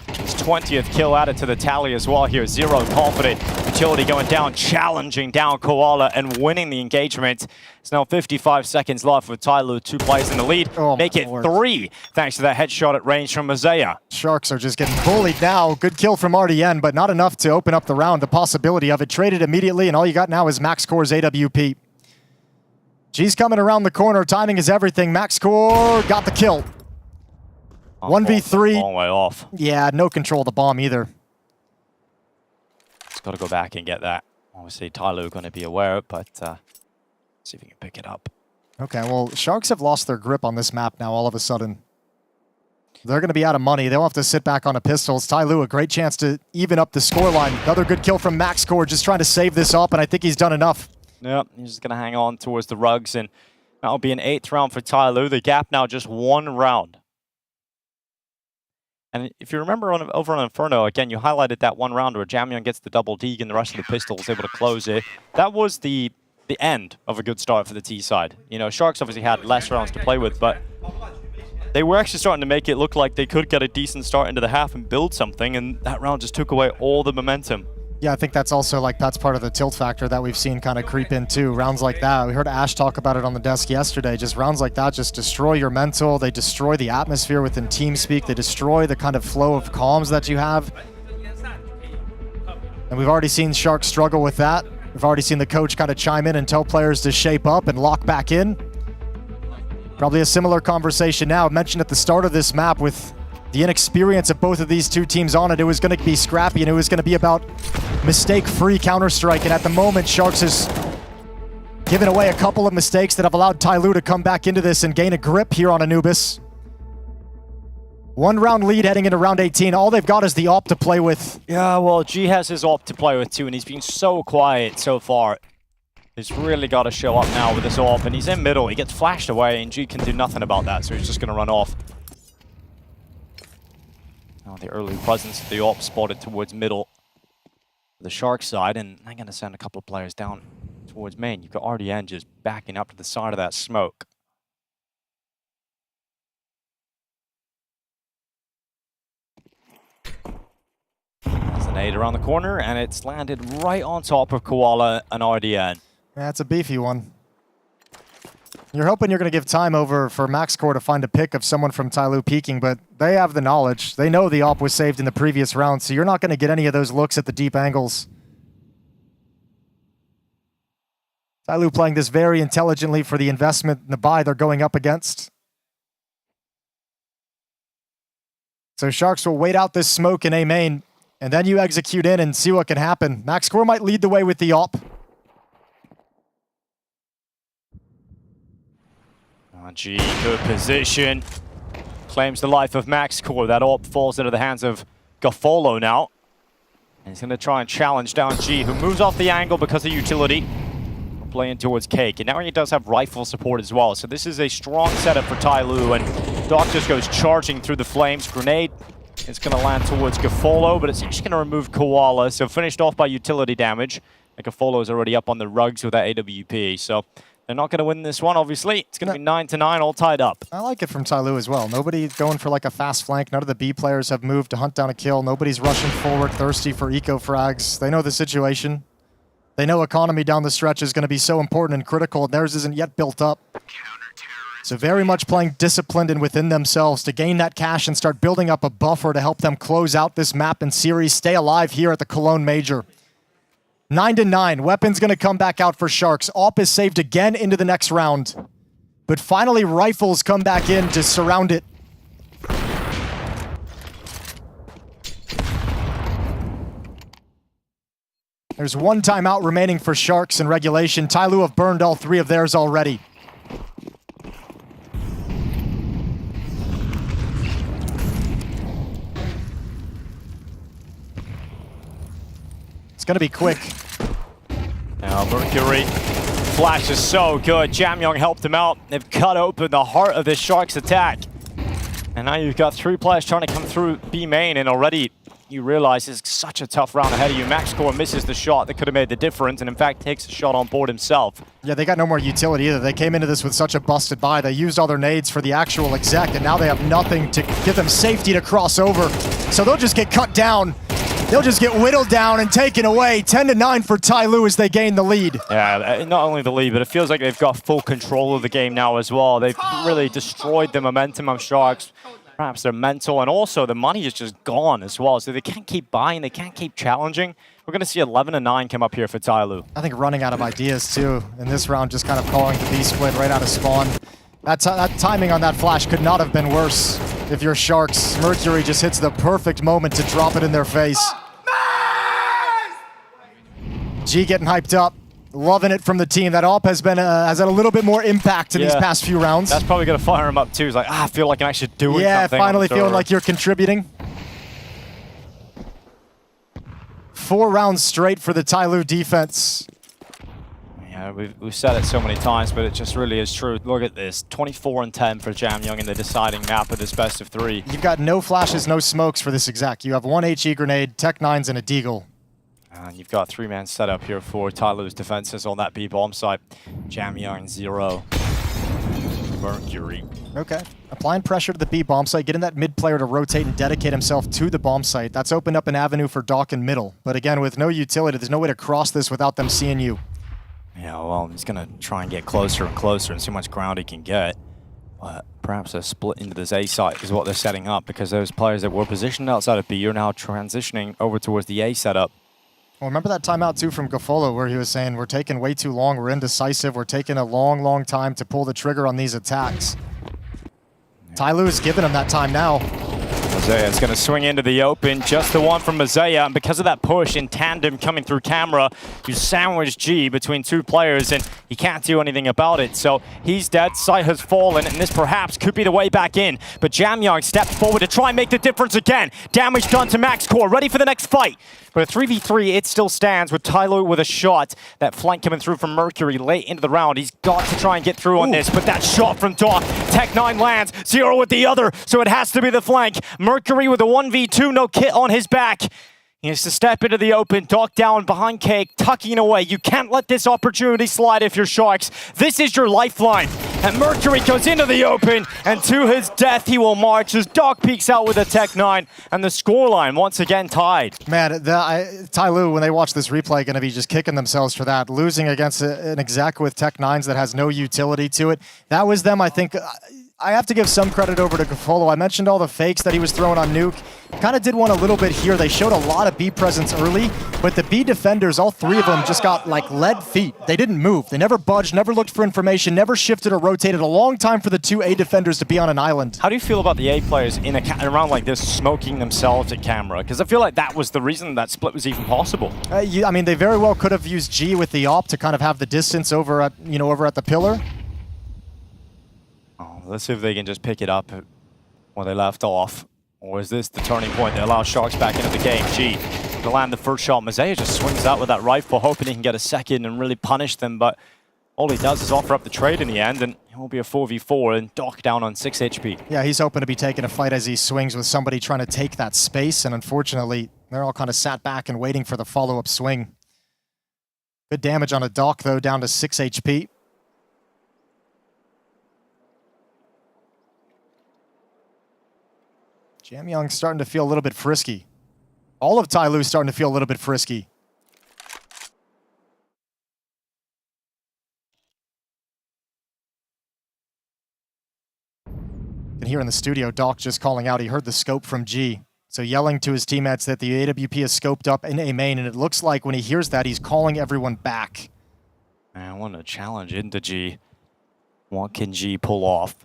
His 20th kill added to the tally as well here. Zero confident. Utility going down, challenging down Koala and winning the engagement. It's now 55 seconds left with TYLOO, 2 players in the lead. Make it 3 thanks to that headshot at range from Mazaya. Sharks are just getting bullied now. Good kill from RDN, but not enough to open up the round. The possibility of it traded immediately, and all you got now is MaxCore's AWP. G's coming around the corner. Timing is everything. MaxCore got the kill. 1v3. Long way off. Yeah, no control of the bomb either. Just got to go back and get that. Obviously, TYLOO going to be aware, but see if he can pick it up. Okay, well, Sharks have lost their grip on this map now all of a sudden. They're going to be out of money. They'll have to sit back on the pistols. TYLOO, a great chance to even up the scoreline. Another good kill from MaxCore, just trying to save this up, and I think he's done enough. Yep, he's just going to hang on towards the rugs, and that'll be an 8th round for TYLOO. The gap now just 1 round. And if you remember over on Inferno, again, you highlighted that 1 round where Jamyoung gets the double dig and the rest of the pistols able to close it. That was the end of a good start for the T side. You know, Sharks obviously had less rounds to play with, but they were actually starting to make it look like they could get a decent start into the half and build something, and that round just took away all the momentum. Yeah, I think that's also that's part of the tilt factor that we've seen kind of creep in too. Rounds like that, we heard Ash talk about it on the desk yesterday. Just rounds like that just destroy your mental. They destroy the atmosphere within TeamSpeak. They destroy the kind of flow of comms that you have. And we've already seen Sharks struggle with that. We've already seen the coach kind of chime in and tell players to shape up and lock back in. Probably a similar conversation now. I mentioned at the start of this map with the inexperience of both of these two teams on it, it was going to be scrappy and it was going to be about mistake-free Counter-Strike. And at the moment, Sharks has given away a couple of mistakes that have allowed TYLOO to come back into this and gain a grip here on Anubis. 1 round lead heading into round 18. All they've got is the AWP to play with. Yeah, well, G has his AWP to play with too, and he's been so quiet so far. He's really got to show up now with his AWP, and he's in middle. He gets flashed away, and G can do nothing about that, so he's just going to run off. Oh, the early presence of the AWP spotted towards middle, the Shark side, and I'm going to send a couple of players down towards main. You've got RDN just backing up to the side of that smoke. There's an 8 around the corner, and it's landed right on top of Koala and RDN. That's a beefy one. You're hoping you're going to give time over for MaxCore to find a pick of someone from TYLOO peeking, but they have the knowledge. They know the AWP was saved in the previous round, so you're not going to get any of those looks at the deep angles. TYLOO playing this very intelligently for the investment and the buy they're going up against. So Sharks will wait out this smoke in A main, and then you execute in and see what can happen. MaxCore might lead the way with the AWP. G, good position. Claims the life of MaxCore. That AWP falls into the hands of Gafolo now. And he's going to try and challenge down G, who moves off the angle because of utility. We're playing towards Cake. And now he does have rifle support as well. So this is a strong setup for TYLOO. And Doc just goes charging through the flames. Grenade is going to land towards Gafolo, but it's actually going to remove Koala. So finished off by utility damage. And Gafolo is already up on the rugs with that AWP. So they're not going to win this one, obviously. It's going to be 9-9, all tied up. I like it from TYLOO as well. Nobody going for like a fast flank. None of the B players have moved to hunt down a kill. Nobody's rushing forward, thirsty for eco frags. They know the situation. They know economy down the stretch is going to be so important and critical, and theirs isn't yet built up. So very much playing disciplined and within themselves to gain that cash and start building up a buffer to help them close out this map and series, stay alive here at the Cologne Major. 9-9. Weapon's going to come back out for Sharks. AWP is saved again into the next round. But finally, rifles come back in to surround it. There's 1 timeout remaining for Sharks in regulation. TYLOO have burned all 3 of theirs already. It's going to be quick. Now Mercury. Flash is so good. Jamyong helped him out. They've cut open the heart of this Sharks attack. And now you've got 3 players trying to come through B main, and already you realize it's such a tough round ahead of you. MaxCore misses the shot that could have made the difference, and in fact takes a shot on board himself. Yeah, they got no more utility either. They came into this with such a busted buy. They used all their nades for the actual exec, and now they have nothing to give them safety to cross over. So they'll just get cut down. They'll just get whittled down and taken away. 10-9 for TYLOO as they gain the lead. Yeah, not only the lead, but it feels like they've got full control of the game now as well. They've really destroyed the momentum of Sharks. Perhaps their mental, and also the money is just gone as well. So they can't keep buying, they can't keep challenging. We're going to see 11-9 come up here for TYLOO. I think running out of ideas too in this round, just kind of calling the B split right out of spawn. That timing on that flash could not have been worse. If you're Sharks, Mercury just hits the perfect moment to drop it in their face. G getting hyped up. Loving it from the team. That AWP has had a little bit more impact in these past few rounds. That's probably going to fire him up too. He's like, I feel like I'm actually doing something. Yeah, finally feeling like you're contributing. 4 rounds straight for the TYLOO defense. Yeah, we've said it so many times, but it just really is true. Look at this, 24-10 for Jamyong in the deciding map of this best of 3. You've got no flashes, no smokes for this exec. You have 1 HE grenade, Tech-9s, and a deagle. And you've got 3-man setup here for TYLOO's defenses on that B-bomb site. Jamyong 0. Mercury. Okay. Applying pressure to the B bomb site, getting that mid player to rotate and dedicate himself to the bomb site. That's opened up an avenue for Doc in middle. But again, with no utility, there's no way to cross this without them seeing you. Yeah, well, he's going to try and get closer and closer and see how much ground he can get. But perhaps a split into this A site is what they're setting up, because those players that were positioned outside of B are now transitioning over towards the A setup. Well, remember that timeout too from Gafolo where he was saying, we're taking way too long, we're indecisive, we're taking a long, long time to pull the trigger on these attacks. TYLOO is giving him that time now. Mazea's going to swing into the open, just the one from Mazea, and because of that push in tandem coming through camera, you sandwich G between 2 players, and he can't do anything about it. So he's dead, Sight has fallen, and this perhaps could be the way back in. But Jamyong steps forward to try and make the difference again. Damage done to MaxCore, ready for the next fight. But a 3v3, it still stands with TYLOO with a shot. That flank coming through from Mercury late into the round. He's got to try and get through on this, but that shot from Doc, Tech-9 lands, 0 with the other, so it has to be the flank. Mercury with a 1v2, no kit on his back. He has to step into the open, Doc down behind Cake, tucking away. You can't let this opportunity slide if you're Sharks. This is your lifeline. And Mercury goes into the open, and to his death he will march as Doc peeks out with a Tech-9, and the scoreline once again tied. Man, TYLOO, when they watch this replay, going to be just kicking themselves for that. Losing against an exec with Tech-9s that has no utility to it. That was them, I think. I have to give some credit over to Gafolo. I mentioned all the fakes that he was throwing on Nuke. Kind of did one a little bit here. They showed a lot of B presence early, but the B defenders, all 3 of them, just got like lead feet. They didn't move. They never budged, never looked for information, never shifted or rotated. A long time for the 2 A defenders to be on an island. How do you feel about the A players in a round like this smoking themselves at camera? Because I feel like that was the reason that split was even possible. I mean, they very well could have used G with the AWP to kind of have the distance over at the pillar. Let's see if they can just pick it up where they left off. Or is this the turning point that allows Sharks back into the game? G to land the first shot. Mazea just swings out with that rifle, hoping he can get a second and really punish them. But all he does is offer up the trade in the end, and it will be a 4v4 and Doc down on 6 HP. Yeah, he's hoping to be taking a fight as he swings with somebody trying to take that space. And unfortunately, they're all kind of sat back and waiting for the follow-up swing. Good damage on a Doc, though, down to 6 HP. Jamyong's starting to feel a little bit frisky. All of TYLOO's starting to feel a little bit frisky. And here in the studio, Doc just calling out, he heard the scope from G. So yelling to his teammates that the AWP is scoped up in A main, and it looks like when he hears that, he's calling everyone back. I want to challenge into G. What can G pull off?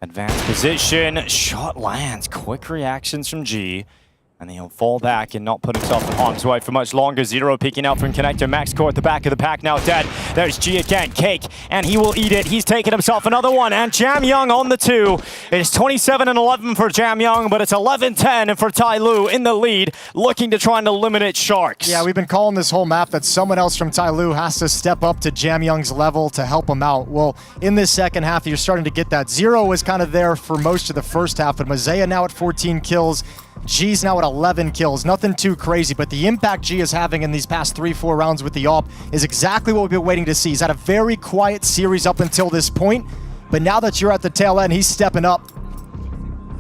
Advanced position, shot lands, quick reactions from G. And he'll fall back and not put himself in harm's way for much longer. Zero peeking out from Connector. Max Core at the back of the pack now dead. There's G again. Cake. And he will eat it. He's taking himself another one. And Jam Young on the 2. It's 27-11 for Jam Young, but it's 11-10 for TYLOO in the lead, looking to try and eliminate Sharks. Yeah, we've been calling this whole map that someone else from TYLOO has to step up to Jam Young's level to help him out. Well, in this second half, you're starting to get that. Zero was kind of there for most of the first half, but Mazea now at 14 kills. G's now at 11 kills. Nothing too crazy, but the impact G is having in these past 3-4 rounds with the AWP is exactly what we've been waiting to see. He's had a very quiet series up until this point, but now that you're at the tail end, he's stepping up.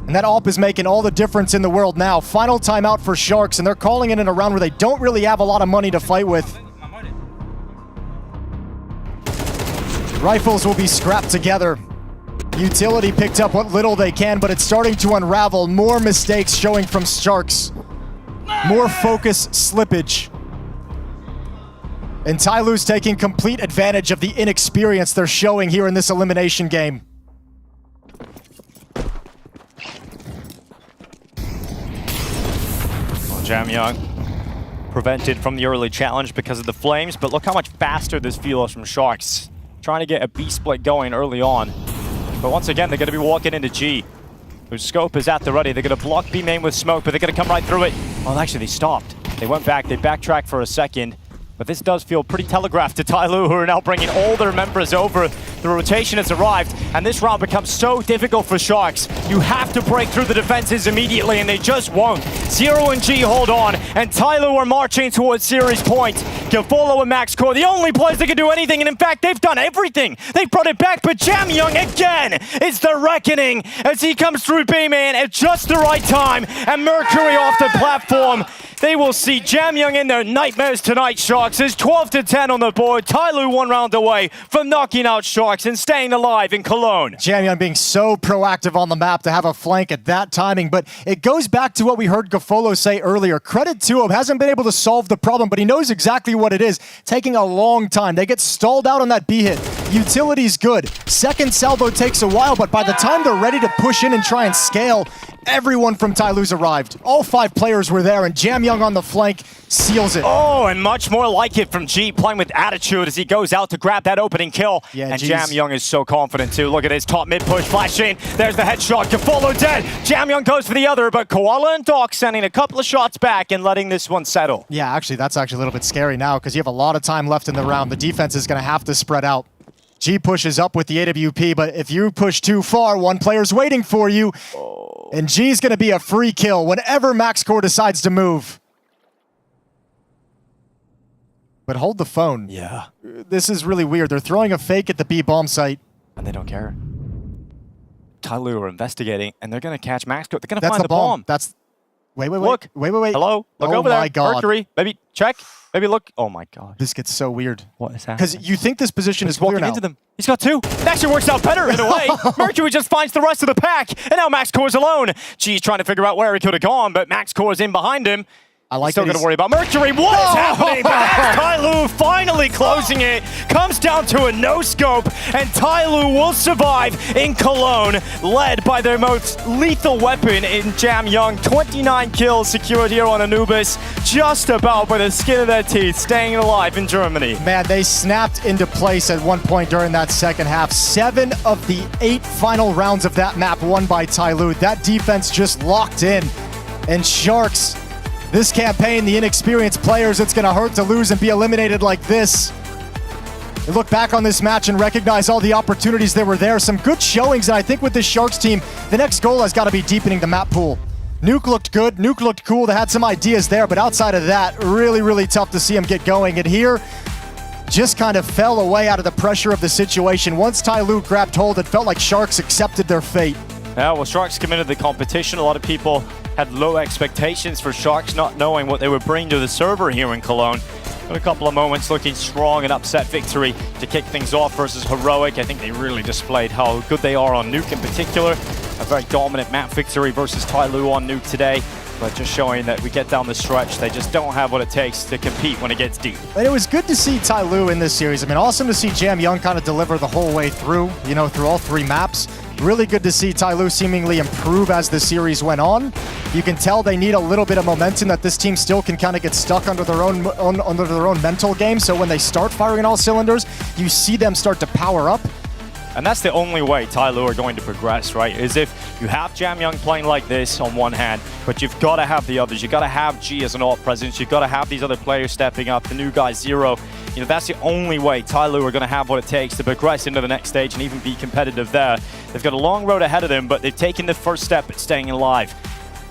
And that AWP is making all the difference in the world now. Final timeout for Sharks, and they're calling it in a round where they don't really have a lot of money to fight with. Rifles will be scrapped together. Utility picked up what little they can, but it's starting to unravel. More mistakes showing from Sharks. More focus slippage. And TYLOO's taking complete advantage of the inexperience they're showing here in this elimination game. Well, Jam Young prevented from the early challenge because of the flames, but look how much faster this feels from Sharks. Trying to get a B split going early on. But once again, they're going to be walking into G, whose scope is at the ready. They're going to block B main with smoke, but they're going to come right through it. Well, actually, they stopped. They went back. They backtracked for a second. But this does feel pretty telegraphed to TYLOO, who are now bringing all their members over. The rotation has arrived, and this round becomes so difficult for Sharks. You have to break through the defenses immediately, and they just won't. Zero and G hold on, and TYLOO are marching towards series point. Gafolo and Max Core, the only players that can do anything, and in fact, they've done everything. They've brought it back, but Jam Young again is the reckoning as he comes through B-Man at just the right time, and Mercury off the platform. They will see Jam Young in their nightmares tonight, Sharks. It's 12-10 on the board. TYLOO 1 round away from knocking out Sharks and staying alive in Cologne. Jam Young being so proactive on the map to have a flank at that timing, but it goes back to what we heard Gafolo say earlier. Credit to him, hasn't been able to solve the problem, but he knows exactly what it is. Taking a long time. They get stalled out on that B hit. Utility's good. Second salvo takes a while, but by the time they're ready to push in and try and scale, everyone from TYLOO's arrived. All 5 players were there, and Jam Young on the flank seals it. Oh, and much more like it from G, playing with attitude as he goes out to grab that opening kill. Yeah, and Jam Young is so confident too. Look at his top mid push, flashing. There's the headshot. Gafolo dead. Jam Young goes for the other, but Koala and Doc sending a couple of shots back and letting this one settle. Yeah, actually, that's actually a little bit scary now because you have a lot of time left in the round. The defense is going to have to spread out. G pushes up with the AWP, but if you push too far, one player's waiting for you. And G's going to be a free kill whenever Max Core decides to move. But hold the phone. Yeah. This is really weird. They're throwing a fake at the B bomb site. And they don't care. TYLOO are investigating, and they're going to catch Max Core. They're going to That's find the the bomb. That's... Wait. Look. Wait. Hello? Look Oh over there. my God. Mercury. Maybe check. Maybe look. Oh my God. This gets so weird. What is happening? Because you think this position is clear walking now. into them. He's got 2. It actually works out better in a way. Mercury just finds the rest of the pack, and now Max Core's alone. G's trying to figure out where he could have gone, but Max Core's in behind him. I like Still going to worry about Mercury. What is happening? But that's TYLOO finally closing it. Comes down to a no-scope, and TYLOO will survive in Cologne, led by their most lethal weapon in Jam Young. 29 kills secured here on Anubis, just about by the skin of their teeth, staying alive in Germany. Man, they snapped into place at one point during that second half. 7 of the 8 final rounds of that map won by TYLOO. That defense just locked in. And Sharks, this campaign, the inexperienced players, it's going to hurt to lose and be eliminated like this. They look back on this match and recognize all the opportunities that were there. Some good showings, and I think with this Sharks team, the next goal has got to be deepening the map pool. Nuke looked good. Nuke looked cool. They had some ideas there, but outside of that, really, really tough to see him get going. And here, just kind of fell away out of the pressure of the situation. Once TYLOO grabbed hold, it felt like Sharks accepted their fate. Yeah, well, Sharks come into the competition. A lot of people had low expectations for Sharks, not knowing what they would bring to the server here in Cologne. But a couple of moments looking strong, an upset victory to kick things off versus Heroic. I think they really displayed how good they are on Nuke in particular. A very dominant map victory versus TYLOO on Nuke today. But just showing that we get down the stretch, they just don't have what it takes to compete when it gets deep. And it was good to see TYLOO in this series. I mean, awesome to see Jam Young kind of deliver the whole way through, you know, through all 3 maps. Really good to see TYLOO seemingly improve as the series went on. You can tell they need a little bit of momentum, that this team still can kind of get stuck under their own mental game. So when they start firing on all cylinders, you see them start to power up. And that's the only way TYLOO are going to progress, right? Is if you have Jam Young playing like this on one hand, but you've got to have the others. You've got to have G as an alt presence. You've got to have these other players stepping up, the new guy Zero. You know, that's the only way TYLOO are going to have what it takes to progress into the next stage and even be competitive there. They've got a long road ahead of them, but they've taken the first step at staying alive.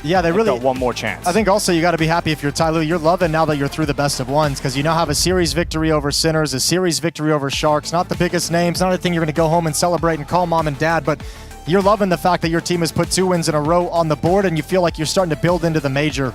Yeah, they really got one more chance. I think also you got to be happy if you're TYLOO. You're loving now that you're through the best of ones, because you now have a series victory over Sinners, a series victory over Sharks. Not the biggest names, not a thing you're going to go home and celebrate and call mom and dad, but you're loving the fact that your team has put 2 wins in a row on the board, and you feel like you're starting to build into the major.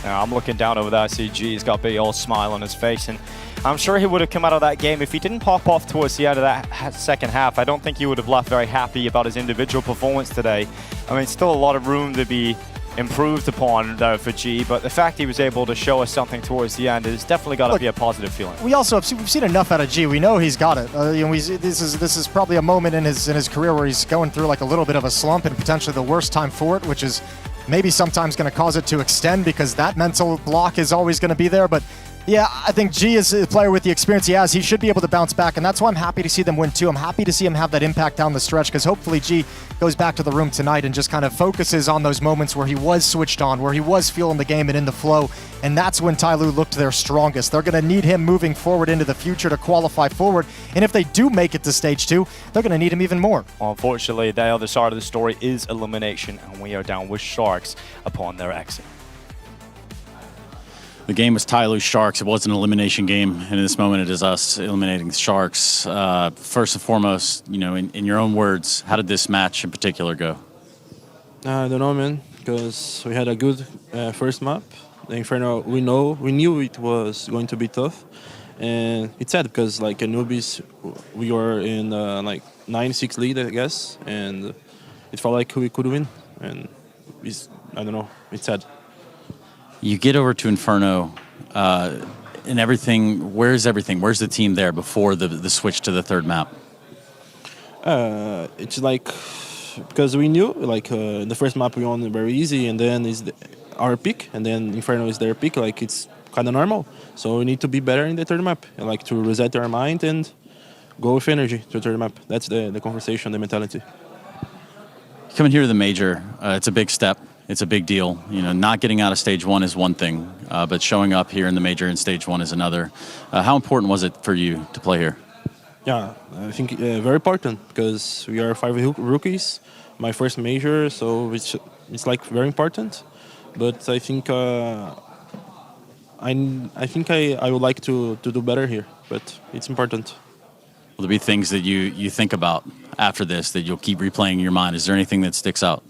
Yeah, I'm looking down over there. I see G's got a big old smile on his face, and I'm sure he would have come out of that game if he didn't pop off towards the end of that second half. I don't think he would have left very happy about his individual performance today. I mean, still a lot of room to be improved upon though for G, but the fact he was able to show us something towards the end has definitely got to be a positive feeling. We've seen enough out of G. We know he's got it. You know, this is probably a moment in his career where he's going through like a little bit of a slump and potentially the worst time for it, which is maybe sometimes going to cause it to extend because that mental block is always going to be there. But yeah, I think G is a player with the experience he has. He should be able to bounce back, and that's why I'm happy to see them win too. I'm happy to see him have that impact down the stretch, because hopefully G goes back to the room tonight and just kind of focuses on those moments where he was switched on, where he was feeling the game and in the flow, and that's when TYLOO looked their strongest. They're going to need him moving forward into the future to qualify forward, and if they do make it to Stage 2, they're going to need him even more. Well, unfortunately, the other side of the story is elimination, and we are down with Sharks upon their exit. The game was TYLOO Sharks. It was an elimination game, and in this moment it is us eliminating the Sharks. First and foremost, you know, in your own words, how did this match in particular go? I don't know, man, because we had a good first map. The Inferno, we knew it was going to be tough, and it's sad because like Anubis, we were in like 9-6 lead, I guess, and it felt like we could win, and I don't know, it's sad. You get over to Inferno, and everything. Where's everything? Where's the team there before the switch to the third map? It's like because we knew like the first map we won very easy, and then is our pick, and then Inferno is their pick. Like it's kind of normal. So we need to be better in the third map, like to reset our mind and go with energy to the third map. That's the conversation, the mentality. Coming here to the major, it's a big step. It's a big deal. You know, not getting out of Stage 1 is one thing, but showing up here in the major in Stage 1 is another. How important was it for you to play here? Yeah, I think very important because we are 5 rookies. My first major, so it's like very important. But I think I would like to do better here, but it's important. Will there be things that you think about after this that you'll keep replaying in your mind? Is there anything that sticks out?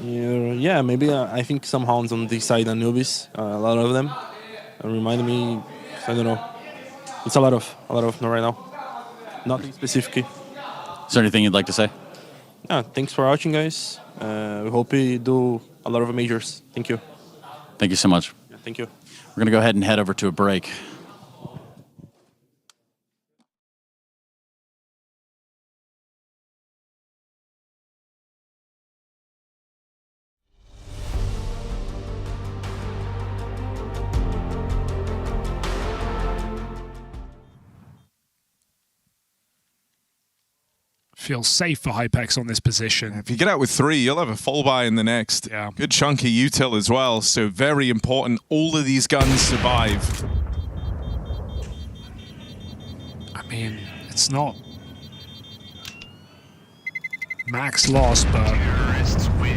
Yeah, maybe I think some hounds on this side, Anubis, a lot of them. Remind me, I don't know. It's a lot of them right now. Nothing specific. Is there anything you'd like to say? Yeah, thanks for watching, guys. We hope we do a lot of majors. Thank you. Thank you so much. Yeah, thank you. We're going to go ahead and head over to a break. Feels safe for Hypex on this position. If you get out with 3, you'll have a fall buy in the next. Yeah. Good chunky util as well, so very important. All of these guns survive. I mean, it's not max loss, but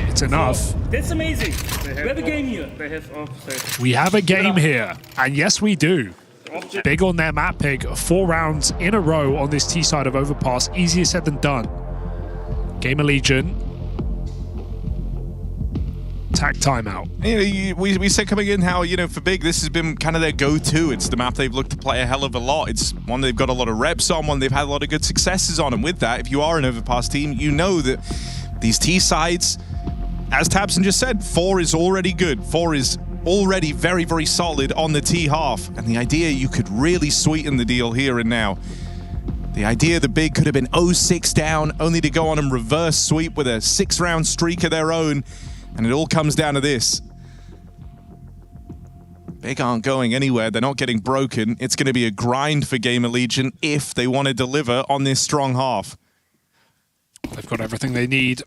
it's enough. That's amazing. We have a game here. They have offset. We have a game here, and yes, we do. Big on their map pick, 4 rounds in a row on this T side of Overpass. Easier said than done. Game of Legion. Tag timeout. You know, we said coming in how, you know, for Big, this has been kind of their go-to. It's the map they've looked to play a hell of a lot. It's one they've got a lot of reps on, one they've had a lot of good successes on. And with that, if you are an Overpass team, you know that these T sides, as Tabson just said, 4 is already good. 4 is already very, very solid on the T half. And the idea you could really sweeten the deal here and now. The idea the Big could have been 0-6 down, only to go on and reverse sweep with a 6-round streak of their own, and it all comes down to this. Big aren't going anywhere, they're not getting broken. It's going to be a grind for Gamer Legion if they want to deliver on this strong half. They've got everything they need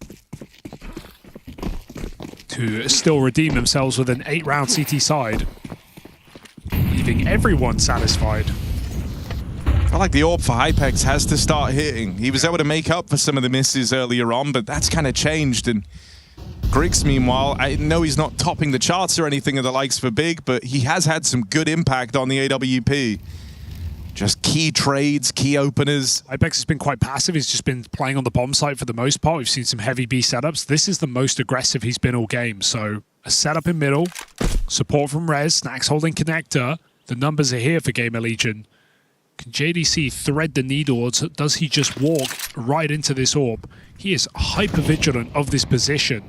to still redeem themselves with an 8-round CT side, leaving everyone satisfied. I feel like the AWP for Hypex has to start hitting. He was able to make up for some of the misses earlier on, but that's kind of changed. And Griggs, meanwhile, I know he's not topping the charts or anything of the likes for Big, but he has had some good impact on the AWP. Just key trades, key openers. Hypex has been quite passive. He's just been playing on the bomb site for the most part. We've seen some heavy B setups. This is the most aggressive he's been all game. So a setup in middle, support from Rez, Snacks holding connector. The numbers are here for Gamer Legion. Can JDC thread the needle, or does he just walk right into this AWP? He is hyper vigilant of this position.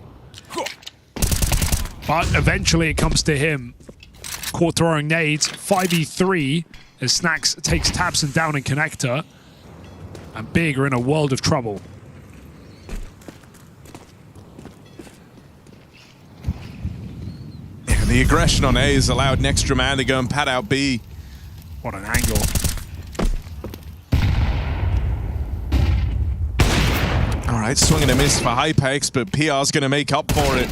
But eventually it comes to him. Caught throwing nades, 5v3 as Snacks takes Tabson down in connector. And Big are in a world of trouble. Yeah, the aggression on A has allowed an extra man to go and pad out B. What an angle. All right, swing and a miss for Hypex, but PR's going to make up for it.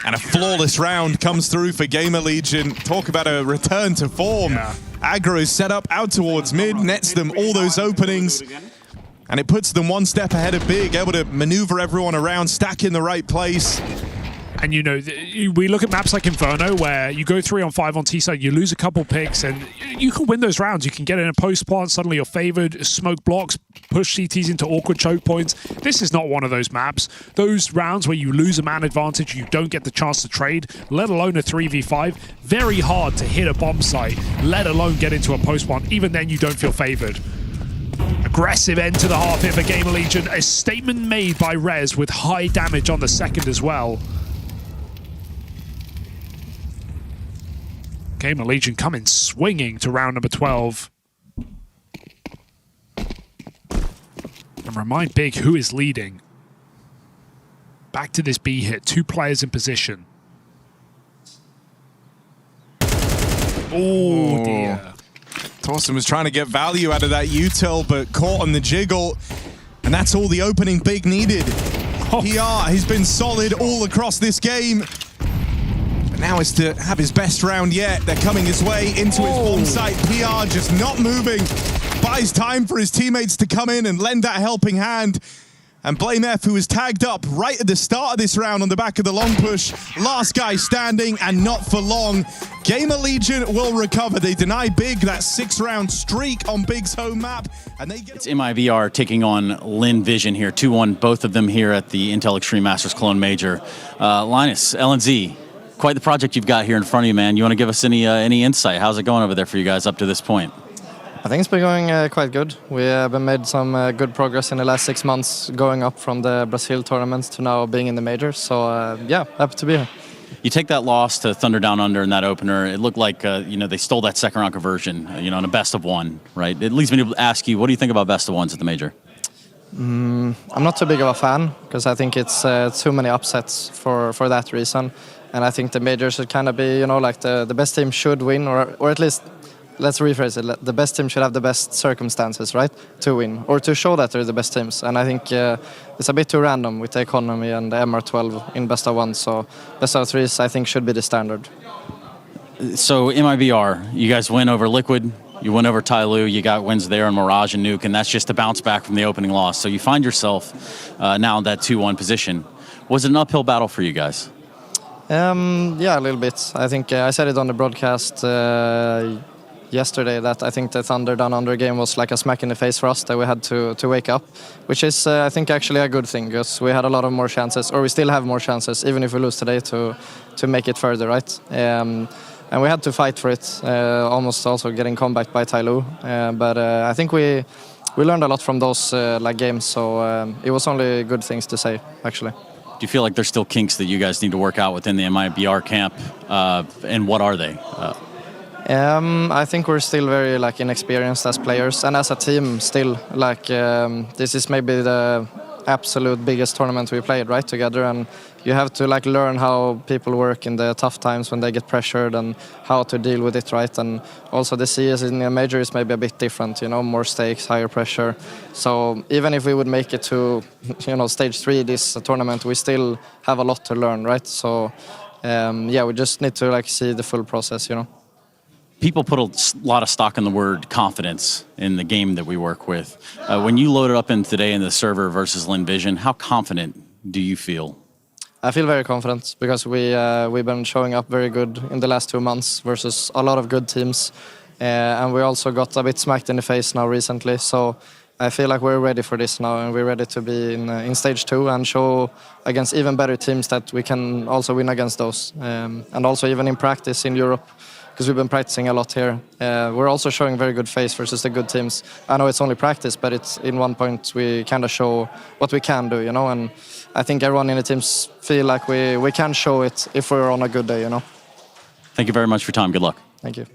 And a flawless round comes through for Gamer Legion. Talk about a return to form. Yeah. Aggro is set up out towards mid, nets them all those openings. And it puts them one step ahead of Big, able to maneuver everyone around, stack in the right place. And, you know, we look at maps like Inferno where you go 3-on-5 on T-side, you lose a couple picks, and you can win those rounds. You can get in a post plant, suddenly you're favored, smoke blocks, push CTs into awkward choke points. This is not one of those maps. Those rounds where you lose a man advantage, you don't get the chance to trade, let alone a 3v5, very hard to hit a bomb site, let alone get into a post plant. Even then, you don't feel favored. Aggressive end to the half here for Gamer Legion. A statement made by Rez with high damage on the second as well. Gamer Legion coming swinging to round number 12. And remind Big who is leading. Back to this B hit. 2 players in position. Oh, dear. Torsten was trying to get value out of that util, but caught on the jiggle. And that's all the opening Big needed. PR, he's been solid all across this game. But now is to have his best round yet. They're coming his way into his bomb site. PR just not moving. Buys time for his teammates to come in and lend that helping hand. And Blame F, who was tagged up right at the start of this round on the back of the long push. Last guy standing, and not for long. Gamer Legion will recover. They deny Big that 6-round streak on Big's home map. And they get... It's MIBR taking on Lynn Vision here. 2-1, both of them here at the Intel Extreme Masters Cologne Major. Linus, LNZ, quite the project you've got here in front of you, man. You want to give us any insight? How's it going over there for you guys up to this point? I think it's been going quite good. We have made some good progress in the last 6 months, going up from the Brazil tournaments to now being in the majors. So yeah, happy to be here. You take that loss to Thunder Down Under in that opener. It looked like they stole that second round conversion, in a best of one, right? It leads me to ask you, what do you think about best of ones at the major? I'm not too big of a fan because I think it's too many upsets for that reason, and I think the major should kind of be, like the best team should win, or at least. Let's rephrase it. The best team should have the best circumstances, right, to win, or to show that they're the best teams. And I think it's a bit too random with the economy and the MR12 in best of one. So best of threes, I think, should be the standard. So MIBR, you guys win over Liquid, you win over TYLOO, you got wins there on Mirage and Nuke, and that's just a bounce back from the opening loss. So you find yourself now in that 2-1 position. Was it an uphill battle for you guys? Yeah, a little bit. I think I said it on the broadcast yesterday that I think the Thunder Down Under game was like a smack in the face for us, that we had to wake up, which is I think actually a good thing, because we had a lot of more chances, or we still have more chances, even if we lose today, to make it further, right? And we had to fight for it, almost also getting comeback by TYLOO. But I think we learned a lot from those games, so it was only good things to say, actually. Do you feel like there's still kinks that you guys need to work out within the MIBR camp, and what are they? I think we're still very like inexperienced as players and as a team still. Like this is maybe the absolute biggest tournament we played right together, and you have to like learn how people work in the tough times when they get pressured and how to deal with it, right? And also the CS in a major is maybe a bit different, you know, more stakes, higher pressure. So even if we would make it to, you know, stage 3 this tournament, we still have a lot to learn, right? So yeah, we just need to like see the full process, you know. People put a lot of stock in the word confidence in the game that we work with. When you loaded up in today in the server versus Lynn Vision, how confident do you feel? I feel very confident because we've been showing up very good in the last 2 months versus a lot of good teams, and we also got a bit smacked in the face now recently. So I feel like we're ready for this now, and we're ready to be in stage 2 and show against even better teams that we can also win against those, and also even in practice in Europe. Because we've been practicing a lot here. We're also showing very good face versus the good teams. I know it's only practice, but it's in one point we kind of show what we can do, you know. And I think everyone in the teams feel like we can show it if we're on a good day, you know. Thank you very much for your time. Good luck. Thank you.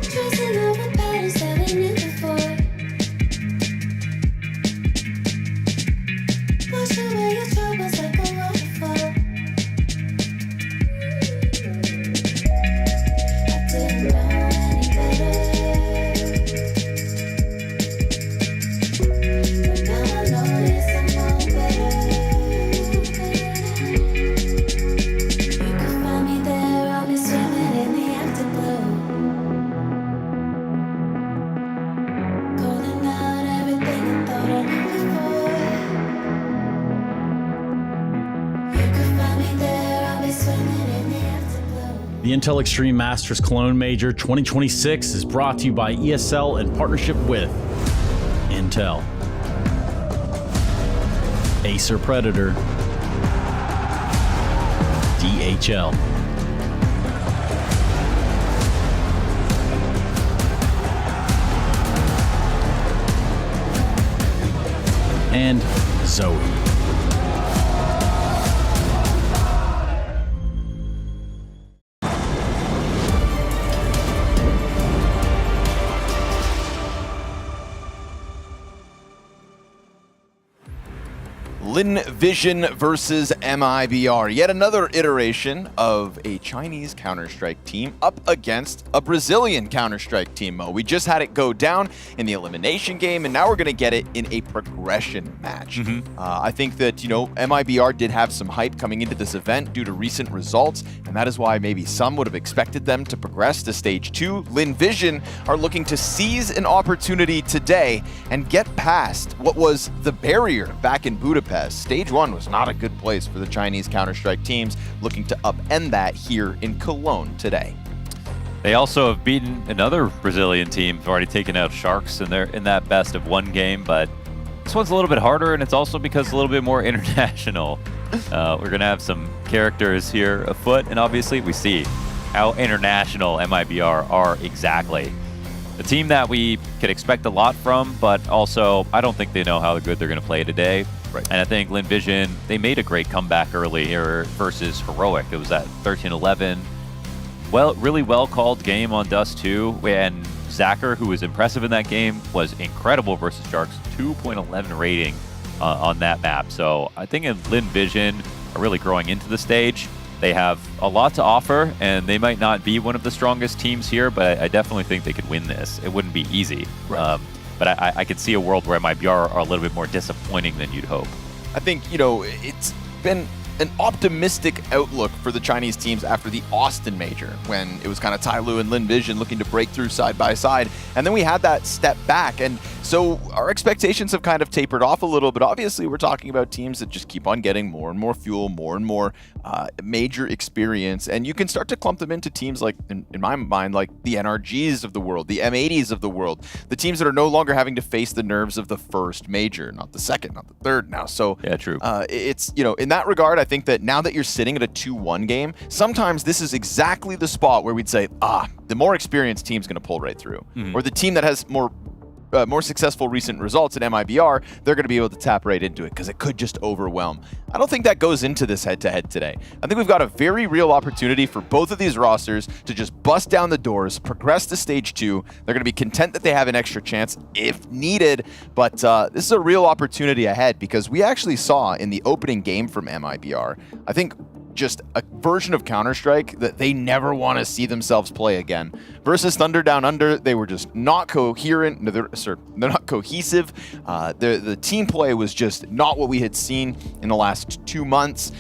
Chasing all the patterns that I knew before. Wash away your troubles like a waterfall. I didn't know any better, but now I know yes, I'm all better. You can find me there, I'll be swimming in the afterglow. Calling out everything I thought I knew before. You can find me there, I'll be swimming in the afterglow. The Intel Extreme Masters Cologne Major 2026 is brought to you by ESL in partnership with Intel, Acer Predator, DHL, and Zoe. Lynn Vision versus MIBR. Yet another iteration of a Chinese Counter-Strike team up against a Brazilian Counter-Strike team, Mo. We just had it go down in the elimination game, and now we're going to get it in a progression match. I think that, you know, MIBR did have some hype coming into this event due to recent results, and that is why maybe some would have expected them to progress to stage 2. Lynn Vision are looking to seize an opportunity today and get past what was the barrier back in Budapest. Stage 1 was not a good place for the Chinese Counter-Strike teams, looking to upend that here in Cologne today. They also have beaten another Brazilian team. They've already taken out Sharks, and they're in that best of 1 game, but this one's a little bit harder, and it's also because a little bit more international. We're going to have some characters here afoot, and obviously we see how international MIBR are exactly. A team that we could expect a lot from, but also I don't think they know how good they're going to play today. Right. And I think Lynn Vision, they made a great comeback early here versus Heroic. It was at 13-11. Well, really well-called game on Dust 2, and Zacher, who was impressive in that game, was incredible versus Sharks. 2.11 rating on that map. So I think Lynn Vision are really growing into the stage. They have a lot to offer, and they might not be one of the strongest teams here, but I definitely think they could win this. It wouldn't be easy. Right. But I could see a world where MIBR are a little bit more disappointing than you'd hope. I think, you know, it's been an optimistic outlook for the Chinese teams after the Austin Major, when it was kind of TYLOO and Lynn Vision looking to break through side by side. And then we had that step back. And so our expectations have kind of tapered off a little, but obviously we're talking about teams that just keep on getting more and more fuel, more and more major experience. And you can start to clump them into teams like, in my mind, like the NRGs of the world, the M80s of the world, the teams that are no longer having to face the nerves of the first major, not the second, not the third now. So yeah, true. It's, you know, in that regard, I think that now that you're sitting at a 2-1 game, sometimes this is exactly the spot where we'd say, the more experienced team's going to pull right through. Or the team that has more successful recent results at MIBR, they're going to be able to tap right into it because it could just overwhelm. I don't think that goes into this head-to-head today. I think we've got a very real opportunity for both of these rosters to just bust down the doors, progress to stage 2. They're going to be content that they have an extra chance if needed, but this is a real opportunity ahead because we actually saw in the opening game from MIBR, I think just a version of Counter-Strike that they never want to see themselves play again. Versus Thunder Down Under, they were just not coherent. No, they're not cohesive. The team play was just not what we had seen in the last 2 months.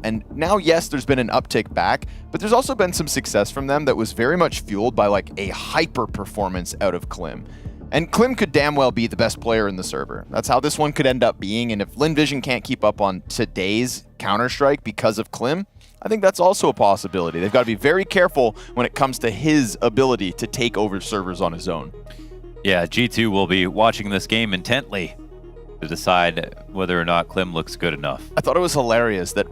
And now, yes, there's been an uptick back, but there's also been some success from them that was very much fueled by like a hyper performance out of Klim. And Klim could damn well be the best player in the server. That's how this one could end up being. And if Lynn Vision can't keep up on today's Counter-Strike because of Klim, I think that's also a possibility. They've got to be very careful when it comes to his ability to take over servers on his own. Yeah, G2 will be watching this game intently to decide whether or not Klim looks good enough. I thought it was hilarious that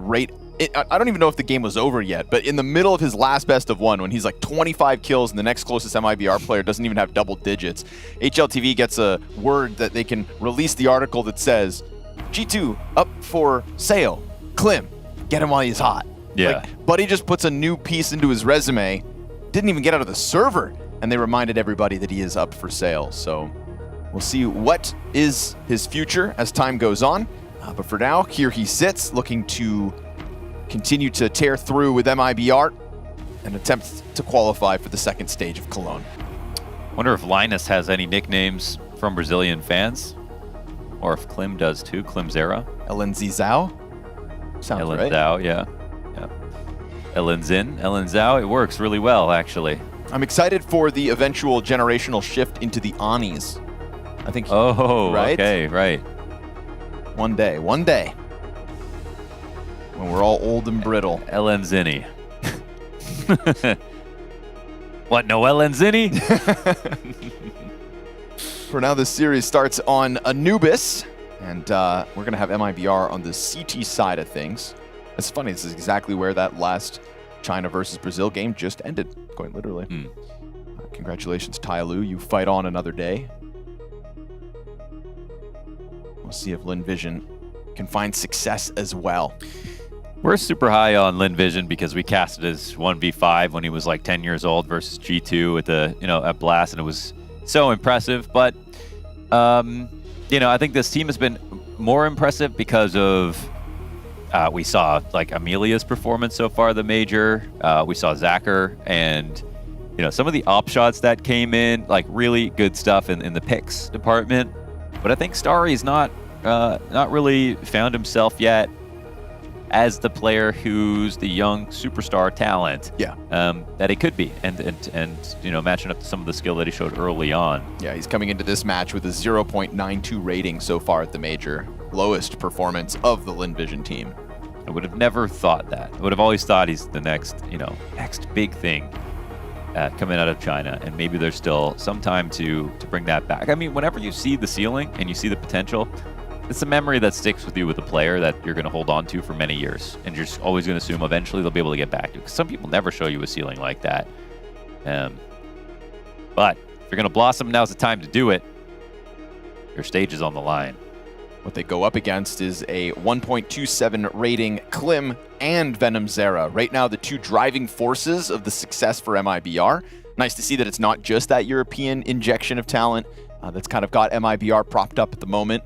I don't even know if the game was over yet, but in the middle of his last best of one, when he's like 25 kills and the next closest MIBR player doesn't even have double digits, HLTV gets a word that they can release the article that says, G2 up for sale. Klim, get him while he's hot. Yeah. Like, Buddy just puts a new piece into his resume, didn't even get out of the server, and they reminded everybody that he is up for sale. So we'll see what is his future as time goes on. But for now, here he sits, looking to continue to tear through with MIBR and attempt to qualify for the second stage of Cologne. Wonder if Linus has any nicknames from Brazilian fans, or if Klim does too. Klimzera, Elenzizao, sounds right. Elenzao, yeah. Elenzao, it works really well actually. I'm excited for the eventual generational shift into the Anis. I think. Oh, right? Okay, right. One day. When we're all old and brittle. Elenzini. What, no Elenzini? For now, this series starts on Anubis, and we're going to have MIBR on the CT side of things. It's funny, this is exactly where that last China versus Brazil game just ended, quite literally. Congratulations, TYLOO. You fight on another day. We'll see if Lynn Vision can find success as well. We're super high on Lynn Vision because we casted his 1v5 when he was like 10 years old versus G2 at the at Blast, and it was so impressive. But I think this team has been more impressive because of we saw like Amelia's performance so far the major. We saw Zacher and some of the op shots that came in, like really good stuff in the picks department. But I think Starry's not really found himself yet as the player who's the young superstar talent that he could be, and matching up to some of the skill that he showed early on. Yeah, he's coming into this match with a 0.92 rating so far at the major, lowest performance of the Lynn Vision team. I would have never thought that. I would have always thought he's the next big thing coming out of China, and maybe there's still some time to bring that back. I mean, whenever you see the ceiling and you see the potential, it's a memory that sticks with you with a player that you're going to hold on to for many years, and you're just always going to assume eventually they'll be able to get back to. Because some people never show you a ceiling like that. But if you're going to blossom, now's the time to do it. Your stage is on the line. What they go up against is a 1.27 rating Klim and Venomzera. Right now, the two driving forces of the success for MIBR. Nice to see that it's not just that European injection of talent that's kind of got MIBR propped up at the moment.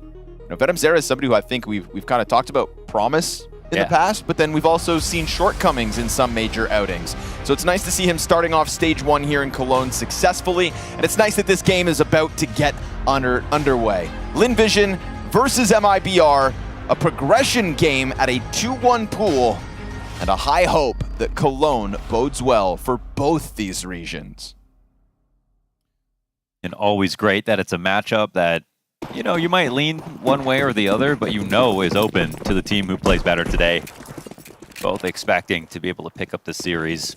Venomzera is somebody who I think we've kind of talked about promise in the past, but then we've also seen shortcomings in some major outings. So it's nice to see him starting off stage 1 here in Cologne successfully, and it's nice that this game is about to get underway. Lynn Vision versus MIBR. a progression game at a 2-1 pool, and a high hope that Cologne bodes well for both these regions. And always great that it's a matchup that, you know, you might lean one way or the other, but you know is open to the team who plays better today. Both expecting to be able to pick up the series.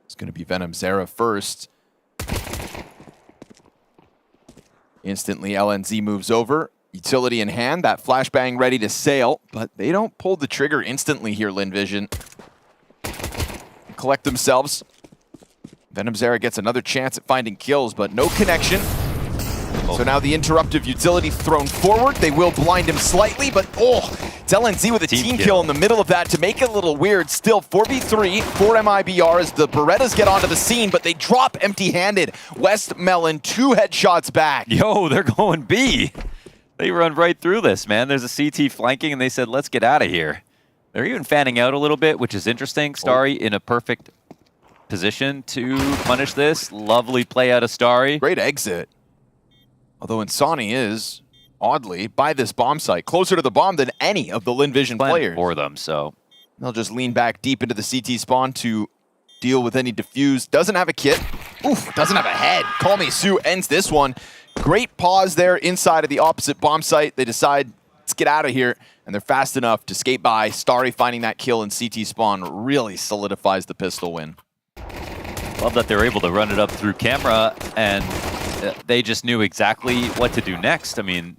It's going to be Venom Zera first. Instantly, LNZ moves over. Utility in hand, that flashbang ready to sail, but they don't pull the trigger instantly here, Lynn Vision. Collect themselves. Venom Zera gets another chance at finding kills, but no connection. So now the interruptive utility thrown forward. They will blind him slightly, but it's LNZ with a team kill in the middle of that to make it a little weird. Still 4v3 for MIBR as the Berettas get onto the scene, but they drop empty-handed. West Melon, 2 headshots back. Yo, they're going B. They run right through this, man. There's a CT flanking, and they said, let's get out of here. They're even fanning out a little bit, which is interesting. Starry in a perfect position to punish this. Lovely play out of Starry. Great exit. Although Insani is, oddly, by this bomb site, closer to the bomb than any of the Lynn Vision players. For them, so they'll just lean back deep into the CT spawn to deal with any diffuse. Doesn't have a kit. Oof, doesn't have a head. Call Me Sue ends this one. Great pause there inside of the opposite bomb site. They decide, let's get out of here, and they're fast enough to skate by. Starry finding that kill in CT spawn really solidifies the pistol win. Love that they're able to run it up through camera, and they just knew exactly what to do next. I mean,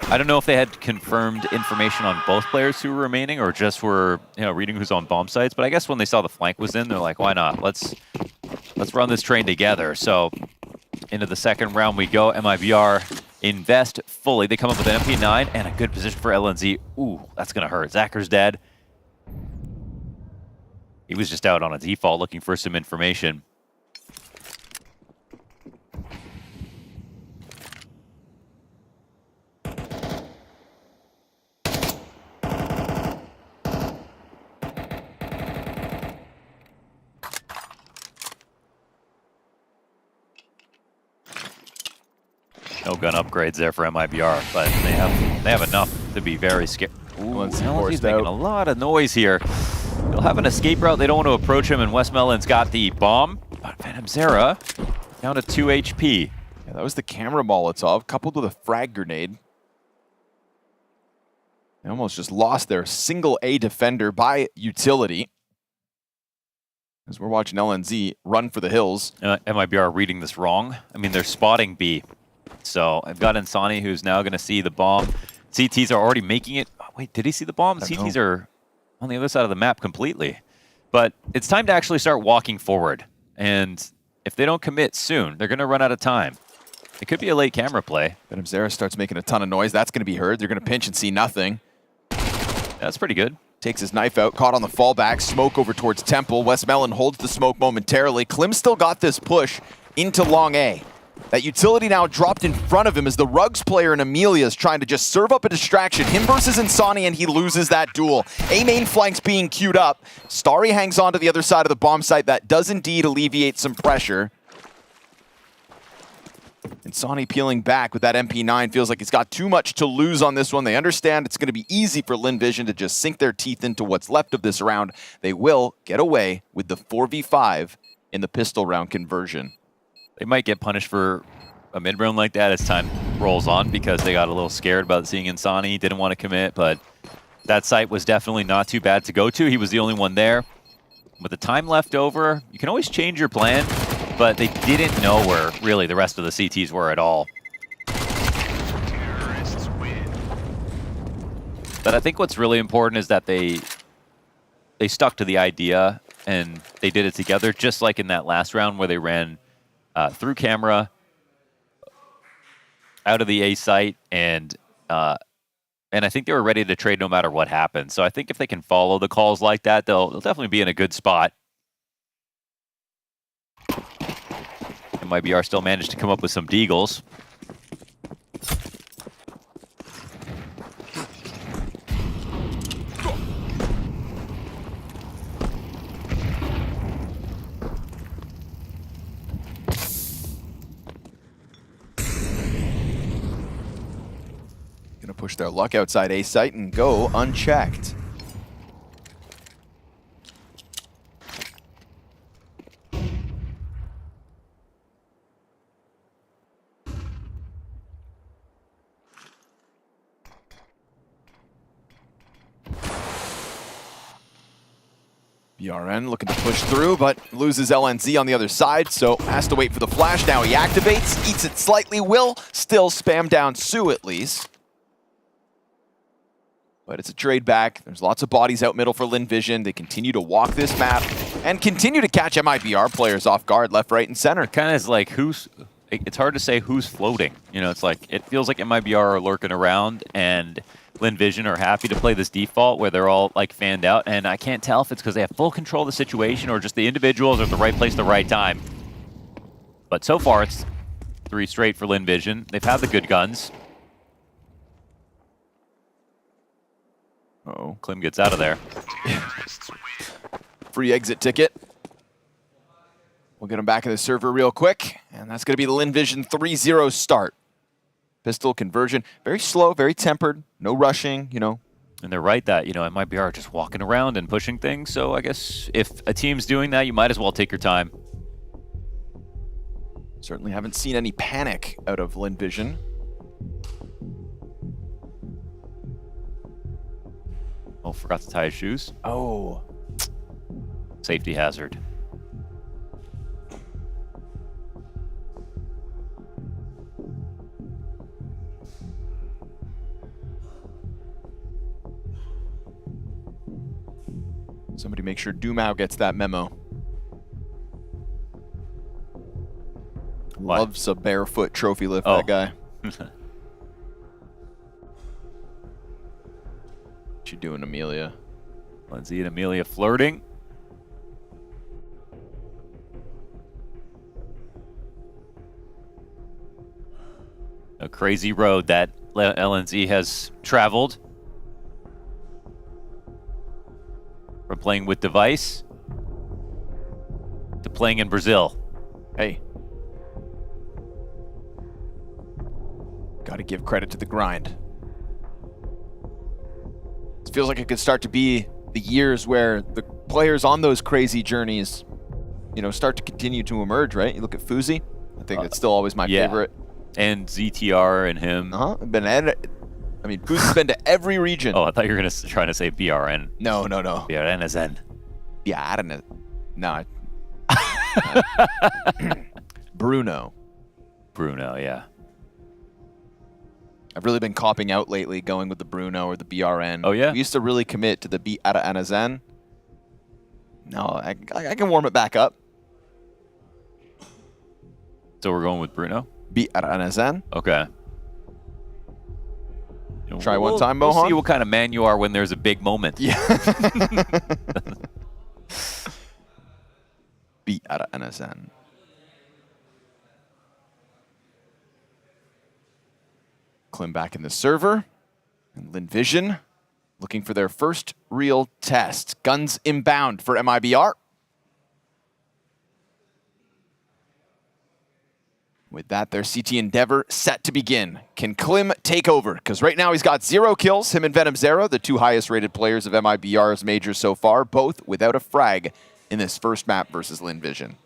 I don't know if they had confirmed information on both players who were remaining or just were, you know, reading who's on bomb sites. But I guess when they saw the flank was in, they're like, why not? Let's run this train together. So into the second round we go. MIBR invest fully. They come up with an MP9 and a good position for LNZ. Ooh, that's going to hurt. Zacker's dead. He was just out on a default looking for some information. No gun upgrades there for MIBR, but they have enough to be very scared. Ooh, he's making a lot of noise here. They'll have an escape route. They don't want to approach him, and West Melon's got the bomb. But Venom Zera down to 2 HP. Yeah, that was the camera Molotov, coupled with a frag grenade. They almost just lost their single A defender by utility. As we're watching LNZ run for the hills. MIBR reading this wrong. I mean, they're spotting B. So I've got Insani, who's now going to see the bomb. CTs are already making it. Oh, wait, did he see the bomb? The CTs are on the other side of the map completely. But it's time to actually start walking forward. And if they don't commit soon, they're going to run out of time. It could be a late camera play. Venom Zera starts making a ton of noise. That's going to be heard. They're going to pinch and see nothing. That's pretty good. Takes his knife out, caught on the fallback. Smoke over towards Temple. West Melon holds the smoke momentarily. Klim still got this push into long A. That utility now dropped in front of him as the Rugs player and Amelia is trying to just serve up a distraction. Him versus Insani, and he loses that duel. A main flank's being queued up. Starry hangs on to the other side of the bomb site. That does indeed alleviate some pressure. Insani peeling back with that MP9. Feels like he's got too much to lose on this one. They understand it's going to be easy for Lynn Vision to just sink their teeth into what's left of this round. They will get away with the 4v5 in the pistol round conversion. They might get punished for a mid-round like that as time rolls on because they got a little scared about seeing Insani, didn't want to commit, but that site was definitely not too bad to go to. He was the only one there. With the time left over, you can always change your plan, but they didn't know where really the rest of the CTs were at all. But I think what's really important is that they stuck to the idea and they did it together, just like in that last round where they ran through camera, out of the A site, and I think they were ready to trade no matter what happened. So I think if they can follow the calls like that, they'll definitely be in a good spot. MIBR still managed to come up with some deagles. Gonna push their luck outside A site and go unchecked. BRN looking to push through, but loses LNZ on the other side, so has to wait for the flash. Now he activates, eats it slightly, will still spam down Sue at least. But it's a trade back. There's lots of bodies out middle for Lynn Vision. They continue to walk this map and continue to catch MIBR players off guard left, right, and center. Kind of is like it's hard to say who's floating. You know, it's like, it feels like MIBR are lurking around and Lynn Vision are happy to play this default where they're all like fanned out, and I can't tell if it's because they have full control of the situation or just the individuals are at the right place at the right time. But so far it's 3 straight for Lynn Vision. They've had the good guns. Uh-oh, Klim gets out of there. Free exit ticket. We'll get him back in the server real quick, and that's going to be the Lynn Vision 3-0 start. Pistol conversion, very slow, very tempered, no rushing, you know. And they're right that, you know, MIBR just walking around and pushing things, so I guess if a team's doing that, you might as well take your time. Certainly haven't seen any panic out of Lynn Vision. Oh, forgot to tie his shoes. Oh. Safety hazard. Somebody make sure Dumau gets that memo. What? Loves a barefoot trophy lift, Oh. that guy. What you doing, Amelia? Lindsay and Amelia flirting. A crazy road that LNZ has traveled. From playing with Device to playing in Brazil. Hey. Gotta give credit to the grind. It feels like it could start to be the years where the players on those crazy journeys, you know, start to continue to emerge, right? You look at Fuzi. I think that's still always my favorite. And ZTR and him. I mean, Fuzi's been to every region. Oh, I thought you were trying to say BRN. No. BRN is N. Yeah, I don't know. No. Bruno, yeah. I've really been copping out lately, going with the Bruno or the BRN. Oh, yeah? We used to really commit to the B Ara Anazen. No, I can warm it back up. So we're going with Bruno? B Ara Anazen. Okay. Try one time, We'll Mohan. see what kind of man you are when there's a big moment. Yeah. B Ara Anazen. Klim back in the server. And Lynn Vision looking for their first real test. Guns inbound for MIBR. With that, their CT Endeavor set to begin. Can Klim take over? Because right now he's got 0 kills. Him and Venom Zero, the 2 highest rated players of MIBR's majors so far, both without a frag in this first map versus Lynn Vision.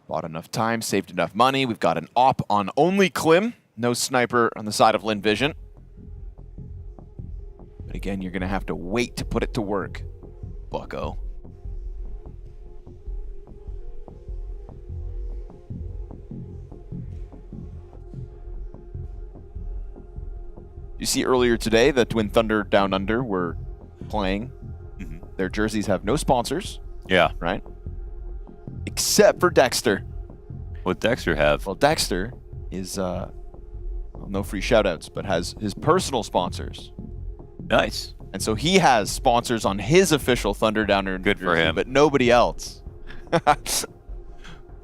Bought enough time, saved enough money. We've got an op on only Klim. No sniper on the side of Lynn Vision. But again, you're going to have to wait to put it to work, bucko. You see earlier today that when Thunder Down Under were playing, their jerseys have no sponsors. Yeah. Right? Except for Dexter. What Dexter have? Well, Dexter is, well, no free shoutouts, but has his personal sponsors. Nice. And so he has sponsors on his official Thunder Downer. Good for him. But nobody else.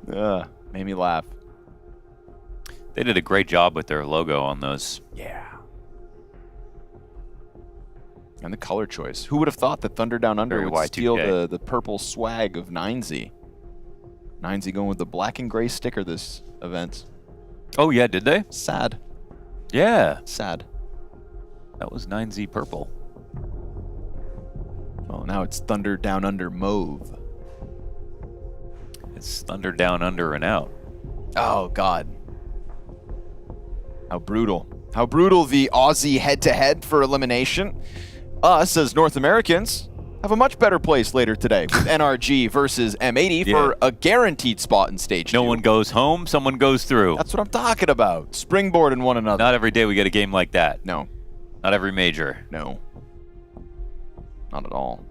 Made me laugh. They did a great job with their logo on those. Yeah. And the color choice. Who would have thought that Thunder Down Under Very would steal Y2K. the purple swag of 9Z? 9Z going with the black and gray sticker this event. Oh, yeah, did they? Sad. Yeah. Sad. That was 9Z purple. Well, now it's Thunder Down Under mauve. It's Thunder Down Under and out. Oh, God. How brutal. How brutal the Aussie head-to-head for elimination. Us, as North Americans, have a much better place later today with NRG versus M80 for a guaranteed spot in stage 2. No one goes home, someone goes through. That's what I'm talking about. Springboarding one another. Not every day we get a game like that. No. Not every major. No. Not at all.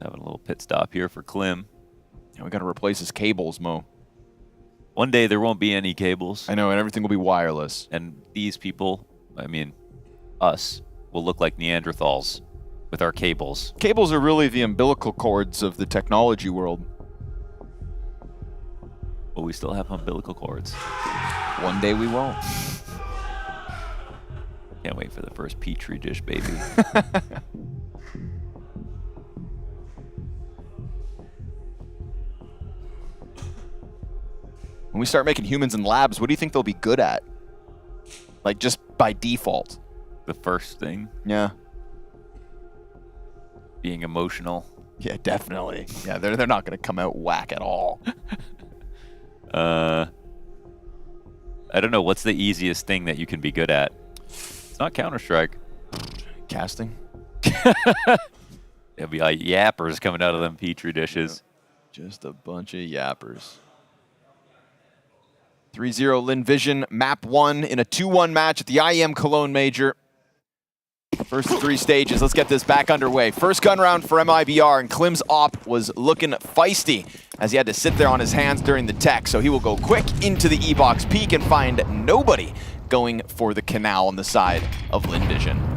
Having a little pit stop here for Klim. Yeah, we got to replace his cables, Mo. One day there won't be any cables. I know, and everything will be wireless. And these people, I mean, us, will look like Neanderthals with our cables. Cables are really the umbilical cords of the technology world. But we still have umbilical cords. One day we won't. Can't wait for the first Petri dish, baby. When we start making humans in labs, what do you think they'll be good at? Like, just by default. The first thing. Yeah. Being emotional. Yeah, definitely. Yeah, they're not going to come out whack at all. I don't know. What's the easiest thing that you can be good at? It's not Counter-Strike. Casting. There'll be like yappers coming out of them Petri dishes. Just a bunch of yappers. 3-0 Lynn Vision, map 1 in a 2-1 match at the IEM Cologne Major. First 3 stages, let's get this back underway. First gun round for MIBR, and Klim's op was looking feisty as he had to sit there on his hands during the tech, so he will go quick into the E-box peak and find nobody going for the canal on the side of Lynn Vision.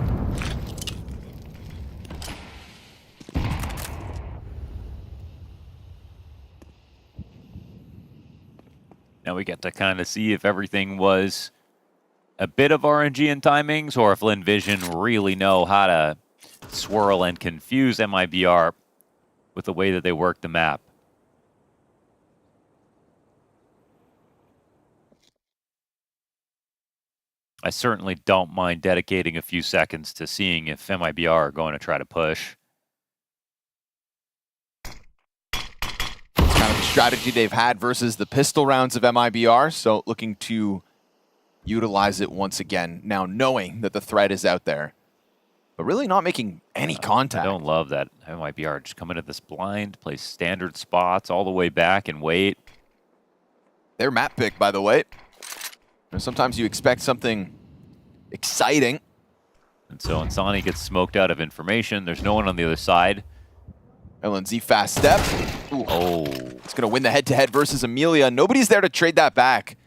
Now we get to kind of see if everything was a bit of RNG and timings, or if Lynn Vision really know how to swirl and confuse MIBR with the way that they work the map. I certainly don't mind dedicating a few seconds to seeing if MIBR are going to try to push. Kind of the strategy they've had versus the pistol rounds of MIBR, so looking to utilize it once again, now knowing that the threat is out there. But really not making any contact. I don't love that MIBR just come into this blind, play standard spots all the way back and wait. Their map pick, by the way. You know, sometimes you expect something exciting. And so Insani gets smoked out of information. There's no one on the other side. LNZ fast step. Ooh. Oh. It's going to win the head-to-head versus Amelia. Nobody's there to trade that back.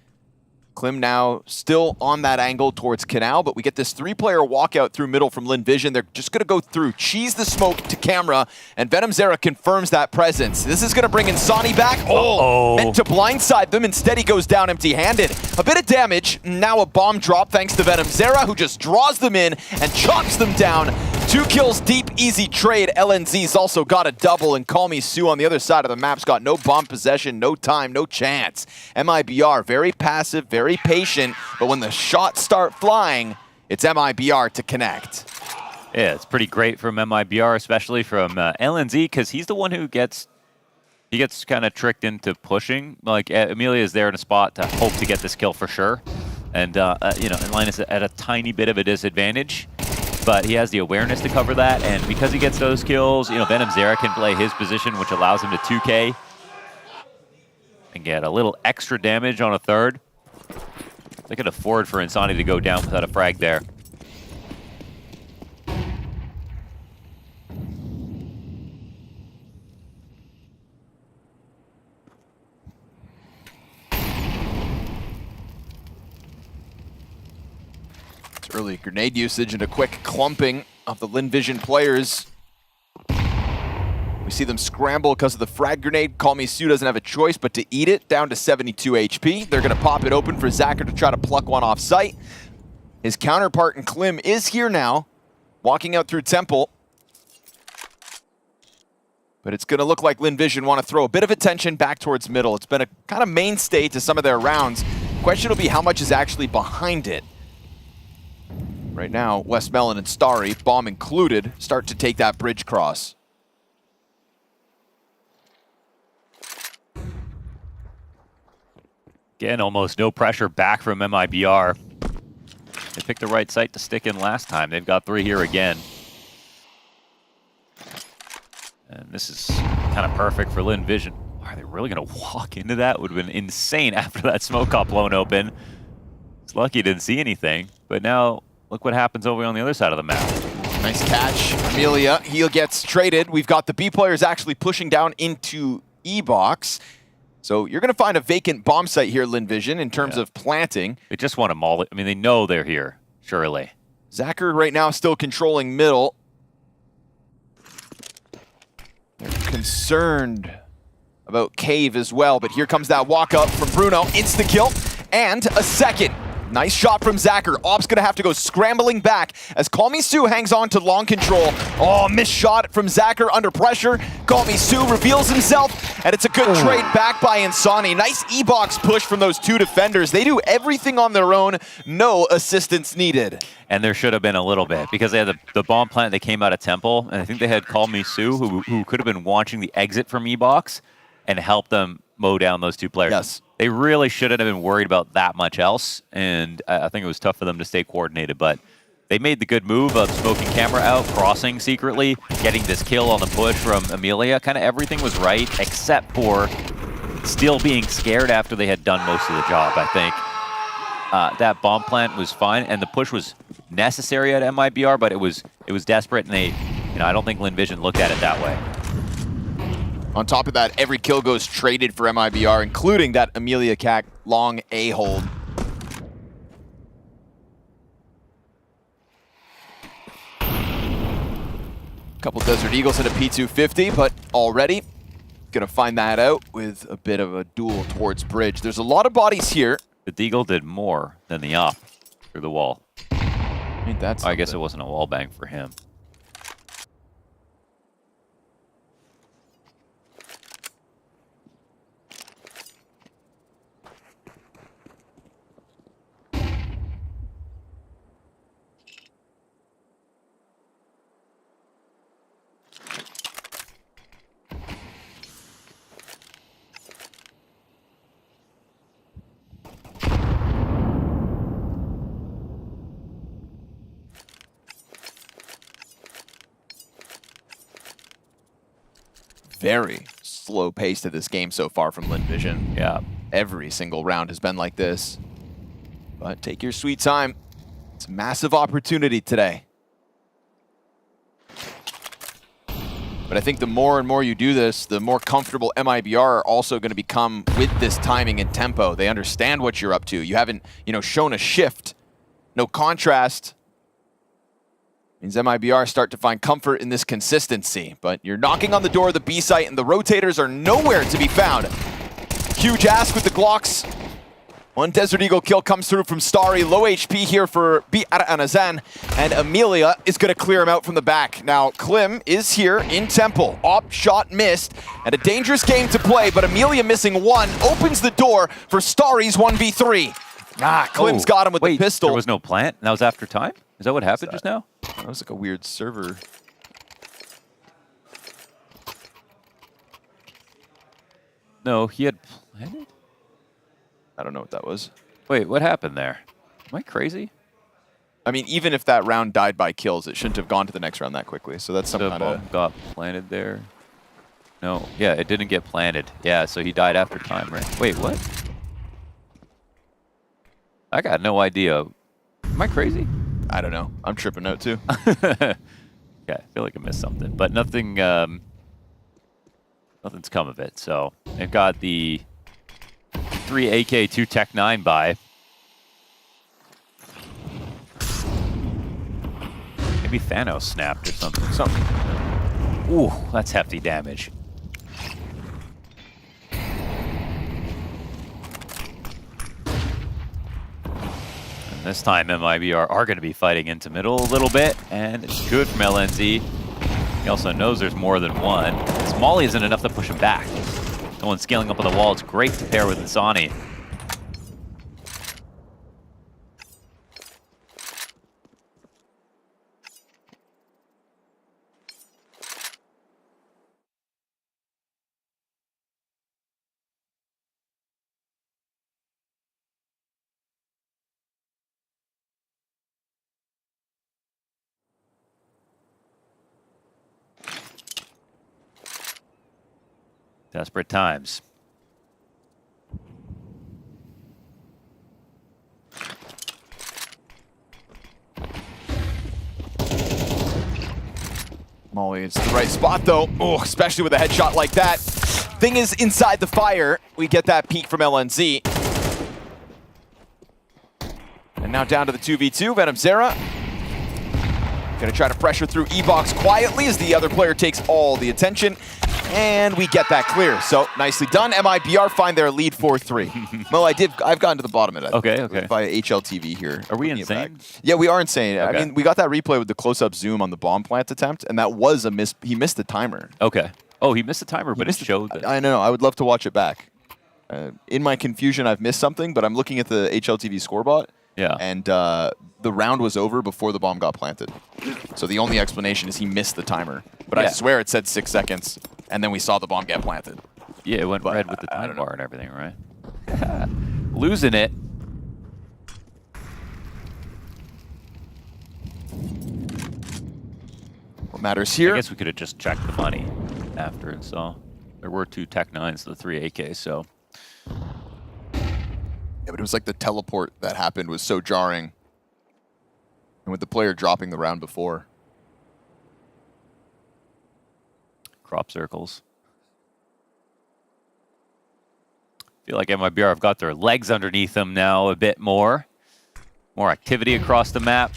Klim now still on that angle towards Canal, but we get this 3-player walkout through middle from Lynn Vision. They're just going to go through, cheese the smoke to camera, and Venom Zera confirms that presence. This is going to bring Insani back. Oh, meant to blindside them. Instead, he goes down empty-handed. A bit of damage. Now a bomb drop thanks to Venom Zera, who just draws them in and chops them down. 2 kills deep, easy trade. LNZ's also got a double, and Call Me Sue on the other side of the map's got no bomb possession, no time, no chance. MIBR, very passive, very patient, but when the shots start flying, it's MIBR to connect. Yeah, it's pretty great from MIBR, especially from LNZ, because he's the one who gets kind of tricked into pushing. Like, Amelia is there in a spot to hope to get this kill for sure. And, you know, Linus at a tiny bit of a disadvantage. But he has the awareness to cover that, and because he gets those kills, you know, Venom Zera can play his position, which allows him to 2K and get a little extra damage on a third. They could afford for Insani to go down without a frag there. Early grenade usage and a quick clumping of the Lynn Vision players. We see them scramble because of the frag grenade. Call Me Sue doesn't have a choice but to eat it, down to 72 HP. They're gonna pop it open for Zacher to try to pluck one off site. His counterpart in Klim is here now, walking out through Temple. But it's gonna look like Lynn Vision want to throw a bit of attention back towards middle. It's been a kind of mainstay to some of their rounds. Question will be how much is actually behind it. Right now, Westmelon and Starry, bomb included, start to take that bridge cross. Again, almost no pressure back from MIBR. They picked the right site to stick in last time. They've got 3 here again. And this is kind of perfect for Lynn Vision. Are they really going to walk into that? Would have been insane after that smoke got blown open. It's lucky he didn't see anything. But now, look what happens over on the other side of the map. Nice catch, Amelia. He gets traded. We've got the B players actually pushing down into E-box. So you're going to find a vacant bomb site here, Lynn Vision, in terms of planting. They just want to maul it. I mean, they know they're here, surely. Zacher right now still controlling middle. They're concerned about Cave as well, but here comes that walk up from Bruno. Insta-kill and a second. Nice shot from Zacher. Op's gonna have to go scrambling back as Call Me Sue hangs on to long control. Oh, missed shot from Zacher under pressure. Call Me Sue reveals himself, and it's a good trade back by Insani. Nice E-box push from those 2 defenders. They do everything on their own, no assistance needed. And there should have been a little bit, because they had the bomb plant that came out of Temple, and I think they had Call Me Sue, who could have been watching the exit from E-box and helped them mow down those 2 players. Yes. They really shouldn't have been worried about that much else, and I think it was tough for them to stay coordinated, but they made the good move of smoking camera out, crossing secretly, getting this kill on the push from Amelia. Kind of everything was right, except for still being scared after they had done most of the job, I think. That bomb plant was fine, and the push was necessary at MIBR, but it was desperate, and they, I don't think Lynn Vision looked at it that way. On top of that, every kill goes traded for MIBR, including that Amelia Cac long A-hold. Couple Desert Eagles and a P250, but already gonna find that out with a bit of a duel towards bridge. There's a lot of bodies here. The Deagle did more than the op through the wall. Ain't that something? I guess it wasn't a wall bang for him. Very slow pace to this game so far from Lynn Vision. Yeah. Every single round has been like this. But take your sweet time. It's a massive opportunity today. But I think the more and more you do this, the more comfortable MIBR are also going to become with this timing and tempo. They understand what you're up to. You haven't, shown a shift. No contrast. Means MIBR start to find comfort in this consistency. But you're knocking on the door of the B site, and the rotators are nowhere to be found. Huge ask with the Glocks. One Desert Eagle kill comes through from Starry. Low HP here for Anazan, and Amelia is going to clear him out from the back. Now, Klim is here in Temple. Op shot missed, and a dangerous game to play, but Amelia missing one opens the door for Starry's 1v3. Klim's got him with the pistol. There was no plant? That was after time? Is that what happened just now? That was like a weird server. No, he had planted? I don't know what that was. Wait, what happened there? Am I crazy? I mean, even if that round died by kills, it shouldn't have gone to the next round that quickly. So that's some The kind bomb of... got planted there. No, yeah, it didn't get planted. Yeah, so he died after time, right? Wait, what? I got no idea. Am I crazy? I don't know. I'm tripping out too. Yeah, I feel like I missed something, but nothing. Nothing's come of it. So they've got the 3 AK, 2 Tech 9 buy. Maybe Thanos snapped or something. Ooh, that's hefty damage. And this time MIBR are going to be fighting into middle a little bit, and it's good from LNZ. He also knows there's more than one. This Molly isn't enough to push him back. No one's scaling up on the wall. It's great to pair with Insani. Desperate times. Molly, it's the right spot though. Oh, especially with a headshot like that. Thing is, inside the fire, we get that peek from LNZ. And now down to the 2v2, Venom Zera. Gonna try to pressure through E-Box quietly as the other player takes all the attention. And we get that clear. So nicely done. MIBR find their lead 4-3. Well, I've gotten to the bottom of it. Okay. Via HLTV here. Are we insane? Yeah, we are insane. Okay. I mean, we got that replay with the close-up zoom on the bomb plant attempt, and that was a miss. He missed the timer. Okay. Oh, he missed the timer, but it showed that. I know. I would love to watch it back. In my confusion, I've missed something, but I'm looking at the HLTV scorebot. Yeah. And the round was over before the bomb got planted. So the only explanation is he missed the timer. But I swear it said 6 seconds, and then we saw the bomb get planted. Yeah, it went red with the time bar and everything, right? Losing it. What matters here? I guess we could have just checked the money after and saw. There were 2 Tech 9s to the 3 AKs, so. Yeah, but it was like the teleport that happened was so jarring. And with the player dropping the round before. Crop circles. Feel like MIBR have got their legs underneath them now a bit more. More activity across the map.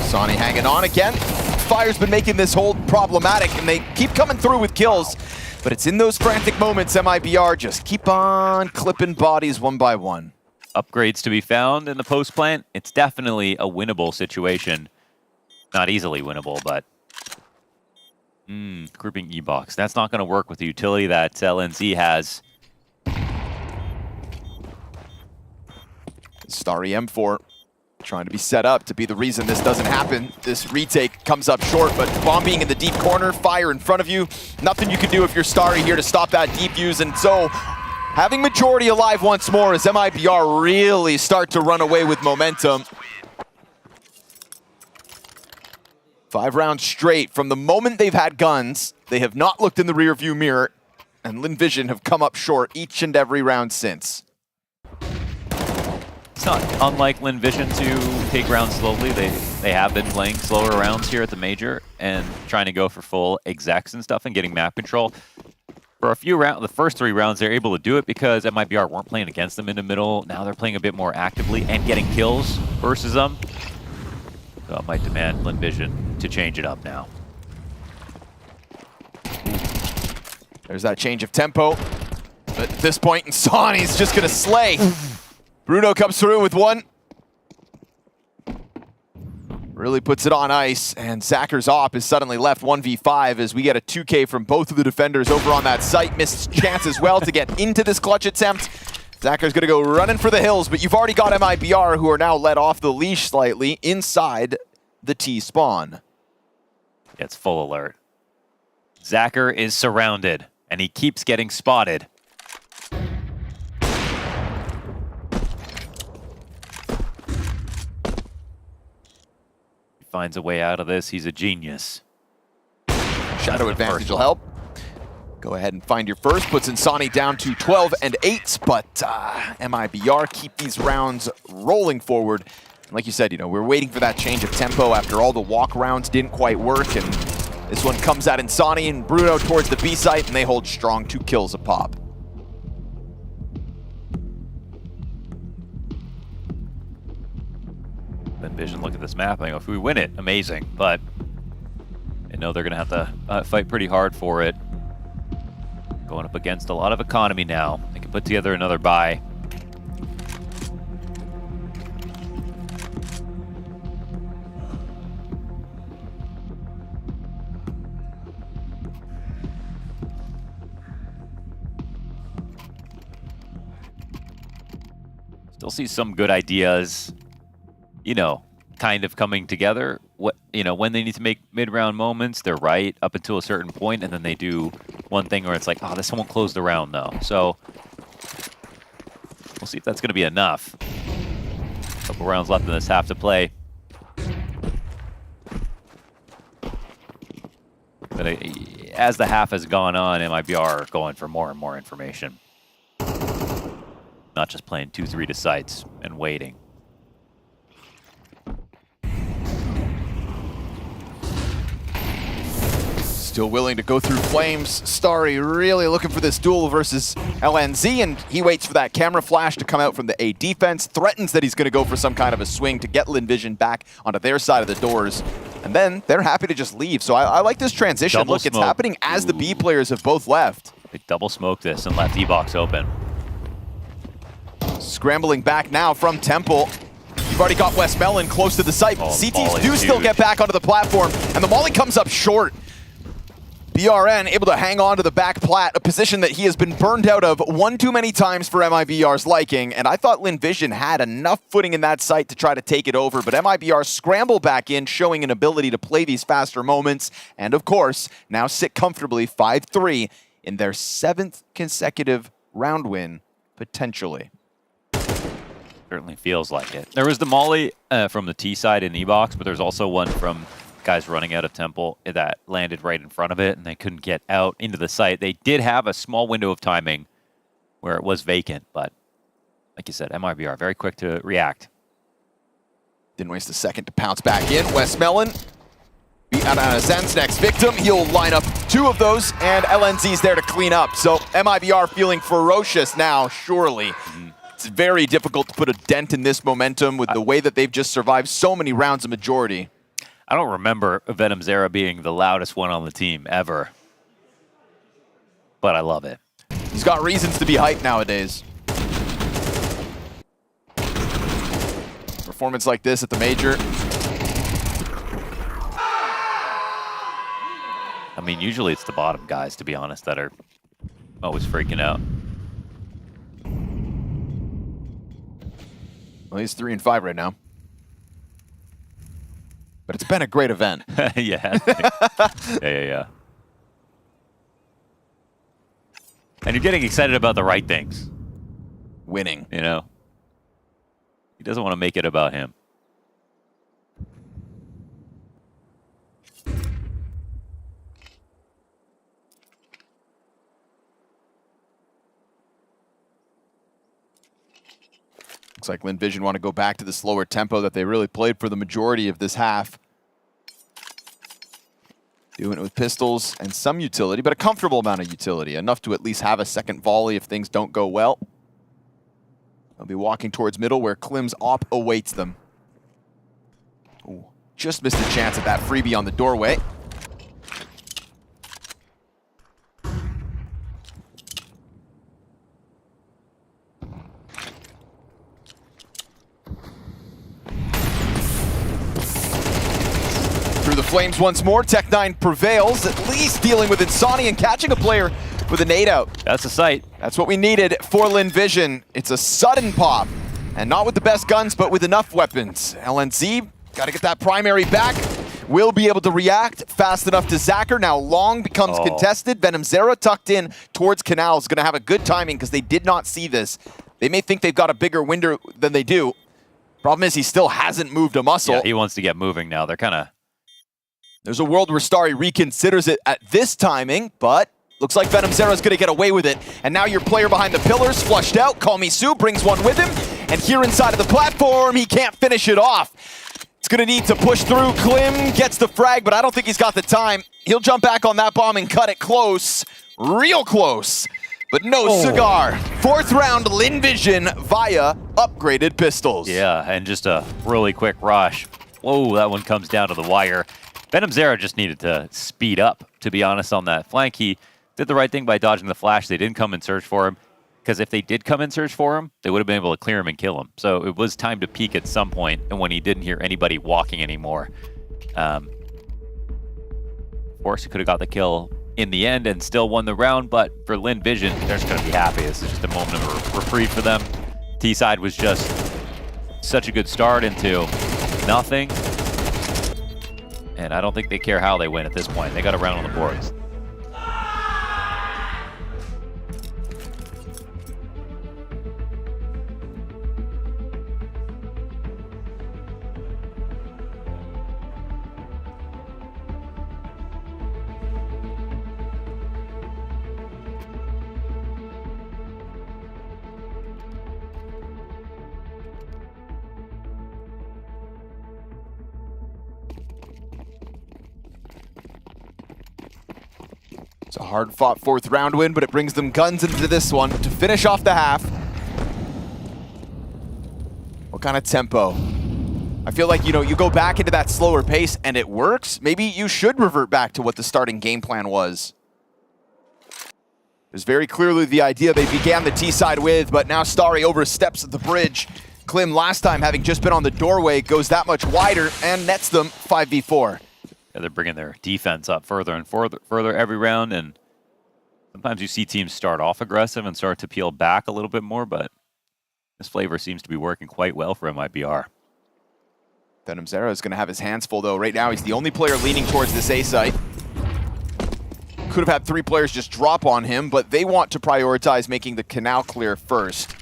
Sonny hanging on again. Fire's been making this hold problematic, and they keep coming through with kills. But it's in those frantic moments, MIBR just keep on clipping bodies one by one. Upgrades to be found in the post plant. It's definitely a winnable situation. Not easily winnable, but grouping E-Box. That's not going to work with the utility that LNZ has. Starry M4 trying to be set up to be the reason this doesn't happen. This retake comes up short, but bomb being in the deep corner, fire in front of you. Nothing you can do if you're Starry here to stop that deep use. And so having majority alive once more as MIBR really start to run away with momentum. 5 rounds straight. From the moment they've had guns, they have not looked in the rearview mirror, and Lynn Vision have come up short each and every round since. It's not unlike Lynn Vision to take rounds slowly. They have been playing slower rounds here at the Major and trying to go for full execs and stuff and getting map control. For a few rounds, the first 3 rounds, they're able to do it because MIBR weren't playing against them in the middle. Now they're playing a bit more actively and getting kills versus them. So it might demand Lynn Vision to change it up now. There's that change of tempo. But at this point, Insani's just going to slay. Bruno comes through with one. Really puts it on ice, and Zacker's op is suddenly left 1v5 as we get a 2K from both of the defenders over on that site. Missed chance as well to get into this clutch attempt. Zacker's gonna go running for the hills, but you've already got MIBR who are now let off the leash slightly inside the T spawn. It's full alert. Zacker is surrounded, and he keeps getting spotted. He finds a way out of this. He's a genius. Shadow advantage will help. Go ahead and find your first. Puts Insani down to 12 and 8, but MIBR keep these rounds rolling forward. Like you said, you know, we're waiting for that change of tempo after all the walk rounds didn't quite work, and this one comes at Insani and Bruno towards the B site, and they hold strong, 2 kills a pop. Vision look at this map and go, if we win it, amazing. But I know they're going to have to fight pretty hard for it. Going up against a lot of economy now. They can put together another buy. Still see some good ideas, you know, kind of coming together. What, you know, when they need to make mid-round moments, they're right up until a certain point, and then they do one thing where it's like, oh, this won't close the round though. So we'll see if that's going to be enough. A couple rounds left in this half to play. But as the half has gone on, MIBR are going for more and more information. Not just playing 2-3 to sites and waiting. Still willing to go through flames. Starry really looking for this duel versus LNZ, and he waits for that camera flash to come out from the A defense, threatens that he's going to go for some kind of a swing to get Lynn Vision back onto their side of the doors, and then they're happy to just leave. So I like this transition. Double Look, smoke. it's happening as the B players have both left. They double smoked this and left E-box open. Scrambling back now from Temple. You've already got Westmelon close to the site. Oh, CTs do still get back onto the platform, and the molly comes up short. BRN able to hang on to the back plat, a position that he has been burned out of one too many times for MIBR's liking, and I thought Lynn Vision had enough footing in that site to try to take it over, but MIBR scramble back in, showing an ability to play these faster moments, and of course, now sit comfortably 5-3 in their 7th consecutive round win, potentially. Certainly feels like it. There was the molly from the T side in E-box, but there's also one from guys running out of Temple that landed right in front of it, and they couldn't get out into the site. They did have a small window of timing where it was vacant, but like you said, MIBR very quick to react. Didn't waste a second to pounce back in. Westmelon beat out on Zen's next victim. He'll line up 2 of those, and LNZ's there to clean up. So MIBR feeling ferocious now, surely. It's very difficult to put a dent in this momentum with the way that they've just survived so many rounds of majority. I don't remember Venom Zera being the loudest one on the team ever, but I love it. He's got reasons to be hyped nowadays. Performance like this at the major. I mean, usually it's the bottom guys, to be honest, that are always freaking out. Well, he's 3-5 right now. But it's been a great event. Yeah. Yeah. And you're getting excited about the right things. Winning. You know? He doesn't want to make it about him. Looks like Lynn Vision want to go back to the slower tempo that they really played for the majority of this half. Doing it with pistols and some utility, but a comfortable amount of utility. Enough to at least have a second volley if things don't go well. They'll be walking towards middle where Klim's op awaits them. Ooh, just missed a chance at that freebie on the doorway. Through the flames once more, Tech9 prevails, at least dealing with Insani and catching a player with a nade out. That's a sight. That's what we needed for Lynn Vision. It's a sudden pop, and not with the best guns, but with enough weapons. LNZ, got to get that primary back. Will be able to react fast enough to Zacher. Now Long becomes contested. Venom Zera tucked in towards Canal is going to have a good timing because they did not see this. They may think they've got a bigger window than they do. Problem is he still hasn't moved a muscle. Yeah, he wants to get moving now. They're kind of... There's a world where Starry reconsiders it at this timing, but looks like Venom Zera's going to get away with it. And now your player behind the pillars, flushed out. Call Me Sue brings one with him. And here inside of the platform, he can't finish it off. It's going to need to push through. Klim gets the frag, but I don't think he's got the time. He'll jump back on that bomb and cut it close. Real close. But no cigar. 4th round Lynn Vision via upgraded pistols. Yeah, and just a really quick rush. Whoa, that one comes down to the wire. Venom Zera just needed to speed up, to be honest, on that flank. He did the right thing by dodging the flash. They didn't come and search for him, because if they did come and search for him, they would have been able to clear him and kill him. So it was time to peek at some point, and when he didn't hear anybody walking anymore. Of course, he could have got the kill in the end and still won the round, but for Lynn Vision, they're just going to be happy. This is just a moment of reprieve for them. T-side was just such a good start into nothing, and I don't think they care how they win at this point. They got a round on the boards. It's a hard-fought 4th round win, but it brings them guns into this one to finish off the half. What kind of tempo? I feel like, you go back into that slower pace and it works. Maybe you should revert back to what the starting game plan was. There's very clearly the idea they began the T-side with, but now Starry oversteps at the bridge. Klim last time, having just been on the doorway, goes that much wider and nets them 5v4. Yeah, they're bringing their defense up further and further every round, and sometimes you see teams start off aggressive and start to peel back a little bit more, but this flavor seems to be working quite well for MIBR. Venom Zera is going to have his hands full, though. Right now, he's the only player leaning towards this A site. Could have had 3 players just drop on him, but they want to prioritize making the canal clear first.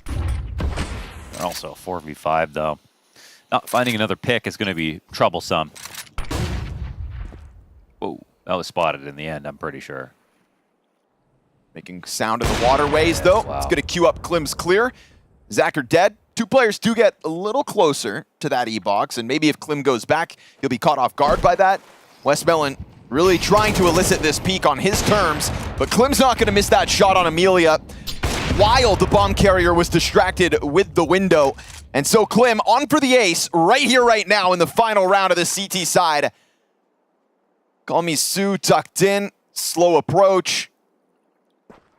They're also 4v5, though. Not finding another pick is going to be troublesome. Whoa, that was spotted in the end, I'm pretty sure. Making sound of the waterways, though. Wow. It's going to queue up Klim's clear. Zacher dead. 2 players do get a little closer to that E-box, and maybe if Klim goes back, he'll be caught off guard by that. Westmelon really trying to elicit this peek on his terms, but Klim's not going to miss that shot on Amelia while the bomb carrier was distracted with the window. And so Klim on for the ace right here, right now in the final round of the CT side. Call me Sue tucked in, slow approach.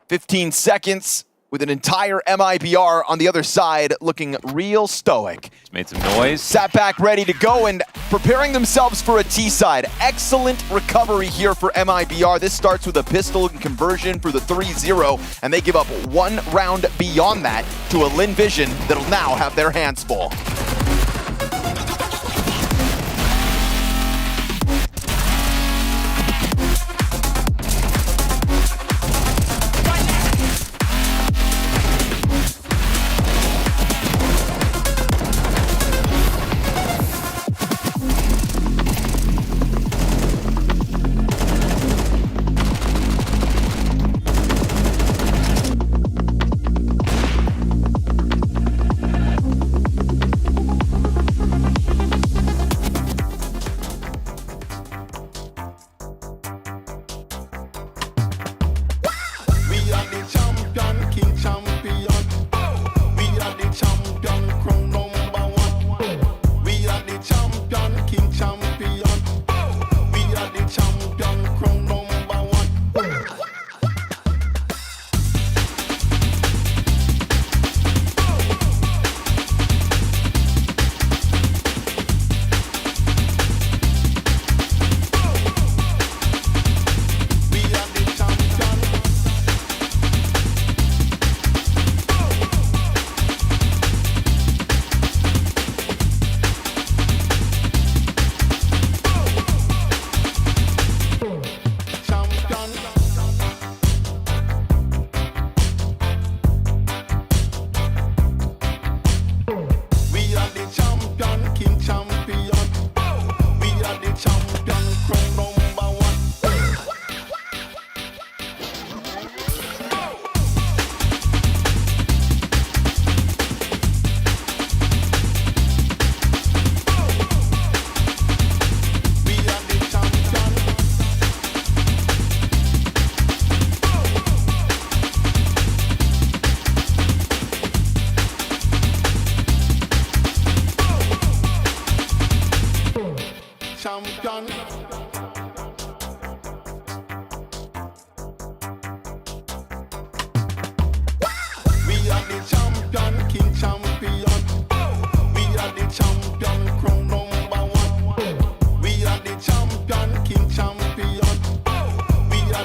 15 seconds with an entire MIBR on the other side looking real stoic. Just made some noise. Sat back ready to go and preparing themselves for a T-side. Excellent recovery here for MIBR. This starts with a pistol and conversion for the 3-0, and they give up 1 round beyond that to a Lynn Vision that'll now have their hands full.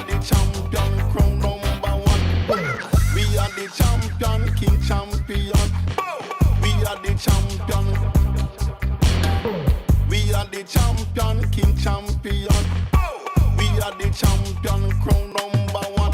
are the champion, crown #1. We are the champion, king champion. We are the champion. We are the champion, king champion. We are the champion, crown #1.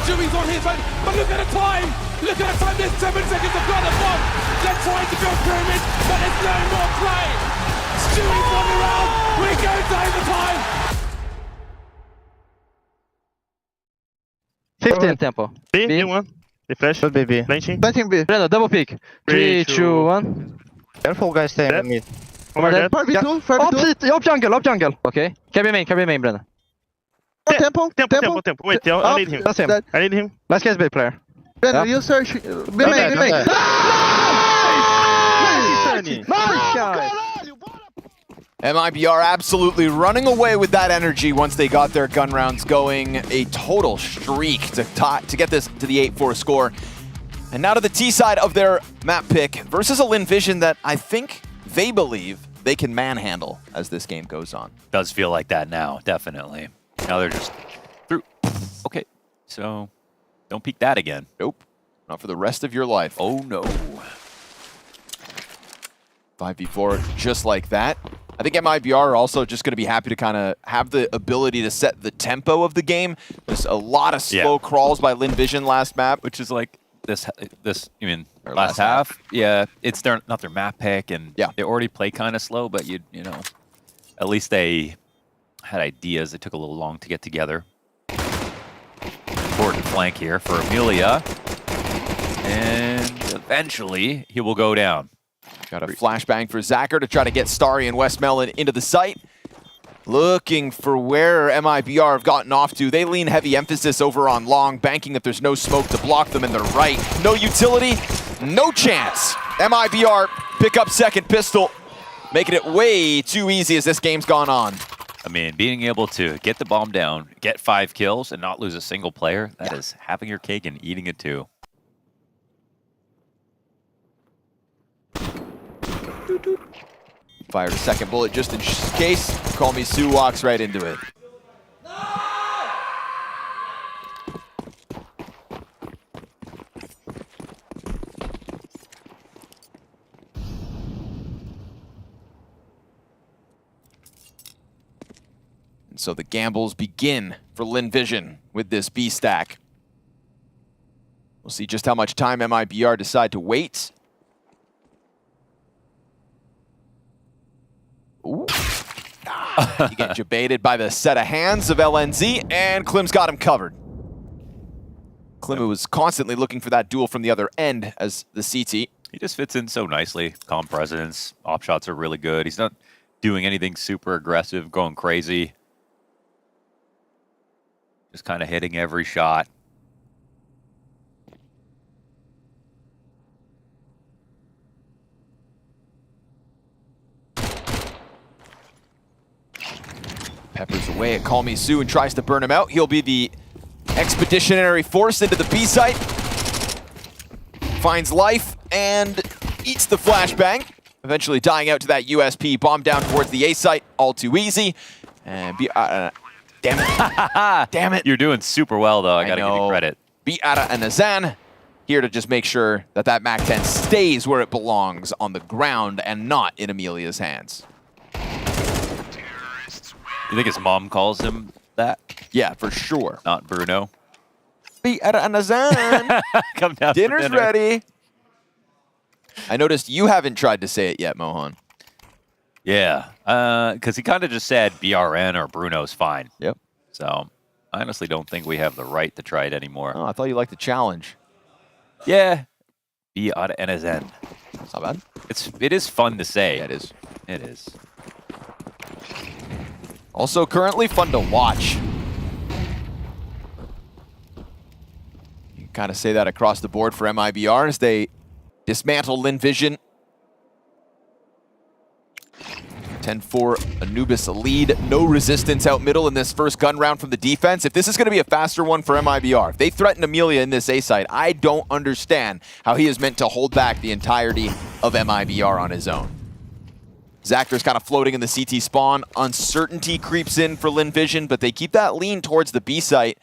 Stewie's on his own, but look at the time! Look at the time, there's 7 seconds to go the bomb! They're trying to go pyramid, but there's no more play! Stewie's on the round, we go to overtime! 15 tempo. B, 1. Refresh. Should be B. Planting. Planting B. Breno, double pick. 3, 2, 1. Careful, guys, stay on mid. Over there. Far B2, far B2. Up jungle. Okay. Can be main, Breno. Tempo. Wait, I need him. That's him. I need him. Last guess B player. Breno, you search. Be main. Nice guy. MIBR absolutely running away with that energy once they got their gun rounds going. A total streak to get this to the 8-4 score. And now to the T side of their map pick versus a Lynn Vision that I think they believe they can manhandle as this game goes on. Does feel like that now, definitely. Now they're just through. Okay, so don't peek that again. Nope, not for the rest of your life. Oh no. 5v4 just like that. I think MIBR are also just going to be happy to kind of have the ability to set the tempo of the game. There's a lot of slow crawls by Lynn Vision last map. Which is like this you mean last half? Yeah, it's not their map pick, and they already play kind of slow, but you know, at least they had ideas. It took a little long to get together. Important flank here for Amelia. And eventually he will go down. Got a flashbang for Zacher to try to get Starry and Westmelon into the site. Looking for where MIBR have gotten off to. They lean heavy emphasis over on long, banking if there's no smoke to block them in the right. No utility, no chance. MIBR pick up second pistol, making it way too easy as this game's gone on. I mean, being able to get the bomb down, get 5 kills, and not lose a single player, that is having your cake and eating it too. Fired a second bullet just in case. Call Me Sue walks right into it. And so the gambles begin for Lynn Vision with this B stack. We'll see just how much time MIBR decide to wait. Ooh. You get jebaited by the set of hands of LNZ, and Klim's got him covered. Klim was constantly looking for that duel from the other end as the CT. He just fits in so nicely. Calm presence, op shots are really good. He's not doing anything super aggressive, going crazy. Just kind of hitting every shot. Peppers away at Call Me Sue and tries to burn him out. He'll be the expeditionary force into the B site. Finds life and eats the flashbang. Eventually dying out to that USP. Bomb down towards the A site. All too easy. And damn it. Damn it. You're doing super well, though. I got to give you credit. Biara and Azan here to just make sure that that MAC-10 stays where it belongs, on the ground and not in Amelia's hands. You think his mom calls him that? Yeah, for sure. Not Bruno. Biara and Azan. Come down. Dinner's ready. I noticed you haven't tried to say it yet, Mohan. Yeah, because he kind of just said BRN or Bruno's fine. Yep. So I honestly don't think we have the right to try it anymore. Oh, I thought you liked the challenge. Yeah. BRN. It's not bad. It is fun to say. Yeah, it is. It is. Also currently fun to watch. kind of say that across the board for MIBR as they dismantle Lynn Vision. 10-4 Anubis lead. No resistance out middle in this first gun round from the defense. If this is going to be a faster one for MIBR, if they threaten Amelia in this A site, I don't understand how he is meant to hold back the entirety of MIBR on his own. Zactor's kind of floating in the CT spawn. Uncertainty creeps in for Lynn Vision, but they keep that lean towards the B site.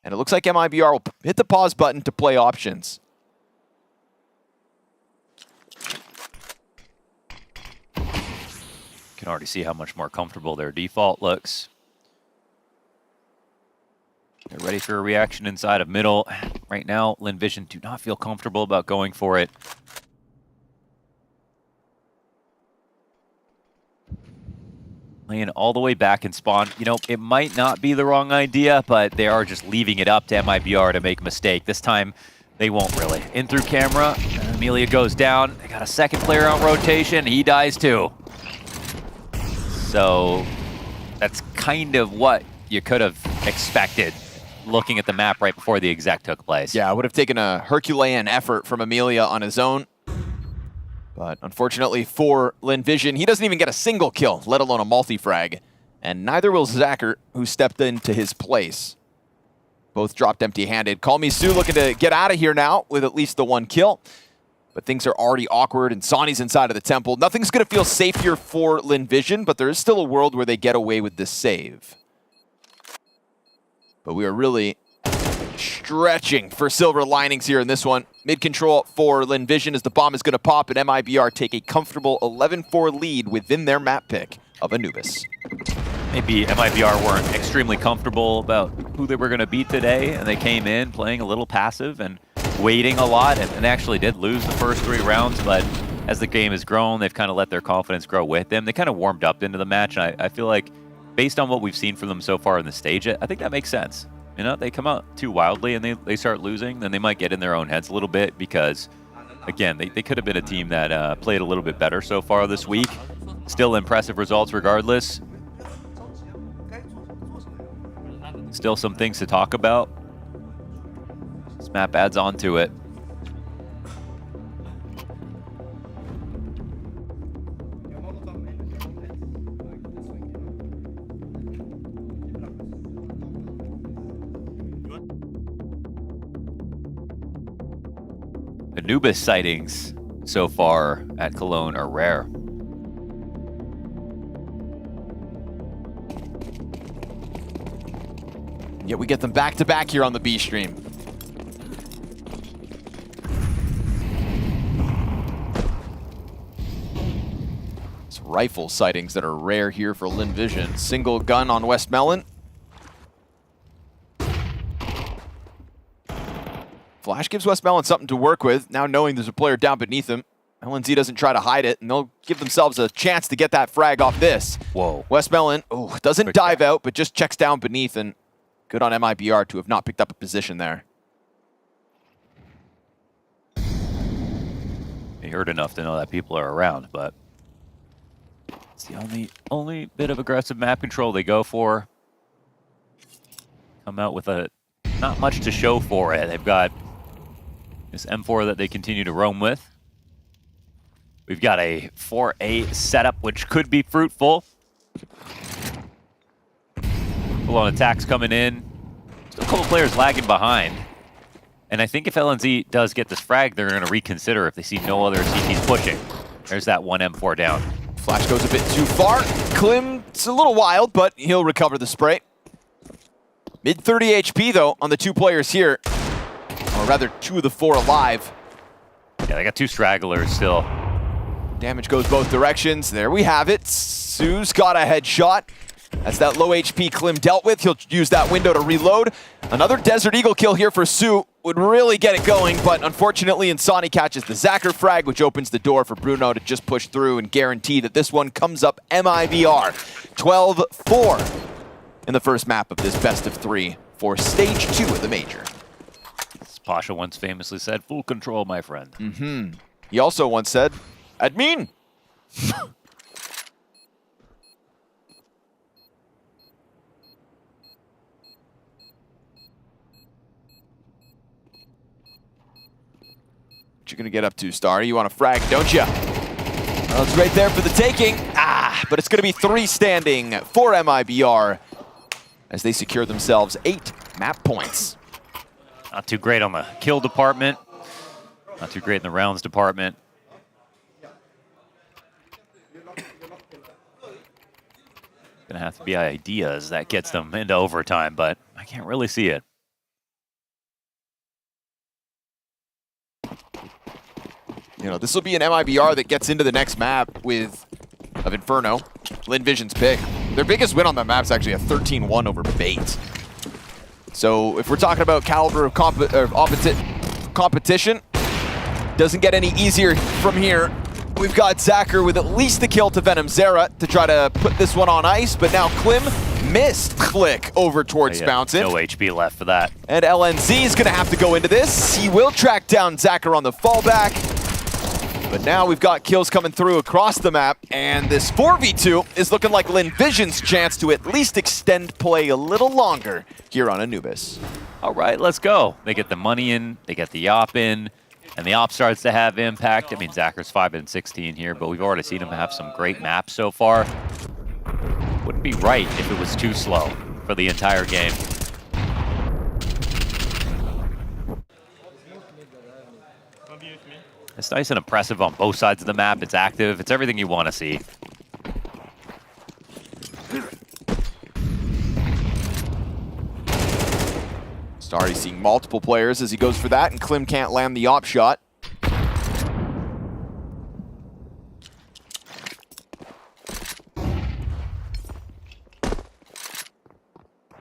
And it looks like MIBR will hit the pause button to play options. Can already see how much more comfortable their default looks. They're ready for a reaction inside of middle. Right now, Lynn Vision do not feel comfortable about going for it. Laying all the way back in spawn. You know, it might not be the wrong idea, but they are just leaving it up to MIBR to make a mistake. This time, they won't really. In through camera, Amelia goes down. They got a second player on rotation. He dies too. So that's kind of what you could have expected looking at the map right before the exec took place. Yeah, it would have taken a Herculean effort from Amelia on his own. But unfortunately for Lynn Vision, he doesn't even get a single kill, let alone a multi-frag. And neither will Zacher, who stepped into his place. Both dropped empty-handed. Call Me Sue looking to get out of here now with at least the one kill. But things are already awkward, and Sonny's inside of the temple. Nothing's going to feel safe here for Lynn Vision, but there is still a world where they get away with this save. But we are really stretching for silver linings here in this one. Mid-control for Lynn Vision as the bomb is going to pop, and MIBR take a comfortable 11-4 lead within their map pick of Anubis. Maybe MIBR weren't extremely comfortable about who they were going to beat today, and they came in playing a little passive and waiting a lot, and actually did lose the first 3 rounds, but as the game has grown, they've kind of let their confidence grow with them. They kind of warmed up into the match, and I feel like based on what we've seen from them so far in the stage, I think that makes sense. You know, they come out too wildly and they start losing, then they might get in their own heads a little bit because, again, they could have been a team that played a little bit better so far this week. Still impressive results regardless. Still some things to talk about. This map adds on to it. Anubis sightings so far at Cologne are rare. Yet we get them back-to-back here on the B stream. It's rifle sightings that are rare here for Lynn Vision. Single gun on West Melon. Flash gives West Melon something to work with, now knowing there's a player down beneath him. LNZ doesn't try to hide it, and they'll give themselves a chance to get that frag off this. Whoa. West Melon, doesn't dive out, but just checks down beneath, and good on MIBR to have not picked up a position there. He heard enough to know that people are around, but it's the only bit of aggressive map control they go for. Come out with not much to show for it. They've got this M4 that they continue to roam with. We've got a 4A setup, which could be fruitful. Full on attacks coming in. Still a couple players lagging behind. And I think if LNZ does get this frag, they're going to reconsider if they see no other CTs pushing. There's that one M4 down. Flash goes a bit too far. Klim's a little wild, but he'll recover the spray. Mid 30 HP, though, on the 2 players here. Or rather, 2 of the 4 alive. Yeah, they got 2 stragglers still. Damage goes both directions. There we have it. Sue's got a headshot. That's that low HP Klim dealt with. He'll use that window to reload. Another Desert Eagle kill here for Sue would really get it going, but unfortunately Insani catches the Zacher frag, which opens the door for Bruno to just push through and guarantee that this one comes up MIBR. 12-4 in the first map of this best of 3 for stage 2 of the major. As Pasha once famously said, full control, my friend. He also once said, admin. What you gonna get up to, Star? You want a frag, don't you? Well, it's right there for the taking. But it's gonna be 3 standing for MIBR as they secure themselves 8 map points. Not too great on the kill department. Not too great in the rounds department. Gonna have to be ideas that gets them into overtime, but I can't really see it. You know, this will be an MIBR that gets into the next map of Inferno, Lynn Vision's pick. Their biggest win on that map is actually a 13-1 over Bait. So if we're talking about caliber of competition, doesn't get any easier from here. We've got Zacher with at least the kill to Venom Zera to try to put this one on ice, but now Klim missed flick over towards Bouncin. No HP left for that. And LNZ is gonna have to go into this. He will track down Zacher on the fallback. But now we've got kills coming through across the map, and this 4v2 is looking like Lynn Vision's chance to at least extend play a little longer here on Anubis. All right, let's go. They get the money in, they get the op in, and the op starts to have impact. I mean, Zacher's 5-16 here, but we've already seen him have some great maps so far. Wouldn't be right if it was too slow for the entire game. It's nice and impressive on both sides of the map. It's active. It's everything you want to see. Starry seeing multiple players as he goes for that, and Klim can't land the op shot.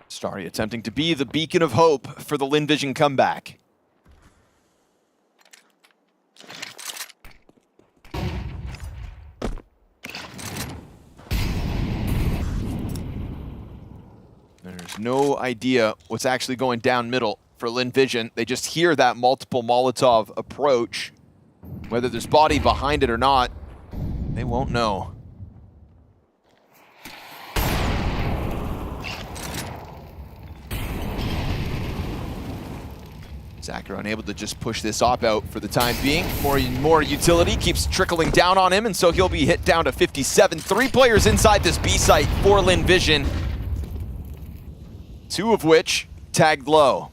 Starry attempting to be the beacon of hope for the Lynn Vision comeback. There's no idea what's actually going down middle for Lynn Vision. They just hear that multiple Molotov approach. Whether there's body behind it or not, they won't know. Zacher unable to just push this op out for the time being. More utility keeps trickling down on him, and so he'll be hit down to 57. 3 players inside this B site for Lynn Vision. 2 of which tagged low.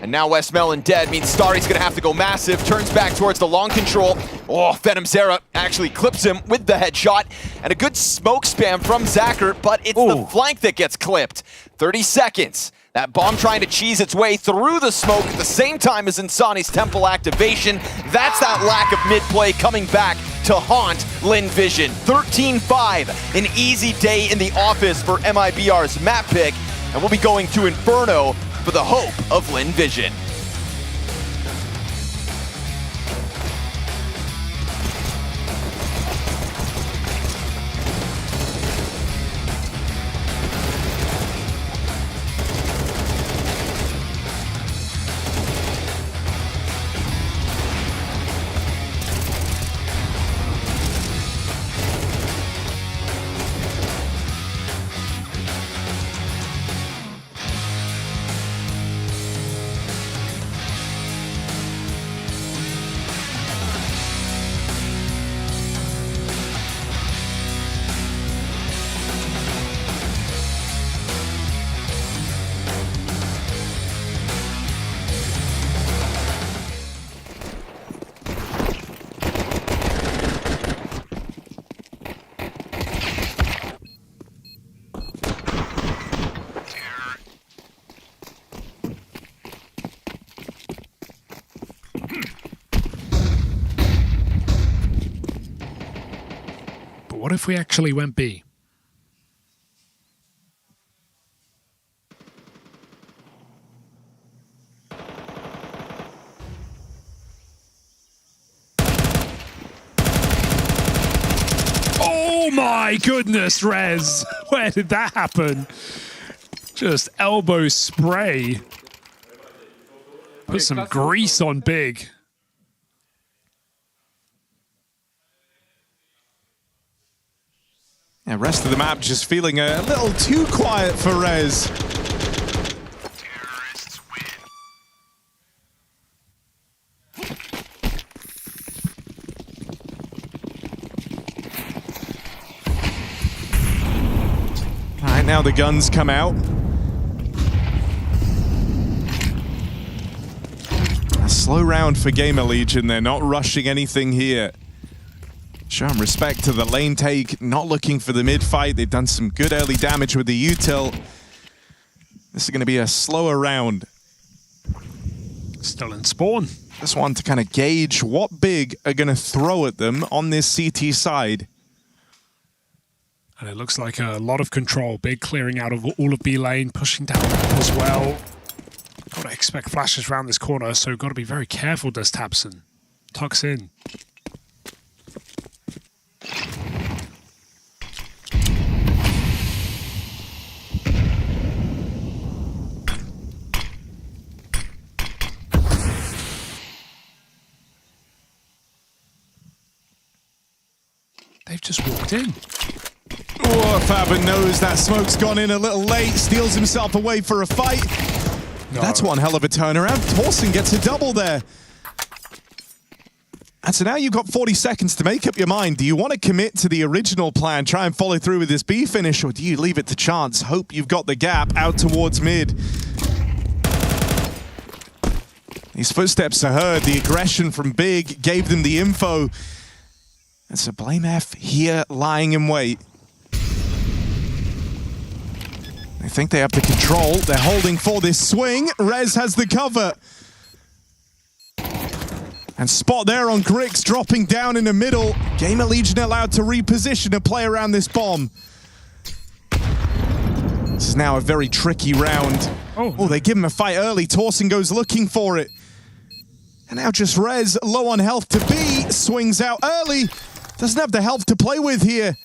And now West Melon dead means Starry's gonna have to go massive. Turns back towards the long control. Oh, Venom Zera actually clips him with the headshot. And a good smoke spam from Zacher, but it's the flank that gets clipped. 30 seconds. That bomb trying to cheese its way through the smoke at the same time as Insani's Temple activation. That's that lack of mid-play coming back to haunt Lynn Vision. 13-5, an easy day in the office for MIBR's map pick, and we'll be going to Inferno for the hope of Lynn Vision. What if we actually went B? Oh my goodness, Rez! Where did that happen? Just elbow spray. Put some grease on Big. Yeah, rest of the map just feeling a little too quiet for Rez. now the guns come out. A slow round for Gamer Legion. They're not rushing anything here. Showing respect to the lane take, not looking for the mid fight. They've done some good early damage with the util. This is going to be a slower round. Still in spawn. Just want to kind of gauge what big are going to throw at them on this CT side. And it looks like a lot of control. Big clearing out of all of B lane, pushing down as well. Got to expect flashes around this corner, so got to be very careful, does tabseN. Tucks in. They've just walked in. Oh, faveN knows that smoke's gone in a little late, steals himself away for a fight. No. That's one hell of a turnaround. torsten gets a double there. And so now you've got 40 seconds to make up your mind. Do you want to commit to the original plan, try and follow through with this B finish, or do you leave it to chance, hope you've got the gap out towards mid? These footsteps are heard. The aggression from Big gave them the info. And so blameF here lying in wait. They think they have the control. They're holding for this swing. Rez has the cover. And spot there on Grix dropping down in the middle. Gamer Legion allowed to reposition and play around this bomb. This is now a very tricky round. Oh, they give him a fight early. torsten goes looking for it. And now just Rez, low on health to B, swings out early. Doesn't have the health to play with here.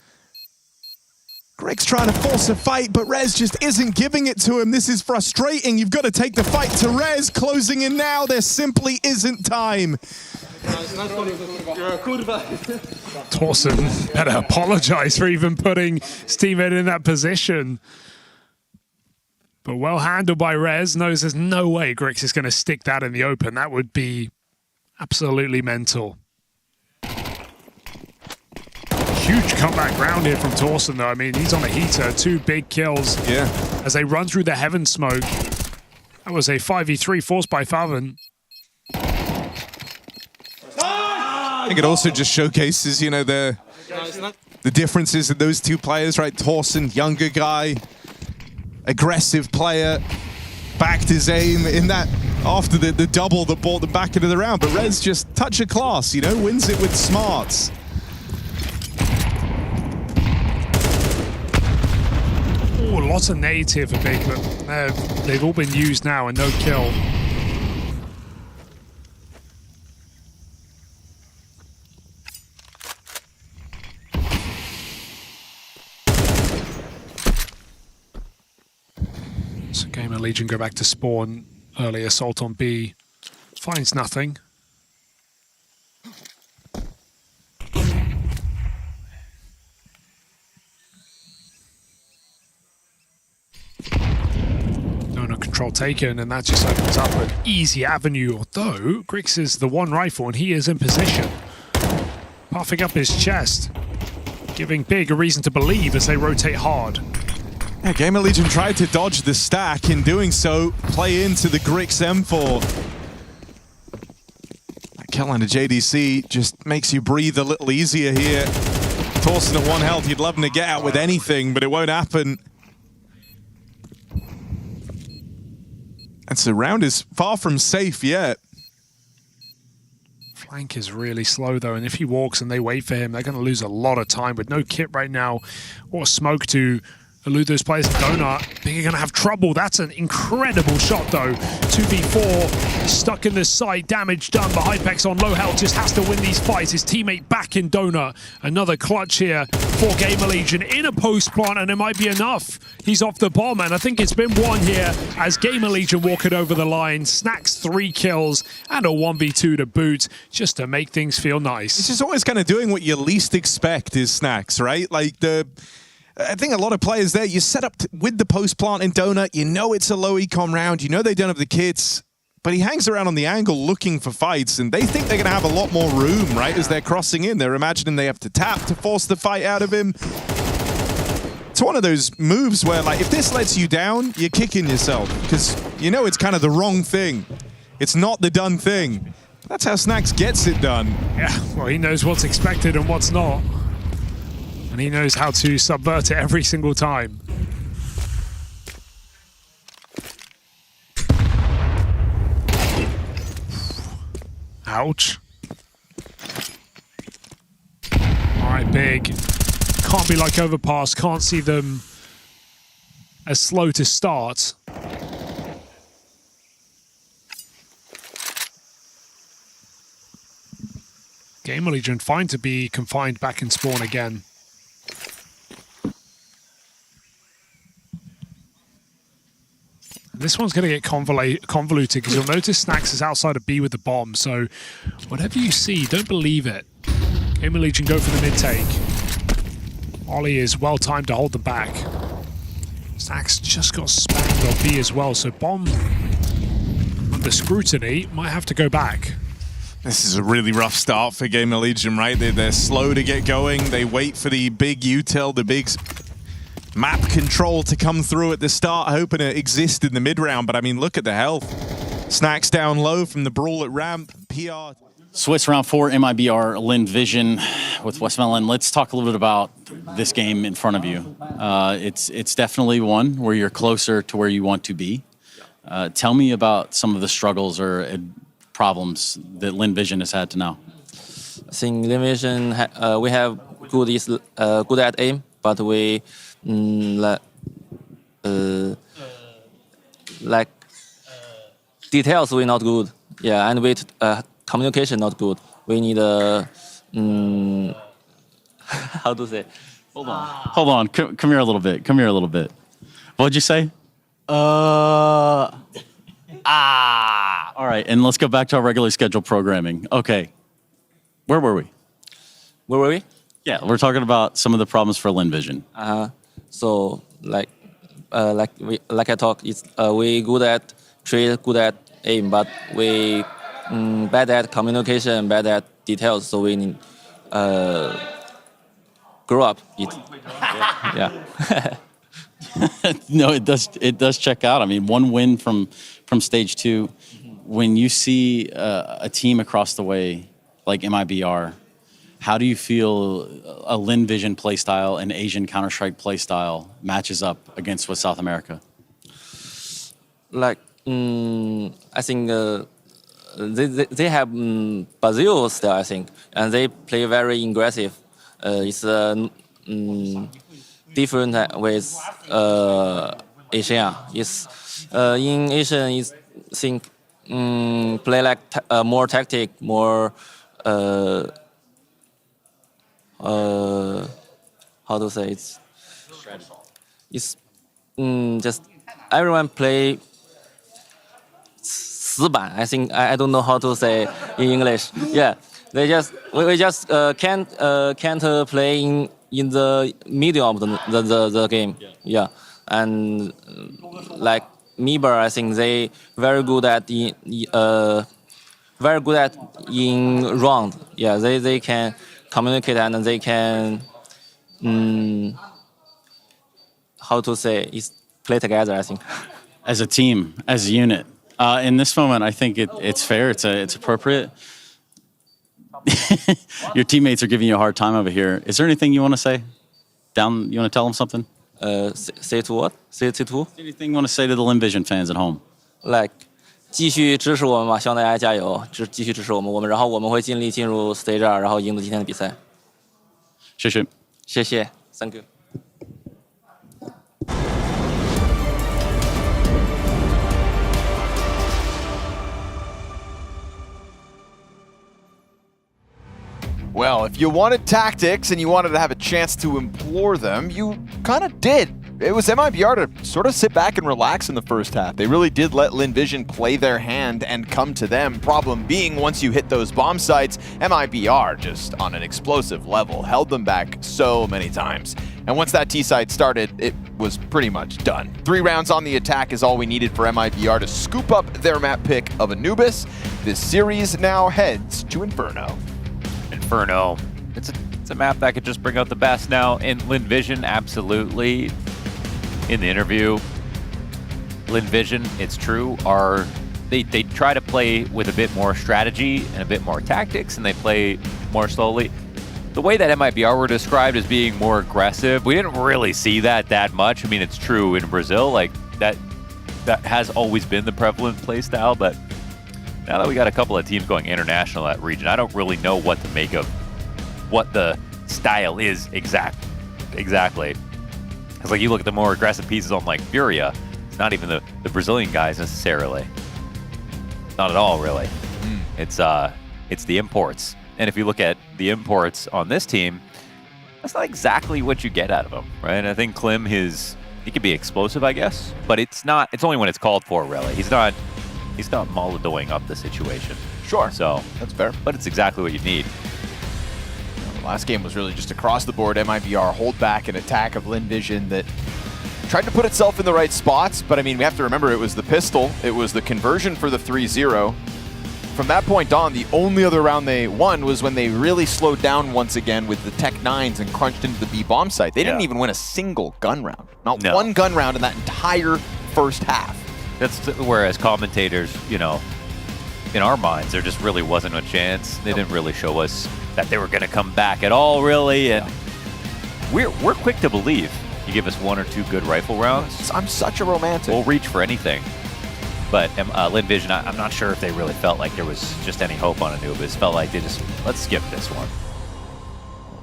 Grix trying to force a fight, but Rez just isn't giving it to him. This is frustrating. You've got to take the fight to Rez. Closing in now. There simply isn't time. torsten better apologize for even putting his teammate in that position. But well handled by Rez. Knows there's no way Grix is going to stick that in the open. That would be absolutely mental. Huge comeback round here from torsten, though. I mean, he's on a heater. 2 big kills. Yeah. As they run through the heaven smoke. That was a 5v3 forced by faveN. I think it also just showcases, you know, the differences in those two players, right? torsten, younger guy, aggressive player, backed his aim in that after the double that brought them back into the round. But Rez just touch of class, you know, wins it with smarts. Oh, lots of nades here for Big, but they've all been used now and no kill. So Gamer Legion go back to spawn. Early assault on B. Finds nothing. Control taken, and that just opens up an easy avenue. Although Grix is the one rifle and he is in position, puffing up his chest, giving Big a reason to believe as they rotate hard. Yeah, Gamer Legion tried to dodge the stack. In doing so, play into the Grix M4. That kill on a JDC just makes you breathe a little easier here. torsten at 1 health, you'd love him to get out with anything, but it won't happen. And so round is far from safe yet. Flank is really slow though, and if he walks and they wait for him, they're going to lose a lot of time with no kit right now or smoke to elude those players in Donut. They're going to have trouble. That's an incredible shot though. 2v4, stuck in the site, damage done, but Hypex on low health just has to win these fights. His teammate back in Donut. Another clutch here for Gamer Legion in a post plant, and it might be enough. He's off the bomb, and I think it's been 1 here as Gamer Legion walk it over the line. Snacks 3 kills and a 1v2 to boot, just to make things feel nice. It's just always kind of doing what you least expect is Snacks, right? Like I think a lot of players there, you set up with the post plant in Donut, you know it's a low econ round, you know they don't have the kits, but he hangs around on the angle looking for fights, and they think they're going to have a lot more room, right, as they're crossing in. They're imagining they have to tap to force the fight out of him. It's one of those moves where, like, if this lets you down, you're kicking yourself because you know it's kind of the wrong thing. It's not the done thing. That's how Snax gets it done. Yeah, well, he knows what's expected and what's not. And he knows how to subvert it every single time. Ouch. All right, big. Can't be like Overpass. Can't see them as slow to start. Gamer Legion fine to be confined back in spawn again. This one's going to get convoluted because you'll notice Snax is outside of B with the bomb. So whatever you see, don't believe it. Gamer Legion go for the mid-take. Ollie is well timed to hold them back. Snax just got spammed on B as well. So bomb under scrutiny might have to go back. This is a really rough start for Gamer Legion, right? They're slow to get going. They wait for the big util, the big map control to come through at the start, hoping to exist in the mid-round. But I mean, look at the health. Snax down low from the brawl at ramp. PR. Swiss round 4, MIBR, Lynn Vision with Westmoreland. Let's talk a little bit about this game in front of you. It's definitely one where you're closer to where you want to be. Tell me about some of the struggles or problems that Lynn Vision has had to now. I think Lynn Vision, we have good at aim, but we like details we not good. Yeah, and with communication not good. We need how to say? Hold on. Come here a little bit. What'd you say? All right, and let's go back to our regularly scheduled programming. Okay, where were we? Yeah, we're talking about some of the problems for Lynn Vision. So like I talk, it's we good at trade, good at aim, but we bad at communication, bad at details. So we need grow up. Yeah. No, it does check out. I mean, one win from stage 2. When you see a team across the way like MIBR, how do you feel a Lynn Vision playstyle and Asian Counter-Strike playstyle matches up against with South America? Like, I think they have Brazil style, I think, and they play very aggressive. It's different with Asia. It's in Asian, is think play like more tactic, more how to say it's just everyone play 死板. I think I don't know how to say in English. Yeah, we just can't play in the middle of the game. Yeah, and like MIBR, I think they very good at in round. Yeah, they can communicate and they can how to say it's play together, I think. As a team, as a unit. In this moment, I think it's fair. It's appropriate. Your teammates are giving you a hard time over here. Is there anything you want to say? You want to tell them something? Say to what? Say to? Anything you want to say to the Lynn Vision fans at home? Like, 继续支持我们吧，希望大家加油，继续支持我们，然后我们会尽力进入 Stage 2，然后赢得今天的比赛。谢谢 ，Thank you。 Well, if you wanted tactics and you wanted to have a chance to implore them, you kind of did. It was MIBR to sort of sit back and relax in the first half. They really did let Lynn Vision play their hand and come to them. Problem being, once you hit those bomb sites, MIBR, just on an explosive level, held them back so many times. And once that T-site started, it was pretty much done. 3 rounds on the attack is all we needed for MIBR to scoop up their map pick of Anubis. This series now heads to Inferno. Inferno. It's it's a map that could just bring out the best. Now, in Lynn Vision, absolutely. In the interview, Lynn Vision, it's true, they try to play with a bit more strategy and a bit more tactics, and they play more slowly. The way that MIBR were described as being more aggressive, we didn't really see that much. I mean, it's true in Brazil, like that has always been the prevalent play style, but now that we got a couple of teams going international at region, I don't really know what to make of what the style is exactly. Because like you look at the more aggressive pieces on like Furia, it's not even the Brazilian guys necessarily. Not at all, really. It's the imports. And if you look at the imports on this team, that's not exactly what you get out of them, right? I think Klim, he could be explosive, I guess, but it's only when it's called for, really. He's not Molodoing up the situation. Sure. So that's fair. But it's exactly what you need. The last game was really just across the board. MIBR hold back an attack of Lynn Vision that tried to put itself in the right spots, but I mean, we have to remember it was the pistol, it was the conversion for the 3-0. From that point on, the only other round they won was when they really slowed down once again with the Tech 9s and crunched into the B bomb site. They didn't even win a single gun round. Not one gun round in that entire first half. That's whereas commentators, you know, in our minds, there just really wasn't a chance. They didn't really show us that they were going to come back at all, really. And we're quick to believe. You give us one or two good rifle rounds. I'm such a romantic. We'll reach for anything. But Lynn Vision, I'm not sure if they really felt like there was just any hope on Anubis. Felt like they just, let's skip this one.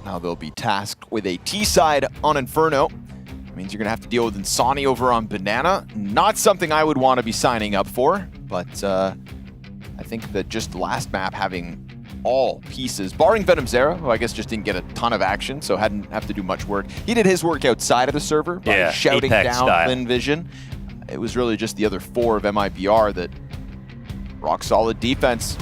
Now they'll be tasked with a T-side on Inferno. That means you're going to have to deal with Insani over on Banana. Not something I would want to be signing up for, but I think that just the last map having all pieces, barring Venom Zera, who I guess just didn't get a ton of action, so hadn't have to do much work. He did his work outside of the server by shouting Apex down style. Lynn Vision. It was really just the other four of MIBR that rock solid defense.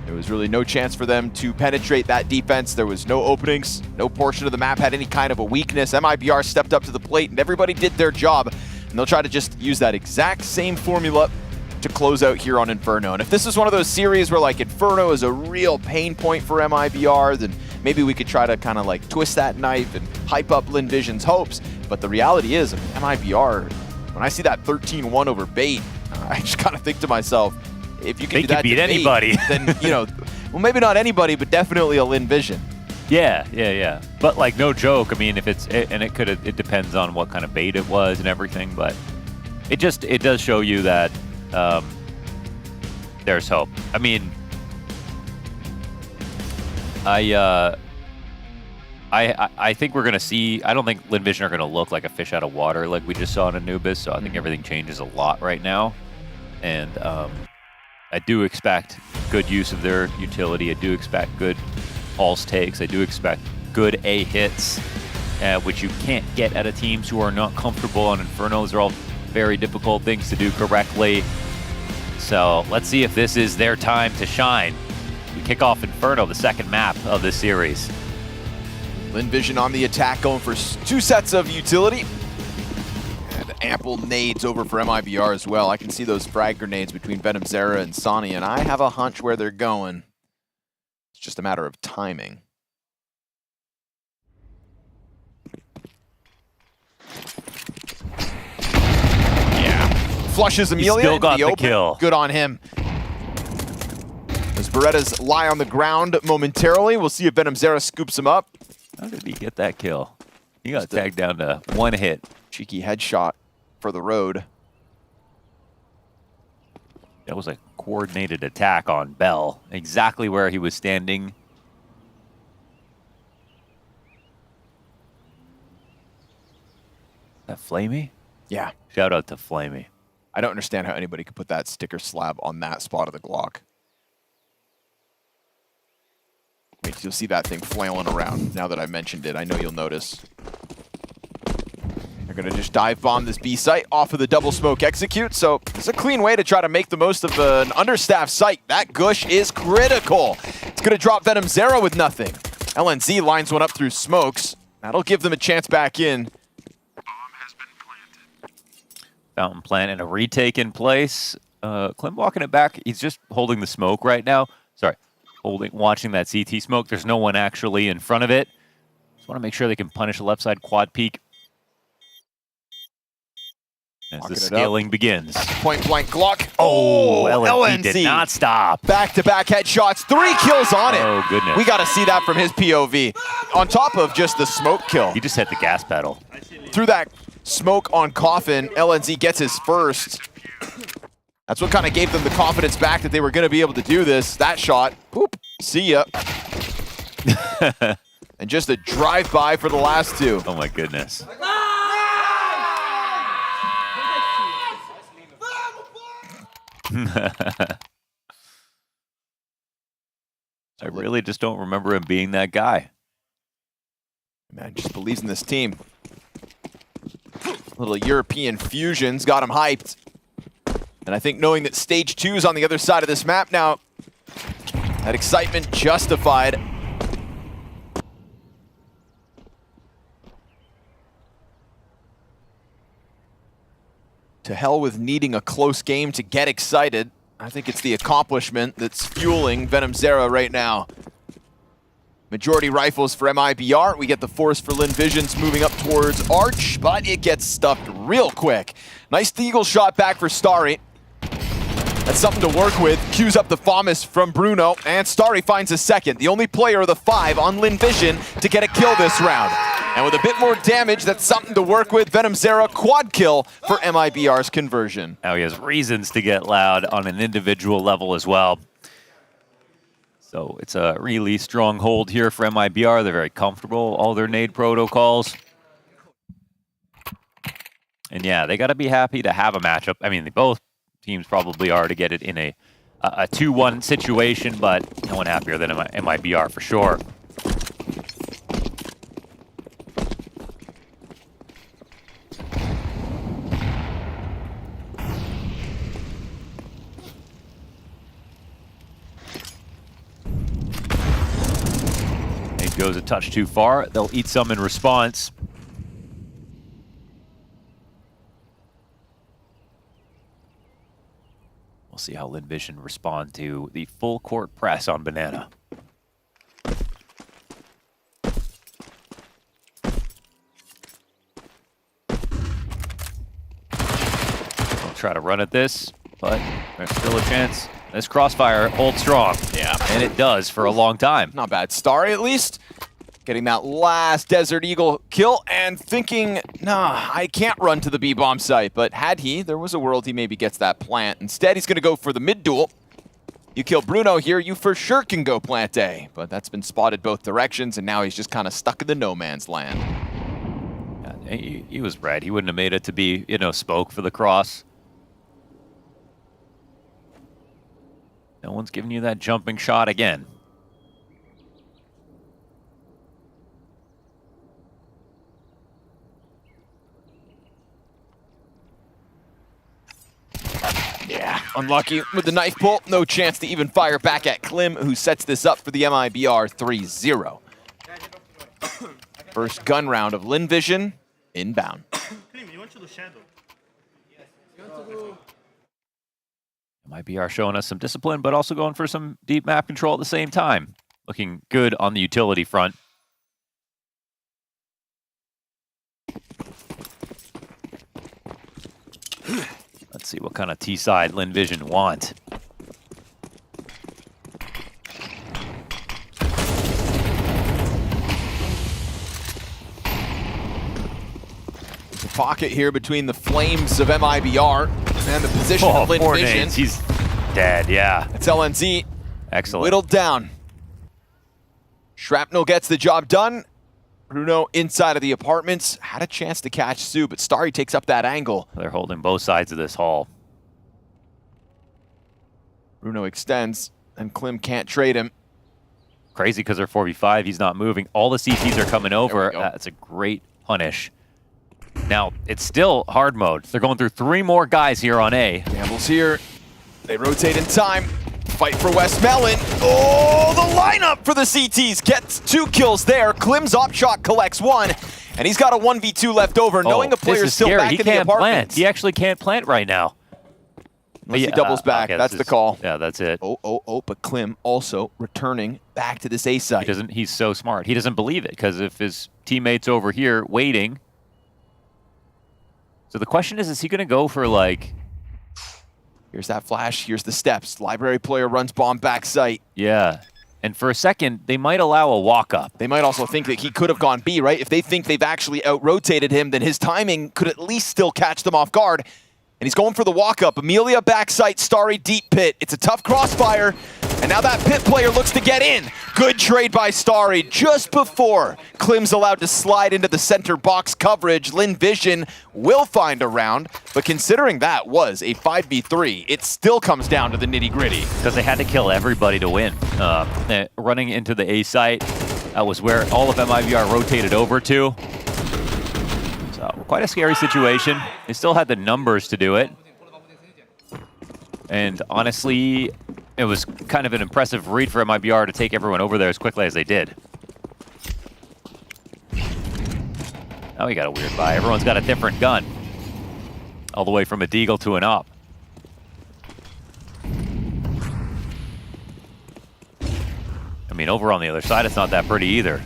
There was really no chance for them to penetrate that defense. There was no openings. No portion of the map had any kind of a weakness. MIBR stepped up to the plate and everybody did their job. And they'll try to just use that exact same formula to close out here on Inferno. And if this is one of those series where like Inferno is a real pain point for MIBR, then maybe we could try to kind of like twist that knife and hype up Lynn Vision's hopes. But the reality is, MIBR, when I see that 13-1 over Bait, I just kind of think to myself, if you can do that beat to Bait, anybody, then, you know, well, maybe not anybody, but definitely a Lynn Vision. Yeah. But like, no joke. I mean, if it's, and it depends on what kind of bait it was and everything, but it does show you that there's hope. I mean, I think we're going to see, I don't think Lynn Vision are going to look like a fish out of water like we just saw in Anubis, so I think everything changes a lot right now. And I do expect good use of their utility. I do expect good pulse takes. I do expect good A hits, which you can't get out of teams who are not comfortable on Inferno. Those are all very difficult things to do correctly. So let's see if this is their time to shine. We kick off Inferno, the second map of this series. Lynn Vision on the attack, going for 2 sets of utility. And ample nades over for MIBR as well. I can see those frag grenades between Venom Zera and Sonny, and I have a hunch where they're going. It's just a matter of timing. Yeah. Flushes Amelia. He still got the the open. kill. Good on him. As Berettas lie on the ground momentarily, we'll see if Venom Zera scoops him up. How did he get that kill? He got tagged down to 1 hit. Cheeky headshot for the road. That was a coordinated attack on Bell, exactly where he was standing. That Flamey? Yeah. Shout out to Flamey. I don't understand how anybody could put that sticker slab on that spot of the Glock. Wait, you'll see that thing flailing around now that I mentioned it. I know you'll notice. They're going to just dive bomb this B site off of the double smoke execute. So it's a clean way to try to make the most of an understaffed site. That gush is critical. It's going to drop Venom Zera with nothing. LNZ lines one up through smokes. That'll give them a chance back in. Fountain plant and a retake in place. Klim walking it back. He's just holding the smoke right now. Sorry. watching that CT smoke. There's no one actually in front of it. Just want to make sure they can punish a left side quad peek as the scaling begins. Point blank Glock. Oh, LNZ did not stop. Back-to-back headshots, 3 kills on it. Oh, goodness. We got to see that from his POV. On top of just the smoke kill. He just hit the gas pedal. Through that smoke on Coffin, LNZ gets his first. That's what kind of gave them the confidence back that they were going to be able to do this. That shot, boop, see ya. And just a drive-by for the last 2. Oh my goodness. I really just don't remember him being that guy. Man, just believes in this team. Little European fusions got him hyped. And I think knowing that stage 2 is on the other side of this map now, that excitement justified. To hell with needing a close game to get excited. I think it's the accomplishment that's fueling Venom Zera right now. Majority rifles for MIBR. We get the force for Lynn Visions moving up towards Arch, but it gets stuffed real quick. Nice Deagle shot back for Starry. That's something to work with. Cues up the FAMAS from Bruno, and Starry finds a second. The only player of the 5 on Lynn Vision to get a kill this round. And with a bit more damage, that's something to work with. Venom Zera quad kill for MIBR's conversion. Now he has reasons to get loud on an individual level as well. So it's a really strong hold here for MIBR. They're very comfortable, all their nade protocols. And yeah, they got to be happy to have a matchup. I mean, both teams probably are to get it in a 2-1 situation, but no one happier than MIBR for sure. It goes a touch too far. They'll eat some in response. We'll see how Lynn Vision respond to the full court press on Banana. I'll try to run at this, but there's still a chance. This crossfire holds strong. Yeah. And it does for a long time. Not bad. Starry at least getting that last Desert Eagle kill and thinking, nah, I can't run to the B-bomb site. But had he, there was a world he maybe gets that plant. Instead, he's going to go for the mid duel. You kill Bruno here, you for sure can go plant A. But that's been spotted both directions, and now he's just kind of stuck in the no man's land. Yeah, he was right. He wouldn't have made it to be, spoke for the cross. No one's giving you that jumping shot again. Yeah, unlucky with the knife pull. No chance to even fire back at Klim, who sets this up for the MIBR 3-0. First gun round of Lynn Vision inbound. MIBR showing us some discipline, but also going for some deep map control at the same time. Looking good on the utility front. Let's see what kind of T-side Lynn Vision want. There's a pocket here between the flames of MIBR and the position of Lynn Vision. Nades. He's dead, yeah. It's LNZ. Excellent. Whittled down. Shrapnel gets the job done. Bruno inside of the apartments had a chance to catch Sue, but Starry takes up that angle. They're holding both sides of this hall. Bruno extends, and Klim can't trade him. Crazy because they're 4v5. He's not moving. All the CTs are coming over. That's a great punish. Now, it's still hard mode. They're going through 3 more guys here on A. Gambles here. They rotate in time. Fight for West Melon. Oh, the lineup for the CTs gets 2 kills there. Klim's op shot collects 1, and he's got a 1v2 left over, knowing a player's still back in the apartment. He actually can't plant right now. Unless he doubles back. Okay, that's the call. Yeah, that's it. Oh, but Klim also returning back to this A site. He's so smart. He doesn't believe it, because if his teammate's over here waiting. So the question is he going to go for, like... Here's that flash. Here's the steps. Library player runs bomb back site. Yeah. And for a second, they might allow a walk-up. They might also think that he could have gone B, right? If they think they've actually out-rotated him, then his timing could at least still catch them off guard. And he's going for the walk-up. Amelia backside, Starry deep pit. It's a tough crossfire. And now that pit player looks to get in. Good trade by Starry just before Klim's allowed to slide into the center box coverage. Lynn Vision will find a round, but considering that was a 5v3, it still comes down to the nitty-gritty. Because they had to kill everybody to win. Running into the A site, that was where all of MIBR rotated over to. So quite a scary situation. They still had the numbers to do it. And honestly, it was kind of an impressive read for MIBR to take everyone over there as quickly as they did. Now we got a weird buy. Everyone's got a different gun. All the way from a deagle to an op. I mean, over on the other side, it's not that pretty either.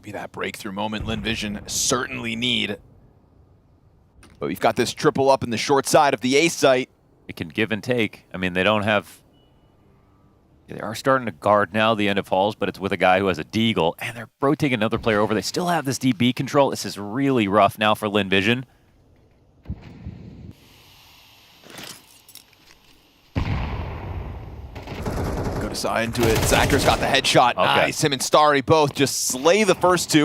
Be that breakthrough moment Lynn Vision certainly need. But we've got this triple up in the short side of the A site. It can give and take. I mean, they don't have... They are starting to guard now the end of halls, but it's with a guy who has a deagle, and they're rotating another player over. They still have this DB control. This is really rough now for Lynn Vision. Side into it. Zacker's got the headshot. Okay. Nice. Him and Starry both just slay the first two.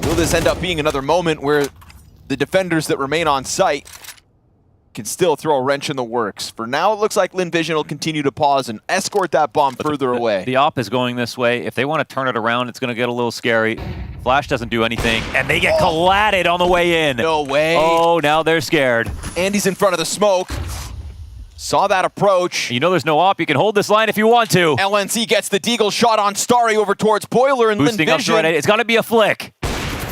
Will this end up being another moment where the defenders that remain on site can still throw a wrench in the works? For now, it looks like Lynn Vision will continue to pause and escort that bomb further away. The op is going this way. If they want to turn it around, it's going to get a little scary. Flash doesn't do anything, and they get collatted on the way in. No way. Oh, now they're scared. Andy's in front of the smoke. Saw that approach. You know there's no op. You can hold this line if you want to. LNC gets the deagle shot on Starry over towards Boiler, and Boosting Lynn up to Vision. right. It's going to be a flick.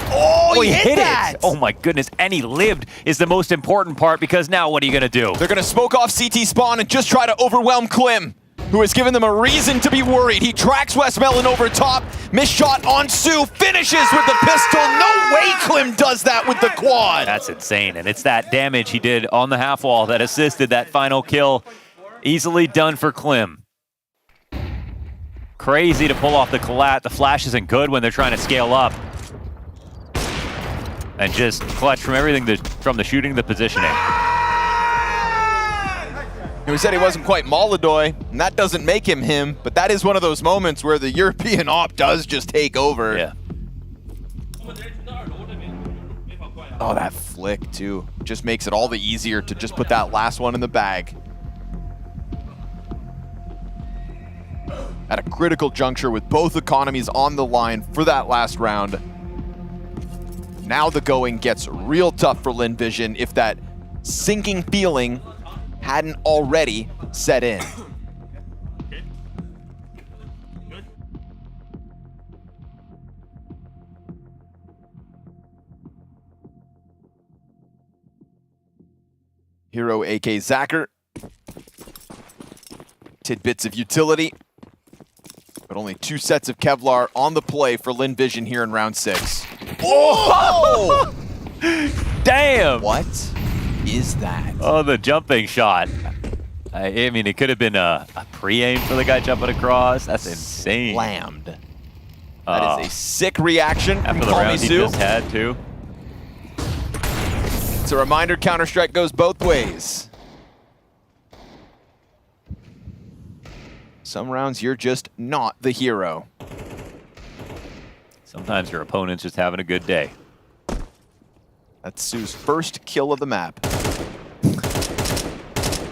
Oh, he hit that! It. Oh my goodness, and he lived is the most important part, because now what are you going to do? They're going to smoke off CT spawn and just try to overwhelm Klim, who has given them a reason to be worried. He tracks Westmelon over top. Missed shot on Sue. Finishes with the pistol. No way Klim does that with the quad. That's insane, and it's that damage he did on the half wall that assisted that final kill. Easily done for Klim. Crazy to pull off the collat. The flash isn't good when they're trying to scale up. And just clutch from everything, from the shooting, the positioning. We said he wasn't quite Molodoy, and that doesn't make him him, but that is one of those moments where the European op does just take over. Yeah. Oh, that flick, too. Just makes it all the easier to just put that last one in the bag. At a critical juncture with both economies on the line for that last round. Now the going gets real tough for Lynn Vision if that sinking feeling hadn't already set in. Hero AK Zacher. Tidbits of utility. But only 2 sets of Kevlar on the play for Lynn Vision here in round 6. Oh! Damn! What is that? Oh, the jumping shot. I mean, it could have been a pre-aim for the guy jumping across. That's insane. Slammed. That is a sick reaction from after the round he just had, too. It's a reminder, Counter-Strike goes both ways. Some rounds you're just not the hero. Sometimes your opponent's just having a good day. That's Sue's first kill of the map.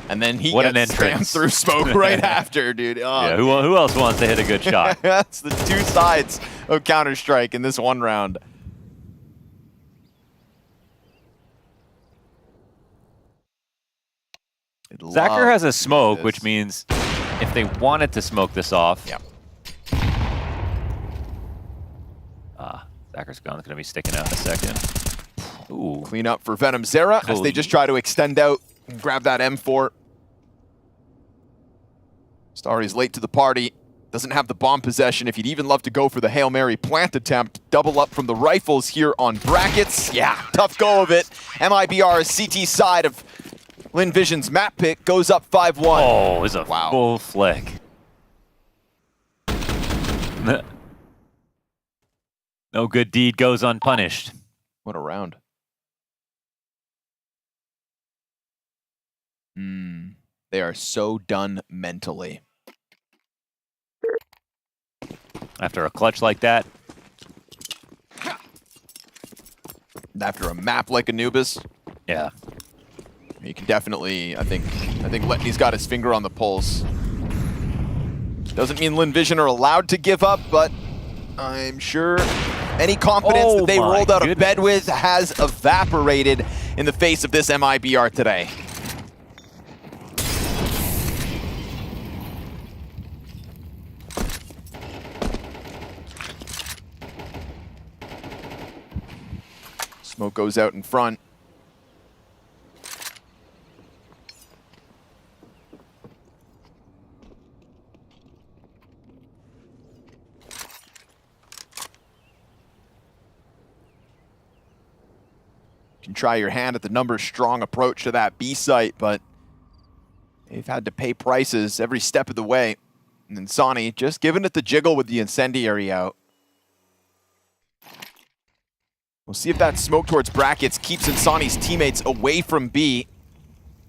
And then he what gets spammed through smoke right after, dude. Oh, yeah, who else wants to hit a good shot? That's the 2 sides of Counter-Strike in this one round. Zacher has a smoke, which means if they wanted to smoke this off. Yep. Zacker's gun's gonna be sticking out in a second. Ooh. Clean up for Venom Zera as they just try to extend out and grab that M4. Starry's late to the party. Doesn't have the bomb possession. If you'd even love to go for the Hail Mary plant attempt, double up from the rifles here on brackets. Yeah, tough go of it. MIBR's CT side of Lynn Vision's map pick goes up 5-1. Oh, it's a full flick. No good deed goes unpunished. What a round. They are so done mentally. After a clutch like that. After a map like Anubis. Yeah. You can definitely, I think Letney's got his finger on the pulse. Doesn't mean Lynn Vision are allowed to give up, but I'm sure any confidence that they rolled out of bed with has evaporated in the face of this MIBR today. Smoke goes out in front. You can try your hand at the numbers strong approach to that B site, but they've had to pay prices every step of the way. And then Sonny just giving it the jiggle with the incendiary out. We'll see if that smoke towards brackets keeps Insani's teammates away from B.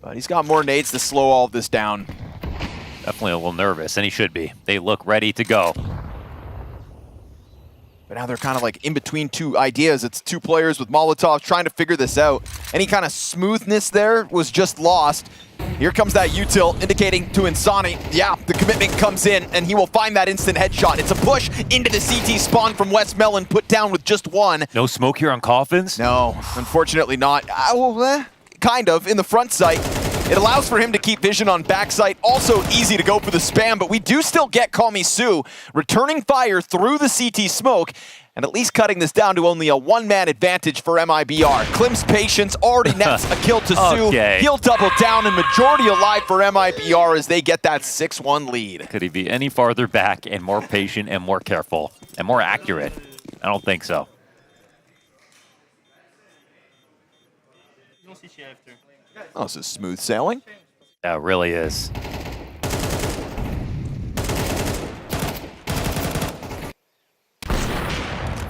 But he's got more nades to slow all of this down. Definitely a little nervous, and he should be. They look ready to go. But now they're kind of like in between two ideas. It's two players with Molotov trying to figure this out. Any kind of smoothness there was just lost. Here comes that util indicating to Insani, yeah, the commitment comes in and he will find that instant headshot. It's a push into the CT spawn from West Melon, put down with just one. No smoke here on Coffins? No, unfortunately not. Kind of, in the front sight. It allows for him to keep vision on backside. Also easy to go for the spam, but we do still get Call Me Sue returning fire through the CT smoke and at least cutting this down to only a one-man advantage for MIBR. Klim's patience already nets a kill to Sue. He'll double down and majority alive for MIBR as they get that 6-1 lead. Could he be any farther back and more patient and more careful and more accurate? I don't think so. Oh, this is smooth sailing. That really is.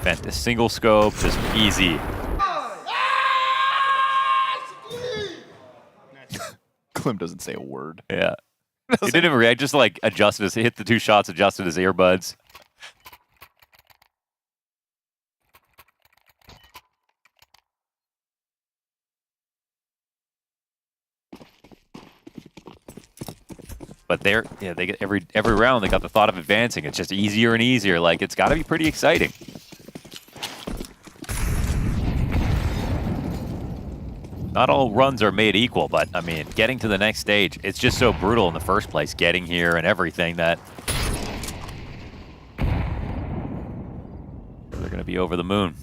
Vent a single scope, just easy. Klim doesn't say a word. Yeah. He didn't even react, just like adjusted his, hit the two shots, adjusted his earbuds. But they get every round they got the thought of advancing. It's just easier and easier. Like, it's got to be pretty exciting. Not all runs are made equal, but I mean, getting to the next stage, it's just so brutal in the first place, getting here and everything that they're going to be over the moon.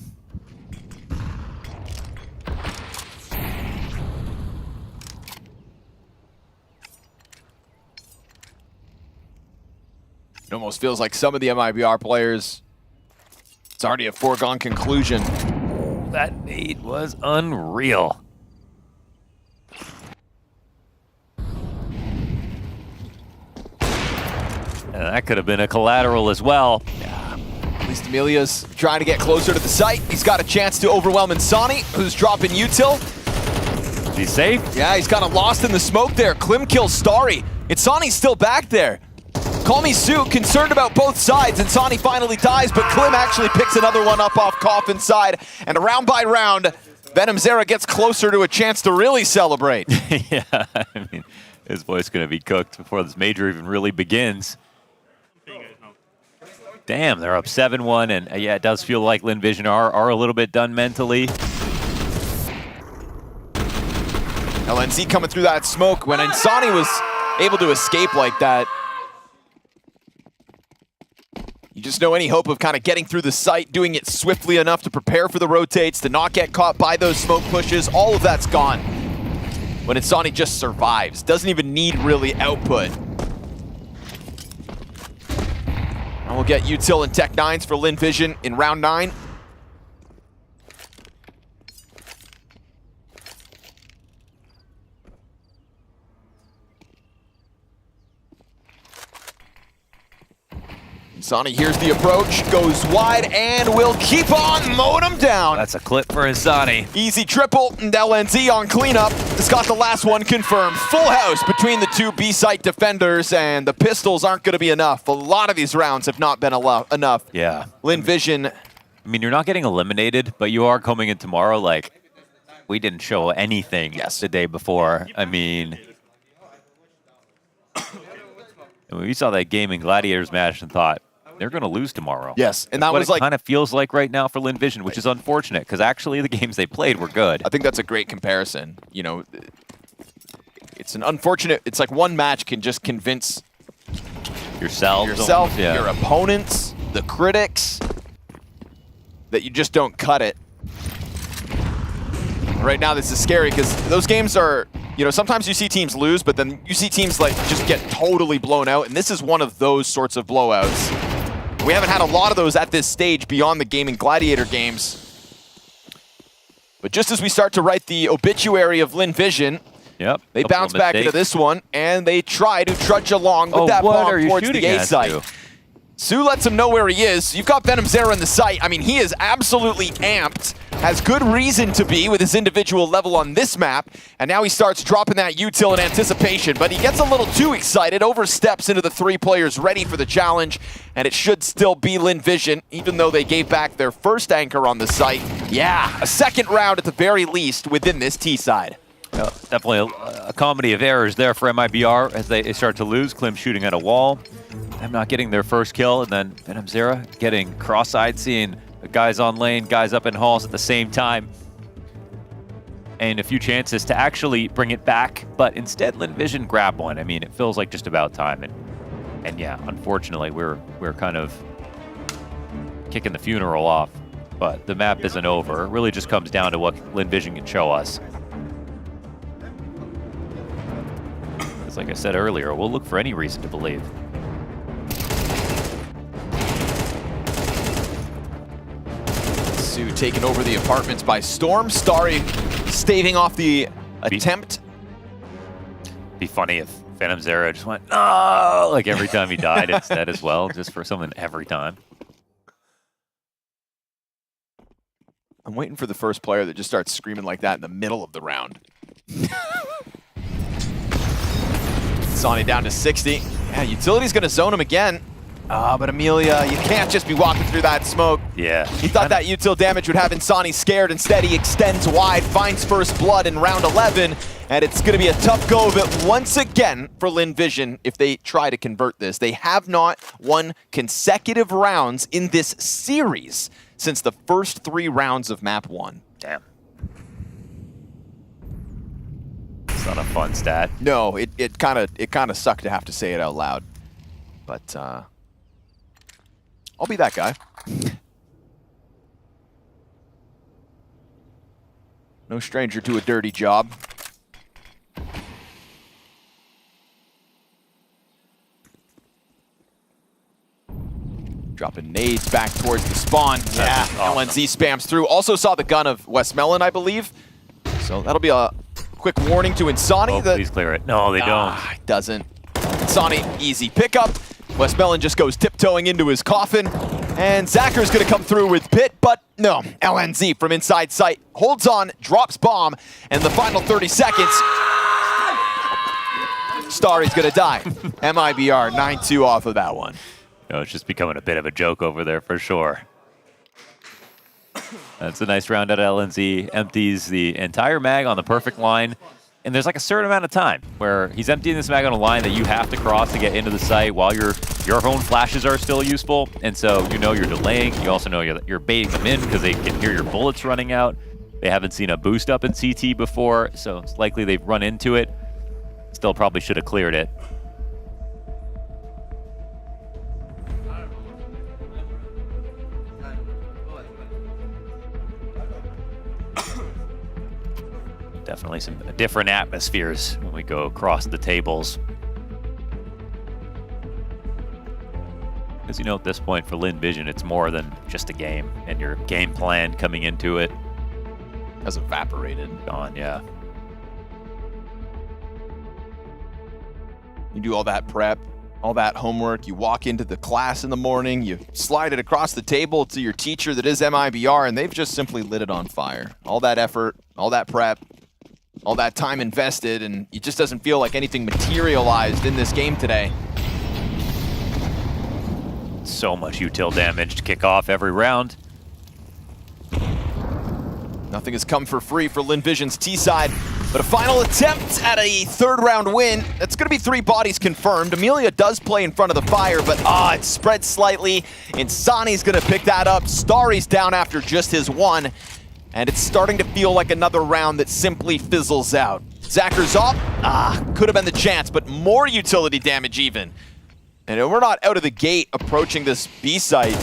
It almost feels like some of the MIBR players, it's already a foregone conclusion. That nade was unreal. And that could have been a collateral as well. Yeah. At least Emilia's trying to get closer to the site. He's got a chance to overwhelm Insani, who's dropping util. Is he safe? Yeah, he's kind of lost in the smoke there. Klim kills Starry. Insani's still back there. Call Me Sue, concerned about both sides. Insani finally dies, but Klim actually picks another one up off Coffin's side. And round by round, Venom Zera gets closer to a chance to really celebrate. Yeah, I mean, his voice going to be cooked before this major even really begins. Damn, they're up 7-1, and yeah, it does feel like Lynn Vision are a little bit done mentally. LNZ coming through that smoke when Insani was able to escape like that. You just know any hope of kind of getting through the site, doing it swiftly enough to prepare for the rotates, to not get caught by those smoke pushes, all of that's gone. When Insani just survives, doesn't even need really output. And we'll get util and Tech 9s for Lynn Vision in round 9. Insani here's the approach, goes wide, and will keep on mowing him down. That's a clip for Insani. Easy triple, and LNZ on cleanup. It's got the last one confirmed. Full house between the two B-site defenders, and the pistols aren't going to be enough. A lot of these rounds have not been enough. Yeah. Lynn Vision. I mean, you're not getting eliminated, but you are coming in tomorrow like, we didn't show anything the day before. I mean, we saw that game in Gladiators match and thought, they're going to lose tomorrow. Yes, and that was what like it kind of feels like right now for Lynn Vision, which is unfortunate because actually the games they played were good. I think that's a great comparison. You know, it's an unfortunate. It's like one match can just convince yourself, yeah, your opponents, the critics, that you just don't cut it. Right now, this is scary because those games are. You know, sometimes you see teams lose, but then you see teams like just get totally blown out, and this is one of those sorts of blowouts. We haven't had a lot of those at this stage beyond the Gaming Gladiator games. But just as we start to write the obituary of Lynn Vision, they bounce back into this one, and they try to trudge along with that bomb towards the A site. Sue lets him know where he is. You've got Venom Zera in the site. I mean, he is absolutely amped. Has good reason to be with his individual level on this map. And now he starts dropping that util in anticipation. But he gets a little too excited, oversteps into the 3 players ready for the challenge. And it should still be Lynn Vision, even though they gave back their first anchor on the site. Yeah, a second round at the very least within this T side. Definitely a comedy of errors there for MIBR as they start to lose. Klim shooting at a wall. Them not getting their first kill, and then Venom Zera getting cross-eyed, seeing guys on lane, guys up in halls at the same time. And a few chances to actually bring it back, but instead Lynn Vision grab one. I mean, it feels like just about time. And yeah, unfortunately, we're kind of kicking the funeral off. But the map isn't over. It really just comes down to what Lynn Vision can show us. Because like I said earlier, we'll look for any reason to believe. Sue taking over the apartments by storm. Starry staving off the attempt. Be funny if Venom Zera just went, no, like every time he died instead as well, just for something every time. I'm waiting for the first player that just starts screaming like that in the middle of the round. Sonny down to 60. Yeah, Utility's gonna zone him again. But Amelia, you can't just be walking through that smoke. Yeah. He thought that util damage would have Insani scared. Instead, he extends wide, finds first blood in round 11, and it's going to be a tough go of it once again for Lynn Vision if they try to convert this. They have not won consecutive rounds in this series since the first 3 rounds of map 1. Damn. It's not a fun stat. No, it kind of sucked to have to say it out loud. But I'll be that guy. No stranger to a dirty job. Dropping nades back towards the spawn. Yeah, LNZ spams through. Also saw the gun of Westmelon, I believe. So that'll be a quick warning to Insani. Oh, please clear it. No, they don't. It doesn't. Insani, easy pickup. Westmelon just goes tiptoeing into his coffin. And Zacker's going to come through with Pit, but no. LNZ from inside sight holds on, drops bomb, and the final 30 seconds. Starry's going to die. MIBR 9-2 off of that one. No, it's just becoming a bit of a joke over there for sure. That's a nice round out of LNZ. Empties the entire mag on the perfect line. And there's like a certain amount of time where he's emptying this mag on a line that you have to cross to get into the site while your own flashes are still useful. And so you know you're delaying. You also know you're baiting them in because they can hear your bullets running out. They haven't seen a boost up in CT before, so it's likely they've run into it. Still probably should have cleared it. Definitely some different atmospheres when we go across the tables. Because, you know, at this point for Lynn Vision, it's more than just a game, and your game plan coming into it has evaporated. Gone, yeah. You do all that prep, all that homework, you walk into the class in the morning, you slide it across the table to your teacher that is MIBR, and they've just simply lit it on fire. All that effort, all that prep, all that time invested, and it just doesn't feel like anything materialized in this game today. So much util damage to kick off every round. Nothing has come for free for Lynn Vision's T-side, but a final attempt at a third-round win. That's going to be 3 bodies confirmed. Amelia does play in front of the fire, but it's spread slightly. Insani's going to pick that up. Starry's down after just his 1, and it's starting to feel like another round that simply fizzles out. Zacker's up. Could have been the chance, but more utility damage even. And we're not out of the gate approaching this B site.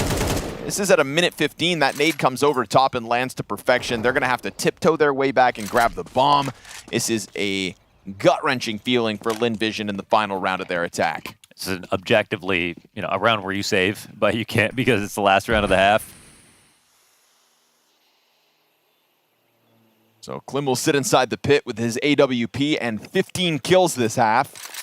This is at a minute 15. That nade comes over top and lands to perfection. They're going to have to tiptoe their way back and grab the bomb. This is a gut-wrenching feeling for Lynn Vision in the final round of their attack. It's an objectively, you know, a round where you save, but you can't because it's the last round of the half. So Klim will sit inside the pit with his AWP and 15 kills this half.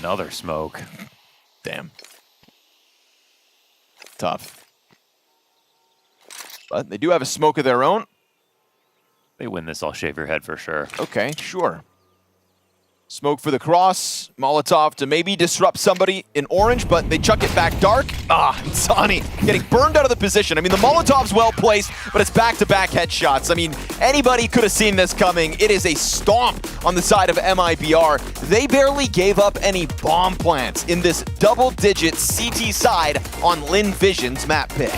Another smoke. Damn. Tough. But they do have a smoke of their own. They win this, I'll shave your head for sure. Okay, sure. Smoke for the cross. Molotov to maybe disrupt somebody in orange, but they chuck it back dark. Insani getting burned out of the position. I mean, the Molotov's well placed, but it's back-to-back headshots. I mean, anybody could have seen this coming. It is a stomp on the side of MIBR. They barely gave up any bomb plants in this double-digit CT side on Lynn Vision's map pick.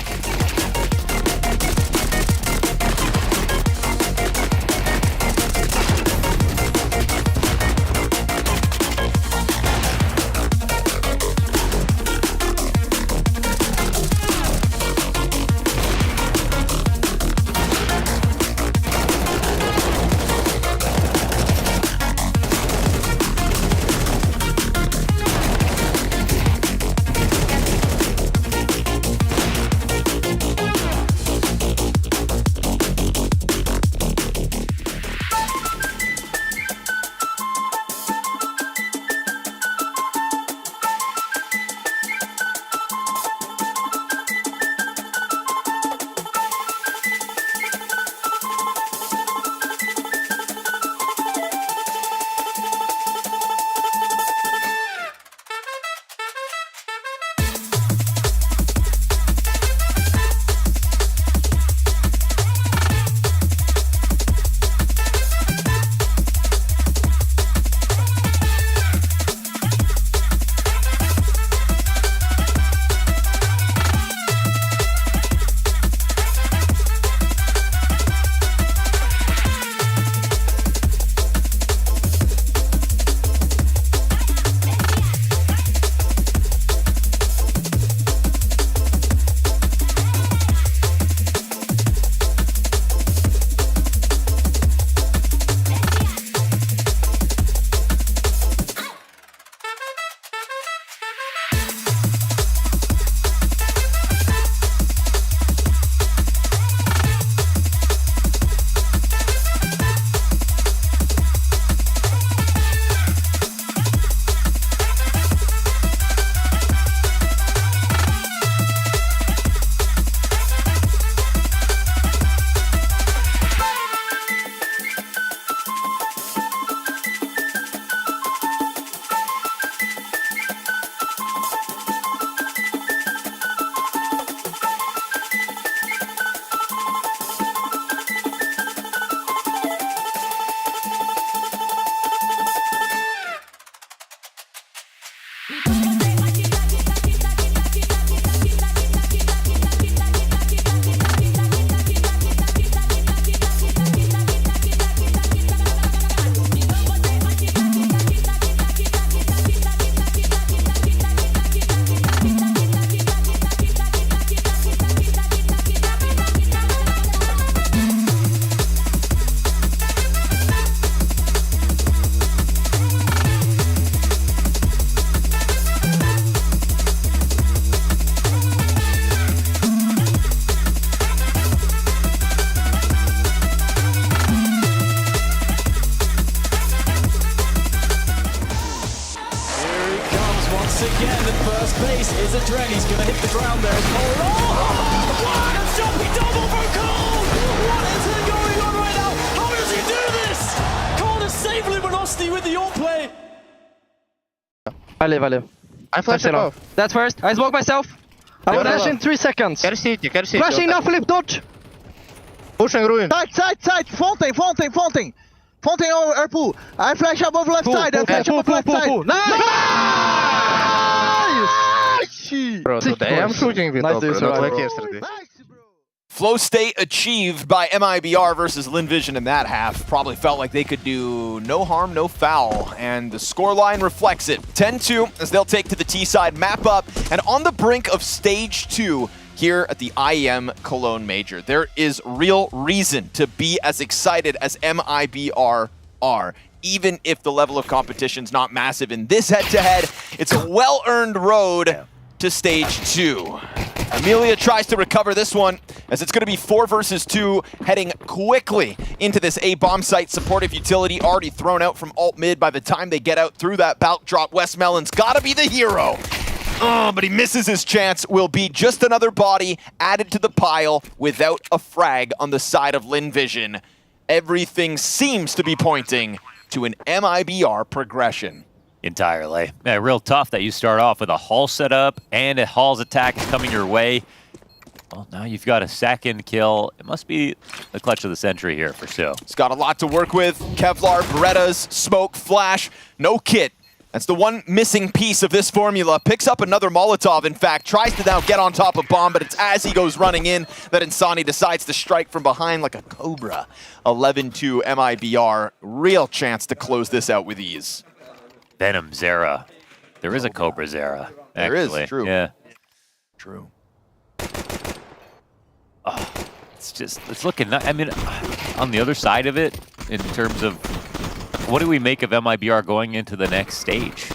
I leave. I flash it off. That's first. I smoke myself. I will flash in 3 seconds. Carry city. Flashing now, flip, dodge. Pushing ruin. Side. Fountain. Fountain or pool. I flash above left side. I flash above left side. Nice! Bro, today I'm shooting with Nice, bro, not like yesterday. Flow state achieved by MIBR versus Lynn Vision in that half. Probably felt like they could do no harm, no foul, and the scoreline reflects it. 10-2 as they'll take to the T side, map up, and on the brink of stage 2 here at the IEM Cologne Major. There is real reason to be as excited as MIBR are. Even if the level of competition's not massive in this head-to-head, it's a well-earned road to stage 2. Amelia tries to recover this one, as it's going to be 4 versus 2, heading quickly into this A bomb site. Supportive utility already thrown out from alt mid. By the time they get out through that balk drop, Westmelon's got to be the hero. Oh, but he misses his chance. Will be just another body added to the pile without a frag on the side of Lynn Vision. Everything seems to be pointing to an MIBR progression. Entirely. Yeah, real tough that you start off with a Hall setup and a Hall's attack is coming your way. Well, now you've got a second kill. It must be the clutch of the century here for Sue. He's got a lot to work with. Kevlar, Berettas, smoke, flash, no kit. That's the one missing piece of this formula. Picks up another Molotov, in fact. Tries to now get on top of Bomb, but it's as he goes running in that Insani decides to strike from behind like a cobra. 11-2 MIBR. Real chance to close this out with ease. Venom Zera. There is a Cobra Zera. There actually. is, true. Yeah. True. Oh, it's looking, I mean, on the other side of it, in terms of what do we make of MIBR going into the next stage?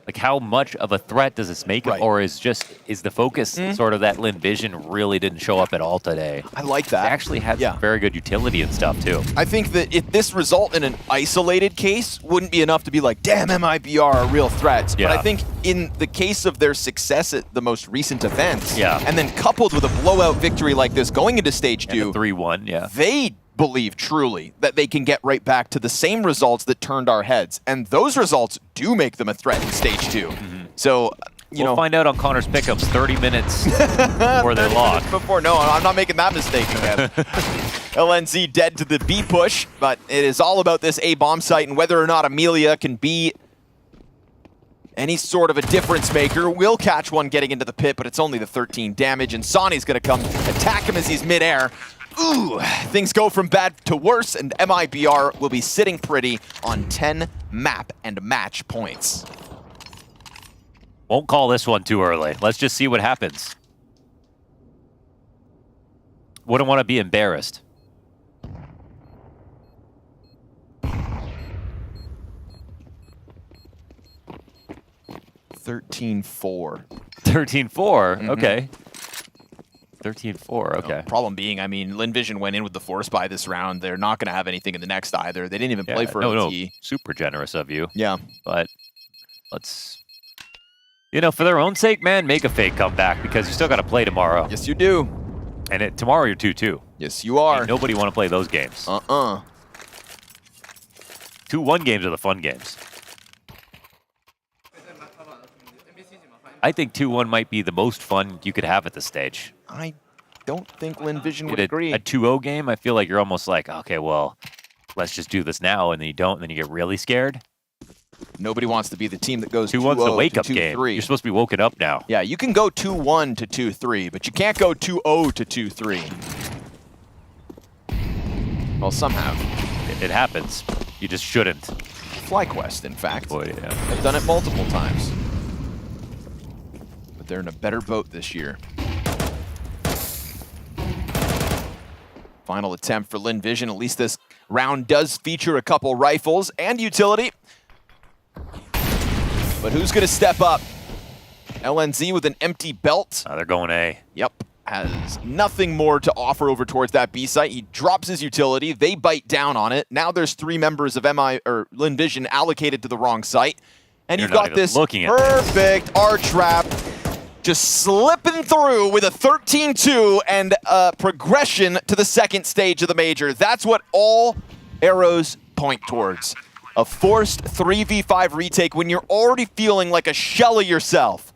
Like, how much of a threat does this make it? Or is the focus sort of that Lynn Vision really didn't show up at all today? I like that. They actually had some very good utility and stuff, too. I think that if this result in an isolated case wouldn't be enough to be like, damn, MIBR are real threats. Yeah. But I think in the case of their success at the most recent events, Yeah. and then coupled with a blowout victory like this going into stage 2, 3-1, yeah. They believe truly that they can get right back to the same results that turned our heads. And those results do make them a threat in stage 2. So, We'll find out on Connor's pickups 30 minutes before they're locked. Before, no, I'm not making that mistake again. LNZ dead to the B push, but it is all about this A bomb site and whether or not Amelia can be any sort of a difference maker. Will catch one getting into the pit, but it's only the 13 damage, and Sonny's gonna come attack him as he's midair. Ooh, things go from bad to worse, and MIBR will be sitting pretty on 10 map and match points. Won't call this one too early. Let's just see what happens. Wouldn't want to be embarrassed. $13-4. 13-4, okay. 13-4, okay. Problem being, I mean, Lynn Vision went in with the force buy this round. They're not going to have anything in the next either. They didn't even play for LT. Super generous of you. Yeah. But let's, you know, for their own sake, man, make a fake comeback because you still got to play tomorrow. Yes, you do. And tomorrow you're 2-2. Yes, you are. Ain't nobody want to play those games. 2-1 games are the fun games. I think 2-1 might be the most fun you could have at this stage. I don't think Lynn Vision would agree. A 2-0 game, I feel like you're almost like, okay, well, let's just do this now, and then you don't, and then you get really scared. Nobody wants to be the team that goes 2-1's the 2-0 wake-up to 2-3. game. You're supposed to be woken up now. Yeah, you can go 2-1 to 2-3, but you can't go 2-0 to 2-3. Well, some have. It happens. You just shouldn't. FlyQuest, in fact. Boy, yeah. I've done it multiple times. But they're in a better boat this year. Final attempt for Lynn Vision. At least this round does feature a couple rifles and utility. But who's going to step up? LNZ with an empty belt. They're going A. Yep. Has nothing more to offer over towards that B site. He drops his utility. They bite down on it. Now there's 3 members of Lynn Vision allocated to the wrong site. And you've got this perfect R-trap just slipping through with a 13-2 and a progression to the second stage of the major. That's what all arrows point towards. A forced 3v5 retake when you're already feeling like a shell of yourself.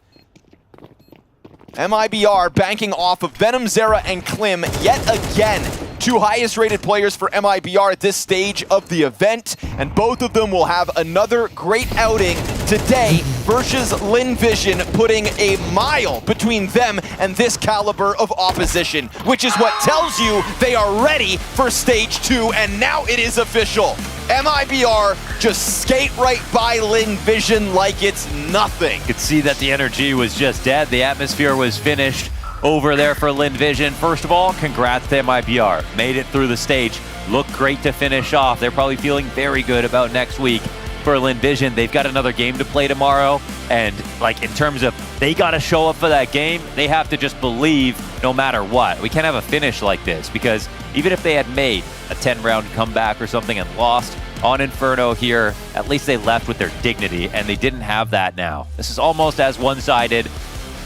MIBR banking off of Venom, Zera, and Klim yet again. 2 highest rated players for MIBR at this stage of the event, and both of them will have another great outing today versus Lynn Vision, putting a mile between them and this caliber of opposition, which is what tells you they are ready for stage 2, and now it is official. MIBR just skate right by Lynn Vision like it's nothing. You could see that the energy was just dead. The atmosphere was finished over there for Lynn Vision. First of all, congrats to MIBR. Made it through the stage. Looked great to finish off. They're probably feeling very good about next week for Lynn Vision. They've got another game to play tomorrow. And like in terms of they got to show up for that game, they have to just believe no matter what. We can't have a finish like this because even if they had made a 10-round comeback or something and lost on Inferno here, at least they left with their dignity, and they didn't have that now. This is almost as one-sided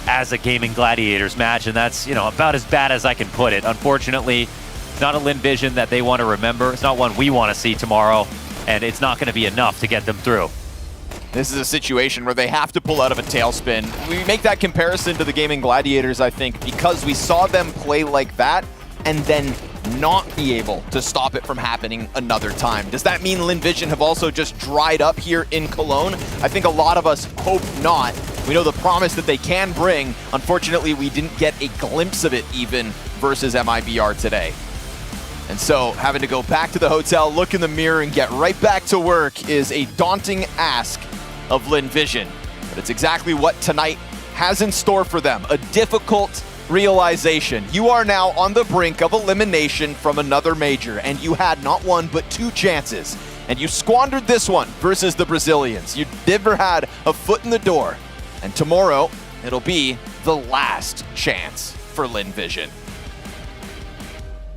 as a Gaming Gladiators match, and that's, you know, about as bad as I can put it. Unfortunately, it's not a Lynn Vision that they want to remember. It's not one we want to see tomorrow, and it's not going to be enough to get them through. This is a situation where they have to pull out of a tailspin. We make that comparison to the Gaming Gladiators, I think, because we saw them play like that and then not be able to stop it from happening another time. Does that mean Lynn Vision have also just dried up here in Cologne? I think a lot of us hope not. We know the promise that they can bring. Unfortunately, we didn't get a glimpse of it even versus MIBR today. And so having to go back to the hotel, look in the mirror, and get right back to work is a daunting ask of Lynn Vision. But it's exactly what tonight has in store for them. A difficult realization. You are now on the brink of elimination from another major, and you had not one but 2 chances. And you squandered this one versus the Brazilians. You never had a foot in the door. And tomorrow, it'll be the last chance for Lynn Vision.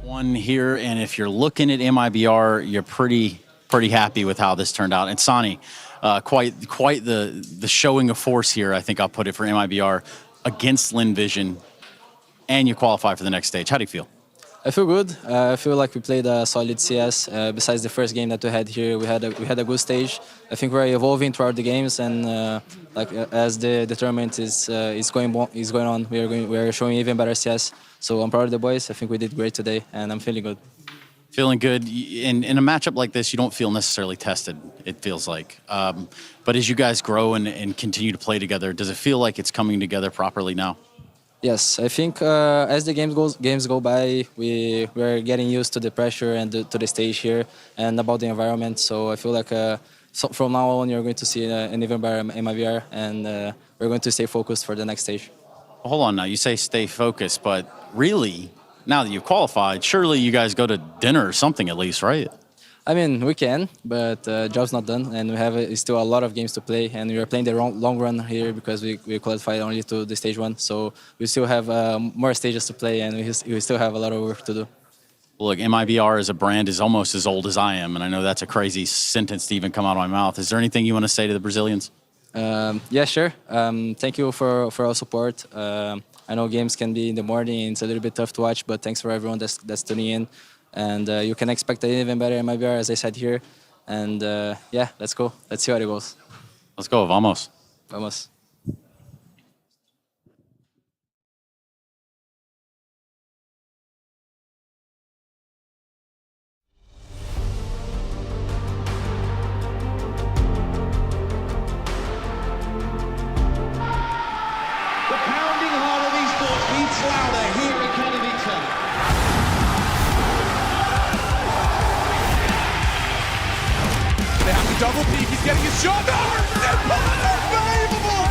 One here, and if you're looking at MIBR, you're pretty happy with how this turned out. And Sonny, quite the showing of force here, I think I'll put it, for MIBR against Lynn Vision, and you qualify for the next stage. How do you feel? I feel good. I feel like we played a solid CS. Besides the first game that we had here, we had a good stage. I think we're evolving throughout the games, and as the tournament is going on, we are showing even better CS. So I'm proud of the boys. I think we did great today, and I'm feeling good. Feeling good. In a matchup like this, you don't feel necessarily tested, it feels like. But as you guys grow and continue to play together, does it feel like it's coming together properly now? Yes, I think as the games go by, we're getting used to the pressure and to the stage here and about the environment. So I feel like so from now on, you're going to see an even better MIBR, and we're going to stay focused for the next stage. Well, hold on now. You say stay focused, but really, now that you've qualified, surely you guys go to dinner or something at least, right? I mean, we can, but job's not done, and we have still a lot of games to play, and we are playing the long run here because we qualified only to the stage 1, so we still have more stages to play, and we still have a lot of work to do. Look, MIBR as a brand is almost as old as I am, and I know that's a crazy sentence to even come out of my mouth. Is there anything you want to say to the Brazilians? Yeah, sure. Thank you for all support. I know games can be in the morning, it's a little bit tough to watch, but thanks for everyone that's tuning in. And you can expect an even better MIBR, as I said here. And yeah, let's go. Let's see how it goes. Let's go. Vamos. Vamos. The pounding heart of esports beats louder here in Katowice. They have to double peek, he's getting his shot. No, unbelievable!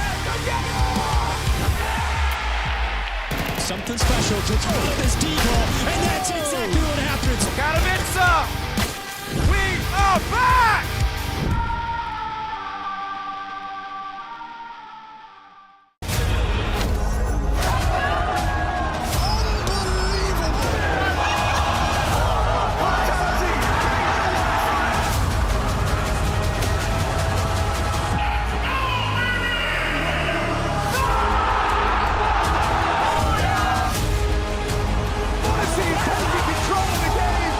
Something special to throw this decoy, and that's exactly what happens. Katowice! We are back! Control of the game!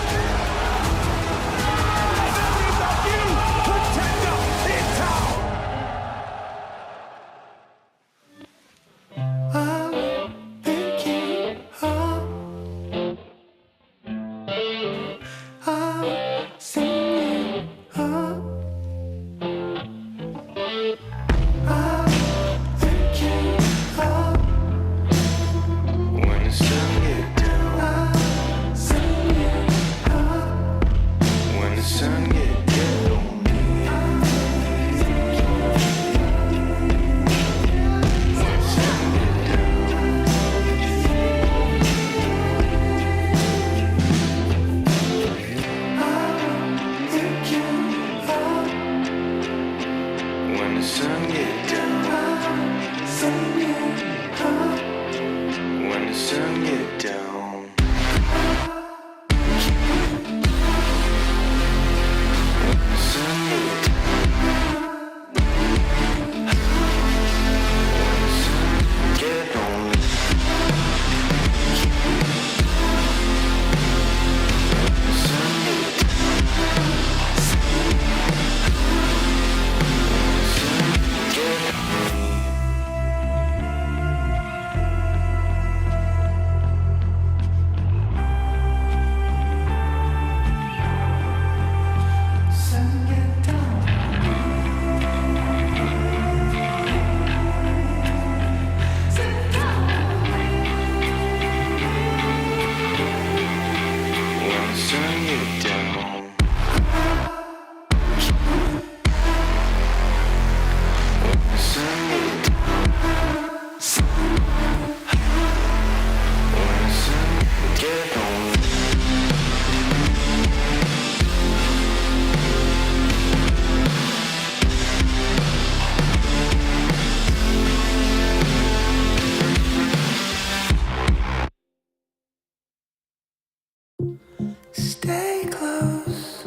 Stay close.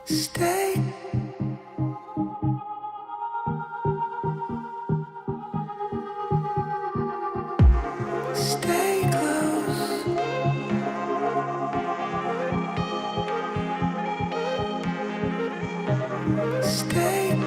Stay. Stay close. Stay.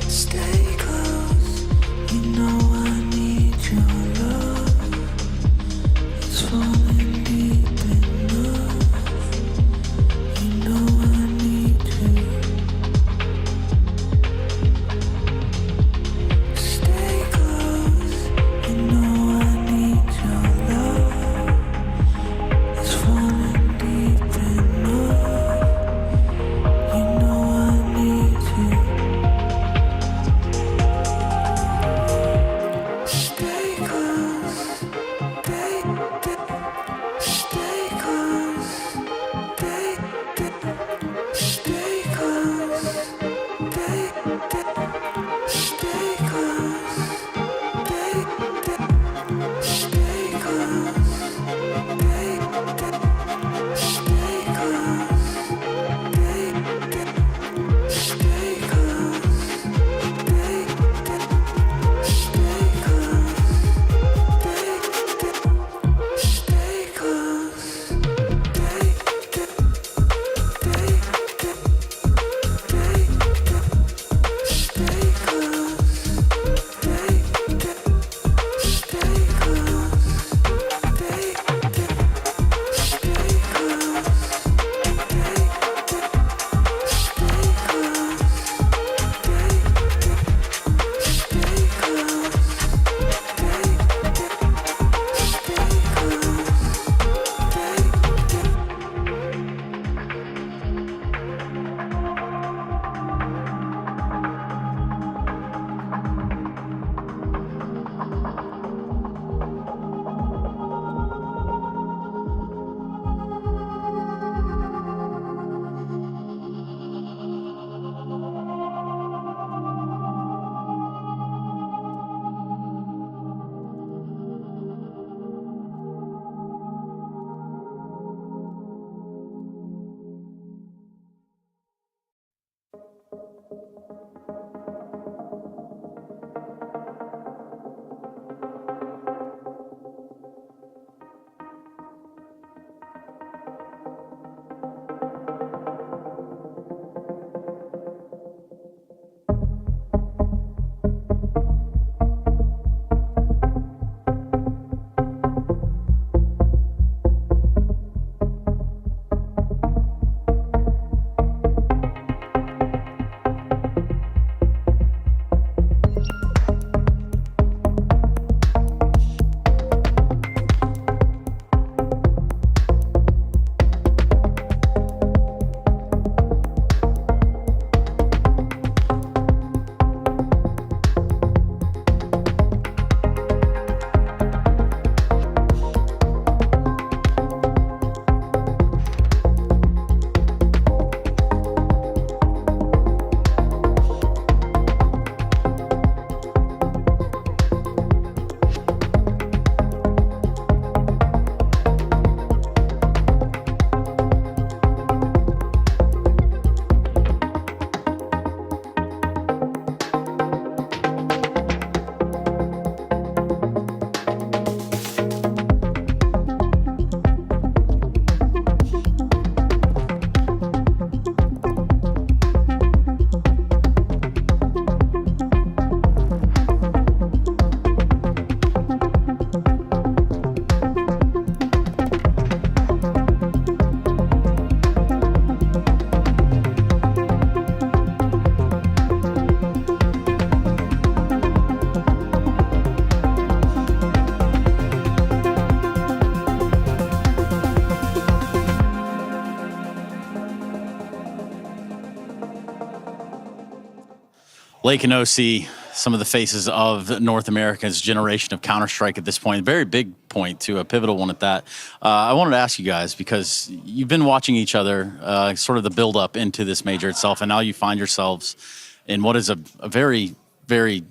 Stay close, you know I need your love. It's falling deep enough. You know I need you. Stay close, you know I need your love. It's falling deep enough. You know I need you. Stay close, stay Lake and OC, some of the faces of North America's generation of Counter-Strike at this point. Very big point, too, a pivotal one at that. I wanted to ask you guys, because you've been watching each other, sort of the build-up into this major itself, and now you find yourselves in what is a very, very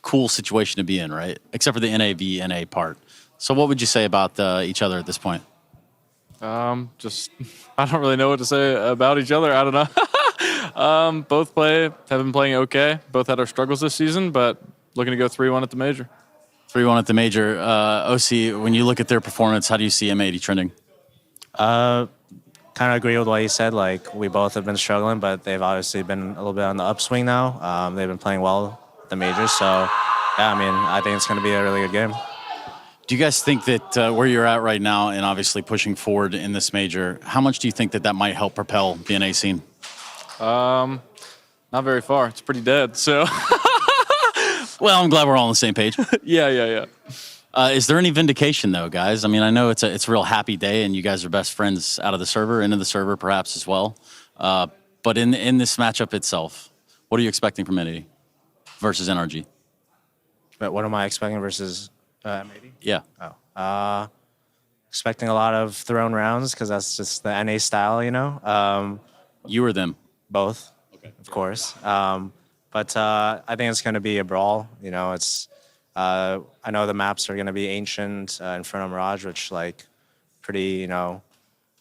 cool situation to be in, right? Except for the NA part. So what would you say about each other at this point? Just, I don't really know what to say about each other. I don't know. Both have been playing okay. Both had our struggles this season, but looking to go 3-1 at the major. 3-1 at the major. OC, when you look at their performance, how do you see M80 trending? Kind of agree with what you said. Like, we both have been struggling, but they've obviously been a little bit on the upswing now. They've been playing well at the majors, so yeah, I mean, I think it's going to be a really good game. Do you guys think that where you're at right now and obviously pushing forward in this major, how much do you think that might help propel the NA scene? Not very far. It's pretty dead, so. Well, I'm glad we're all on the same page. Yeah. Is there any vindication, though, guys? I mean, I know it's a real happy day, and you guys are best friends out of the server, into the server perhaps as well. But in this matchup itself, what are you expecting from M80 versus NRG? But what am I expecting versus M80? Yeah. Expecting a lot of thrown rounds, because that's just the NA style, you know? You or them? Both, okay, of course. But I think it's going to be a brawl. You know, it's I know the maps are going to be Ancient, Inferno, Mirage, which like pretty, you know,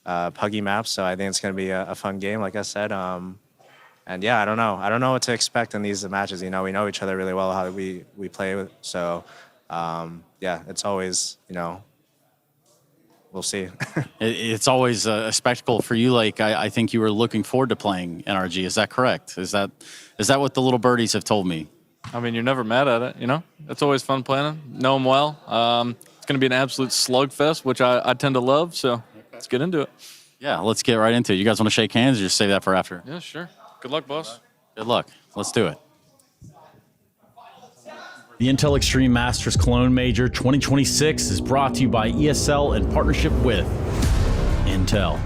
puggy maps. So I think it's going to be a fun game, like I said. And yeah, I don't know. I don't know what to expect in these matches. You know, we know each other really well, how we play with. So yeah, it's always, you know, we'll see. It's always a spectacle for you. Like, I think you were looking forward to playing NRG. Is that correct? Is that what the little birdies have told me? I mean, you're never mad at it, you know? It's always fun playing them. Know them well. It's going to be an absolute slugfest, which I tend to love, so let's get into it. Yeah, let's get right into it. You guys want to shake hands or just save that for after? Yeah, sure. Good luck, boss. Good luck. Let's do it. The Intel Extreme Masters Cologne Major 2026 is brought to you by ESL in partnership with Intel,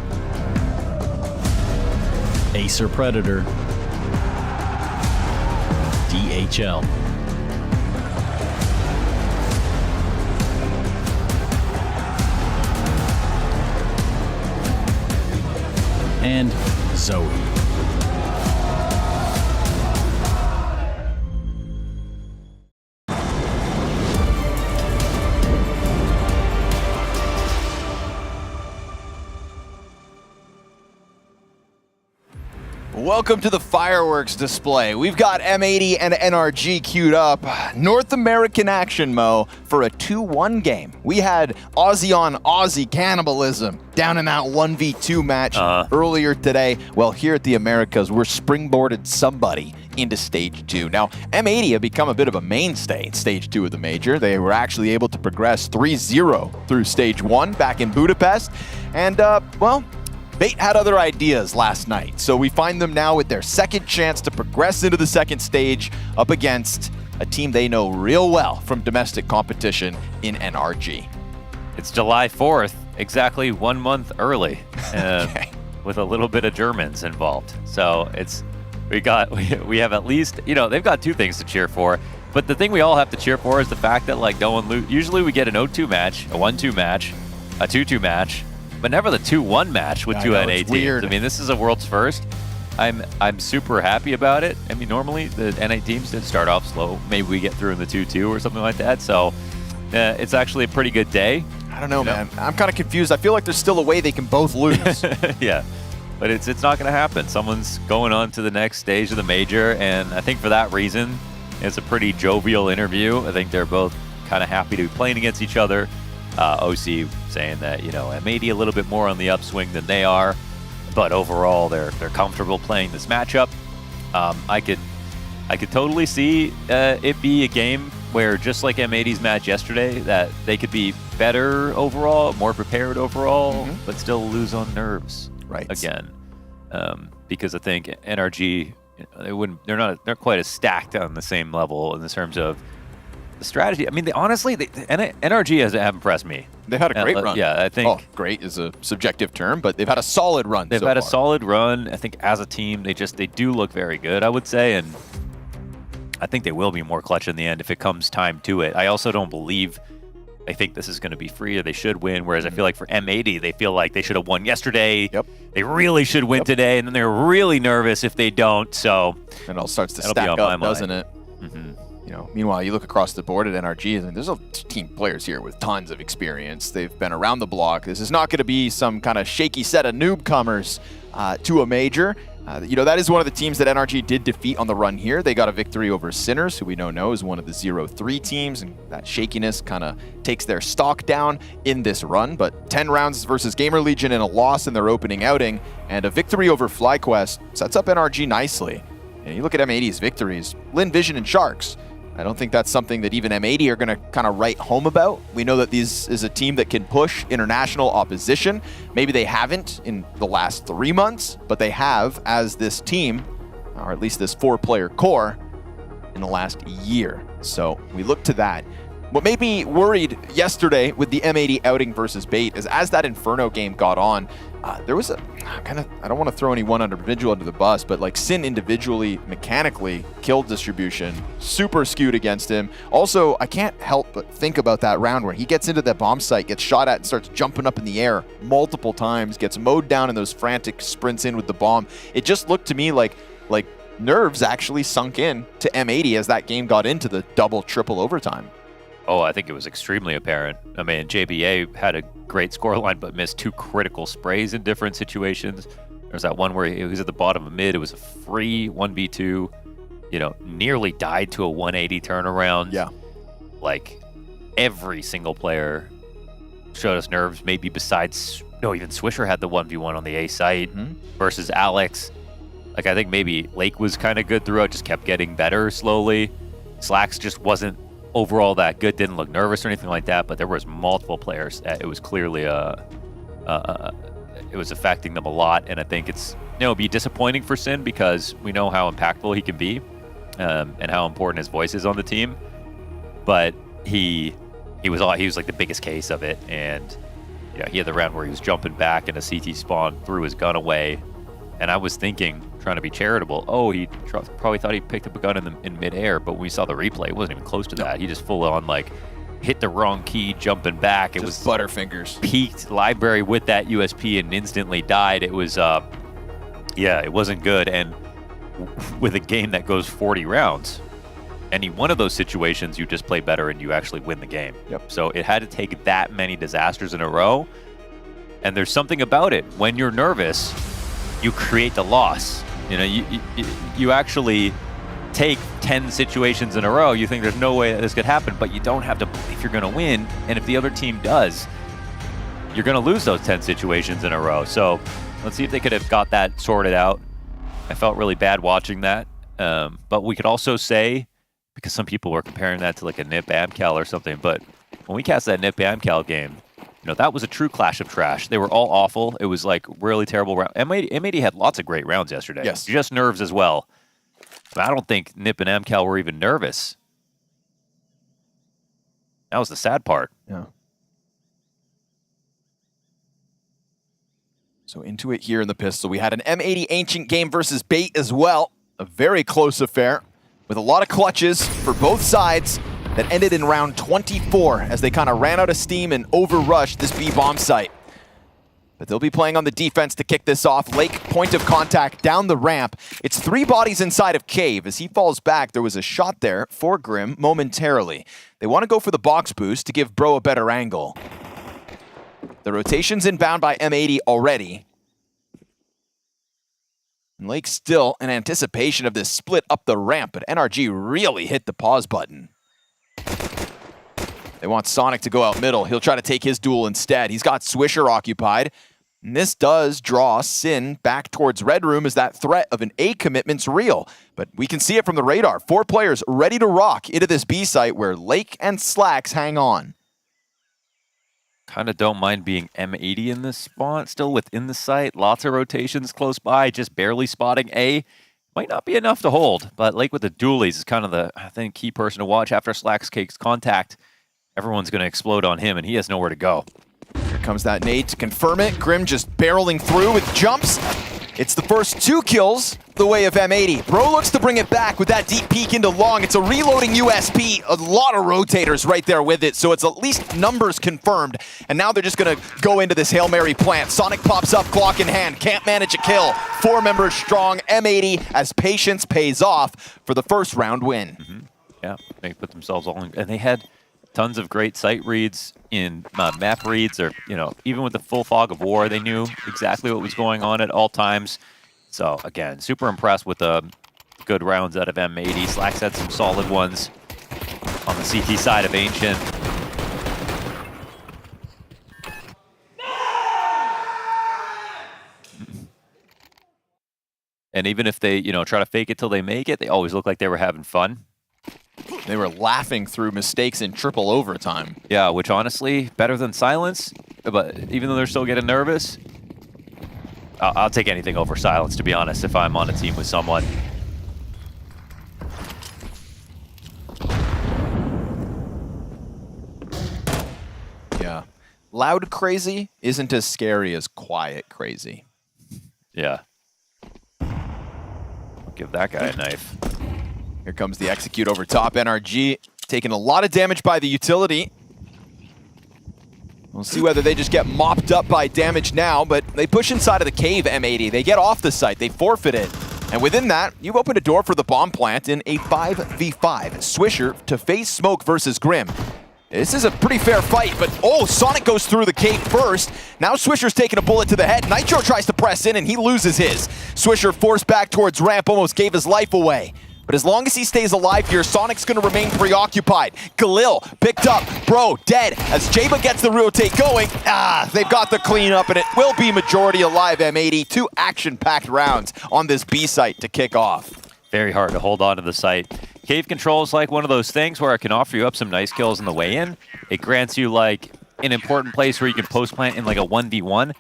Acer Predator, DHL, and Zoe. Welcome to the fireworks display. We've got M80 and NRG queued up. North American action, Mo, for a 2-1 game. We had Aussie on Aussie cannibalism down in that 1v2 match earlier today. Well, here at the Americas, we're springboarded somebody into Stage 2. Now, M80 have become a bit of a mainstay in Stage 2 of the Major. They were actually able to progress 3-0 through Stage 1 back in Budapest. And, well, Bait had other ideas last night, so we find them now with their second chance to progress into the second stage up against a team they know real well from domestic competition in NRG. It's July 4th, exactly 1 month early, with a little bit of Germans involved. So we have at least, you know, they've got two things to cheer for. But the thing we all have to cheer for is the fact that, like, no one usually we get an 0-2 match, a 1-2 match, a 2-2 match, but never the 2-1 match with two NA teams. Weird. I mean, this is a world's first. I'm super happy about it. I mean, normally the NA teams did start off slow. Maybe we get through in the 2-2 or something like that. So it's actually a pretty good day. I don't know, man. I'm kind of confused. I feel like there's still a way they can both lose. Yeah, but it's not going to happen. Someone's going on to the next stage of the Major, and I think for that reason, it's a pretty jovial interview. I think they're both kind of happy to be playing against each other. OC saying that, you know, M80 a little bit more on the upswing than they are, but overall they're comfortable playing this matchup. I could totally see it be a game where, just like M80's match yesterday, that they could be better overall, more prepared overall, but still lose on nerves again. Because I think NRG, they're not quite as stacked on the same level in terms of the strategy. I mean, NRG have impressed me. They've had a great run. Yeah, I think. Oh, great is a subjective term, but they've had a solid run. They've had a solid run. I think as a team, they do look very good, I would say. And I think they will be more clutch in the end if it comes time to it. I also don't believe they think this is going to be free or they should win, whereas I feel like for M80, they feel like they should have won yesterday. Yep. They really should win today, and then they're really nervous if they don't, so... And it all starts to that'll be stack on my up, mind. doesn't it? You know, meanwhile, you look across the board at NRG, and there's a team players here with tons of experience. They've been around the block. This is not going to be some kind of shaky set of newcomers to a major. You know, that is one of the teams that NRG did defeat on the run here. They got a victory over Sinners, who we know is one of the 0-3 teams, and that shakiness kind of takes their stock down in this run. But 10 rounds versus Gamer Legion and a loss in their opening outing, and a victory over FlyQuest sets up NRG nicely. And you look at M80's victories, Lynn, Vision, and Sharks. I don't think that's something that even M80 are going to kind of write home about. We know that this is a team that can push international opposition. Maybe they haven't in the last 3 months, but they have as this team, or at least this 4-player core, in the last year. So we look to that. What made me worried yesterday with the M80 outing versus Bait is as that Inferno game got on, there was a kind of, I don't want to throw any one individual under the bus, but like Sin individually, mechanically, kill distribution, super skewed against him. Also, I can't help but think about that round where he gets into that bomb site, gets shot at and starts jumping up in the air multiple times, gets mowed down in those frantic sprints in with the bomb. It just looked to me like nerves actually sunk in to M80 as that game got into the double, triple overtime. Oh, I think it was extremely apparent. I mean, JBA had a great scoreline, but missed 2 critical sprays in different situations. There was that one where he was at the bottom of mid. It was a free 1v2. You know, nearly died to a 180 turnaround. Yeah. Like, every single player showed us nerves, maybe besides... No, even Swisher had the 1v1 on the A site versus Alex. Like, I think maybe Lake was kind of good throughout, just kept getting better slowly. Slacks just wasn't overall that good, didn't look nervous or anything like that, but there was multiple players that it was clearly it was affecting them a lot, and I think it's, you know, be disappointing for Sin because we know how impactful he can be and how important his voice is on the team, but he was like the biggest case of it. And you know, he had the round where he was jumping back and a CT spawn, threw his gun away, and I was thinking, trying to be charitable, oh, he probably thought he picked up a gun in midair, but when we saw the replay, it wasn't even close to that. He just full on like hit the wrong key, jumping back. It was butterfingers. Peaked library with that USP and instantly died. It was, yeah, it wasn't good. And with a game that goes 40 rounds, any one of those situations, you just play better and you actually win the game. Yep. So it had to take that many disasters in a row. And there's something about it. When you're nervous, you create the loss. You know, you actually take 10 situations in a row. You think there's no way that this could happen, but you don't have to believe you're going to win. And if the other team does, you're going to lose those 10 situations in a row. So let's see if they could have got that sorted out. I felt really bad watching that. But we could also say, because some people were comparing that to like a NIP Amcal or something, but when we cast that NIP Amcal game, you know, that was a true clash of trash. They were all awful. It was like really terrible round. M80 had lots of great rounds yesterday. Yes. Just nerves as well. But I don't think NIP and Amcal were even nervous. That was the sad part. Yeah. So into it here in the pistol. We had an M80 Ancient game versus Bait as well. A very close affair with a lot of clutches for both sides that ended in round 24 as they kind of ran out of steam and overrushed this B bomb site. But they'll be playing on the defense to kick this off. Lake, point of contact down the ramp. It's 3 bodies inside of Cave. As he falls back, there was a shot there for Grim momentarily. They want to go for the box boost to give Bro a better angle. The rotation's inbound by M80 already. And Lake still in anticipation of this split up the ramp, but NRG really hit the pause button. They want Sonic to go out middle. He'll try to take his duel instead. He's got Swisher occupied. And this does draw Sin back towards Red Room as that threat of an A commitment's real. But we can see it from the radar. 4 players ready to rock into this B site where Lake and Slacks hang on. Kind of don't mind being M80 in this spot, still within the site. Lots of rotations close by, just barely spotting A. Might not be enough to hold, but Lake with the dualies is kind of the, I think, key person to watch. After Slacks takes contact, everyone's going to explode on him, and he has nowhere to go. Here comes that nade to confirm it. Grim just barreling through with jumps. It's the first 2 kills the way of M80. Bro looks to bring it back with that deep peek into long. It's a reloading USP, a lot of rotators right there with it, so it's at least numbers confirmed. And now they're just gonna go into this Hail Mary plant. Sonic pops up, Glock in hand, can't manage a kill. 4 members strong, M80 as patience pays off for the first round win. Yeah, they put themselves all in, and they had tons of great site reads in map reads, or even with the full fog of war, they knew exactly what was going on at all times. So again, super impressed with the good rounds out of M80. Slacks had some solid ones on the CT side of Ancient. And even if they, try to fake it till they make it, they always look like they were having fun. They were laughing through mistakes in triple overtime. Yeah, which honestly, better than silence. But even though they're still getting nervous, I'll take anything over silence, to be honest, if I'm on a team with someone. Yeah. Loud crazy isn't as scary as quiet crazy. Yeah. I'll give that guy a knife. Here comes the execute over top. NRG taking a lot of damage by the utility. We'll see whether they just get mopped up by damage now, but they push inside of the cave, M80. They get off the site, they forfeit it. And within that, you've opened a door for the bomb plant in a 5v5. Swisher to face Smoke versus Grim. This is a pretty fair fight, but Sonic goes through the cave first. Now Swisher's taking a bullet to the head. Nitro tries to press in and he loses his. Swisher forced back towards ramp, almost gave his life away. But as long as he stays alive here, Sonic's going to remain preoccupied. Galil picked up, Bro dead as Jaba gets the rotate going. They've got the cleanup, and it will be majority alive, M80. 2 action-packed rounds on this B site to kick off. Very hard to hold on to the site. Cave control is like one of those things where it can offer you up some nice kills on the way in. It grants you like an important place where you can post plant in like a 1v1.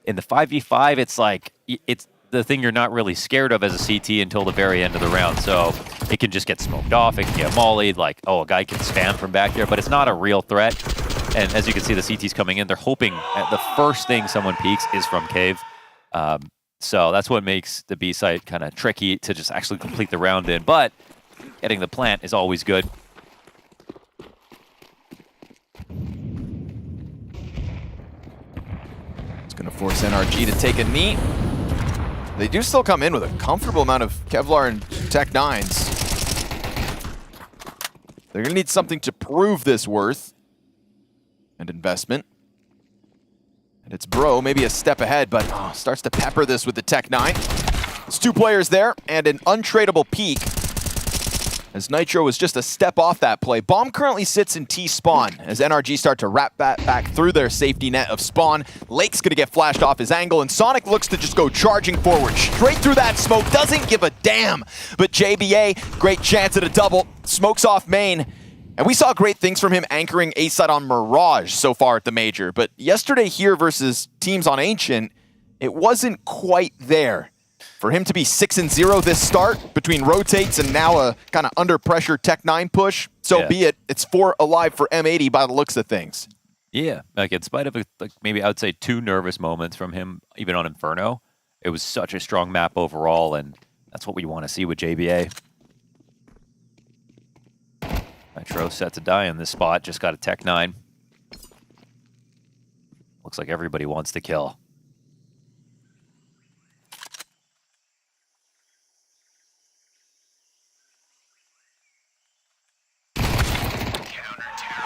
In the 5v5, it's like, it's the thing you're not really scared of as a CT until the very end of the round. So it can just get smoked off, it can get mollied, like, a guy can spam from back there, but it's not a real threat. And as you can see, the CT's coming in, they're hoping the first thing someone peeks is from Cave. So that's what makes the B site kind of tricky to just actually complete the round in, but getting the plant is always good. It's going to force NRG to take a knee. They do still come in with a comfortable amount of Kevlar and Tech 9s. They're going to need something to prove this worth and investment. And it's Bro, maybe a step ahead, but starts to pepper this with the Tech 9. It's 2 players there and an untradeable peak, as Nitro was just a step off that play. Bomb currently sits in T-spawn as NRG start to wrap back through their safety net of spawn. Lake's gonna get flashed off his angle, and Sonic looks to just go charging forward. Straight through that smoke, doesn't give a damn. But JBA, great chance at a double. Smokes off main. And we saw great things from him anchoring A-side on Mirage so far at the Major. But yesterday here versus teams on Ancient, it wasn't quite there. For him to be 6-0 this start between rotates and now a kind of under pressure Tech 9 push, so be it. It's 4 alive for M80 by the looks of things. Yeah, like in spite of maybe I would say 2 nervous moments from him, even on Inferno, it was such a strong map overall, and that's what we want to see with JBA. Nitro set to die in this spot, just got a Tech 9. Looks like everybody wants to kill.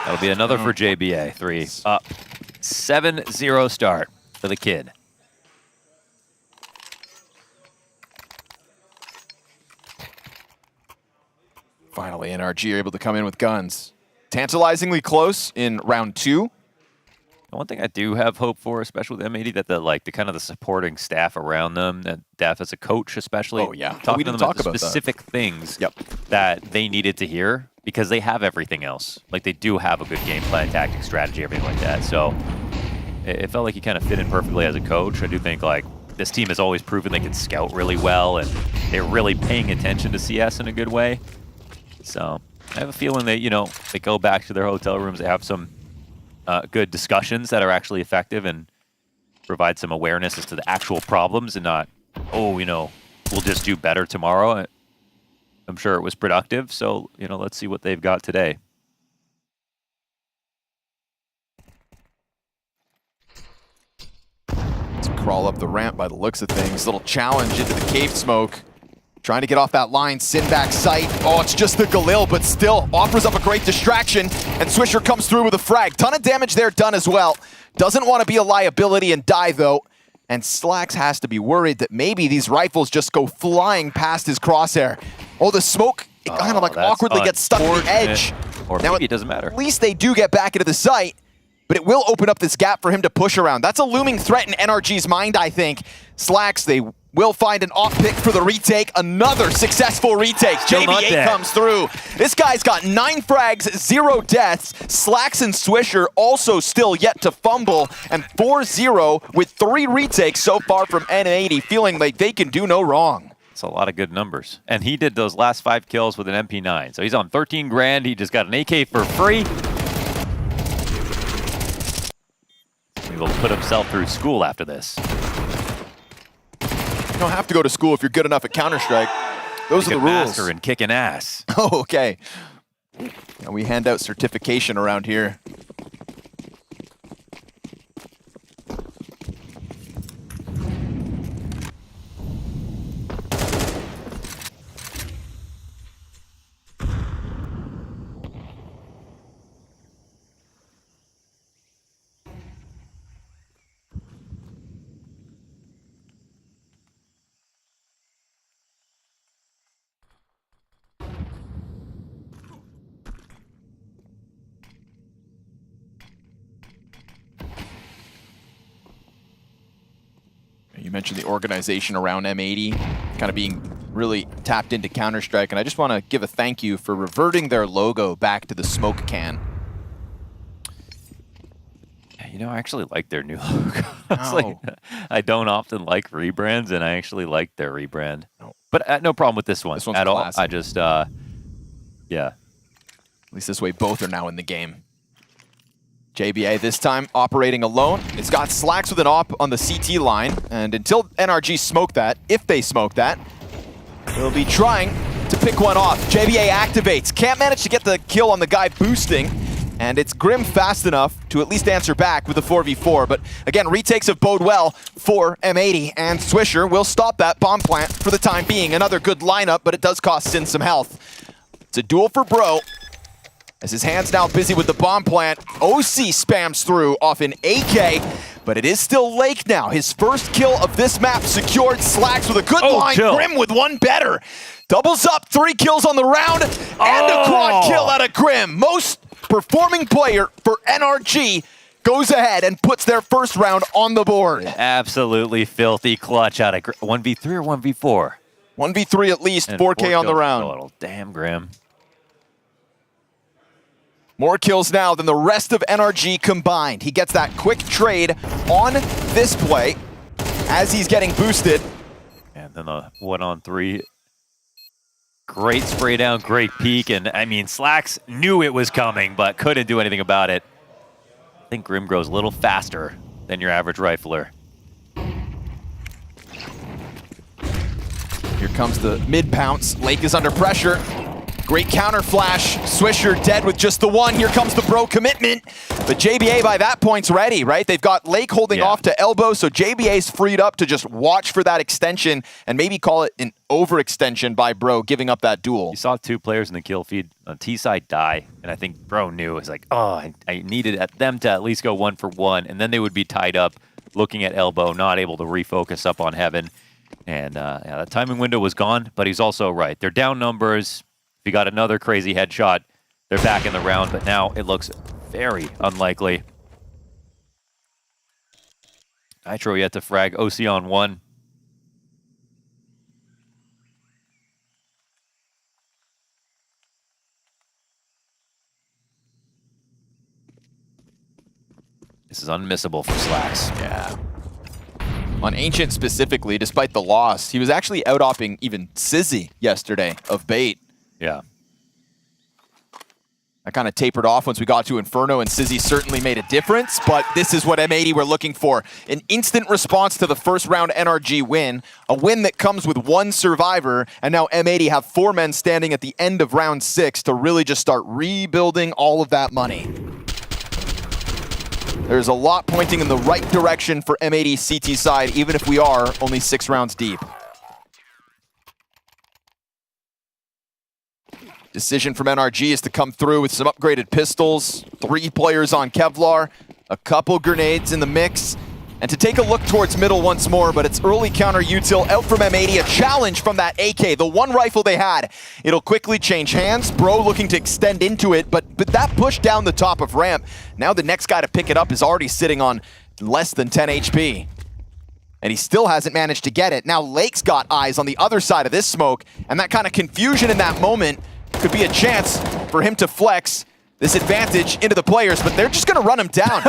That'll be another for JBA. 3 up. 7-0 start for the kid. Finally, NRG are able to come in with guns. Tantalizingly close in round 2. One thing I do have hope for, especially with M80, that the kind of the supporting staff around them, and Daph as a coach especially, talking to them about the specific things that they needed to hear, because they have everything else. Like, they do have a good game plan, tactic, strategy, everything like that. So it felt like he kind of fit in perfectly as a coach. I do think, like, this team has always proven they can scout really well, and they're really paying attention to CS in a good way. So I have a feeling that, they go back to their hotel rooms, they have some good discussions that are actually effective and provide some awareness as to the actual problems and not oh, you know, we'll just do better tomorrow. I'm sure it was productive. So, you know, let's see what they've got today. Let's crawl up the ramp by the looks of things. Little challenge into the cave smoke. Trying to get off that line, Sin back sight. Oh, it's just the Galil, but still offers up a great distraction. And Swisher comes through with a frag. Ton of damage there done as well. Doesn't want to be a liability and die though. And Slacks has to be worried that maybe these rifles just go flying past his crosshair. Oh, the smoke, it kind of like awkwardly gets stuck at the edge. Or now, maybe it doesn't matter. At least they do get back into the site, but it will open up this gap for him to push around. That's a looming threat in NRG's mind, I think. Slacks, they will find an off pick for the retake. Another successful retake. JBA comes through. This guy's got 9 frags, 0 deaths. Slacks and Swisher also still yet to fumble. And 4-0 with 3 retakes so far from N80, feeling like they can do no wrong. It's a lot of good numbers. And he did those last 5 kills with an MP9. So he's on 13 grand. He just got an AK for free. He will put himself through school after this. You don't have to go to school if you're good enough at Counter-Strike. Those are the rules. Master and kicking ass. Oh, okay. And we hand out certification around here. You mentioned the organization around M80 kind of being really tapped into Counter-Strike, and I just want to give a thank you for reverting their logo back to the smoke can. You know, I actually like their new logo. I don't often like rebrands, and I actually like their rebrand. But no problem with this one at all. I just, yeah. At least this way both are now in the game. JBA this time operating alone. It's got Slacks with an op on the CT line, and until NRG smoke that, if they smoke that, they'll be trying to pick one off. JBA activates, can't manage to get the kill on the guy boosting, and it's Grim fast enough to at least answer back with a 4v4, but again, retakes have bode well for M80, and Swisher will stop that bomb plant for the time being. Another good lineup, but it does cost Sin some health. It's a duel for Bro. As his hand's now busy with the bomb plant, OC spams through off an AK, but it is still Lake now. His first kill of this map secured. Slacks with a good line. Chill. Grim with one better. Doubles up, 3 kills on the round, and a quad kill out of Grim. Most performing player for NRG goes ahead and puts their first round on the board. Absolutely filthy clutch out of 1v3 or 1v4? 1v3 at least, 4K on the round. Total. Damn, Grim. More kills now than the rest of NRG combined. He gets that quick trade on this play as he's getting boosted. And then the 1-on-3. Great spray down, great peek, and I mean, Slacks knew it was coming, but couldn't do anything about it. I think Grim grows a little faster than your average rifler. Here comes the mid pounce. Lake is under pressure. Great counter flash. Swisher dead with just the one. Here comes the Bro commitment. But JBA by that point's ready, right? They've got Lake holding off to elbow, so JBA's freed up to just watch for that extension and maybe call it an overextension by Bro, giving up that duel. You saw 2 players in the kill feed on T-side die, and I think Bro knew. It was like, oh, I needed them to at least go 1 for 1, and then they would be tied up, looking at elbow, not able to refocus up on heaven. And yeah, that timing window was gone, but he's also right. They're down numbers. If he got another crazy headshot, they're back in the round, but now it looks very unlikely. Nitro yet to frag, OC on 1. This is unmissable for Slacks. Yeah. On Ancient specifically, despite the loss, he was actually out-opping even Sizzy yesterday of Bait. Yeah. That kind of tapered off once we got to Inferno, and Sizzy certainly made a difference, but this is what M80 were looking for. An instant response to the first round NRG win, a win that comes with 1 survivor, and now M80 have 4 men standing at the end of round 6 to really just start rebuilding all of that money. There's a lot pointing in the right direction for M80 CT side, even if we are only 6 rounds deep. Decision from NRG is to come through with some upgraded pistols, 3 players on Kevlar, a couple grenades in the mix, and to take a look towards middle once more, but it's early counter util out from M80, a challenge from that AK, the one rifle they had. It'll quickly change hands, Bro looking to extend into it, but that push down the top of ramp, now the next guy to pick it up is already sitting on less than 10 HP. And he still hasn't managed to get it. Now Lake's got eyes on the other side of this smoke, and that kind of confusion in that moment could be a chance for him to flex this advantage into the players, but they're just going to run him down.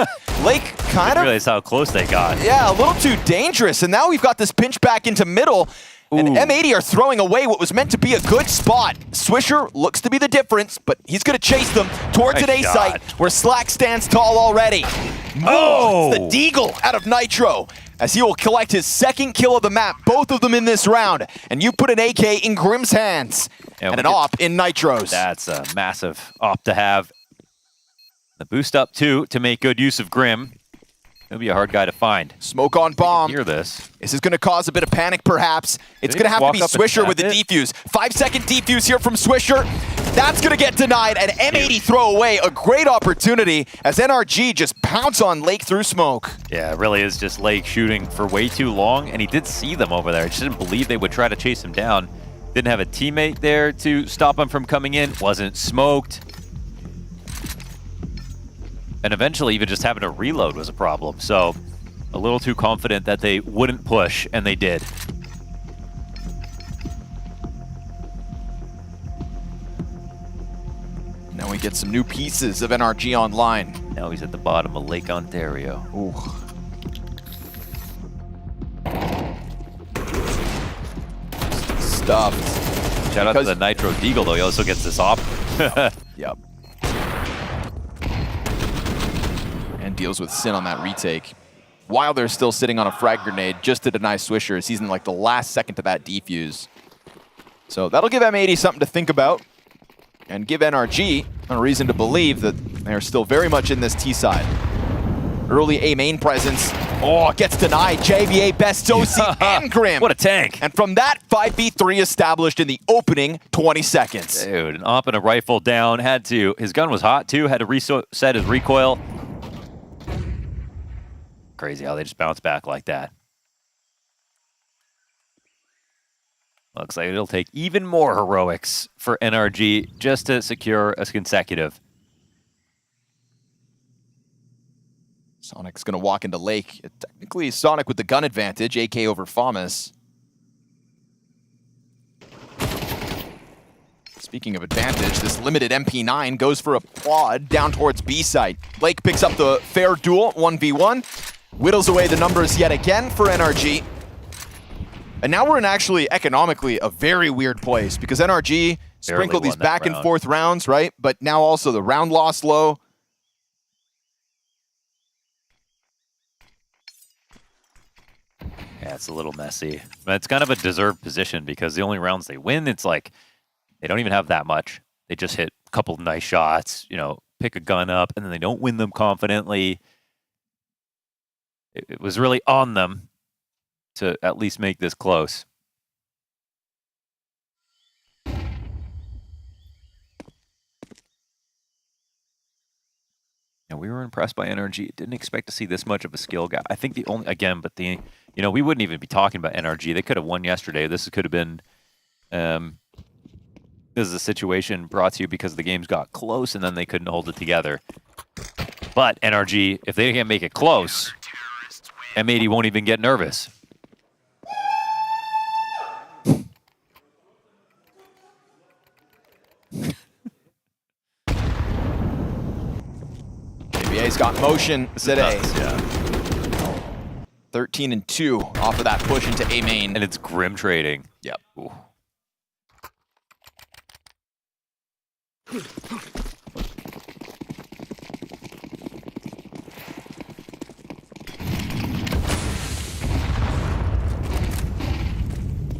Lake kind of... I realize how close they got. Yeah, a little too dangerous, and now we've got this pinch back into middle, and M80 are throwing away what was meant to be a good spot. Swisher looks to be the difference, but he's going to chase them towards an A site where Slack stands tall already. Oh! It's the Deagle out of Nitro, as he will collect his 2nd kill of the map, both of them in this round. And you put an AK in Grim's hands, and an op in Nitro's. That's a massive op to have. The boost up too, to make good use of Grim. He'll be a hard guy to find. Smoke on bomb. Hear this. This is going to cause a bit of panic, perhaps. It's going to have to be Swisher with the defuse. 5-second defuse here from Swisher. That's going to get denied, and M80 throw away a great opportunity as NRG just pounce on Lake through smoke. Yeah, it really is just Lake shooting for way too long, and he did see them over there. I just didn't believe they would try to chase him down. Didn't have a teammate there to stop him from coming in. Wasn't smoked. And eventually even just having to reload was a problem. So a little too confident that they wouldn't push, and they did. Now we get some new pieces of NRG online. Now he's at the bottom of Lake Ontario. Ooh. Stuffed. Shout out to the Nitro Deagle, though. He also gets this op. Yep. And deals with Sin on that retake. Wilder's still sitting on a frag grenade just to deny Swisher, as he's in like the last second to that defuse. So that'll give M80 something to think about, and give NRG a reason to believe that they're still very much in this T side. Early A main presence. Oh, gets denied. JVA, Best OC, and Grim. What a tank. And from that, 5v3 established in the opening 20 seconds. Dude, an op and a rifle down. Had to, his gun was hot too, had to reset his recoil. Crazy how they just bounce back like that. Looks like it'll take even more heroics for NRG just to secure a consecutive. Sonic's going to walk into Lake. Technically, Sonic with the gun advantage, AK over Famas. Speaking of advantage, this limited MP9 goes for a quad down towards B site. Lake picks up the fair duel, 1v1. Whittles away the numbers yet again for NRG. And now we're in actually economically a very weird place, because NRG sprinkled these back and forth rounds, right? But now also the round loss low. Yeah, it's a little messy. But it's kind of a deserved position, because the only rounds they win, it's like they don't even have that much. They just hit a couple of nice shots, you know, pick a gun up, and then they don't win them confidently. It was really on them to at least make this close. And we were impressed by NRG. Didn't expect to see this much of a skill gap. I think the only, again, but the, you know, we wouldn't even be talking about NRG. They could have won yesterday. This could have been, this is a situation brought to you because the games got close and then they couldn't hold it together. But NRG, if they can't make it close, M80 won't even get nervous. ABA's got motion today. Yeah. 13 and 2 off of that push into A main. And it's Grim trading. Yep. Ooh.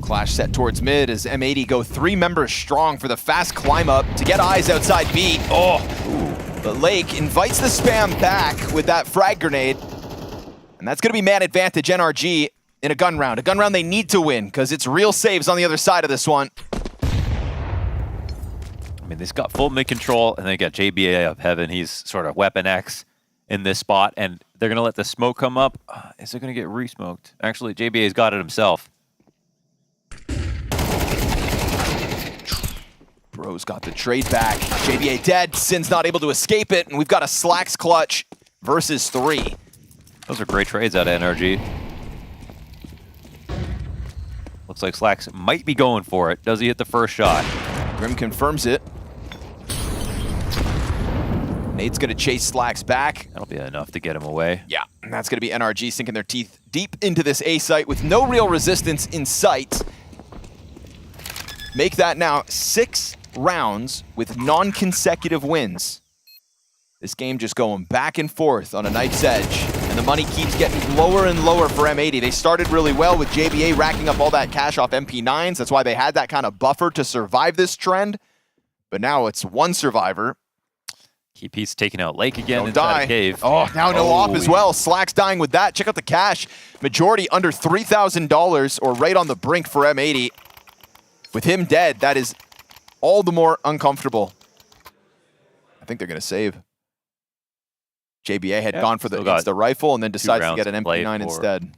Clash set towards mid as M80 go 3 members strong for the fast climb up to get eyes outside B. Oh, but Lake invites the spam back with that frag grenade. And that's going to be man advantage NRG in a gun round. A gun round they need to win because it's real saves on the other side of this one. I mean, they've got full mid control, and they got JBA up heaven. He's sort of weapon X in this spot, and they're going to let the smoke come up. Is it going to get re-smoked? Actually, JBA's got it himself. Bro's got the trade back. JBA dead. Sin's not able to escape it, and we've got a Slacks clutch versus 3. Those are great trades out of NRG. Looks like Slacks might be going for it. Does he hit the first shot? Grim confirms it. Nate's going to chase Slacks back. That'll be enough to get him away. Yeah, and that's going to be NRG sinking their teeth deep into this A site with no real resistance in sight. Make that now 6 rounds with non-consecutive wins. This game just going back and forth on a knife's edge, and the money keeps getting lower and lower for M80. They started really well with JBA racking up all that cash off MP9s. That's why they had that kind of buffer to survive this trend. But now it's one survivor. He's taking out Lake again Don't inside die. a cave. Oh, now no off as well. Slacks dying with that. Check out the cash. Majority under $3,000 or right on the brink for M80. With him dead, that is all the more uncomfortable. I think they're going to save. JBA had gone for the rifle and then decides to get an MP9 instead.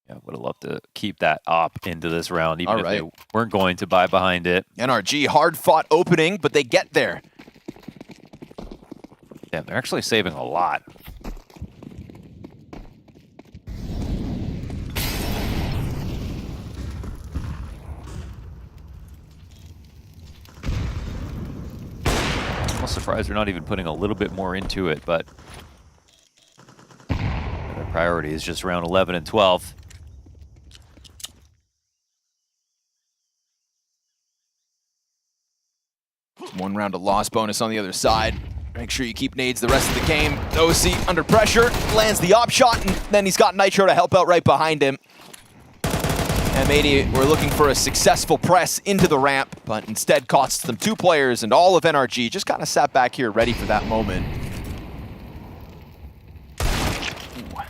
Yeah, would have loved to keep that op into this round, even if they weren't going to buy behind it. NRG, hard-fought opening, but they get there. Damn, they're actually saving a lot. I'm surprised they're not even putting a little bit more into it, but their priority is just round 11 and 12. One round of loss bonus on the other side. Make sure you keep nades the rest of the game. OC under pressure, lands the op shot, and then he's got Nitro to help out right behind him. M80 were looking for a successful press into the ramp, but instead costs them 2 players, and all of NRG just kind of sat back here ready for that moment. Ooh.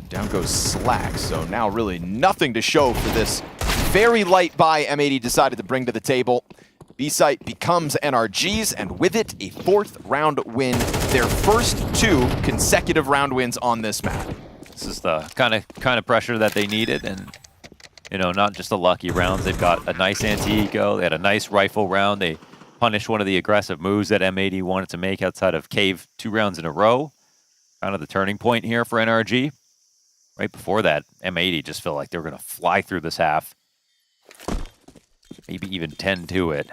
Down goes Slack, so now really nothing to show for this very light buy M80 decided to bring to the table. B-site becomes NRG's, and with it, a 4th round win. Their first 2 consecutive round wins on this map. This is the kind of pressure that they needed, and you know, not just the lucky rounds. They've got a nice anti-eco. They had a nice rifle round. They punished one of the aggressive moves that M80 wanted to make outside of Cave 2 rounds in a row. Kind of the turning point here for NRG. Right before that, M80 just felt like they were going to fly through this half. Maybe even 10 to it.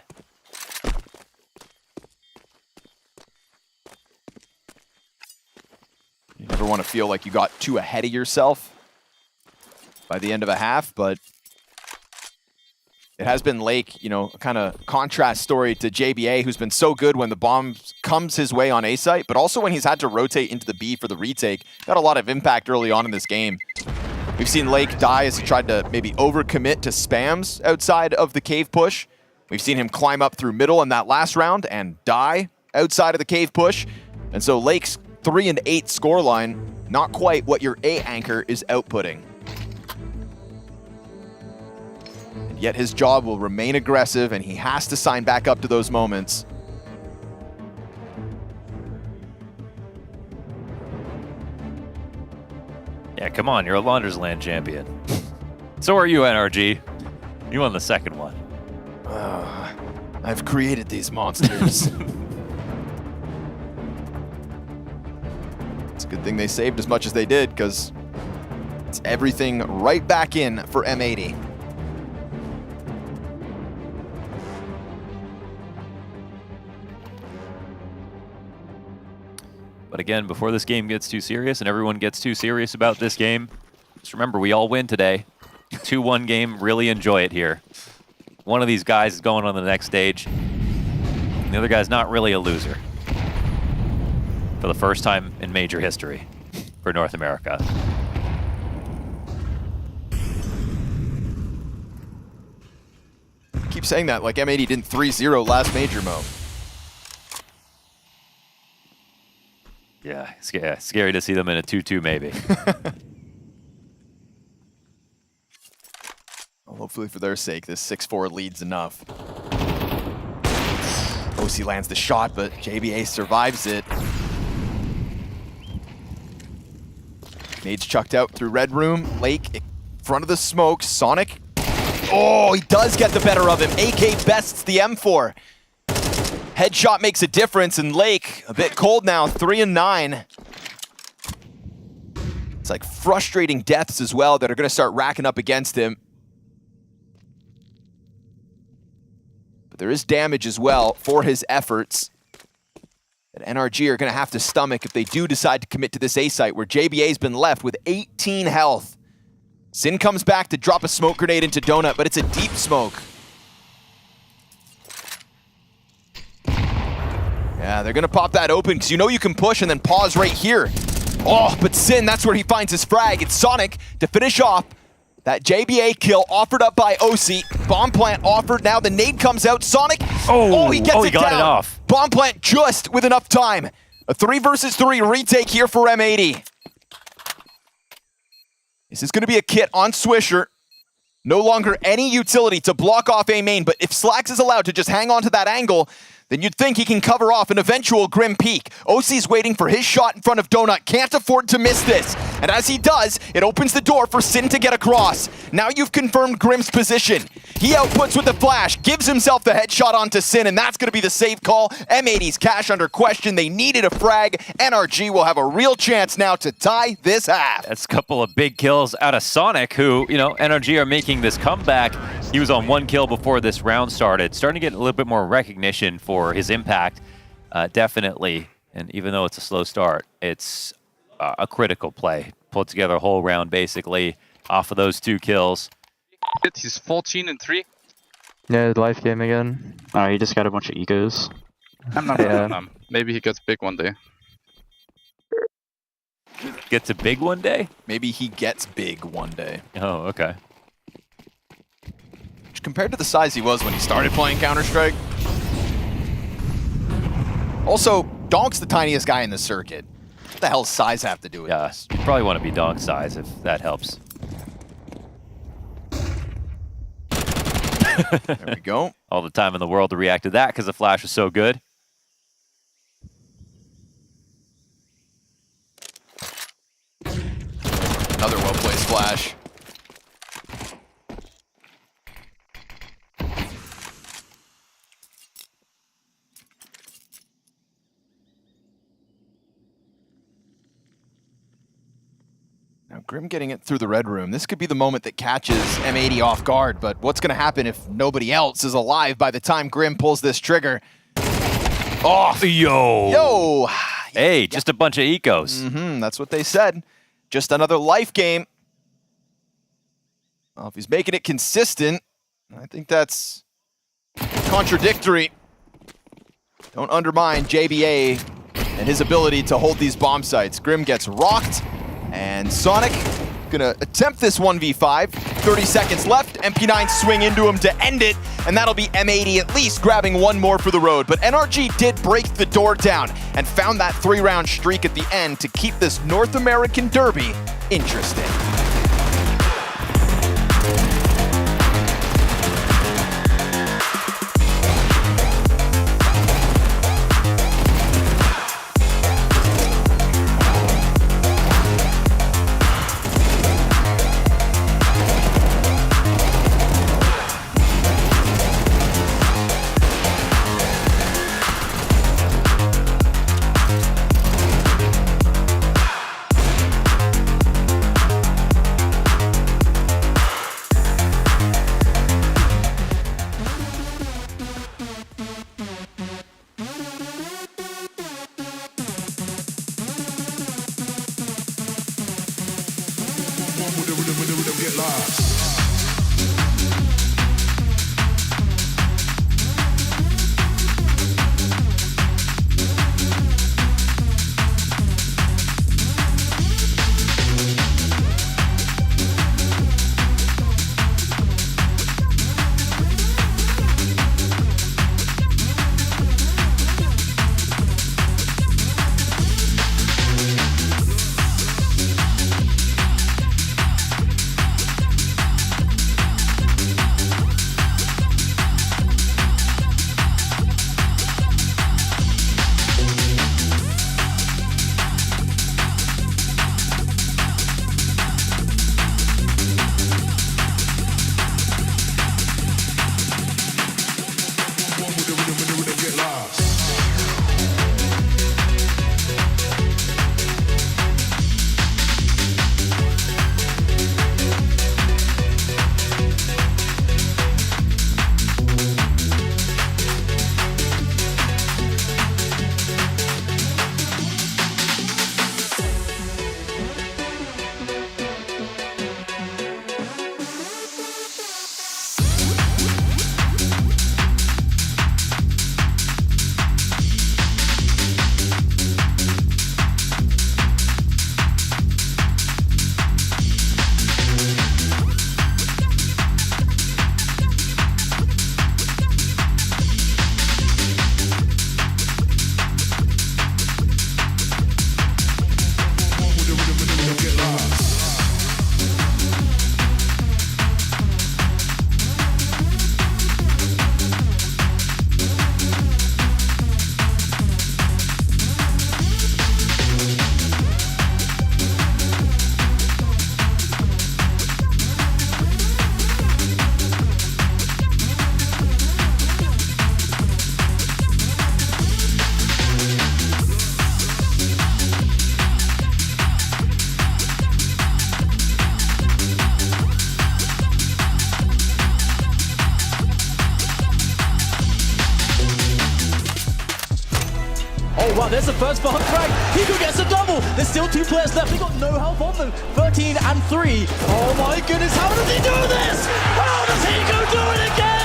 You never want to feel like you got too ahead of yourself by the end of a half, but it has been Lake, you know, a kind of contrast story to JBA, who's been so good when the bomb comes his way on A site, but also when he's had to rotate into the B for the retake. Got a lot of impact early on in this game. We've seen Lake die as he tried to maybe overcommit to spams outside of the cave push. We've seen him climb up through middle in that last round and die outside of the cave push. And so Lake's 3 and 8 scoreline, not quite what your A anchor is outputting. And yet his job will remain aggressive, and he has to sign back up to those moments. Yeah, come on, you're a Launders Land champion. So are you, NRG. You won the second one. I've created these monsters. It's a good thing they saved as much as they did, because it's everything right back in for M80. But again, before this game gets too serious and everyone gets too serious about this game, just remember, we all win today. 2-1 game, really enjoy it here. One of these guys is going on the next stage. The other guy's not really a loser. For the first time in major history for North America. keep saying that like M80 didn't 3-0 last major, Mo. Yeah, scary to see them in a 2-2 maybe. Well, hopefully for their sake, this 6-4 lead's enough. OC lands the shot, but JBA survives it. Nades chucked out through Red Room. Lake in front of the smoke. Sonic. Oh, he does get the better of him. AK bests the M4. Headshot makes a difference, and Lake a bit cold now, 3-9. It's like frustrating deaths as well that are going to start racking up against him. But there is damage as well for his efforts that NRG are going to have to stomach if they do decide to commit to this A site, where JBA's been left with 18 health. Sin comes back to drop a smoke grenade into Donut, but it's a deep smoke. Yeah, they're going to pop that open because you know you can push and then pause right here. Oh, but Sin, that's where he finds his frag. It's Sonic to finish off that JBA kill offered up by OC. Bomb plant offered. Now the nade comes out. Sonic. He gets it got down. it off. Bomb plant just with enough time. A 3 versus 3 retake here for M80. This is going to be a kit on Swisher. No longer any utility to block off A main, but if Slacks is allowed to just hang on to that angle, then you'd think he can cover off an eventual Grim peak. OC's waiting for his shot in front of Donut. Can't afford to miss this. And as he does, it opens the door for Sin to get across. Now you've confirmed Grim's position. He outputs with the flash, gives himself the headshot onto Sin, and that's going to be the safe call. M80's cash under question. They needed a frag. NRG will have a real chance now to tie this half. That's a couple of big kills out of Sonic, who, you know, NRG are making this comeback. He was on 1 kill before this round started. Starting to get a little bit more recognition for his impact, definitely. And even though it's a slow start, it's a critical play. Pulled together a whole round, basically, off of those 2 kills. He's 14-3. Yeah, life game again. He just got a bunch of egos. I'm not Maybe he gets big one day. Gets a big one day? Maybe he gets big one day. Oh, okay. Which, compared to the size he was when he started playing Counter-Strike. Also, Donk's the tiniest guy in the circuit. What the hell does size have to do with this? You probably want to be Donk size if that helps. There we go. All the time in the world to react to that because the flash was so good. Another well-placed flash. Now Grim getting it through the Red Room. This could be the moment that catches M80 off guard, but what's going to happen if nobody else is alive by the time Grim pulls this trigger? Oh, yo! Hey, just a bunch of ecos. That's what they said. Just another life game. Well, if he's making it consistent, I think that's contradictory. Don't undermine JBA and his ability to hold these bomb sites. Grim gets rocked, and Sonic gonna attempt this 1v5. 30 seconds left. MP9 swing into him to end it, and that'll be M80 at least grabbing 1 more for the road. But NRG did break the door down and found that 3-round streak at the end to keep this North American Derby interesting. there's the first bomb frag. Hiko gets a double. There's still 2 players left. They got no health on them. 13 and 3. Oh my goodness, how does he do this? How does Hiko do it again?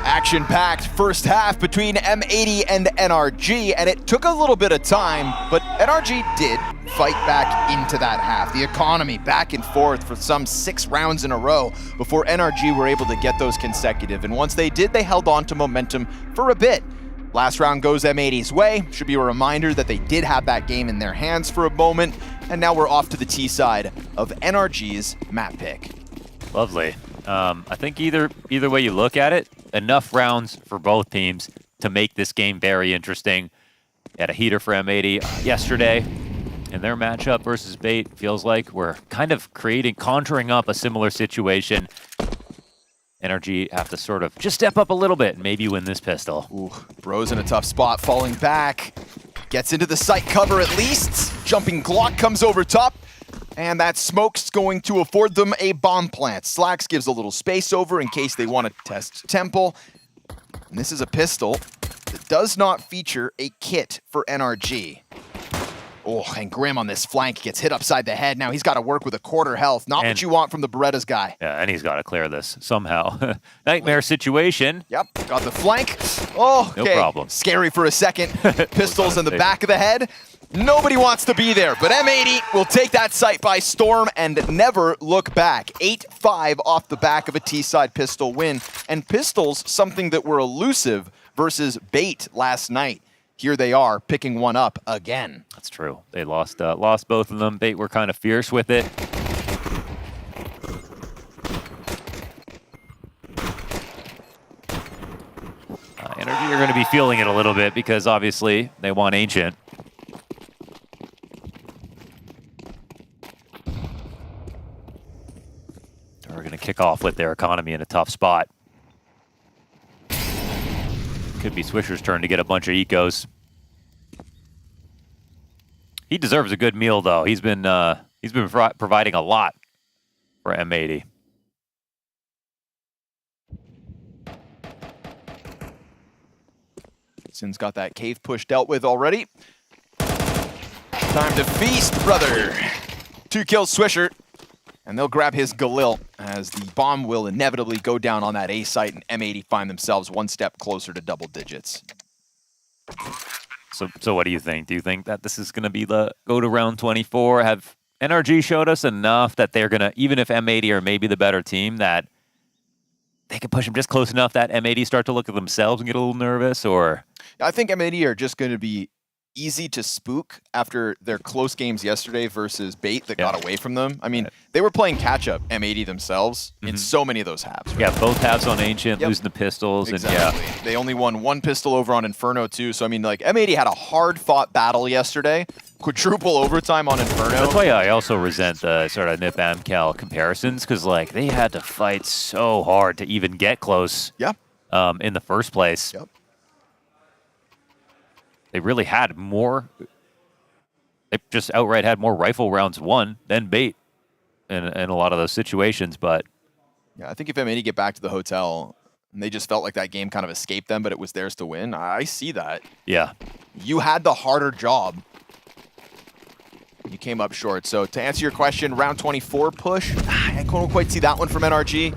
Action-packed first half between M80 and NRG, and it took a little bit of time, but NRG did fight back into that half. The economy back and forth for some 6 rounds in a row before NRG were able to get those consecutive, and once they did, they held on to momentum for a bit. Last round goes M80's way. Should be a reminder that they did have that game in their hands for a moment, and now we're off to the T side of NRG's map pick. Lovely. I think either way you look at it, enough rounds for both teams to make this game very interesting. Had a heater for M80 yesterday in their matchup versus Bait. Feels like we're kind of conjuring up a similar situation. NRG have to sort of just step up a little bit and maybe win this pistol. Ooh, Bro's in a tough spot, falling back. Gets into the site cover at least. Jumping Glock comes over top. And that smoke's going to afford them a bomb plant. Slacks gives a little space over in case they want to test Temple. And this is a pistol that does not feature a kit for NRG. Oh, and Grim on this flank gets hit upside the head. Now he's got to work with a quarter health. Not what you want from the Beretta's guy. Yeah, and he's got to clear this somehow. Nightmare situation. Yep, got the flank. Oh, okay. No problem. Scary for a second. Pistols in the back of the head. Nobody wants to be there, but M80 will take that site by storm and never look back. 8-5 off the back of a T-side pistol win. And pistols, something that were elusive versus Bait last night. Here they are, picking one up again. That's true. They lost both of them. Bait were kind of fierce with it. NRG are going to be feeling it a little bit because obviously they want Ancient. We're going to kick off with their economy in a tough spot. Could be Swisher's turn to get a bunch of ecos. He deserves a good meal, though. He's been providing a lot for M80. Sin's got that cave push dealt with already. Time to feast, brother. 2 kills Swisher. And they'll grab his Galil as the bomb will inevitably go down on that A site, and M80 find themselves one step closer to double digits. So what do you think? Do you think that this is going to be the go to round 24? Have NRG showed us enough that they're going to, even if M80 are maybe the better team, that they can push them just close enough that M80 start to look at themselves and get a little nervous? Or I think M80 are just going to be easy to spook after their close games yesterday versus Bait that got away from them. I mean, they were playing catch-up, M80 themselves, in so many of those halves. Right? Yeah, both halves on Ancient, losing the pistols. Exactly. And they only won 1 pistol over on Inferno, too. So, I mean, like, M80 had a hard-fought battle yesterday. Quadruple overtime on Inferno. That's why I also resent the sort of Nip Amcal comparisons, because, like, they had to fight so hard to even get close in the first place. Yep. They really had more. They just outright had more rifle rounds won than Bait in a lot of those situations. But yeah, I think if M80 get back to the hotel and they just felt like that game kind of escaped them, but it was theirs to win, I see that. Yeah. You had the harder job. You came up short. So to answer your question, round 24 push, I couldn't quite see that one from NRG.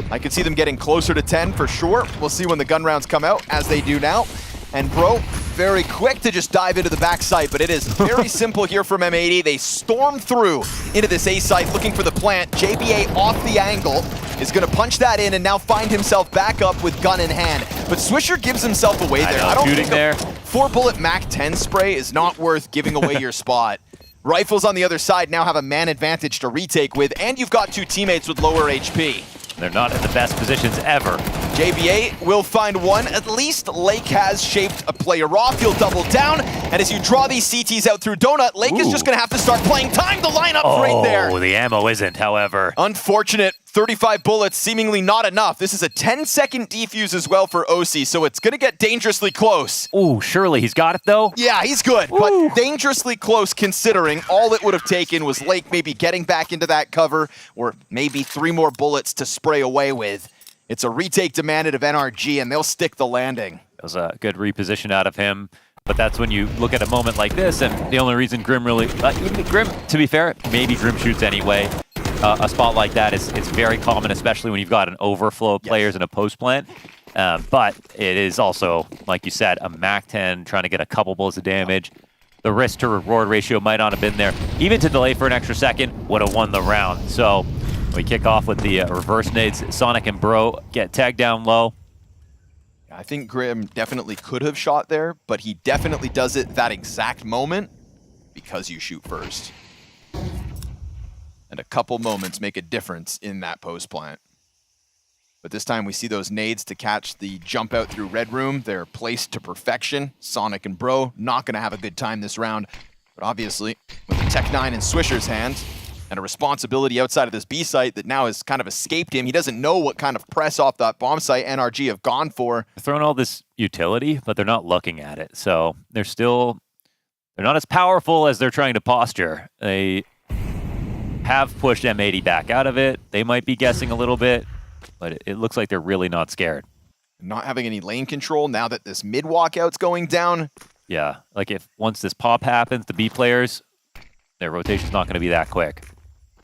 I could see them getting closer to 10 for sure. We'll see when the gun rounds come out, as they do now. And Bro, very quick to just dive into the backside, but it is very simple here from M80. They storm through into this A site looking for the plant. JBA off the angle is going to punch that in and now find himself back up with gun in hand. But Swisher gives himself away there. I don't think a 4-bullet MAC-10 spray is not worth giving away your spot. Rifles on the other side now have a man advantage to retake with, and you've got 2 teammates with lower HP. They're not in the best positions ever. JBA will find one. At least Lake has shaped a player off. He'll double down. And as you draw these CTs out through Donut, Lake is just going to have to start playing time. The lineup's right there. Oh, the ammo isn't, however. Unfortunate. 35 bullets, seemingly not enough. This is a 10-second defuse as well for OC, so it's going to get dangerously close. Ooh, surely he's got it, though? Yeah, he's good, but dangerously close considering all it would have taken was Lake maybe getting back into that cover or maybe 3 more bullets to spray away with. It's a retake demanded of NRG, and they'll stick the landing. It was a good reposition out of him, but that's when you look at a moment like this, and the only reason Grim really, even Grim, to be fair, maybe Grim shoots anyway. A spot like that is very common, especially when you've got an overflow of players in a post plant. But it is also, like you said, a MAC-10 trying to get a couple bullets of damage. The risk to reward ratio might not have been there. Even to delay for an extra second would have won the round. So we kick off with the reverse nades. Sonic and Bro get tagged down low. I think Grim definitely could have shot there, but he definitely does it that exact moment because you shoot first. And a couple moments make a difference in that post plant. But this time we see those nades to catch the jump out through Red Room. They're placed to perfection. Sonic and Bro not going to have a good time this round. But obviously, with the Tech-9 in Swisher's hand, and a responsibility outside of this B site that now has kind of escaped him. He doesn't know what kind of press off that bomb site NRG have gone for. They're throwing all this utility, but they're not looking at it. So they're not as powerful as they're trying to posture. They have pushed M80 back out of it. They might be guessing a little bit, but it looks like they're really not scared. Not having any lane control now that this mid walkout's going down. Yeah, like if once this pop happens, the B players, their rotation's not going to be that quick.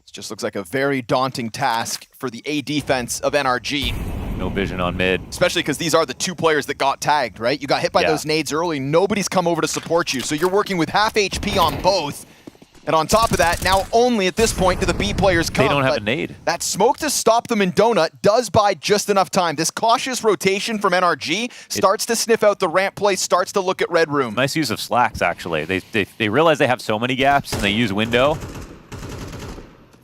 It just looks like a very daunting task for the A defense of NRG. No vision on mid. Especially because these are the two players that got tagged, right? You got hit by those nades early. Nobody's come over to support you. So you're working with half HP on both. And on top of that, now only at this point do the B players come. They don't have a nade. That smoke to stop them in Donut does buy just enough time. This cautious rotation from NRG starts to sniff out the ramp play, starts to look at Red Room. Nice use of slacks, actually. They realize they have so many gaps, and they use window.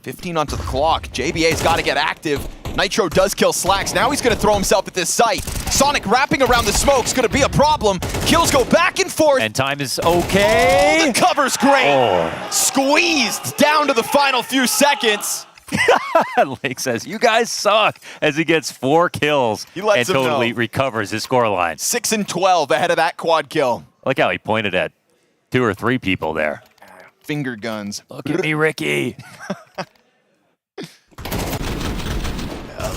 15 onto the clock. JBA's got to get active. Nitro does kill Slacks. Now he's going to throw himself at this site. Sonic wrapping around the smoke's going to be a problem. Kills go back and forth. And time is okay. Oh, the cover's great. Squeezed down to the final few seconds. Lake says, you guys suck, as he gets 4 kills He lets and him totally know. recovers his scoreline. 6 and 12 ahead of that quad kill. I like how he pointed at 2 or 3 people there. Finger guns. Look at me, Ricky.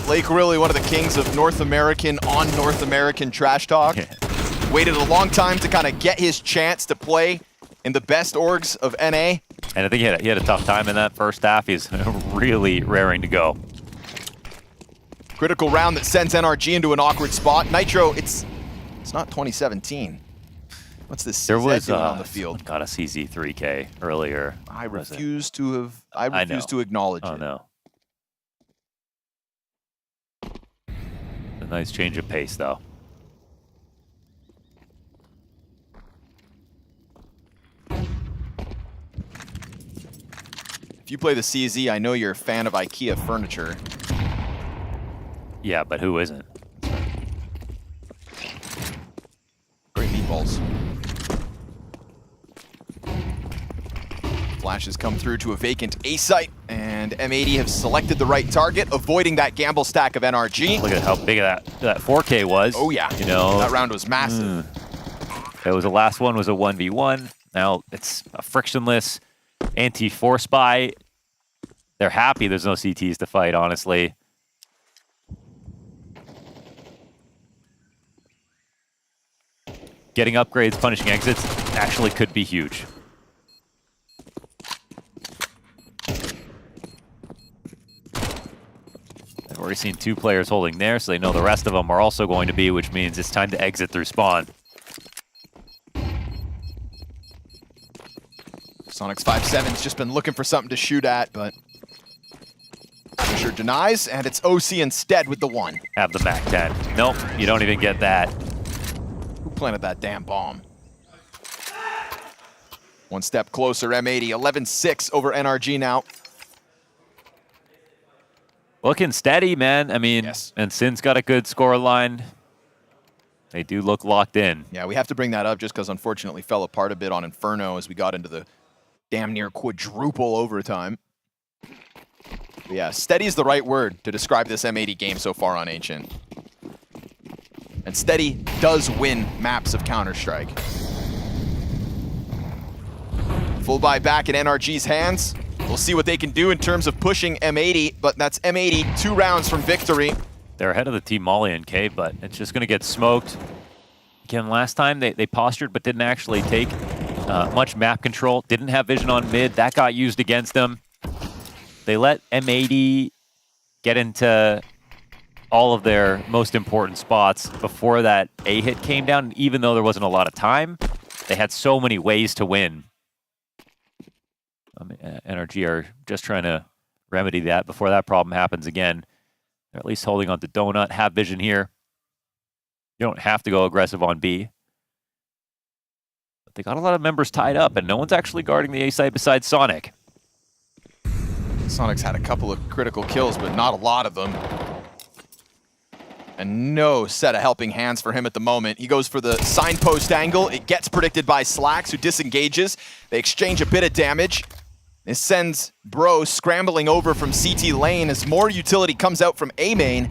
Lake really one of the kings of North American on North American trash talk. Waited a long time to kind of get his chance to play in the best orgs of NA. And I think he had a tough time in that first half. He's really raring to go. Critical round that sends NRG into an awkward spot. Nitro, it's not 2017. What's this CZ There was doing on the field? got a CZ3K earlier. I refuse to acknowledge it. Oh no. A nice change of pace though. If you play the CZ, I know you're a fan of IKEA furniture. Yeah, but who isn't? Great meatballs. Flashes come through to a vacant A site, and M80 have selected the right target, avoiding that gamble stack of NRG. Look at how big that 4K was. Oh yeah, you know that round was massive. It was the last one was a 1v1. Now it's a frictionless anti-force buy. They're happy there's no CTs to fight, honestly. Getting upgrades, punishing exits actually could be huge. I've already seen 2 players holding there, so they know the rest of them are also going to be, which means it's time to exit through spawn. Sonic's 5-7's just been looking for something to shoot at, but Fisher denies, and it's OC instead with the 1. Have the MAC-10. Nope, you don't even get that. Who planted that damn bomb? One step closer, M80, 11-6 over NRG now. Looking steady, man. I mean, and Sin's got a good score line. They do look locked in. Yeah, we have to bring that up just because unfortunately fell apart a bit on Inferno as we got into the damn near quadruple overtime. But yeah, steady is the right word to describe this M80 game so far on Ancient. And steady does win maps of Counter-Strike. Full buy back in NRG's hands. We'll see what they can do in terms of pushing M80, but that's M80 2 rounds from victory. They're ahead of the team Molly and K, but it's just going to get smoked. Again, last time they postured but didn't actually take much map control. Didn't have vision on mid. That got used against them. They let M80 get into all of their most important spots before that A hit came down. And even though there wasn't a lot of time, they had so many ways to win. NRG are just trying to remedy that before that problem happens again. They're at least holding on to Donut. Have vision here. You don't have to go aggressive on B. But they got a lot of members tied up, and no one's actually guarding the A site besides Sonic. Sonic's had a couple of critical kills, but not a lot of them. And no set of helping hands for him at the moment. He goes for the signpost angle. It gets predicted by Slacks, who disengages. They exchange a bit of damage. This sends Bro scrambling over from CT lane as more utility comes out from A main.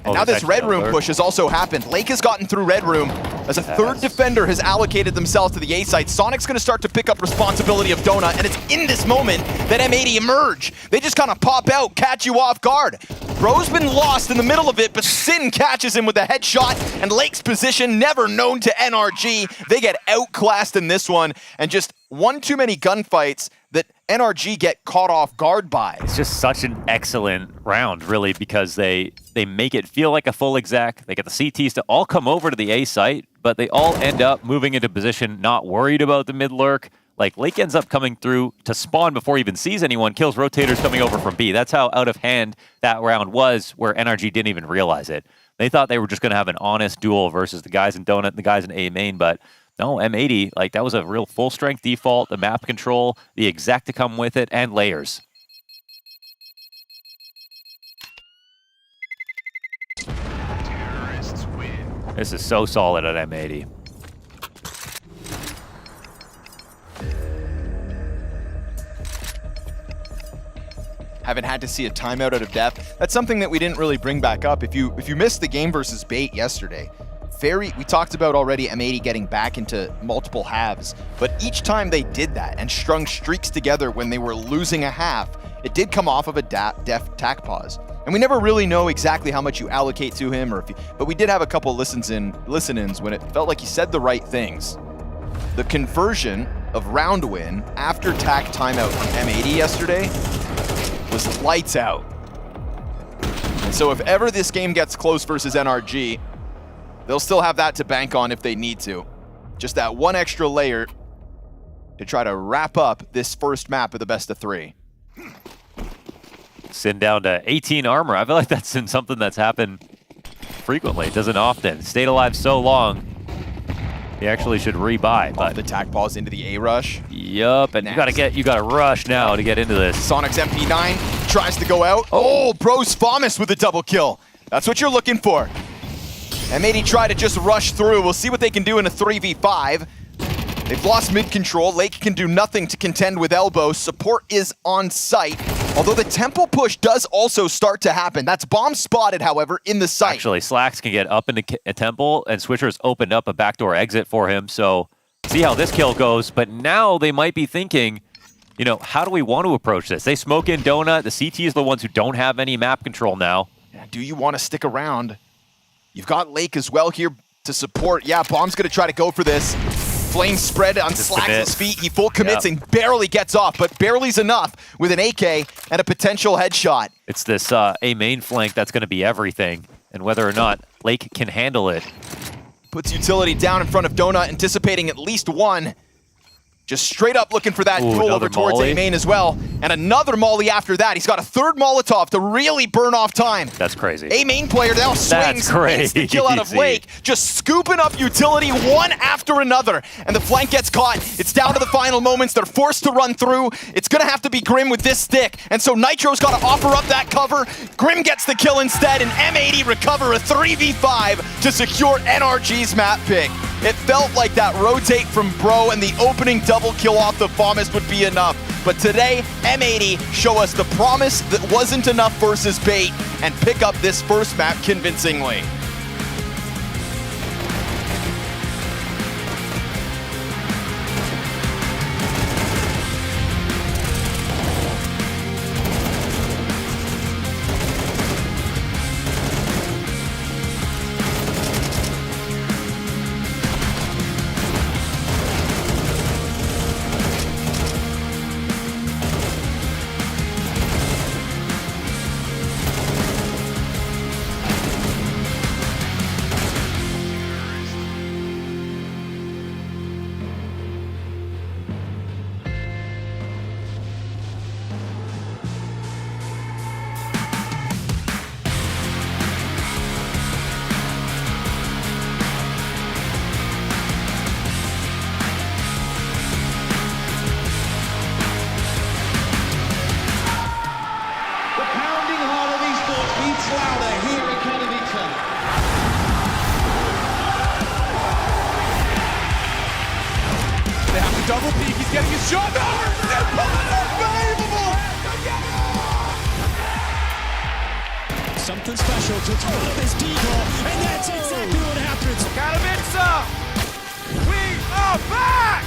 And now this Red Room push has also happened. Lake has gotten through Red Room as a third defender has allocated themselves to the A site. Sonic's going to start to pick up responsibility of Donut, and it's in this moment that M80 emerge. They just kind of pop out, catch you off guard. Bro's been lost in the middle of it, but Sin catches him with a headshot, and Lake's position never known to NRG. They get outclassed in this one, and just one too many gunfights that NRG get caught off guard by. It's just such an excellent round, really, because they make it feel like a full exec. They get the CTs to all come over to the A site, but they all end up moving into position, not worried about the mid lurk. Like, Lake ends up coming through to spawn before he even sees anyone, kills rotators coming over from B. That's how out of hand that round was, where NRG didn't even realize it. They thought they were just going to have an honest duel versus the guys in Donut and the guys in A main, but no, M80, like, that was a real full-strength default, the map control, the exec to come with it, and layers. This is so solid at M80. Haven't had to see a timeout out of depth. That's something that we didn't really bring back up. If you missed the game versus Bait yesterday, we talked about already M80 getting back into multiple halves, but each time they did that and strung streaks together when they were losing a half, it did come off of a def tack pause. And we never really know exactly how much you allocate to him, but we did have a couple listen-ins when it felt like he said the right things. The conversion of round win after tack timeout from M80 yesterday was lights out. And so if ever this game gets close versus NRG, they'll still have that to bank on if they need to. Just that one extra layer to try to wrap up this first map of the best of 3. Sin down to 18 armor. I feel like that's something that's happened frequently. It doesn't often. Stayed alive so long. He actually should rebuy, but the tack pause into the A rush. Yup, and you gotta rush now to get into this. Sonic's MP9 tries to go out. Oh, Bro's Famas with a double kill. That's what you're looking for. M80 try to just rush through. We'll see what they can do in a 3v5. They've lost mid control. Lake can do nothing to contend with Elbow. Support is on site. Although the temple push does also start to happen. That's bomb spotted, however, in the site. Actually, Slacks can get up into a temple, and Switcher's opened up a backdoor exit for him. So see how this kill goes. But now they might be thinking, you know, how do we want to approach this? They smoke in Donut. The CT is the ones who don't have any map control now. Yeah, do you want to stick around? You've got Lake as well here to support. Yeah, Bomb's going to try to go for this. Flame spread on Slacks' feet. He full commits and barely gets off, but barely's enough with an AK and a potential headshot. It's this A main flank that's going to be everything, and whether or not Lake can handle it. Puts utility down in front of Donut, anticipating at least one. Just straight up looking for that duel over towards A main as well. And another molly after that. He's got a third Molotov to really burn off time. That's crazy. A main player now swings, gets the kill out of Lake, just scooping up utility one after another. And the flank gets caught. It's down to the final moments. They're forced to run through. It's going to have to be Grim with this stick. And so Nitro's got to offer up that cover. Grim gets the kill instead, and M80 recover a 3v5 to secure NRG's map pick. It felt like that rotate from Bro and the opening double kill off the Famas would be enough. But today, M80 show us the promise that wasn't enough versus Bait and pick up this first map convincingly. the double peak. He's getting his shot. Unbelievable! Something special to throw up this decoy, and that's exactly what happens. Katowice! We are back!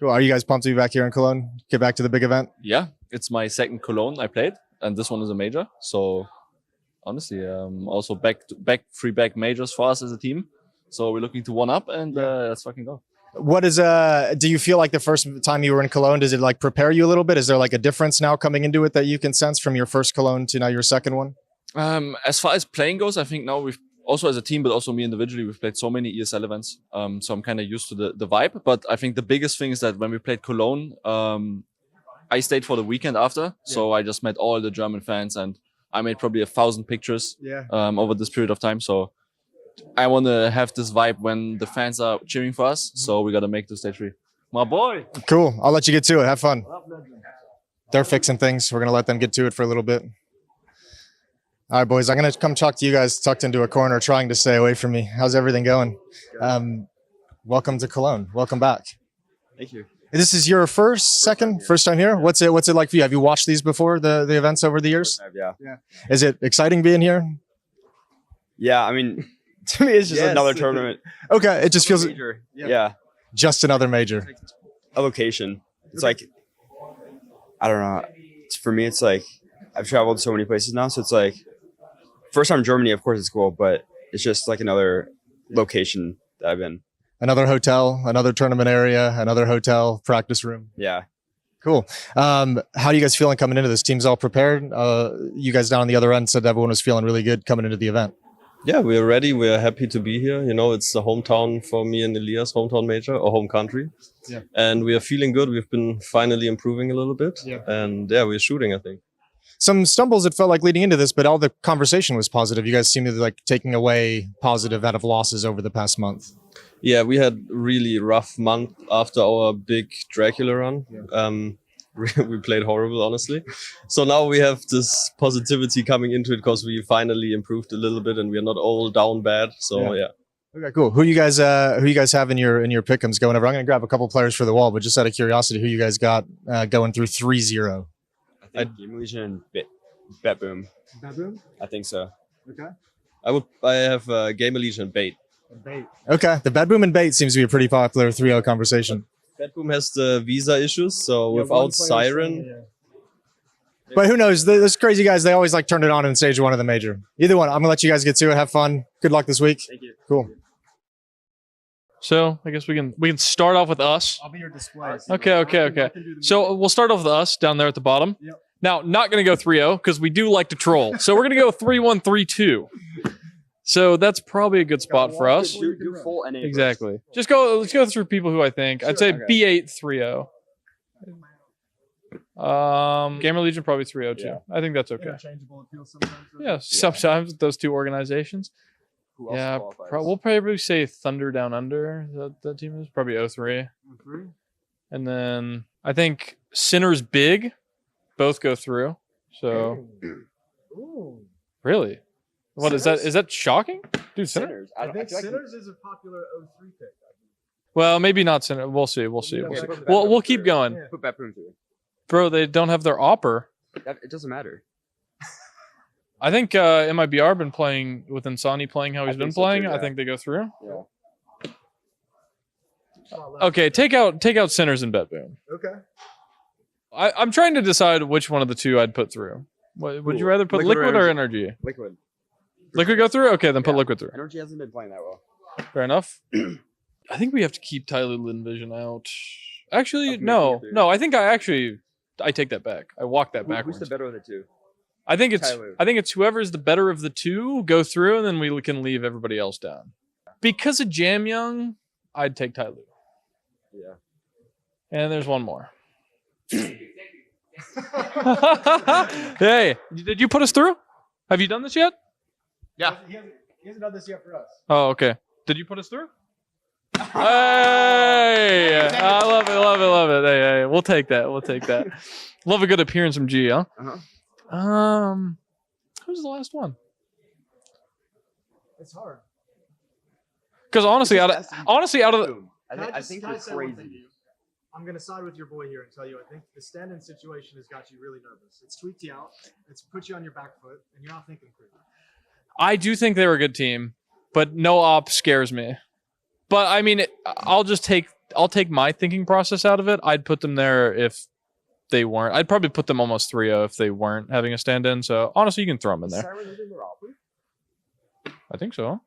Cool. Are you guys pumped to be back here in Cologne? Get back to the big event? Yeah, it's my second Cologne I played, and this one is a major. So honestly, also back majors for us as a team. So we're looking to one up, and let's fucking go. What is do you feel like the first time you were in Cologne, does it like prepare you a little bit? Is there like a difference now coming into it that you can sense from your first Cologne to now your second one? As far as playing goes, I think now we've also as a team, but also me individually, we've played so many ESL events. So I'm kind of used to the vibe. But I think the biggest thing is that when we played Cologne, I stayed for the weekend after. So I just met all the German fans, and I made probably 1,000 pictures over this period of time. So I want to have this vibe when the fans are cheering for us. So we got to make the stage 3. My boy. Cool. I'll let you get to it. Have fun. They're fixing things. We're going to let them get to it for a little bit. All right, boys, I'm going to come talk to you guys tucked into a corner, trying to stay away from me. How's everything going? Welcome to Cologne. Welcome back. Thank you. This is your first time here? What's it like for you? Have you watched these before, the events over the years? Yeah. Is it exciting being here? Yeah, I mean, to me, it's just another tournament. Okay, it just feels... Major. Yeah. Just another major. A location. It's like, I don't know. For me, it's like, I've traveled so many places now, so it's like, first time in Germany, of course it's cool, but it's just like another location that I've been. Another hotel, another tournament area, another hotel, practice room. Yeah. Cool. How are you guys feeling coming into this? Team's all prepared? You guys down on the other end said everyone was feeling really good coming into the event. Yeah, we're ready. We're happy to be here. You know, it's the hometown for me and Elias, hometown major or home country. Yeah. And we are feeling good. We've been finally improving a little bit. Yeah. And yeah, we're shooting, I think. Some stumbles it felt like leading into this, but all the conversation was positive. You guys seem to be like taking away positive out of losses over the past month. Yeah, we had really rough month after our big Dracula run. Yeah. We played horrible, honestly. So now we have this positivity coming into it because we finally improved a little bit and we are not all down bad. So yeah. Okay, cool. Who you guys have in your pick'ems going over? I'm gonna grab a couple players for the wall, but just out of curiosity, who you guys got going through 3-0? I think Game Legion and Batboom. Batboom? I think so. Okay. I have Game Legion and Bait. Bait. Okay, the Batboom and Bait seems to be a pretty popular 3-0 conversation. Batboom has the visa issues, so without Siren. But who knows? Those crazy guys, they always like turn it on in stage 1 of the major. Either one, I'm gonna let you guys get to it. Have fun. Good luck this week. Thank you. Cool. So I guess we can start off with us. I'll be your display. Okay. So we'll start off with us down there at the bottom. Yep. Now, not going to go 3-0 because we do like to troll. So we're going to go 3-1, 3-2. So that's probably a good spot for us. Do full NA. Exactly. Let's go through people who I think. I'd say B8 3-0. Gamer Legion probably 3-0 too. I think that's okay. Interchangeable appeal sometimes. Yeah, sometimes with those two organizations. Yeah, we'll probably say Thunder Down Under. That team is probably 0-3. And then I think Sinners Big both go through. So really, what is that? Is that shocking, dude? Sinners. I think Sinners is a popular 0-3 pick. Well, maybe not Sinners. We'll see. We'll keep going. Put Batboom through. Bro, they don't have their opper. It doesn't matter. I think MIBR been playing with Insani playing how he's been playing. I think they go through. Yeah. Okay, take out Sinners and Batboom. Okay. I'm trying to decide which one of the two I'd put through. Would you rather put Liquid or Energy? Liquid. Liquid go through? Okay, then put Liquid through. Energy hasn't been playing that well. Fair enough. I think we have to keep TYLOO Lynn Vision out. Actually, no. I think I take that back. I walk that backwards. Who's the better of the two? I think it's TYLOO. I think it's whoever's the better of the two go through, and then we can leave everybody else down. Because of Jam Young, I'd take TYLOO. Yeah. And there's one more. Hey, did you put us through? Have you done this yet? Yeah. He hasn't done this yet for us. Oh, okay. Did you put us through? Hey! I love it, love it, love it. Hey, we'll take that. We'll take that. Love a good appearance from G, huh? Who's the last one? It's hard. Because honestly, out of I think you're crazy. I'm going to side with your boy here and tell you, I think the stand-in situation has got you really nervous. It's tweaked you out. It's put you on your back foot, and you're not thinking clearly. I do think they're a good team, but no op scares me. But I mean, I'll take my thinking process out of it. I'd put them there if they weren't. I'd probably put them almost 3-0 if they weren't having a stand-in. So honestly, you can throw them in there. I think so.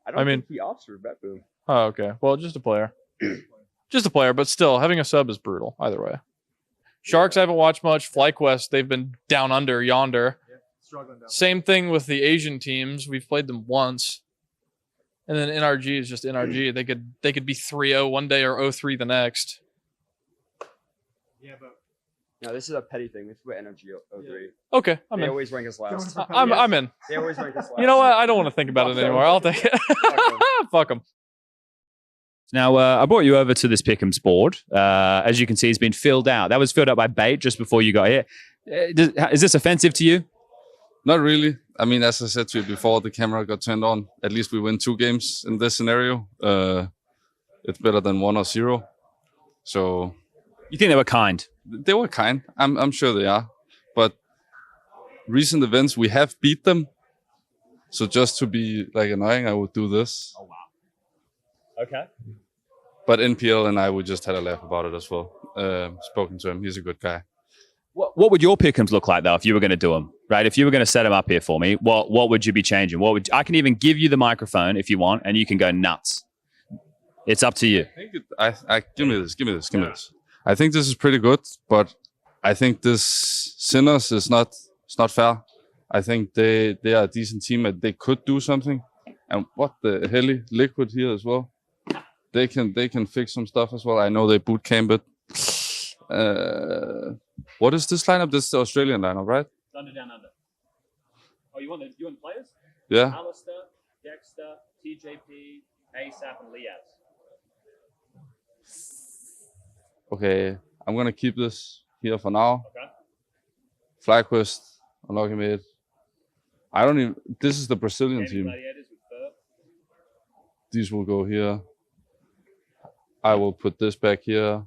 I mean, think he opts for Bet Boom. Oh, okay. Well, just a player. Just a player, but still, having a sub is brutal either way. Sharks, I haven't watched much. FlyQuest, they've been down under yonder. Yeah, struggling down. Same thing with the Asian teams. We've played them once. And then NRG is just NRG. They could be 3-0 one day or 0-3 the next. Yeah, but no, this is a petty thing. It's with Energy 03. Okay, I'm they in. always rank us last. I'm in. They always rank us last. You know what? I don't want to think about it anymore. I'll take it. Fuck them. Now, I brought you over to this Pick'em's board. As you can see, it's been filled out. That was filled out by Bait just before you got here. Is this offensive to you? Not really. I mean, as I said to you before the camera got turned on, at least we win 2 games in this scenario. It's better than 1 or 0. So, you think they were kind? They were kind. I'm sure they are. But recent events, we have beat them. So just to be like annoying, I would do this. Oh wow. Okay. But NPL and I, we just had a laugh about it as well. Spoken to him. He's a good guy. What would your Pick'ems look like though if you were going to do them? Right? If you were going to set them up here for me, what would you be changing? I can even give you the microphone if you want, and you can go nuts. It's up to you. Give me this. I think this is pretty good, but I think this Sinners is not fair. I think they are a decent team and they could do something. And what the hell, Liquid here as well. They can fix some stuff as well. I know they boot camp it. What is this lineup? This is the Australian lineup, right? Thunder down under. Oh, you want players? Yeah. Alistair, Dexter, TJP, ASAP, and Liaz. Okay, I'm gonna keep this here for now. Okay. FlyQuest, unlucky mate. I don't even. This is the Brazilian team. These will go here. I will put this back here.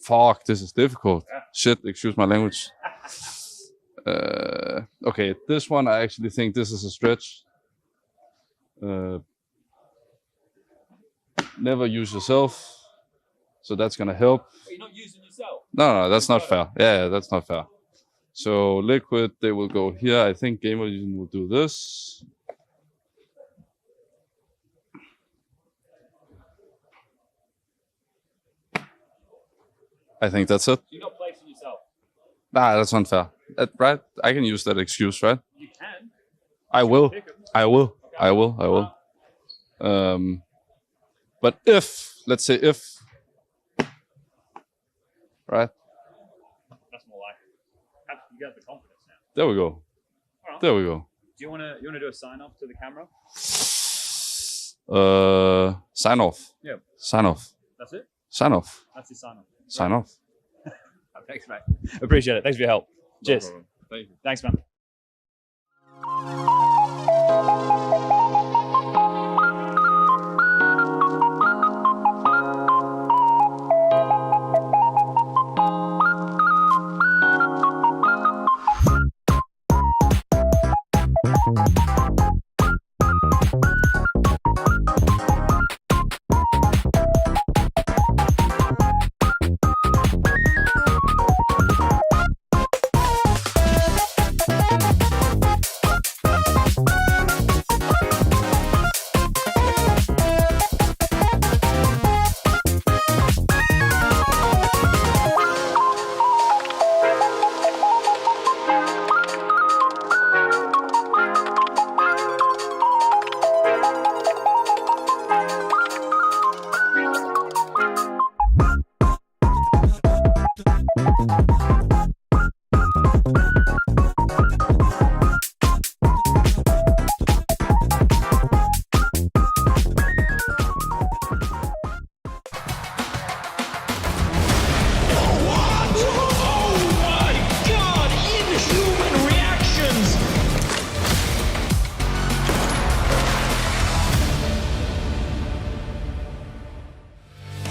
Fuck, this is difficult. Yeah. Shit, excuse my language. Okay, this one I actually think this is a stretch. Never use yourself. So that's gonna help. You're not using yourself. No, that's not fair. Yeah, that's not fair. So Liquid, they will go here. I think Gamer Legion will do this. I think that's it. You're not placing yourself. Nah, that's unfair. Right? I can use that excuse, right? You can. I will. But if, let's say if, right? That's more likely. You got the confidence now. There we go. Right. There we go. Do you want to do a sign off to the camera? Sign off. Yeah. Sign off. That's it? Sign off. That's the sign off. Sign off. Thanks, mate. Appreciate it. Thanks for your help. Cheers. problem. Thank you. Thanks, man.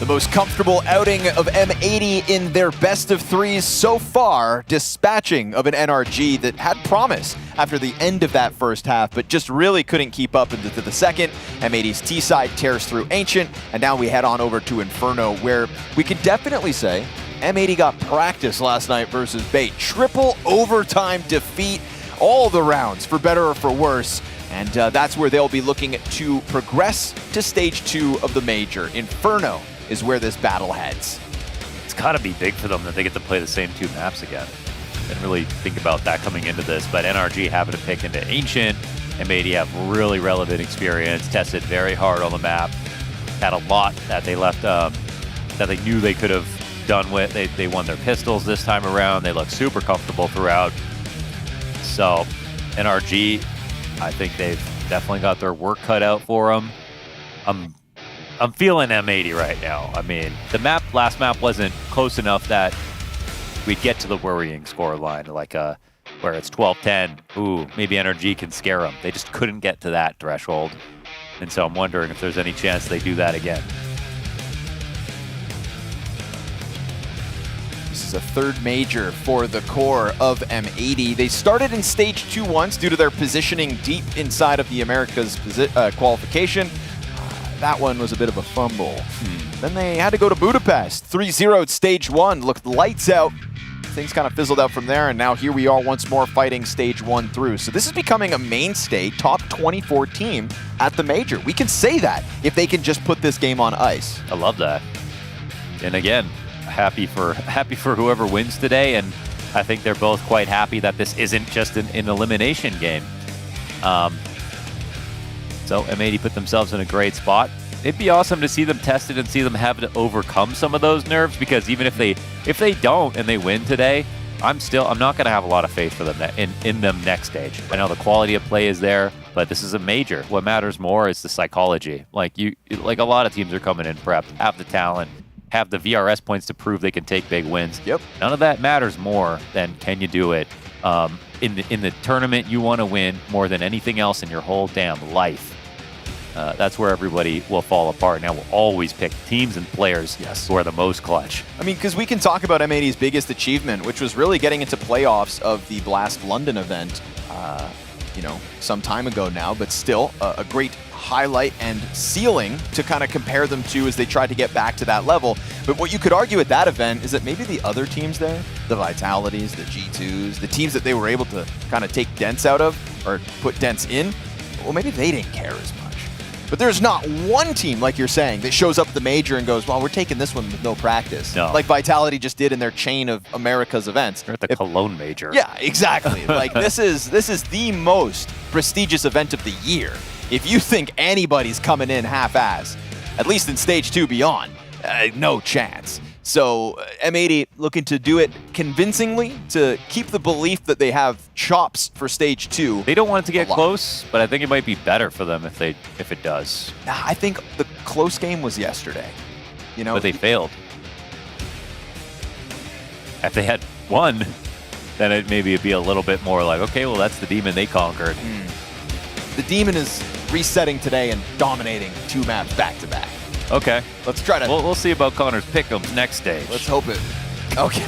The most comfortable outing of M80 in their best of threes so far, dispatching of an NRG that had promise after the end of that first half, but just really couldn't keep up into the second. M80's T-side tears through Ancient, and now we head on over to Inferno, where we can definitely say M80 got practice last night versus Bait. Triple overtime defeat, all the rounds, for better or for worse. And that's where they'll be looking to progress to stage 2 of the major. Inferno is where this battle heads. It's got to be big for them that they get to play the same 2 maps again. Didn't really think about that coming into this, but NRG having to pick into Ancient, M80 have really relevant experience, tested very hard on the map, had a lot that they left, that they knew they could have done with. They won their pistols this time around. They look super comfortable throughout. So NRG, I think they've definitely got their work cut out for them. I'm feeling M80 right now. I mean, the last map wasn't close enough that we'd get to the worrying score line, like where it's 12-10. Ooh, maybe NRG can scare them. They just couldn't get to that threshold. And so I'm wondering if there's any chance they do that again. This is a third major for the core of M80. They started in stage 2 once due to their positioning deep inside of the Americas qualification. That one was a bit of a fumble. Then they had to go to Budapest. 3-0 stage 1, looked lights out. Things kind of fizzled out from there, and now here we are once more fighting stage 1 through. So this is becoming a mainstay top 24 team at the major. We can say that if they can just put this game on ice. I love that. And again, happy for whoever wins today, and I think they're both quite happy that this isn't just an elimination game. So M80 put themselves in a great spot. It'd be awesome to see them tested and see them have to overcome some of those nerves, because even if they don't and they win today, I'm not going to have a lot of faith for them in them next stage. I know the quality of play is there, but this is a major. What matters more is the psychology. Like a lot of teams are coming in prepped, have the talent, have the VRS points to prove they can take big wins. Yep. None of that matters more than can you do it in the tournament you want to win more than anything else in your whole damn life. That's where everybody will fall apart. Now we'll always pick teams and players who are the most clutch. I mean, because we can talk about M80's biggest achievement, which was really getting into playoffs of the Blast London event, some time ago now, but still a great highlight and ceiling to kind of compare them to as they tried to get back to that level. But what you could argue at that event is that maybe the other teams there, the Vitalities, the G2s, the teams that they were able to kind of take dents out of or put dents in, well, maybe they didn't care as much. But there's not one team, like you're saying, that shows up at the major and goes, well, we're taking this one with no practice. No. Like Vitality just did in their chain of America's events. They're at the Cologne major. Yeah, exactly. Like this is the most prestigious event of the year. If you think anybody's coming in half-ass, at least in stage 2 beyond, no chance. So M80 looking to do it convincingly to keep the belief that they have chops for stage 2. They don't want it to get close, but I think it might be better for them if it does. I think the close game was yesterday. But they failed. If they had won, then it'd be a little bit more like, okay, well, that's the demon they conquered. The demon is resetting today and dominating 2 maps back-to-back. Okay. Let's try to... We'll see about Connor's pick'ems next stage. Let's hope it... Okay.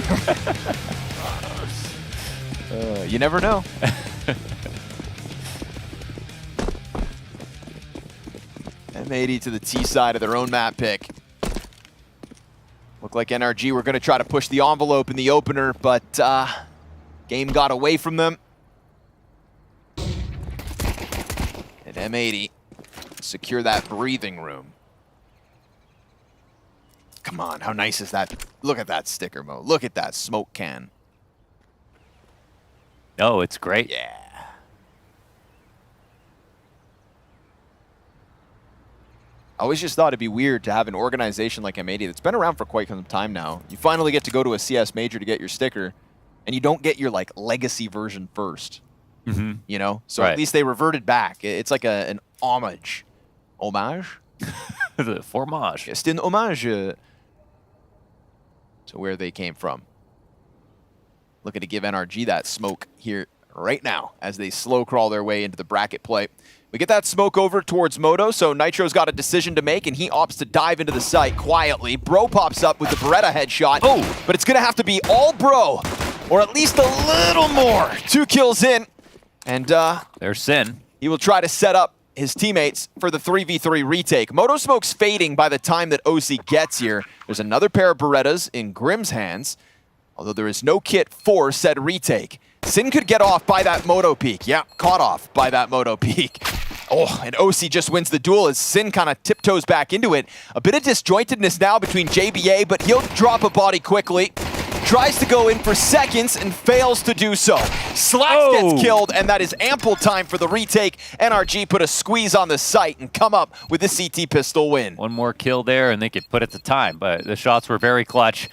You never know. M80 to the T side of their own map pick. Look like NRG were going to try to push the envelope in the opener, but game got away from them. And M80 secure that breathing room. Come on, how nice is that? Look at that sticker, Mo. Look at that smoke can. Oh, it's great. Yeah. I always just thought it'd be weird to have an organization like M80 that's been around for quite some time now. You finally get to go to a CS major to get your sticker, and you don't get your like legacy version first. You know? So Right. at least they reverted back. It's like an homage. Homage? The fromage. C'est un hommage to where they came from. Looking to give NRG that smoke here right now as they slow crawl their way into the bracket play. We get that smoke over towards Moto, so Nitro's got a decision to make, and he opts to dive into the site quietly. Bro pops up with the Beretta headshot. Oh, but it's going to have to be all Bro, or at least a little more. 2 kills in, and there's Sin. He will try to set up his teammates for the 3v3 retake. Moto Smoke's fading by the time that OC gets here. There's another pair of Berettas in Grim's hands, although there is no kit for said retake. Sin could get off by that Moto peak. Yeah, caught off by that Moto peak. Oh, and OC just wins the duel as Sin kind of tiptoes back into it. A bit of disjointedness now between JBA, but he'll drop a body quickly. Tries to go in for seconds and fails to do so. Slacks gets killed, and that is ample time for the retake. NRG put a squeeze on the site and come up with the CT pistol win. One more kill there, and they could put it to time, but the shots were very clutch.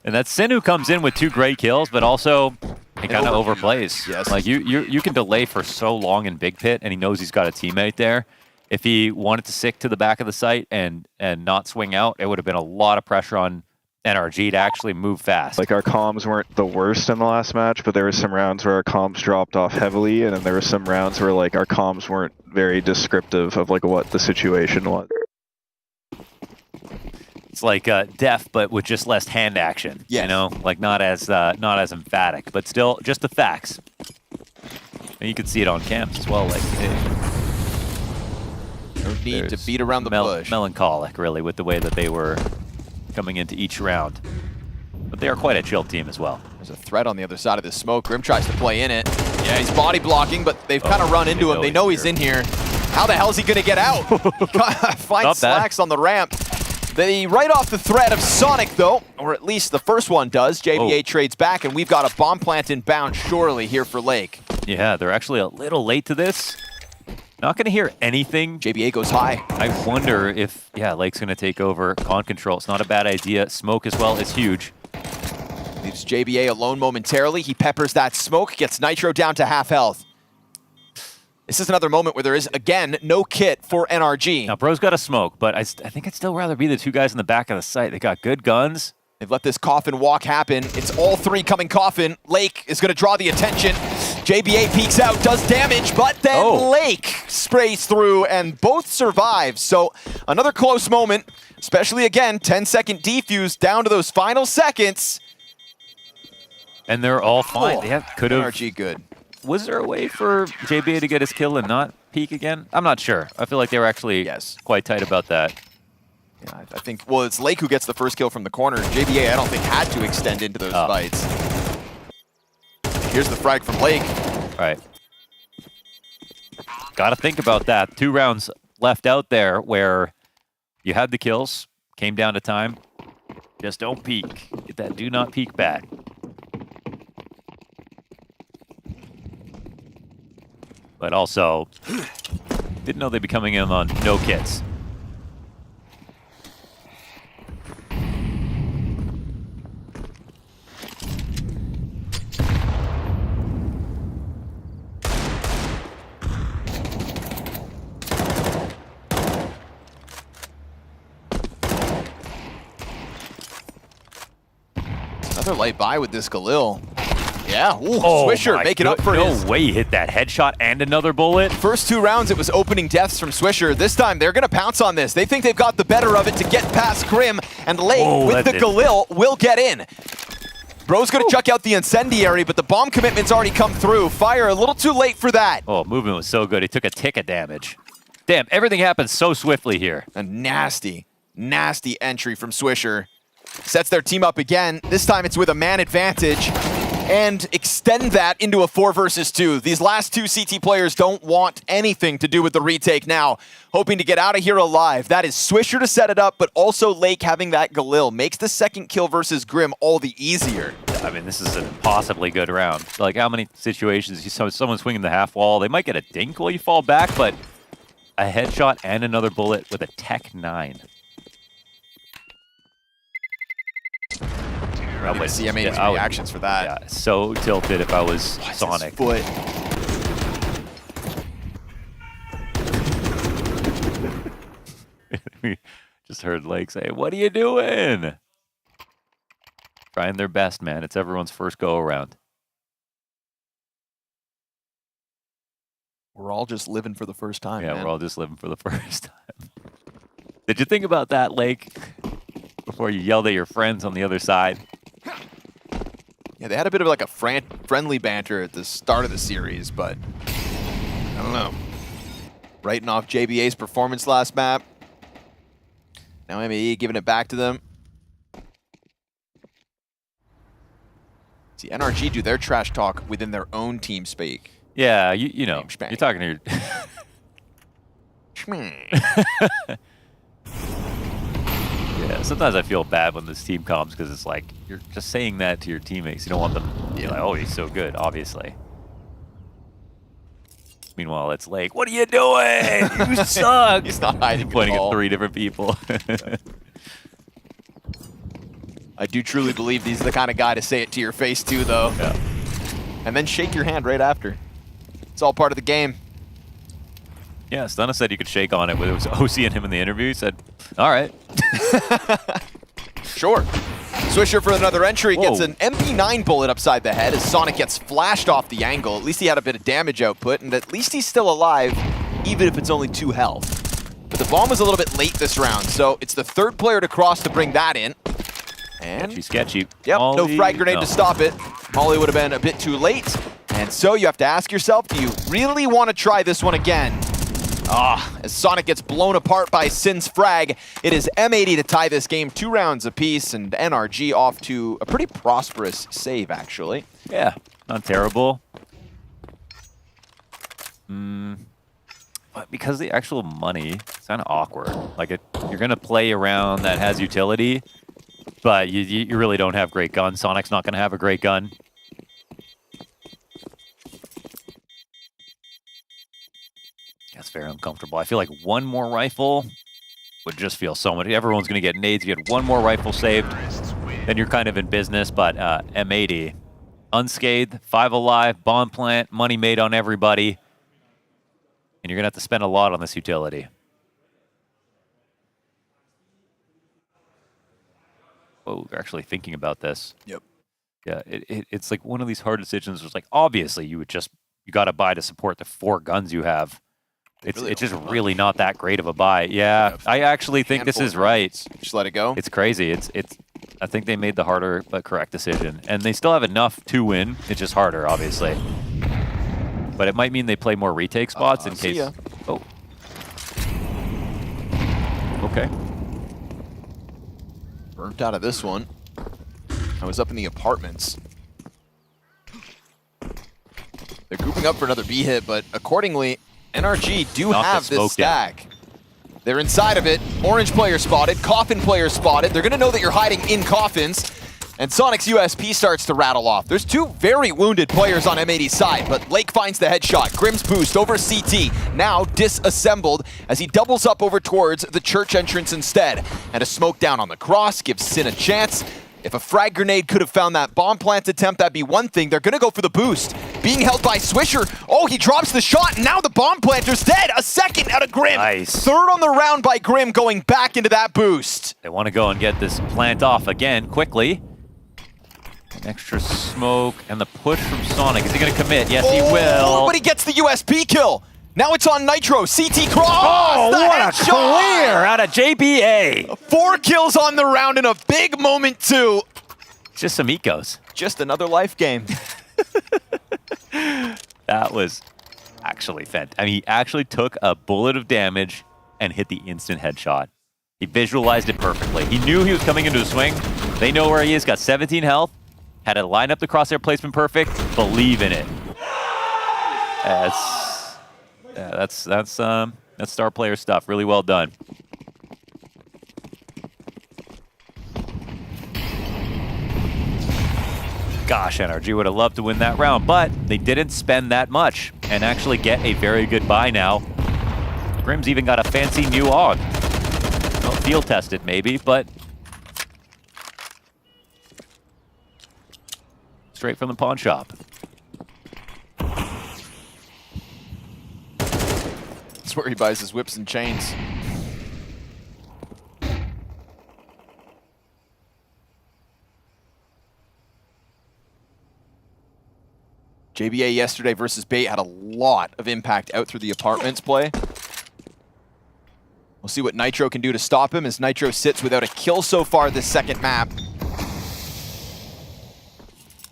And that's Sin who comes in with 2 great kills, but also he kind of overplays. Yes. Like you can delay for so long in Big Pit, and he knows he's got a teammate there. If he wanted to stick to the back of the site and not swing out, it would have been a lot of pressure on NRG to actually move fast. Like our comms weren't the worst in the last match, but there were some rounds where our comms dropped off heavily, and then there were some rounds where like our comms weren't very descriptive of like what the situation was. It's like Def, but with just less hand action. Yes. You know, like not as emphatic, but still just the facts. And you can see it on cams as well. Like no need to beat around the bush. Melancholic, really, with the way that they were coming into each round. But they are quite a chill team as well. There's a threat on the other side of the smoke. Grim tries to play in it. Yeah, he's body blocking, but they've kind of run into him. They know he's in here. How the hell is he going to get out? Finds Slacks on the ramp. They write off the threat of Sonic, though, or at least the first one does. JBA trades back, and we've got a bomb plant inbound surely here for Lake. Yeah, they're actually a little late to this. Not going to hear anything. JBA goes high. I wonder if, Lake's going to take over con control. It's not a bad idea. Smoke as well is huge. Leaves JBA alone momentarily. He peppers that smoke, gets Nitro down to half health. This is another moment where there is, again, no kit for NRG. Now, Bro's got a smoke, but I think I'd still rather be the 2 guys in the back of the site. They got good guns. They've let this coffin walk happen. It's all 3 coming coffin. Lake is going to draw the attention. JBA peeks out, does damage, but then Lake sprays through, and both survive. So another close moment, especially, again, 10-second defuse down to those final seconds. And they're all fine. They could have. NRG good. Was there a way for JBA to get his kill and not peek again? I'm not sure. I feel like they were actually quite tight about that. Yeah, I think, well, it's Lake who gets the first kill from the corner. JBA, I don't think, had to extend into those fights. Here's the frag from Lake. All right. Got to think about that. 2 rounds left out there where you had the kills, came down to time. Just don't peek. Get that do not peek bat. But also, didn't know they'd be coming in on no kits. Another light buy with this Galil. Yeah, Swisher making up for his. No way he hit that headshot and another bullet. First 2 rounds, it was opening deaths from Swisher. This time, they're going to pounce on this. They think they've got the better of it to get past Grim, and Lake with the Galil will get in. Bro's going to chuck out the incendiary, but the bomb commitment's already come through. Fire a little too late for that. Oh, movement was so good. He took a tick of damage. Damn, everything happened so swiftly here. A nasty, nasty entry from Swisher. Sets their team up again. This time it's with a man advantage. And extend that into a 4 versus 2. These last 2 CT players don't want anything to do with the retake now. Hoping to get out of here alive. That is Swisher to set it up, but also Lake having that Galil. Makes the second kill versus Grim all the easier. I mean, this is an impossibly good round. Like, how many situations you saw someone swinging the half wall? They might get a dink while you fall back, but a headshot and another bullet with a Tech 9. I would see reactions for that. Yeah, so tilted if I was Sonic. Foot. Just heard Lake say, "What are you doing?" Trying their best, man. It's everyone's first go around. We're all just living for the first time. Yeah, man. we're all just living for the first time. Did you think about that, Lake, before you yelled at your friends on the other side? Yeah, they had a bit of like a friendly banter at the start of the series, but I don't know. Writing off JBA's performance last map. Now MAE giving it back to them. See, NRG do their trash talk within their own team speak. Yeah, you know, you're talking to your... Yeah, sometimes I feel bad when this team comes because it's like you're just saying that to your teammates. You don't want them to be like, oh, he's so good, obviously. Meanwhile, it's Lake, what are you doing? You suck. He's not hiding pointing at all. at 3 different people. I do truly believe he's the kind of guy to say it to your face too, though. Yeah. And then shake your hand right after. It's all part of the game. Yeah, Stunna said you could shake on it, but it was OC and him in the interview. He said, all right. Sure. Swisher for another entry Whoa. gets an MP9 bullet upside the head as Sonic gets flashed off the angle. At least he had a bit of damage output, and at least he's still alive, even if it's only 2 health. But the bomb was a little bit late this round, so it's the 3rd player to cross to bring that in. And sketchy. Yep, no Molly, frag grenade no. to stop it. Molly would have been a bit too late. And so you have to ask yourself, do you really want to try this one again? As Sonic gets blown apart by Sin's frag, it is M80 to tie this game 2 rounds apiece, and NRG off to a pretty prosperous save, actually. Yeah, not terrible. But because the actual money, it's kind of awkward. Like, you're going to play around that has utility, but you really don't have great guns. Sonic's not going to have a great gun. That's very uncomfortable. I feel like one more rifle would just feel so much. Everyone's going to get nades. You get one more rifle saved, then you're kind of in business. But M80, unscathed, 5 alive, bomb plant, money made on everybody. And you're going to have to spend a lot on this utility. Oh, they're actually thinking about this. Yep. Yeah, it's like one of these hard decisions. It's like, obviously, you got to buy to support the 4 guns you have. It's just really not that great of a buy. Yeah, I actually think this is right. Just let it go. It's crazy. I think they made the harder but correct decision. And they still have enough to win. It's just harder, obviously. But it might mean they play more retake spots in case... Oh. Okay. Burnt out of this one. I was up in the apartments. They're grouping up for another B hit, but accordingly, NRG do have this stack. They're inside of it. Orange player spotted, Coffin player spotted. They're going to know that you're hiding in coffins. And Sonic's USP starts to rattle off. There's 2 very wounded players on M80's side, but Lake finds the headshot. Grim's boost over CT, now disassembled as he doubles up over towards the church entrance instead. And a smoke down on the cross gives Sin a chance. If a frag grenade could have found that bomb plant attempt, that'd be one thing. They're going to go for the boost. Being held by Swisher. Oh, he drops the shot, and now the bomb planter's dead. A second out of Grim. Nice. 3rd on the round by Grim, going back into that boost. They want to go and get this plant off again quickly. An extra smoke and the push from Sonic. Is he going to commit? Yes, he will. But he gets the USP kill. Now it's on Nitro. CT cross. Oh, the what a headshot! clear out of JBA. 4 kills on the round in a big moment, too. Just some ecos. Just another life game. That was actually fantastic. I mean, he actually took a bullet of damage and hit the instant headshot. He visualized it perfectly. He knew he was coming into a swing. They know where he is. Got 17 health. Had to line up the crosshair placement perfect. Believe in it. That's star player stuff. Really well done. Gosh, NRG would have loved to win that round, but they didn't spend that much and actually get a very good buy now. Grim's even got a fancy new AUG. Well, field tested maybe, but straight from the pawn shop. That's where he buys his whips and chains. JBA yesterday versus Bait had a lot of impact out through the apartments play. We'll see what Nitro can do to stop him as Nitro sits without a kill so far this second map.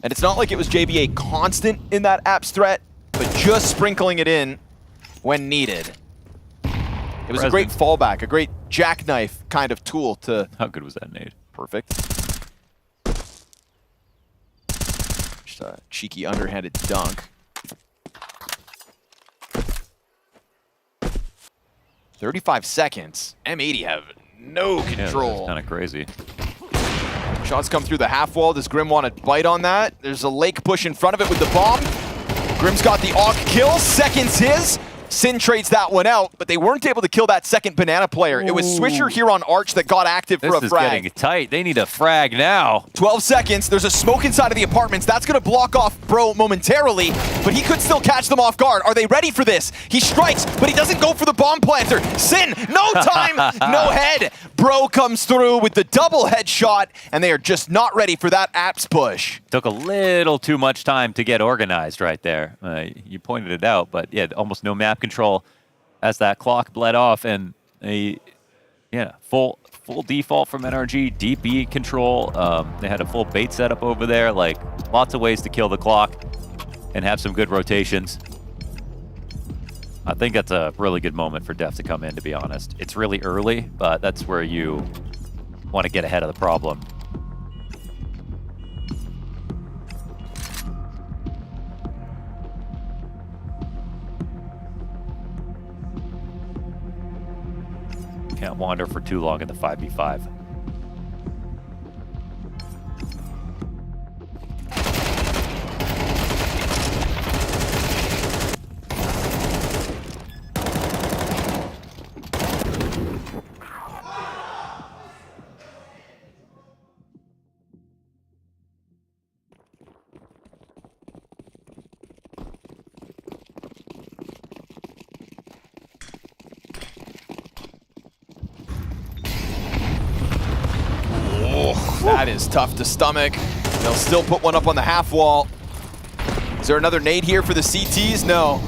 And it's not like it was JBA constant in that Apps threat, but just sprinkling it in when needed. It was a great fallback, a great jackknife kind of tool to... How good was that nade? Perfect. Just a cheeky underhanded dunk. 35 seconds. M80 have no control. Yeah, that's kind of crazy. Shots come through the half wall. Does Grim want to bite on that? There's a Lake push in front of it with the bomb. Grim's got the AUG kill. Seconds his. Sin trades that one out, but they weren't able to kill that second banana player. It was Swisher here on Arch that got active for a frag. This is getting tight. They need a frag now. 12 seconds. There's a smoke inside of the apartments. That's going to block off Bro momentarily, but he could still catch them off guard. Are they ready for this? He strikes, but he doesn't go for the bomb planter. Sin, no time, no head. Bro comes through with the double headshot, and they are just not ready for that Apps push. Took a little too much time to get organized right there. You pointed it out, but yeah, almost no map control as that clock bled off, and full default from NRG, deep E control. They had a full bait setup over there, like lots of ways to kill the clock and have some good rotations. I think that's a really good moment for Def to come in, to be honest. It's really early, but that's where you want to get ahead of the problem. Can't wander for too long in the 5v5. That is tough to stomach. They'll still put one up on the half wall. Is there another nade here for the CTs? No.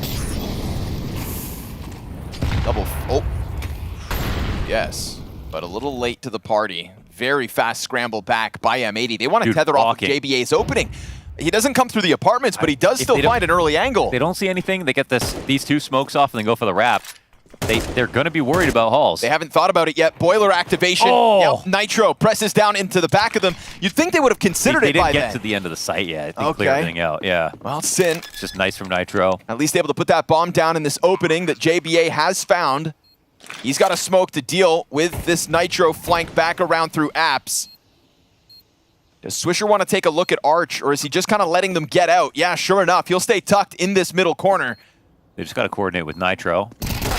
Double. Oh. Yes, but a little late to the party. Very fast scramble back by M80. They want to tether off of JBA's opening. He doesn't come through the apartments, but he does still find an early angle. They don't see anything. They get these two smokes off and then go for the wrap. They're going to be worried about Halls. They haven't thought about it yet. Boiler activation. Oh. Yep, Nitro presses down into the back of them. You'd think they would have considered it by then. They didn't get to the end of the site yet. I think clear everything out. Yeah. Well, Sin. It's just nice from Nitro. At least able to put that bomb down in this opening that JBA has found. He's got a smoke to deal with this Nitro flank back around through Apps. Does Swisher want to take a look at Arch, or is he just kind of letting them get out? Yeah, sure enough. He'll stay tucked in this middle corner. They just got to coordinate with Nitro.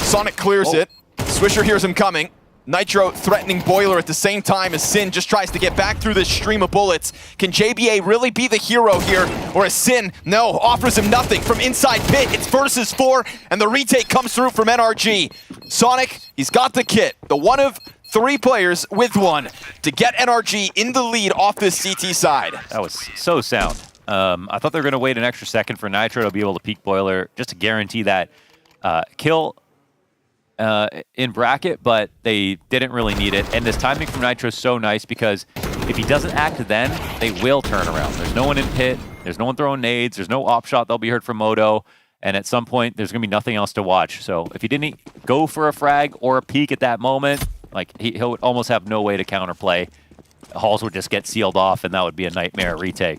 Sonic clears it. Swisher hears him coming. Nitro threatening Boiler at the same time as Sin just tries to get back through this stream of bullets. Can JBA really be the hero here? Or is Sin, no, offers him nothing from inside pit. It's versus 4, and the retake comes through from NRG. Sonic, he's got the kit. The one of 3 players with one to get NRG in the lead off this CT side. That was so sound. I thought they were going to wait an extra second for Nitro to be able to peek Boiler just to guarantee that kill in bracket, but they didn't really need it. And this timing from Nitro is so nice because if he doesn't act then, they will turn around. There's no one in pit. There's no one throwing nades. There's no op shot that'll be heard from Moto. And at some point, there's going to be nothing else to watch. So if he didn't go for a frag or a peek at that moment, like he'll almost have no way to counterplay. Halls would just get sealed off, and that would be a nightmare retake.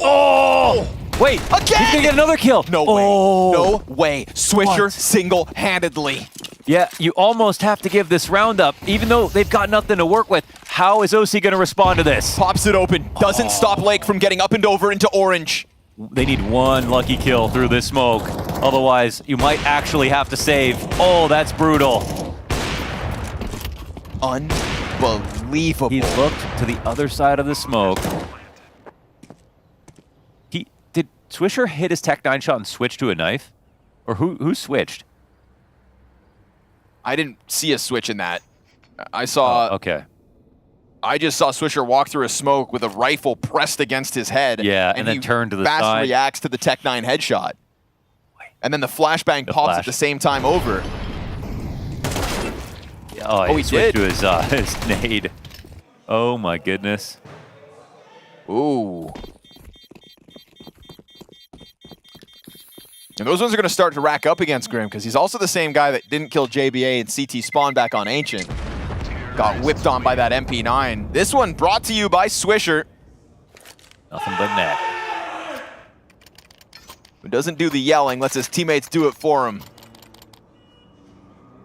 Oh! Wait, again! He's gonna get another kill. No way. No way. Swisher single-handedly. Yeah, you almost have to give this round up, even though they've got nothing to work with. How is OC gonna respond to this? Pops it open. Doesn't stop Lake from getting up and over into orange. They need one lucky kill through this smoke. Otherwise, you might actually have to save. Oh, that's brutal. Unbelievable. He looked to the other side of the smoke. Swisher hit his Tech 9 shot and switched to a knife? Or who switched? I didn't see a switch in that. I saw... okay. I just saw Swisher walk through a smoke with a rifle pressed against his head. Yeah, and then turn to the fast side. reacts to the Tech 9 headshot. And then the flashbang pops at the same time over. Oh, he he switched did? to his nade. Oh my goodness. Ooh. And those ones are going to start to rack up against Grim, because he's also the same guy that didn't kill JBA and CT spawn back on Ancient. Got whipped on by that MP9. This one brought to you by Swisher. Nothing but net. Who doesn't do the yelling, lets his teammates do it for him.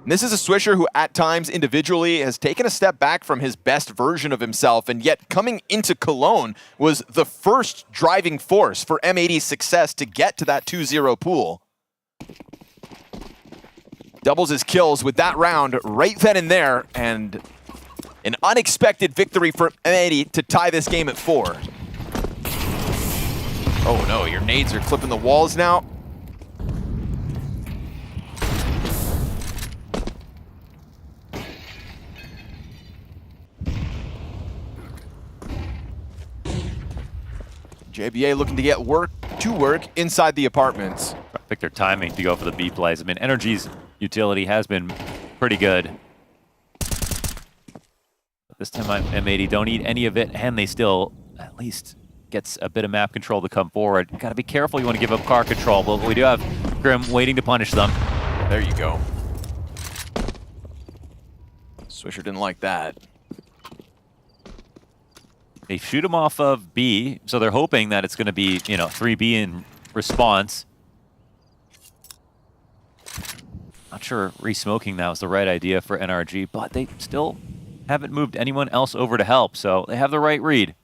And this is a Swisher who at times individually has taken a step back from his best version of himself, and yet coming into Cologne was the first driving force for M80's success to get to that 2-0 pool. Doubles his kills with that round right then and there, and an unexpected victory for M80 to tie this game at 4. Oh no, your nades are clipping the walls now. JBA looking to get work inside the apartments. I pick their timing to go for the B plays. I mean, Energy's utility has been pretty good. But this time M80 don't need any of it, and they still at least gets a bit of map control to come forward. Got to be careful. You want to give up car control, but we do have Grim waiting to punish them. There you go. Swisher didn't like that. They shoot him off of B, so they're hoping that it's going to be, 3B in response. Not sure re-smoking that was the right idea for NRG, but they still haven't moved anyone else over to help, so they have the right read.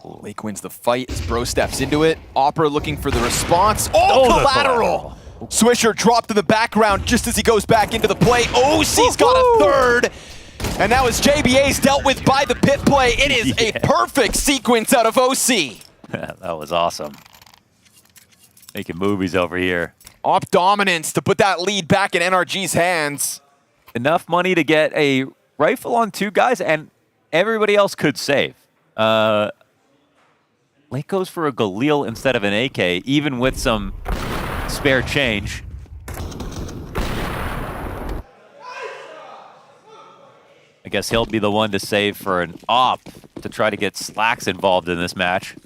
Lake wins the fight as Bro steps into it. Opera looking for the response. Oh, collateral! Swisher dropped to the background just as he goes back into the play. OC's got a third! And now as JBA's dealt with by the pit play, it is a perfect sequence out of OC. That was awesome. Making movies over here. Op dominance to put that lead back in NRG's hands. Enough money to get a rifle on 2 guys, and everybody else could save. Lake goes for a Galil instead of an AK, even with some spare change. I guess he'll be the one to save for an op to try to get Slacks involved in this match.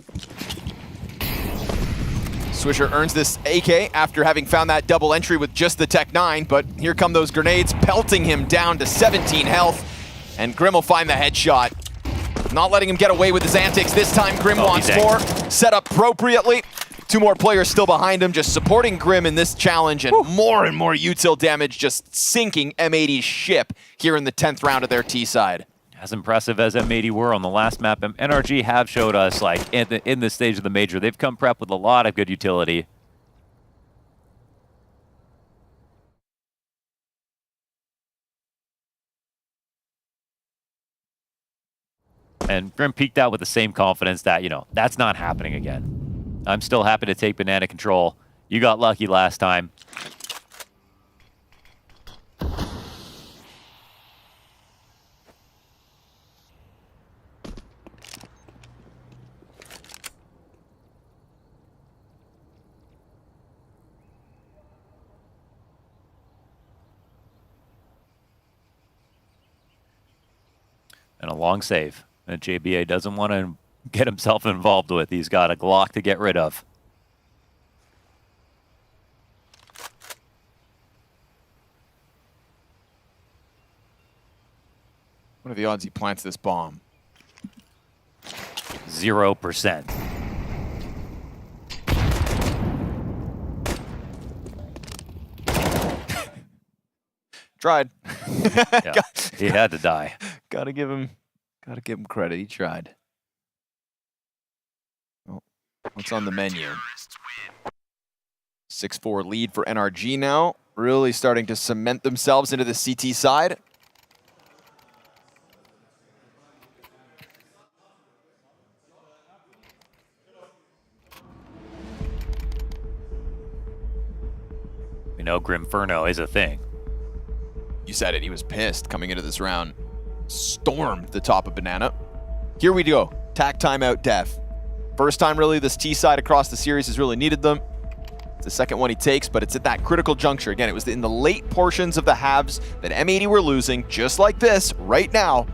Swisher earns this AK after having found that double entry with just the Tech 9, but here come those grenades pelting him down to 17 health, and Grim will find the headshot. Not letting him get away with his antics this time. Grim wants more, set up appropriately. 2 more players still behind him, just supporting Grim in this challenge, and more util damage just sinking M80's ship here in the 10th round of their T side. As impressive as M80 were on the last map, NRG have showed us, like, in this stage of the major, they've come prepped with a lot of good utility. And Grim peeked out with the same confidence that, that's not happening again. I'm still happy to take banana control. You got lucky last time. And a long save that JBA doesn't want to get himself involved with. He's got a Glock to get rid of. What are the odds he plants this bomb? 0%. Tried. Yeah, he had to die. Gotta give him credit. He tried. Oh, what's on the menu? 6-4 lead for NRG now. Really starting to cement themselves into the CT side. know Grimferno is a thing. You said it, he was pissed coming into this round. Stormed the top of Banana. Here we go, tack timeout def. First time really this T side across the series has really needed them. It's the second one he takes, but it's at that critical juncture. Again, it was in the late portions of the halves that M80 were losing, just like this, right now.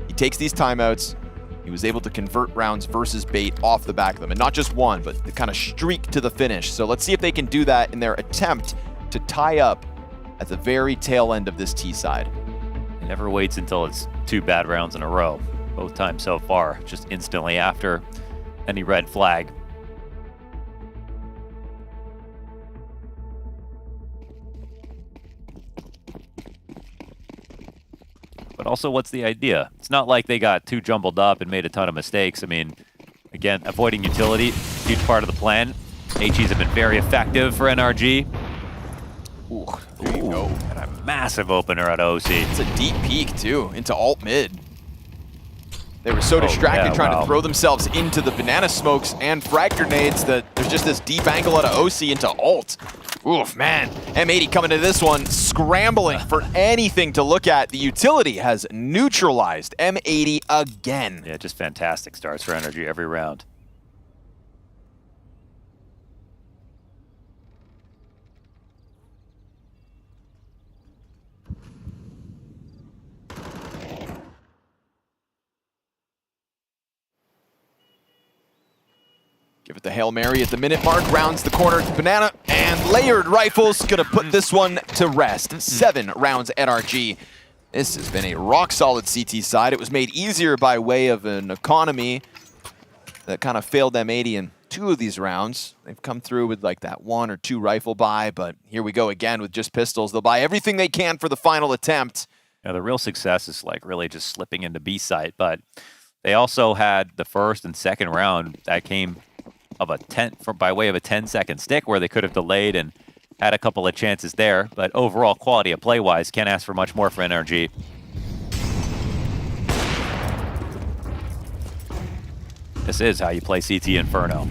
He takes these timeouts. He was able to convert rounds versus bait off the back of them, and not just one, but the kind of streak to the finish. So let's see if they can do that in their attempt to tie up at the very tail end of this T side. He never waits until it's 2 bad rounds in a row. Both times so far, just instantly after any red flag. But also, what's the idea? It's not like they got too jumbled up and made a ton of mistakes. I mean, again, avoiding utility, huge part of the plan. HEs have been very effective for NRG. Ooh, there you go. And a massive opener at OC. It's a deep peek, too, into alt mid. They were so distracted trying to throw themselves into the banana smokes and frag grenades that there's just this deep angle out of OC into alt. Oof, man. M80 coming to this one, scrambling for anything to look at. The utility has neutralized M80 again. Yeah, just fantastic starts for NRG every round. Give it the Hail Mary at the minute mark, rounds the corner to Banana, and layered rifles gonna put this one to rest. 7 rounds NRG. This has been a rock-solid CT side. It was made easier by way of an economy that kind of failed M80 in 2 of these rounds. They've come through with like that 1 or 2 rifle buy, but here we go again with just pistols. They'll buy everything they can for the final attempt. Now, the real success is like really just slipping into B site, but they also had the first and second round that came of a 10 by way of a 10-second stick where they could have delayed and had a couple of chances there. But overall, quality of play-wise, can't ask for much more for NRG. This is how you play CT Inferno.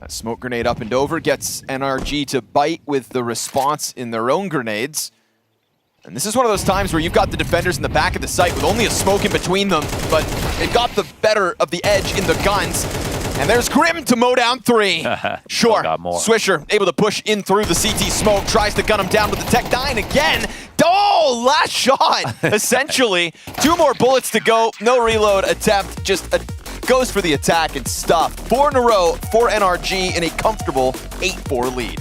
That smoke grenade up and over gets NRG to bite with the response in their own grenades. And this is one of those times where you've got the defenders in the back of the site with only a smoke in between them, but they've got the better of the edge in the guns. And there's Grim to mow down 3. Sure, Swisher able to push in through the CT smoke, tries to gun him down with the Tech 9 again. Oh, last shot, essentially. 2 more bullets to go, no reload attempt, just goes for the attack and stuff. 4 in a row for NRG in a comfortable 8-4 lead.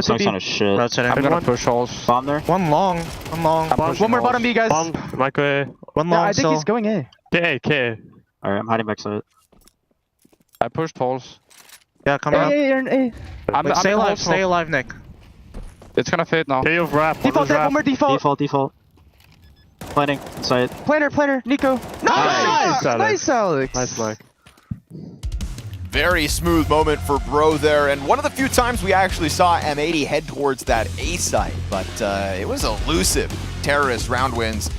Smoke's on a shit. I'm gonna push holes. Bomb there. One long. One more bottom B, guys. One long. I think he's going A. K. Alright, I'm hiding backside. I pushed holes. Yeah, come on. You're in A. Stay alive, Nick. It's gonna fade now. You've wrapped. Default dead, one more default. Default. Planning, inside. Planner, Nico. Nice, Alex. Nice, Mike. Very smooth moment for Bro there, and one of the few times we actually saw M80 head towards that A site, but it was elusive. Terrorist round wins.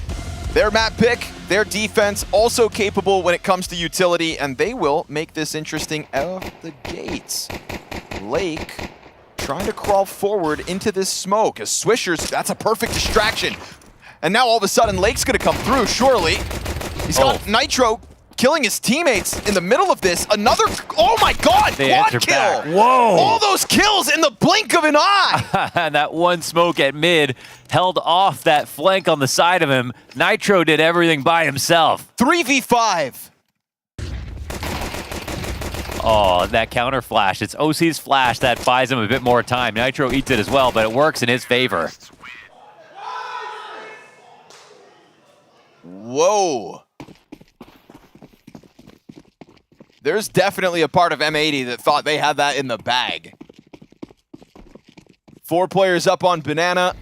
Their map pick, their defense, also capable when it comes to utility, and they will make this interesting out of the gates. Lake trying to crawl forward into this smoke as Swisher's, that's a perfect distraction. And now all of a sudden Lake's gonna come through, surely. He's got Nitro killing his teammates in the middle of this. Another, oh my God, quad kill. Back. Whoa. All those kills in the blink of an eye. And that one smoke at mid held off that flank on the side of him. Nitro did everything by himself. 3v5. Oh, that counter flash. It's OC's flash that buys him a bit more time. Nitro eats it as well, but it works in his favor. Whoa. There's definitely a part of M80 that thought they had that in the bag. 4 players up on Banana.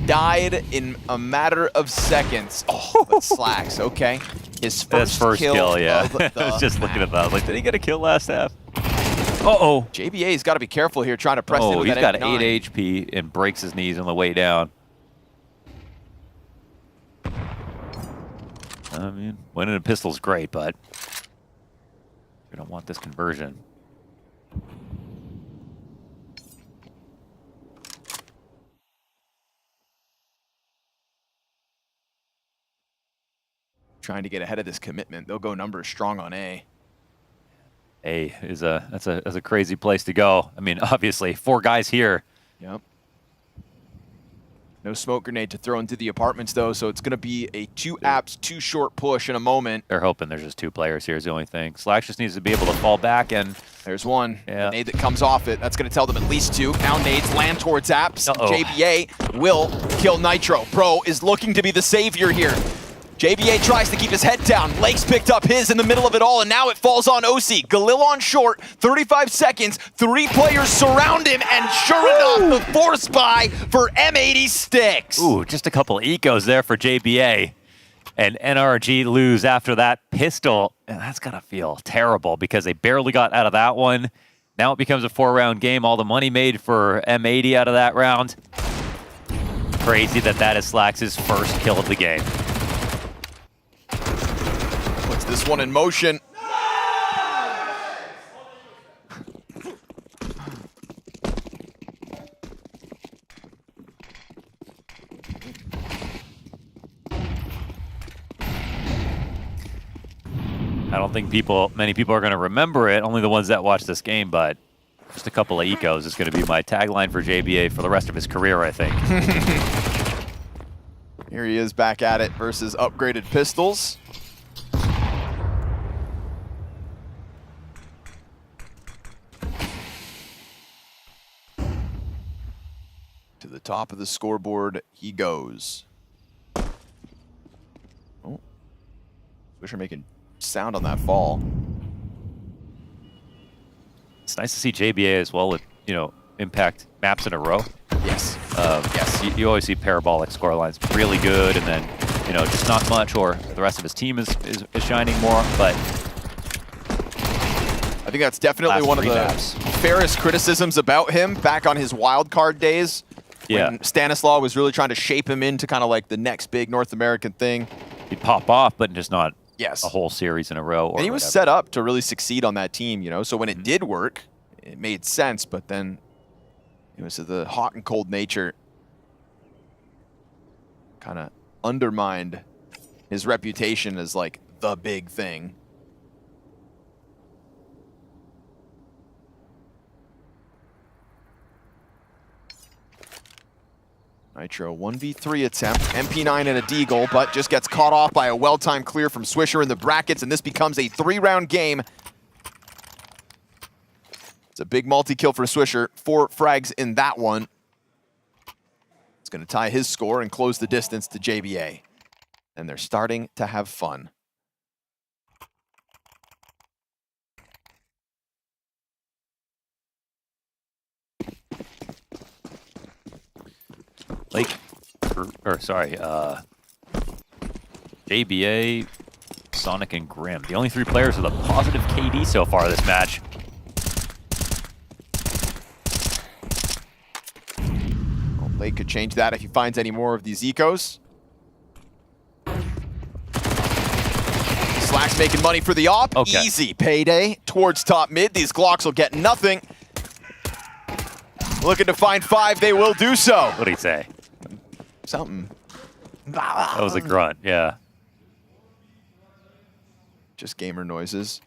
Died in a matter of seconds. Oh, but Slacks, okay. His first kill, yeah. of I was just looking at that. I was like, did he get a kill last half? JBA's got to be careful here trying to press into he's that got M9. 8 HP and breaks his knees on the way down. I mean, winning a pistol's great, but we don't want this conversion. Trying to get ahead of this commitment. They'll go numbers strong on A. A is that's a crazy place to go. I mean, obviously, 4 guys here. Yep. No smoke grenade to throw into the apartments, though, so it's going to be a 2 apps, 2 short push in a moment. They're hoping there's just 2 players here is the only thing. Slacks just needs to be able to fall back, and there's one. Yeah. A nade that comes off it. That's going to tell them at least 2. Now nades land towards apps. JBA will kill Nitro. Pro is looking to be the savior here. JBA tries to keep his head down. Lake's picked up his in the middle of it all, and now it falls on OC. Galil on short, 35 seconds, 3 players surround him, and sure enough, the force buy for M80 sticks. Ooh, just a couple ecos there for JBA. And NRG lose after that pistol. And that's gotta feel terrible because they barely got out of that one. Now it becomes a 4-round game. All the money made for M80 out of that round. Crazy that is Slacks' first kill of the game. Puts this one in motion. I don't think many people are going to remember it, only the ones that watch this game, but just a couple of ecos is going to be my tagline for JBA for the rest of his career, I think. Here he is back at it versus upgraded pistols. To the top of the scoreboard he goes. Oh, Swisher making sound on that fall. It's nice to see JBA as well with, impact maps in a row. Yes. Yes. You always see parabolic scorelines really good, and then, just not much, or the rest of his team is shining more, but I think that's definitely one of the fairest criticisms about him back on his wild card days. Yeah. When Stanislaw was really trying to shape him into kind of like the next big North American thing. He'd pop off, but just not a whole series in a row. And he was set up to really succeed on that team, so when it did work, it made sense, but then it was the hot and cold nature kind of undermined his reputation as like the big thing. Nitro 1v3 attempt, MP9 and a deagle, but just gets caught off by a well-timed clear from Swisher in the brackets, and this becomes a 3-round game. It's a big multi-kill for Swisher. 4 frags in that one. It's going to tie his score and close the distance to JBA. And they're starting to have fun. JBA, Sonic, and Grim. The only 3 players with a positive KD so far this match. Well, Lake could change that if he finds any more of these ecos. Slack's making money for the op. Okay. Easy payday towards top mid. These Glocks will get nothing. Looking to find 5, they will do so. What did he say? Something. That was a grunt, yeah. Just gamer noises.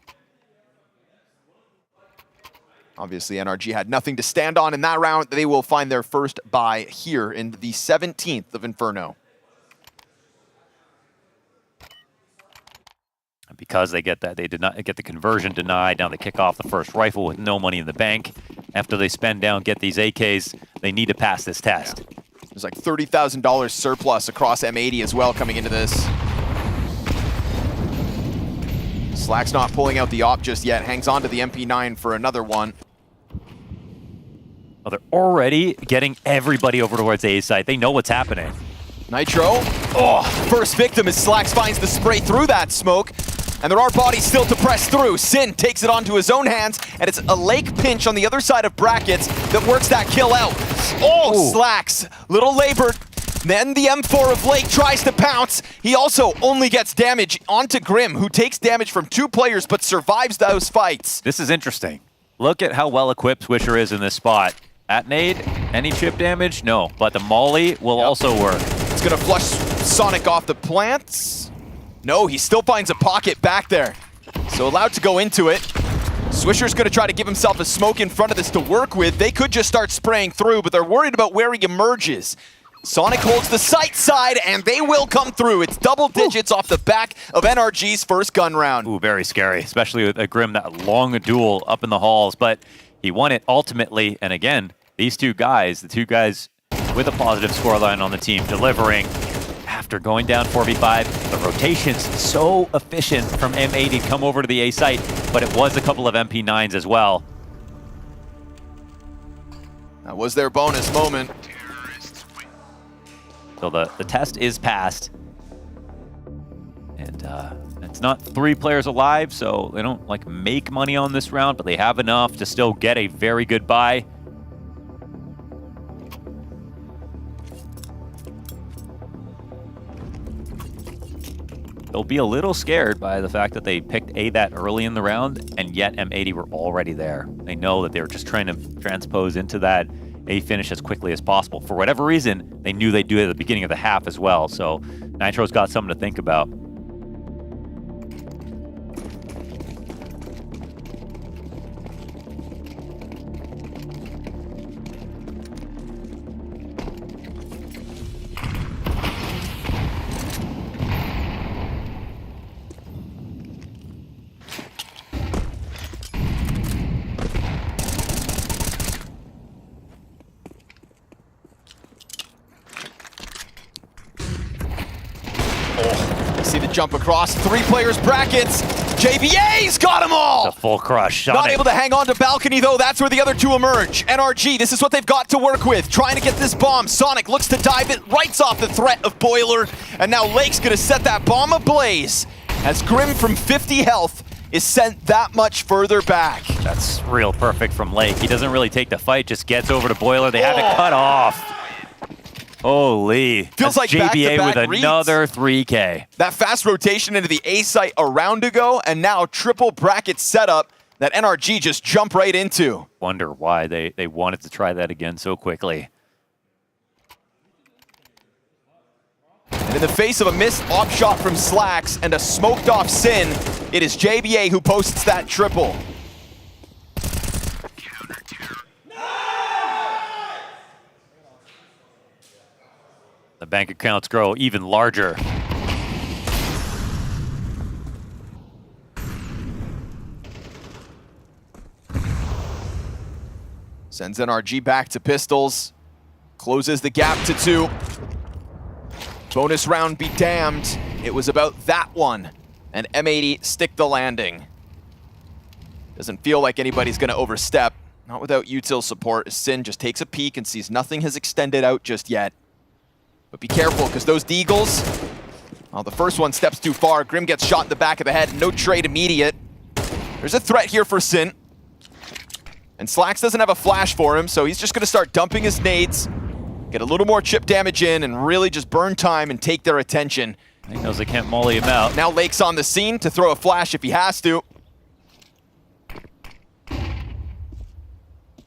Obviously, NRG had nothing to stand on in that round. They will find their first bye here in the 17th of Inferno. Because they get that, they did not get the conversion denied. Now they kick off the first rifle with no money in the bank. After they spend down, get these AKs, they need to pass this test. Yeah. There's like $30,000 surplus across M80 as well coming into this. Slack's not pulling out the op just yet. Hangs on to the MP9 for another one. Oh, they're already getting everybody over towards the A site. They know what's happening. Nitro. Oh, first victim as Slacks finds the spray through that smoke. And there are bodies still to press through. Sin takes it onto his own hands, and it's a Lake pinch on the other side of brackets that works that kill out. Oh, ooh. Slacks, little labored. Then the M4 of Lake tries to pounce. He also only gets damage onto Grim, who takes damage from 2 players but survives those fights. This is interesting. Look at how well equipped Swisher is in this spot. At nade, any chip damage? No, but the molly will also work. It's gonna flush Sonic off the plants. No, he still finds a pocket back there. So allowed to go into it. Swisher's gonna try to give himself a smoke in front of this to work with. They could just start spraying through, but they're worried about where he emerges. Sonic holds the sight side, and they will come through. It's double digits off the back of NRG's first gun round. Ooh, very scary, especially with a Grim, that long duel up in the halls, but he won it ultimately. And again, these 2 guys, the 2 guys with a positive scoreline on the team, delivering. After going down 4v5, the rotations so efficient from M80 come over to the A site, but it was a couple of MP9s as well. That was their bonus moment. So the test is passed. And it's not 3 players alive, so they don't like make money on this round, but they have enough to still get a very good buy. They'll be a little scared by the fact that they picked A that early in the round, and yet M80 were already there. They know that they were just trying to transpose into that A finish as quickly as possible. For whatever reason, they knew they'd do it at the beginning of the half as well, so Nitro's got something to think about. See the jump across, 3 players brackets. JBA's got them all! It's a full crush. Not able to hang on to balcony though, that's where the other 2 emerge. NRG, this is what they've got to work with, trying to get this bomb. Sonic looks to dive it, writes off the threat of Boiler, and now Lake's gonna set that bomb ablaze as Grim from 50 health is sent that much further back. That's real perfect from Lake. He doesn't really take the fight, just gets over to Boiler. They have it cut off. Holy. Feels like JBA back-to-back with reads. another 3K. That fast rotation into the A site a round ago, and now triple bracket setup that NRG just jump right into. Wonder why they wanted to try that again so quickly. And in the face of a missed op shot from Slacks and a smoked off Sin, it is JBA who posts that triple. The bank accounts grow even larger. Sends NRG back to pistols. Closes the gap to 2. Bonus round be damned. It was about that one. And M80 stick the landing. Doesn't feel like anybody's going to overstep. Not without util support. Sin just takes a peek and sees nothing has extended out just yet. But be careful, because those Deagles, well, the first one steps too far. Grim gets shot in the back of the head. No trade immediate. There's a threat here for Sin. And Slacks doesn't have a flash for him, so he's just going to start dumping his nades, get a little more chip damage in, and really just burn time and take their attention. He knows they can't molly him out. Now Lake's on the scene to throw a flash if he has to.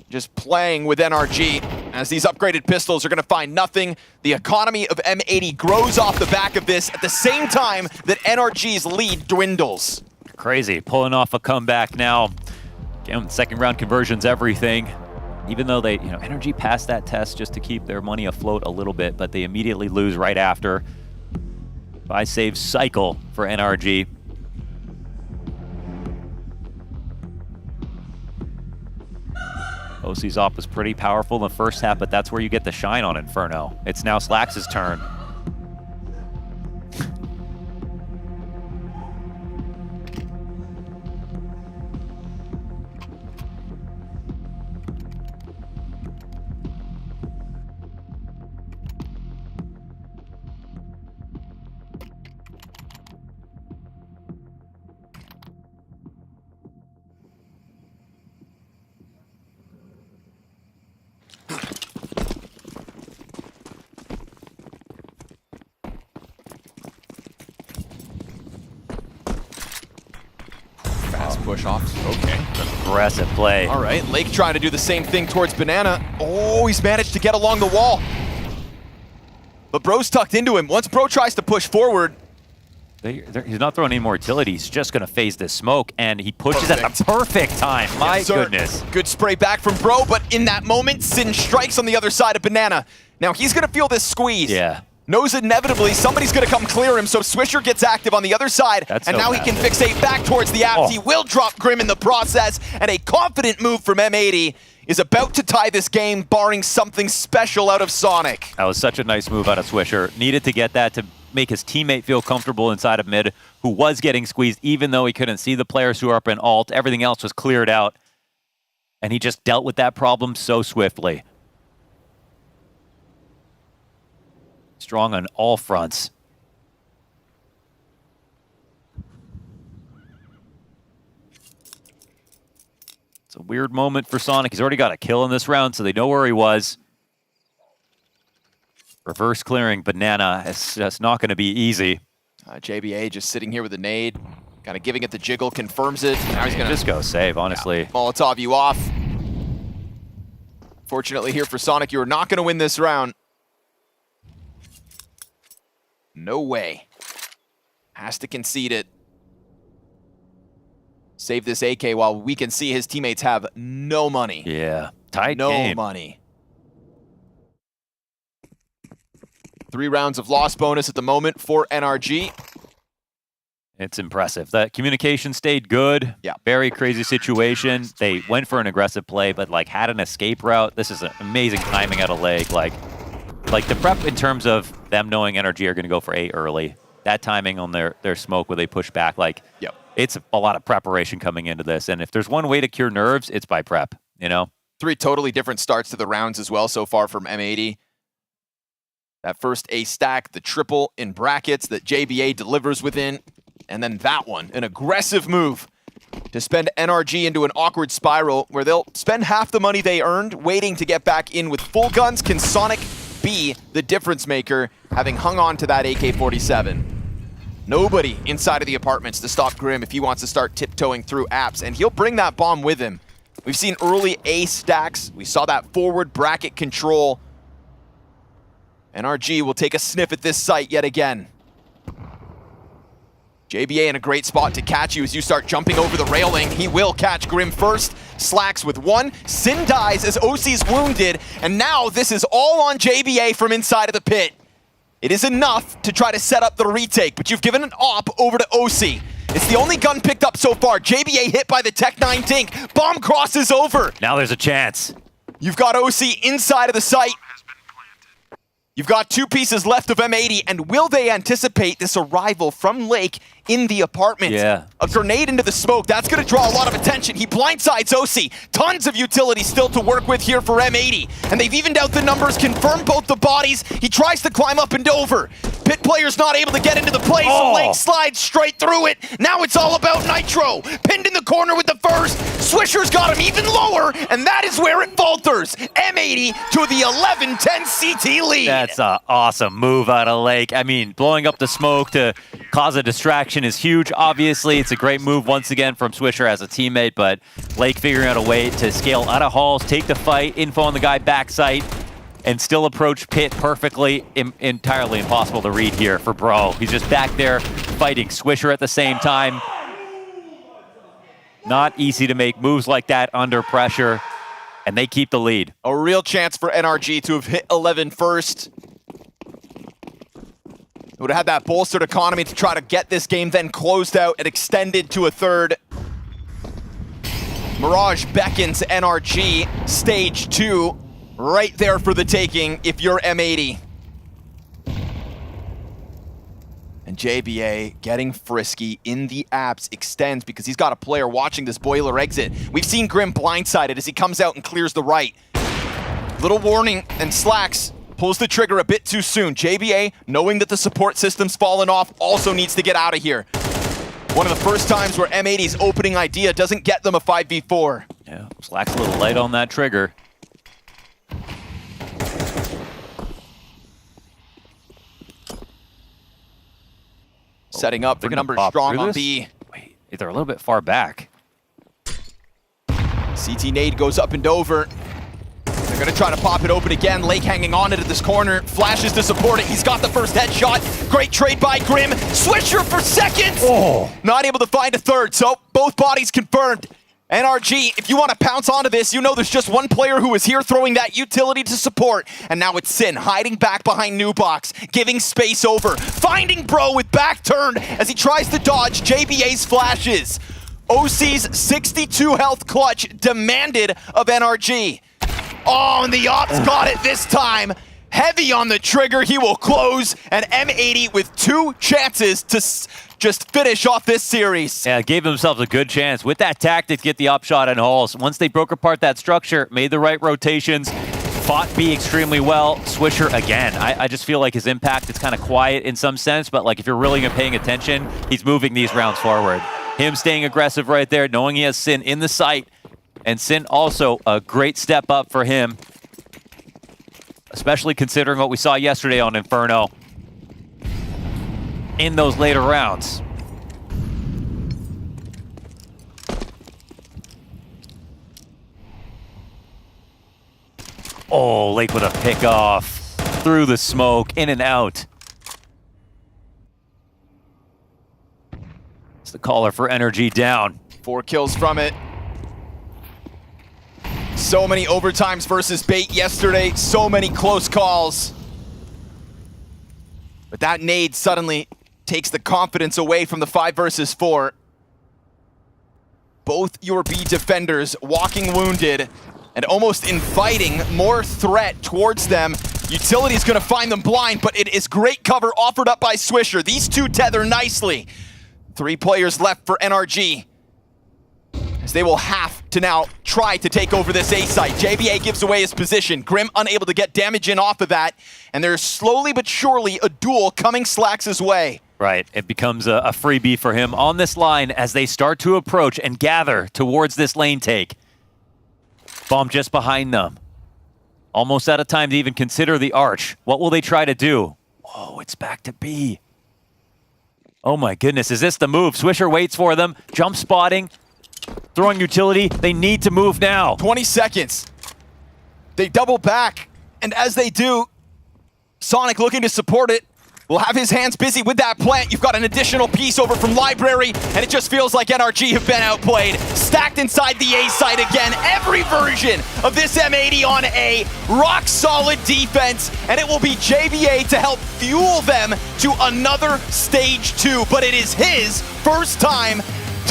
Just playing with NRG as these upgraded pistols are going to find nothing. The economy of M80 grows off the back of this at the same time that NRG's lead dwindles. Crazy, pulling off a comeback now. Again, second round conversions, everything. Even though they, NRG passed that test just to keep their money afloat a little bit, but they immediately lose right after. 5 save cycle for NRG. OC's op was pretty powerful in the first half, but that's where you get the shine on Inferno. It's now Slacks' turn. Push off. Okay. Aggressive play. All right, Lake trying to do the same thing towards Banana. Oh, he's managed to get along the wall. But Bro's tucked into him. Once Bro tries to push forward. He's not throwing any more utility. He's just going to phase this smoke, and he pushes at the perfect time. My goodness. Good spray back from Bro, but in that moment, Sin strikes on the other side of Banana. Now he's going to feel this squeeze. Yeah. Knows inevitably somebody's going to come clear him, so Swisher gets active on the other side, and so now bad. he can fixate back towards the apps. He will drop Grim in the process, and a confident move from M80 is about to tie this game, barring something special out of Sonic. That was such a nice move out of Swisher. Needed to get that to make his teammate feel comfortable inside of mid, who was getting squeezed, even though he couldn't see the players who were up in alt. Everything else was cleared out, and he just dealt with that problem so swiftly. Strong on all fronts. It's a weird moment for Sonic. He's already got a kill in this round, so they know where he was. Reverse clearing Banana is just not going to be easy. JBA just sitting here with a nade, kind of giving it the jiggle, confirms it. Now he's going to just go save, honestly. Molotov you off. Fortunately here for Sonic, you are not going to win this round. No way. Has to concede it. Save this AK while we can see his teammates have no money. Yeah, tight no game. Money. 3 rounds of loss bonus at the moment for NRG. It's impressive. The communication stayed good. Yeah. Very crazy situation. They went for an aggressive play, but had an escape route. This is an amazing timing out of Lake. Like the prep in terms of them knowing NRG are going to go for A early. That timing on their smoke where they push back, yep. It's a lot of preparation coming into this. And if there's one way to cure nerves, it's by prep, 3 totally different starts to the rounds as well so far from M80. That first A stack, the triple in brackets that JBA delivers within, and then that one, an aggressive move to spend NRG into an awkward spiral where they'll spend half the money they earned waiting to get back in with full guns. Can Sonic be the difference maker, having hung on to that AK-47? Nobody inside of the apartments to stop Grim if he wants to start tiptoeing through apps, and he'll bring that bomb with him. We've seen early A stacks. We saw that forward bracket control. NRG will take a sniff at this site yet again. JBA in a great spot to catch you as you start jumping over the railing. He will catch Grim first. Slacks with 1. Sin dies as OC's wounded, and now this is all on JBA from inside of the pit. It is enough to try to set up the retake, but you've given an op over to OC. It's the only gun picked up so far. JBA hit by the Tech 9 Dink. Bomb crosses over. Now there's a chance. You've got OC inside of the site. You've got 2 pieces left of M80, and will they anticipate this arrival from Lake in the apartment? Yeah. A grenade into the smoke, that's gonna draw a lot of attention. He blindsides OC. Tons of utility still to work with here for M80. And they've evened out the numbers, confirmed both the bodies. He tries to climb up and over. Pit player's not able to get into the play, so Lake slides straight through it. Now it's all about Nitro. Pinned in the corner with the first. Swisher's got him even lower, and that is where it falters. M80 to the 11-10 CT lead. That's an awesome move out of Lake. I mean, blowing up the smoke to cause a distraction is huge. Obviously, it's a great move once again from Swisher as a teammate, but Lake figuring out a way to scale out of halls, take the fight, info on the guy backside, and still approach Pit perfectly. Entirely impossible to read here for Bro. He's just back there fighting Swisher at the same time. Not easy to make moves like that under pressure, and they keep the lead. A real chance for NRG to have hit 11 first. Would have had that bolstered economy to try to get this game then closed out and extended to a third. Mirage beckons NRG, stage 2, right there for the taking if you're M80. And JBA getting frisky in the apps extends because he's got a player watching this boiler exit. We've seen Grim blindsided as he comes out and clears the right. Little warning, and Slacks pulls the trigger a bit too soon. JBA, knowing that the support system's fallen off, also needs to get out of here. One of the first times where M80's opening idea doesn't get them a 5v4. Yeah, Slacks a little light on that trigger. Setting up for numbers strong on B. Wait, they're a little bit far back. CT nade goes up and over. They're gonna try to pop it open again. Lake hanging on it at this corner. Flashes to support it. He's got the first headshot. Great trade by Grim. Swisher for seconds. Not able to find a third, so both bodies confirmed. NRG, if you want to pounce onto this, you know there's just one player who is here throwing that utility to support. And now it's Sin, hiding back behind Nubox, giving space over, finding Bro with back turned as he tries to dodge JBA's flashes. OC's 62 health clutch demanded of NRG. Oh, and the Ops got it this time. Heavy on the trigger, he will close, and M80 with 2 chances to just finish off this series. Yeah, gave themselves a good chance with that tactic to get the upshot on halls. Once they broke apart that structure, made the right rotations, fought B extremely well. Swisher, again, I just feel like his impact is kind of quiet in some sense, but like if you're really paying attention, he's moving these rounds forward. Him staying aggressive right there, knowing he has Sin in the sight, and Sin also a great step up for him, especially considering what we saw yesterday on Inferno in those later rounds. Oh, Lake with a pick off through the smoke, in and out. It's the caller for energy down. 4 kills from it. So many overtimes versus Bait yesterday, so many close calls. But that nade suddenly takes the confidence away from the 5 versus 4. Both your B defenders walking wounded and almost inviting more threat towards them. Utility is gonna find them blind, but it is great cover offered up by Swisher. These 2 tether nicely. 3 players left for NRG, as they will have to now try to take over this A site. JBA gives away his position. Grim unable to get damage in off of that, and there's slowly but surely a duel coming Slacks' way. Right, it becomes a freebie for him on this line as they start to approach and gather towards this lane take. Bomb just behind them. Almost out of time to even consider the arch. What will they try to do? Oh, it's back to B. Oh my goodness, is this the move? Swisher waits for them, jump spotting, throwing utility. They need to move now. 20 seconds. They double back, and as they do, Sonic looking to support it will have his hands busy with that plant. You've got an additional piece over from Library, and it just feels like NRG have been outplayed. Stacked inside the A site again. Every version of this M80 on A. Rock solid defense, and it will be JBA to help fuel them to another stage 2. But it is his first time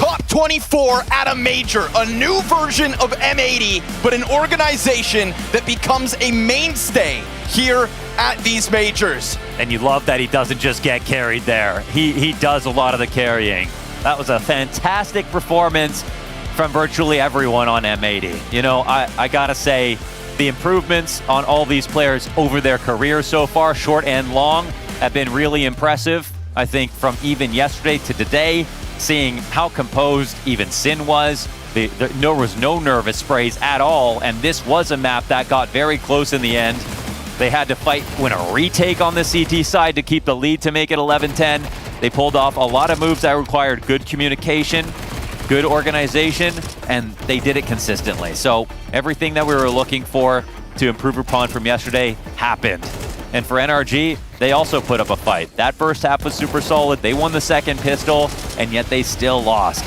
top 24 at a major, a new version of M80, but an organization that becomes a mainstay here at these majors. And you love that he doesn't just get carried there. He does a lot of the carrying. That was a fantastic performance from virtually everyone on M80. You know, I gotta say, the improvements on all these players over their career so far, short and long, have been really impressive. I think from even yesterday to today, seeing how composed even Sin was, there was no nervous sprays at all, and this was a map that got very close in the end. They had to win a retake on the CT side to keep the lead to make it 11-10. They pulled off a lot of moves that required good communication, good organization, and they did it consistently. So everything that we were looking for to improve upon from yesterday happened. And for NRG, they also put up a fight. That first half was super solid. They won the second pistol, and yet they still lost.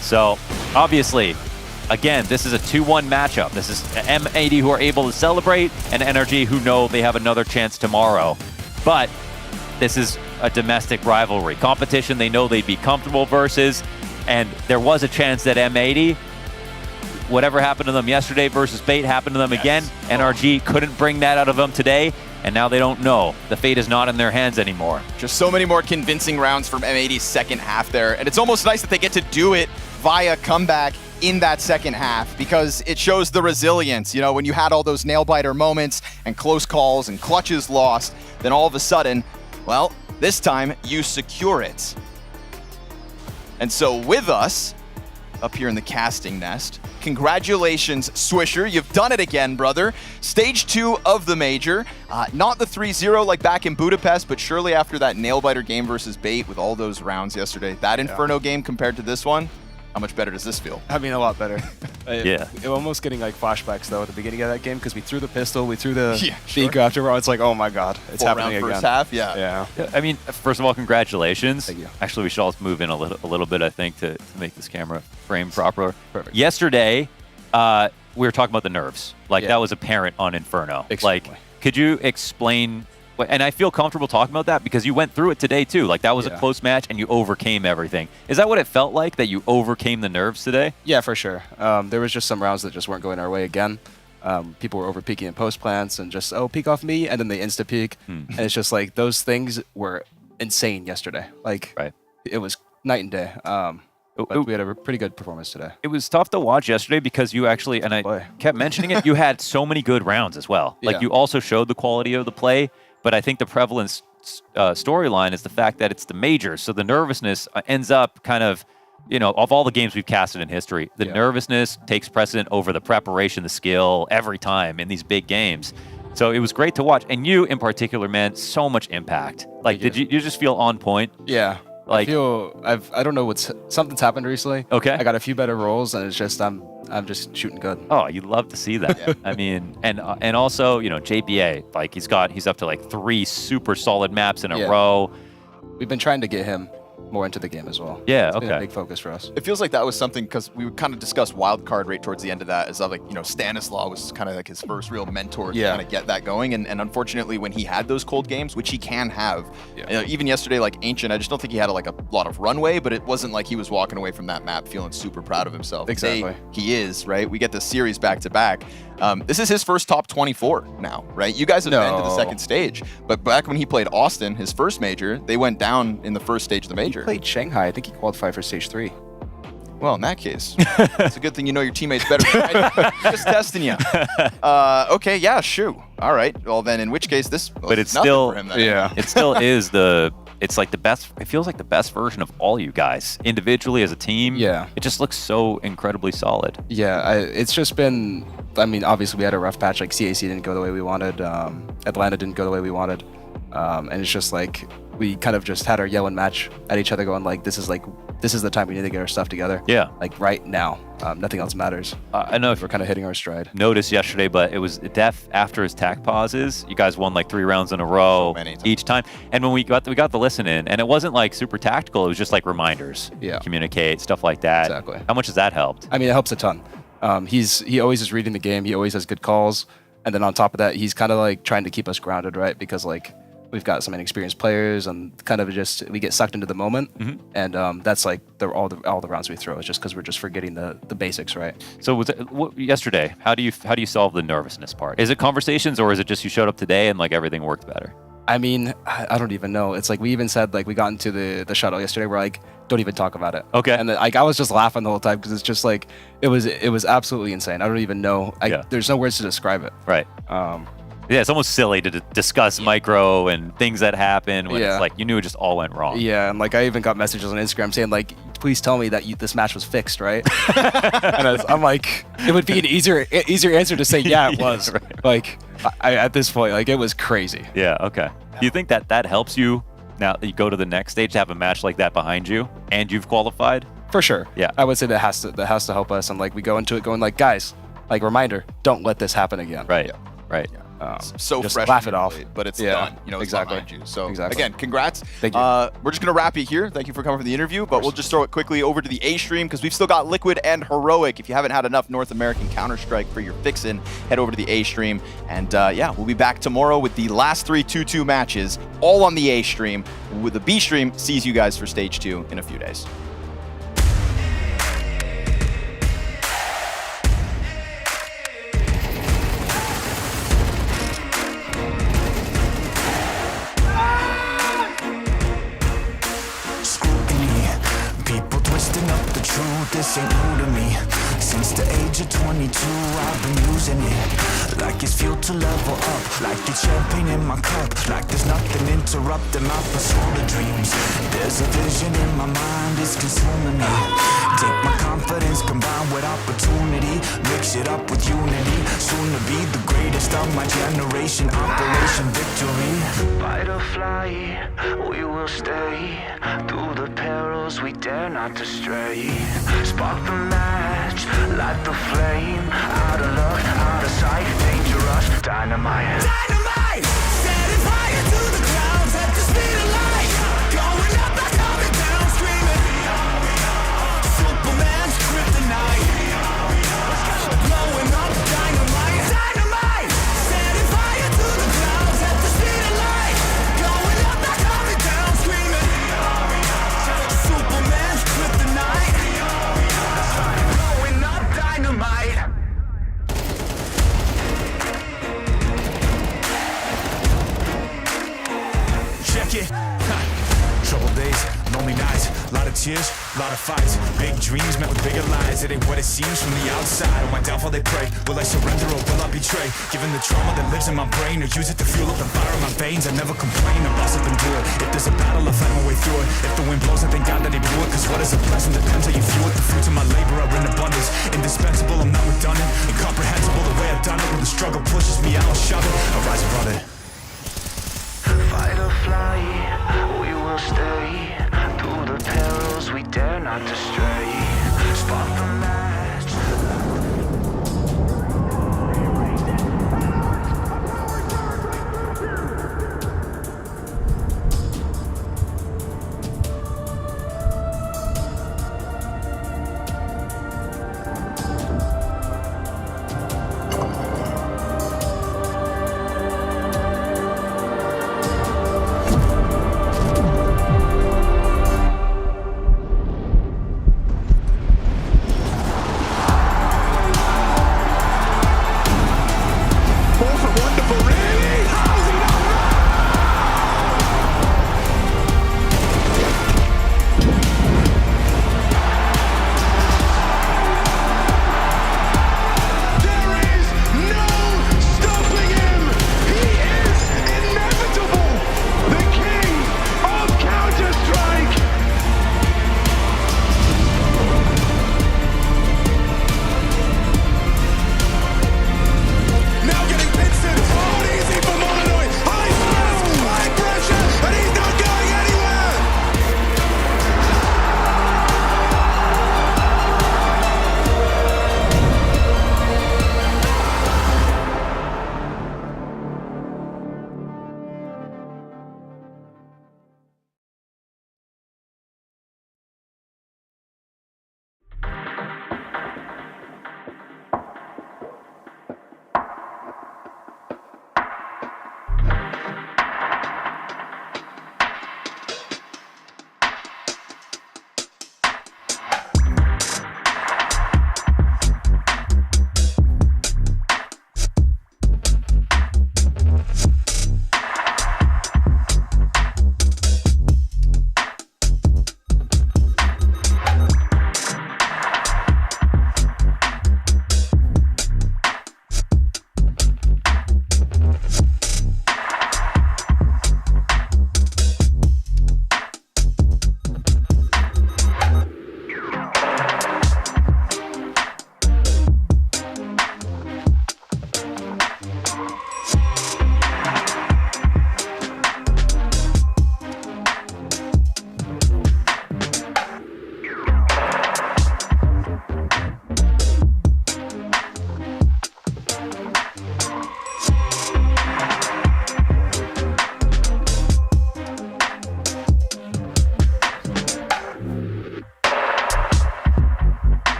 So obviously, again, this is a 2-1 matchup. This is M80 who are able to celebrate, and NRG who know they have another chance tomorrow. But this is a domestic rivalry. Competition they know they'd be comfortable versus, and there was a chance that M80, whatever happened to them yesterday versus Bait happened to them again. NRG couldn't bring that out of them today, and now they don't know. The fate is not in their hands anymore. Just so many more convincing rounds from M80's second half there, and it's almost nice that they get to do it via comeback in that second half, because it shows the resilience. You know, when you had all those nail-biter moments and close calls and clutches lost, then all of a sudden, well, this time you secure it. And so with us, up here in the casting nest, congratulations, Swisher. You've done it again, brother. Stage 2 of the major. Not the 3-0 like back in Budapest, but surely after that nail-biter game versus Bait with all those rounds yesterday, that Inferno game compared to this one, how much better does this feel? I mean, a lot better. Yeah. Almost getting like flashbacks though at the beginning of that game, because we threw the pistol, we threw the beaker afterward. It's like, oh my god, it's Full happening round again. First half, yeah. Yeah. I mean, first of all, congratulations. Thank you. Actually, we should all move in a little bit, I think, to make this camera frame proper. Perfect. Yesterday, we were talking about the nerves. Like, that was apparent on Inferno. Extremely. Like, could you explain? And I feel comfortable talking about that because you went through it today, too. Like, that was a close match, and you overcame everything. Is that what it felt like, that you overcame the nerves today? Yeah, for sure. There was just some rounds that just weren't going our way again. People were over peeking in post plants and just, peek off me, and then they insta peek. And it's just like, those things were insane yesterday. Like, it was night and day. But we had a pretty good performance today. It was tough to watch yesterday because you actually, and I kept mentioning it, you had so many good rounds as well. Like, you also showed the quality of the play, but I think the prevalence storyline is the fact that it's the majors. So the nervousness ends up kind of, you know, of all the games we've casted in history, the nervousness takes precedent over the preparation, the skill every time in these big games. So it was great to watch. And you in particular, man, so much impact. Like, did you just feel on point? Yeah. Like, I don't know something's happened recently. Okay. I got a few better rolls, and it's just I'm just shooting good. Oh, you'd love to see that. I mean, and also, you know, JPA, like he's up to like 3 super solid maps in a row. We've been trying to get him more into the game as well. Yeah, It's been a big focus for us. It feels like that was something, because we kind of discussed wild card right towards the end of that, is like, you know, Stanislaw was kind of like his first real mentor to kind of get that going. And unfortunately, when he had those cold games, which he can have, you know, even yesterday, like Ancient, I just don't think he had a lot of runway, but it wasn't like he was walking away from that map feeling super proud of himself. Exactly. He is, right? We get this series back to back. This is his first top 24 now, right? You guys have been to the second stage, but back when he played Austin, his first major, they went down in the first stage of the major. He played Shanghai. I think he qualified for stage 3. Well, in that case, it's a good thing you know your teammates better. Just testing you. Okay, yeah, shoo. All right. Well, then in which case but it's still, for him then. it still is it's like the best, it feels like the best version of all you guys individually as a team. Yeah. It just looks so incredibly solid. Yeah, it's just been, I mean, obviously we had a rough patch, like CAC didn't go the way we wanted, Atlanta didn't go the way we wanted, and it's just like, we kind of just had our yelling match at each other going like, this is the time we need to get our stuff together. Yeah. Like right now. Nothing else matters. I know if we're kind of hitting our stride. Noticed yesterday, but it was Def after his tac pauses. You guys won like 3 rounds in a row each time. And when we got the listen in, and it wasn't like super tactical, it was just like reminders. Yeah. Communicate, stuff like that. Exactly. How much has that helped? I mean, it helps a ton. He always is reading the game. He always has good calls. And then on top of that, he's kind of like trying to keep us grounded, right? Because like, we've got some inexperienced players, and kind of just we get sucked into the moment, and that's like all the rounds we throw is just because we're just forgetting the basics, right? So yesterday, how do you solve the nervousness part? Is it conversations, or is it just you showed up today and like everything worked better? I mean, I don't even know. It's like we even said, like, we got into the shuttle yesterday. We're like, don't even talk about it. Okay. And then, like, I was just laughing the whole time because it's just like it was absolutely insane. I don't even know. There's no words to describe it. Right. Yeah, it's almost silly to discuss micro and things that happen when it's like you knew it just all went wrong. Yeah, and like I even got messages on Instagram saying like, please tell me that this match was fixed, right? And I'm like, it would be an easier answer to say yeah, it was. Right. Like at this point, like it was crazy. Yeah. Okay. Do you think that helps you now that you go to the next stage to have a match like that behind you and you've qualified? For sure. Yeah. I would say that has to help us, and like we go into it going like, guys, like reminder, don't let this happen again. Right. Right. So just fresh, laugh it off, but it's done. You know, it's exactly. behind you. So exactly. again, congrats. Thank you. We're just gonna wrap it here. Thank you for coming for the interview, but we'll just throw it quickly over to the A stream because we've still got Liquid and Heroic. If you haven't had enough North American Counter-Strike for your fix-in, head over to the A stream. And yeah, we'll be back tomorrow with the last 3 2-2 matches, all on the A stream. With the B stream, sees you guys for stage 2 in a few days. This ain't new to me. Since the age of 22, I've been using it like it's fuel to level up, like it's champagne in my cup, like there's nothing interrupting my pursuit of dreams. There's a vision in my mind, it's consuming me. Take my confidence combined with opportunity, mix it up with unity. Soon to be the greatest of my generation. Operation Victory. Fight or fly, we will stay. Through the perils we dare not to stray. Spark the match, light the flame. Out of luck, out of sight, dangerous, dynamite. Dynamite! Setting fire to the clouds at the speed of light. Going up, not coming down, screaming. Superman's kryptonite. Blowing up, dynamite. Dynamite! Setting fire to the clouds at the speed of light. Going up, not coming down, screaming. Superman's kryptonite. Blowing up, dynamite. Check it. Troubled days, lonely nights, lot of tears, lot of fights. Big dreams met with bigger lies. It ain't what it seems from the outside. On my downfall they pray. Will I surrender or will I betray? Given the trauma that lives in my brain, or use it to fuel up the fire in my veins. I never complain, I boss up and do it. If there's a battle, I fight my way through it. If the wind blows, I thank God that he blew it. Cause what is a blessing depends how you view it. The fruits of my labor are in abundance. Indispensable, I'm not redundant. Incomprehensible the way I've done it. When the struggle pushes me, I don't shove it. I rise above it. Fight or fly, we will stay. Through the perils we dare not to stray. Spark the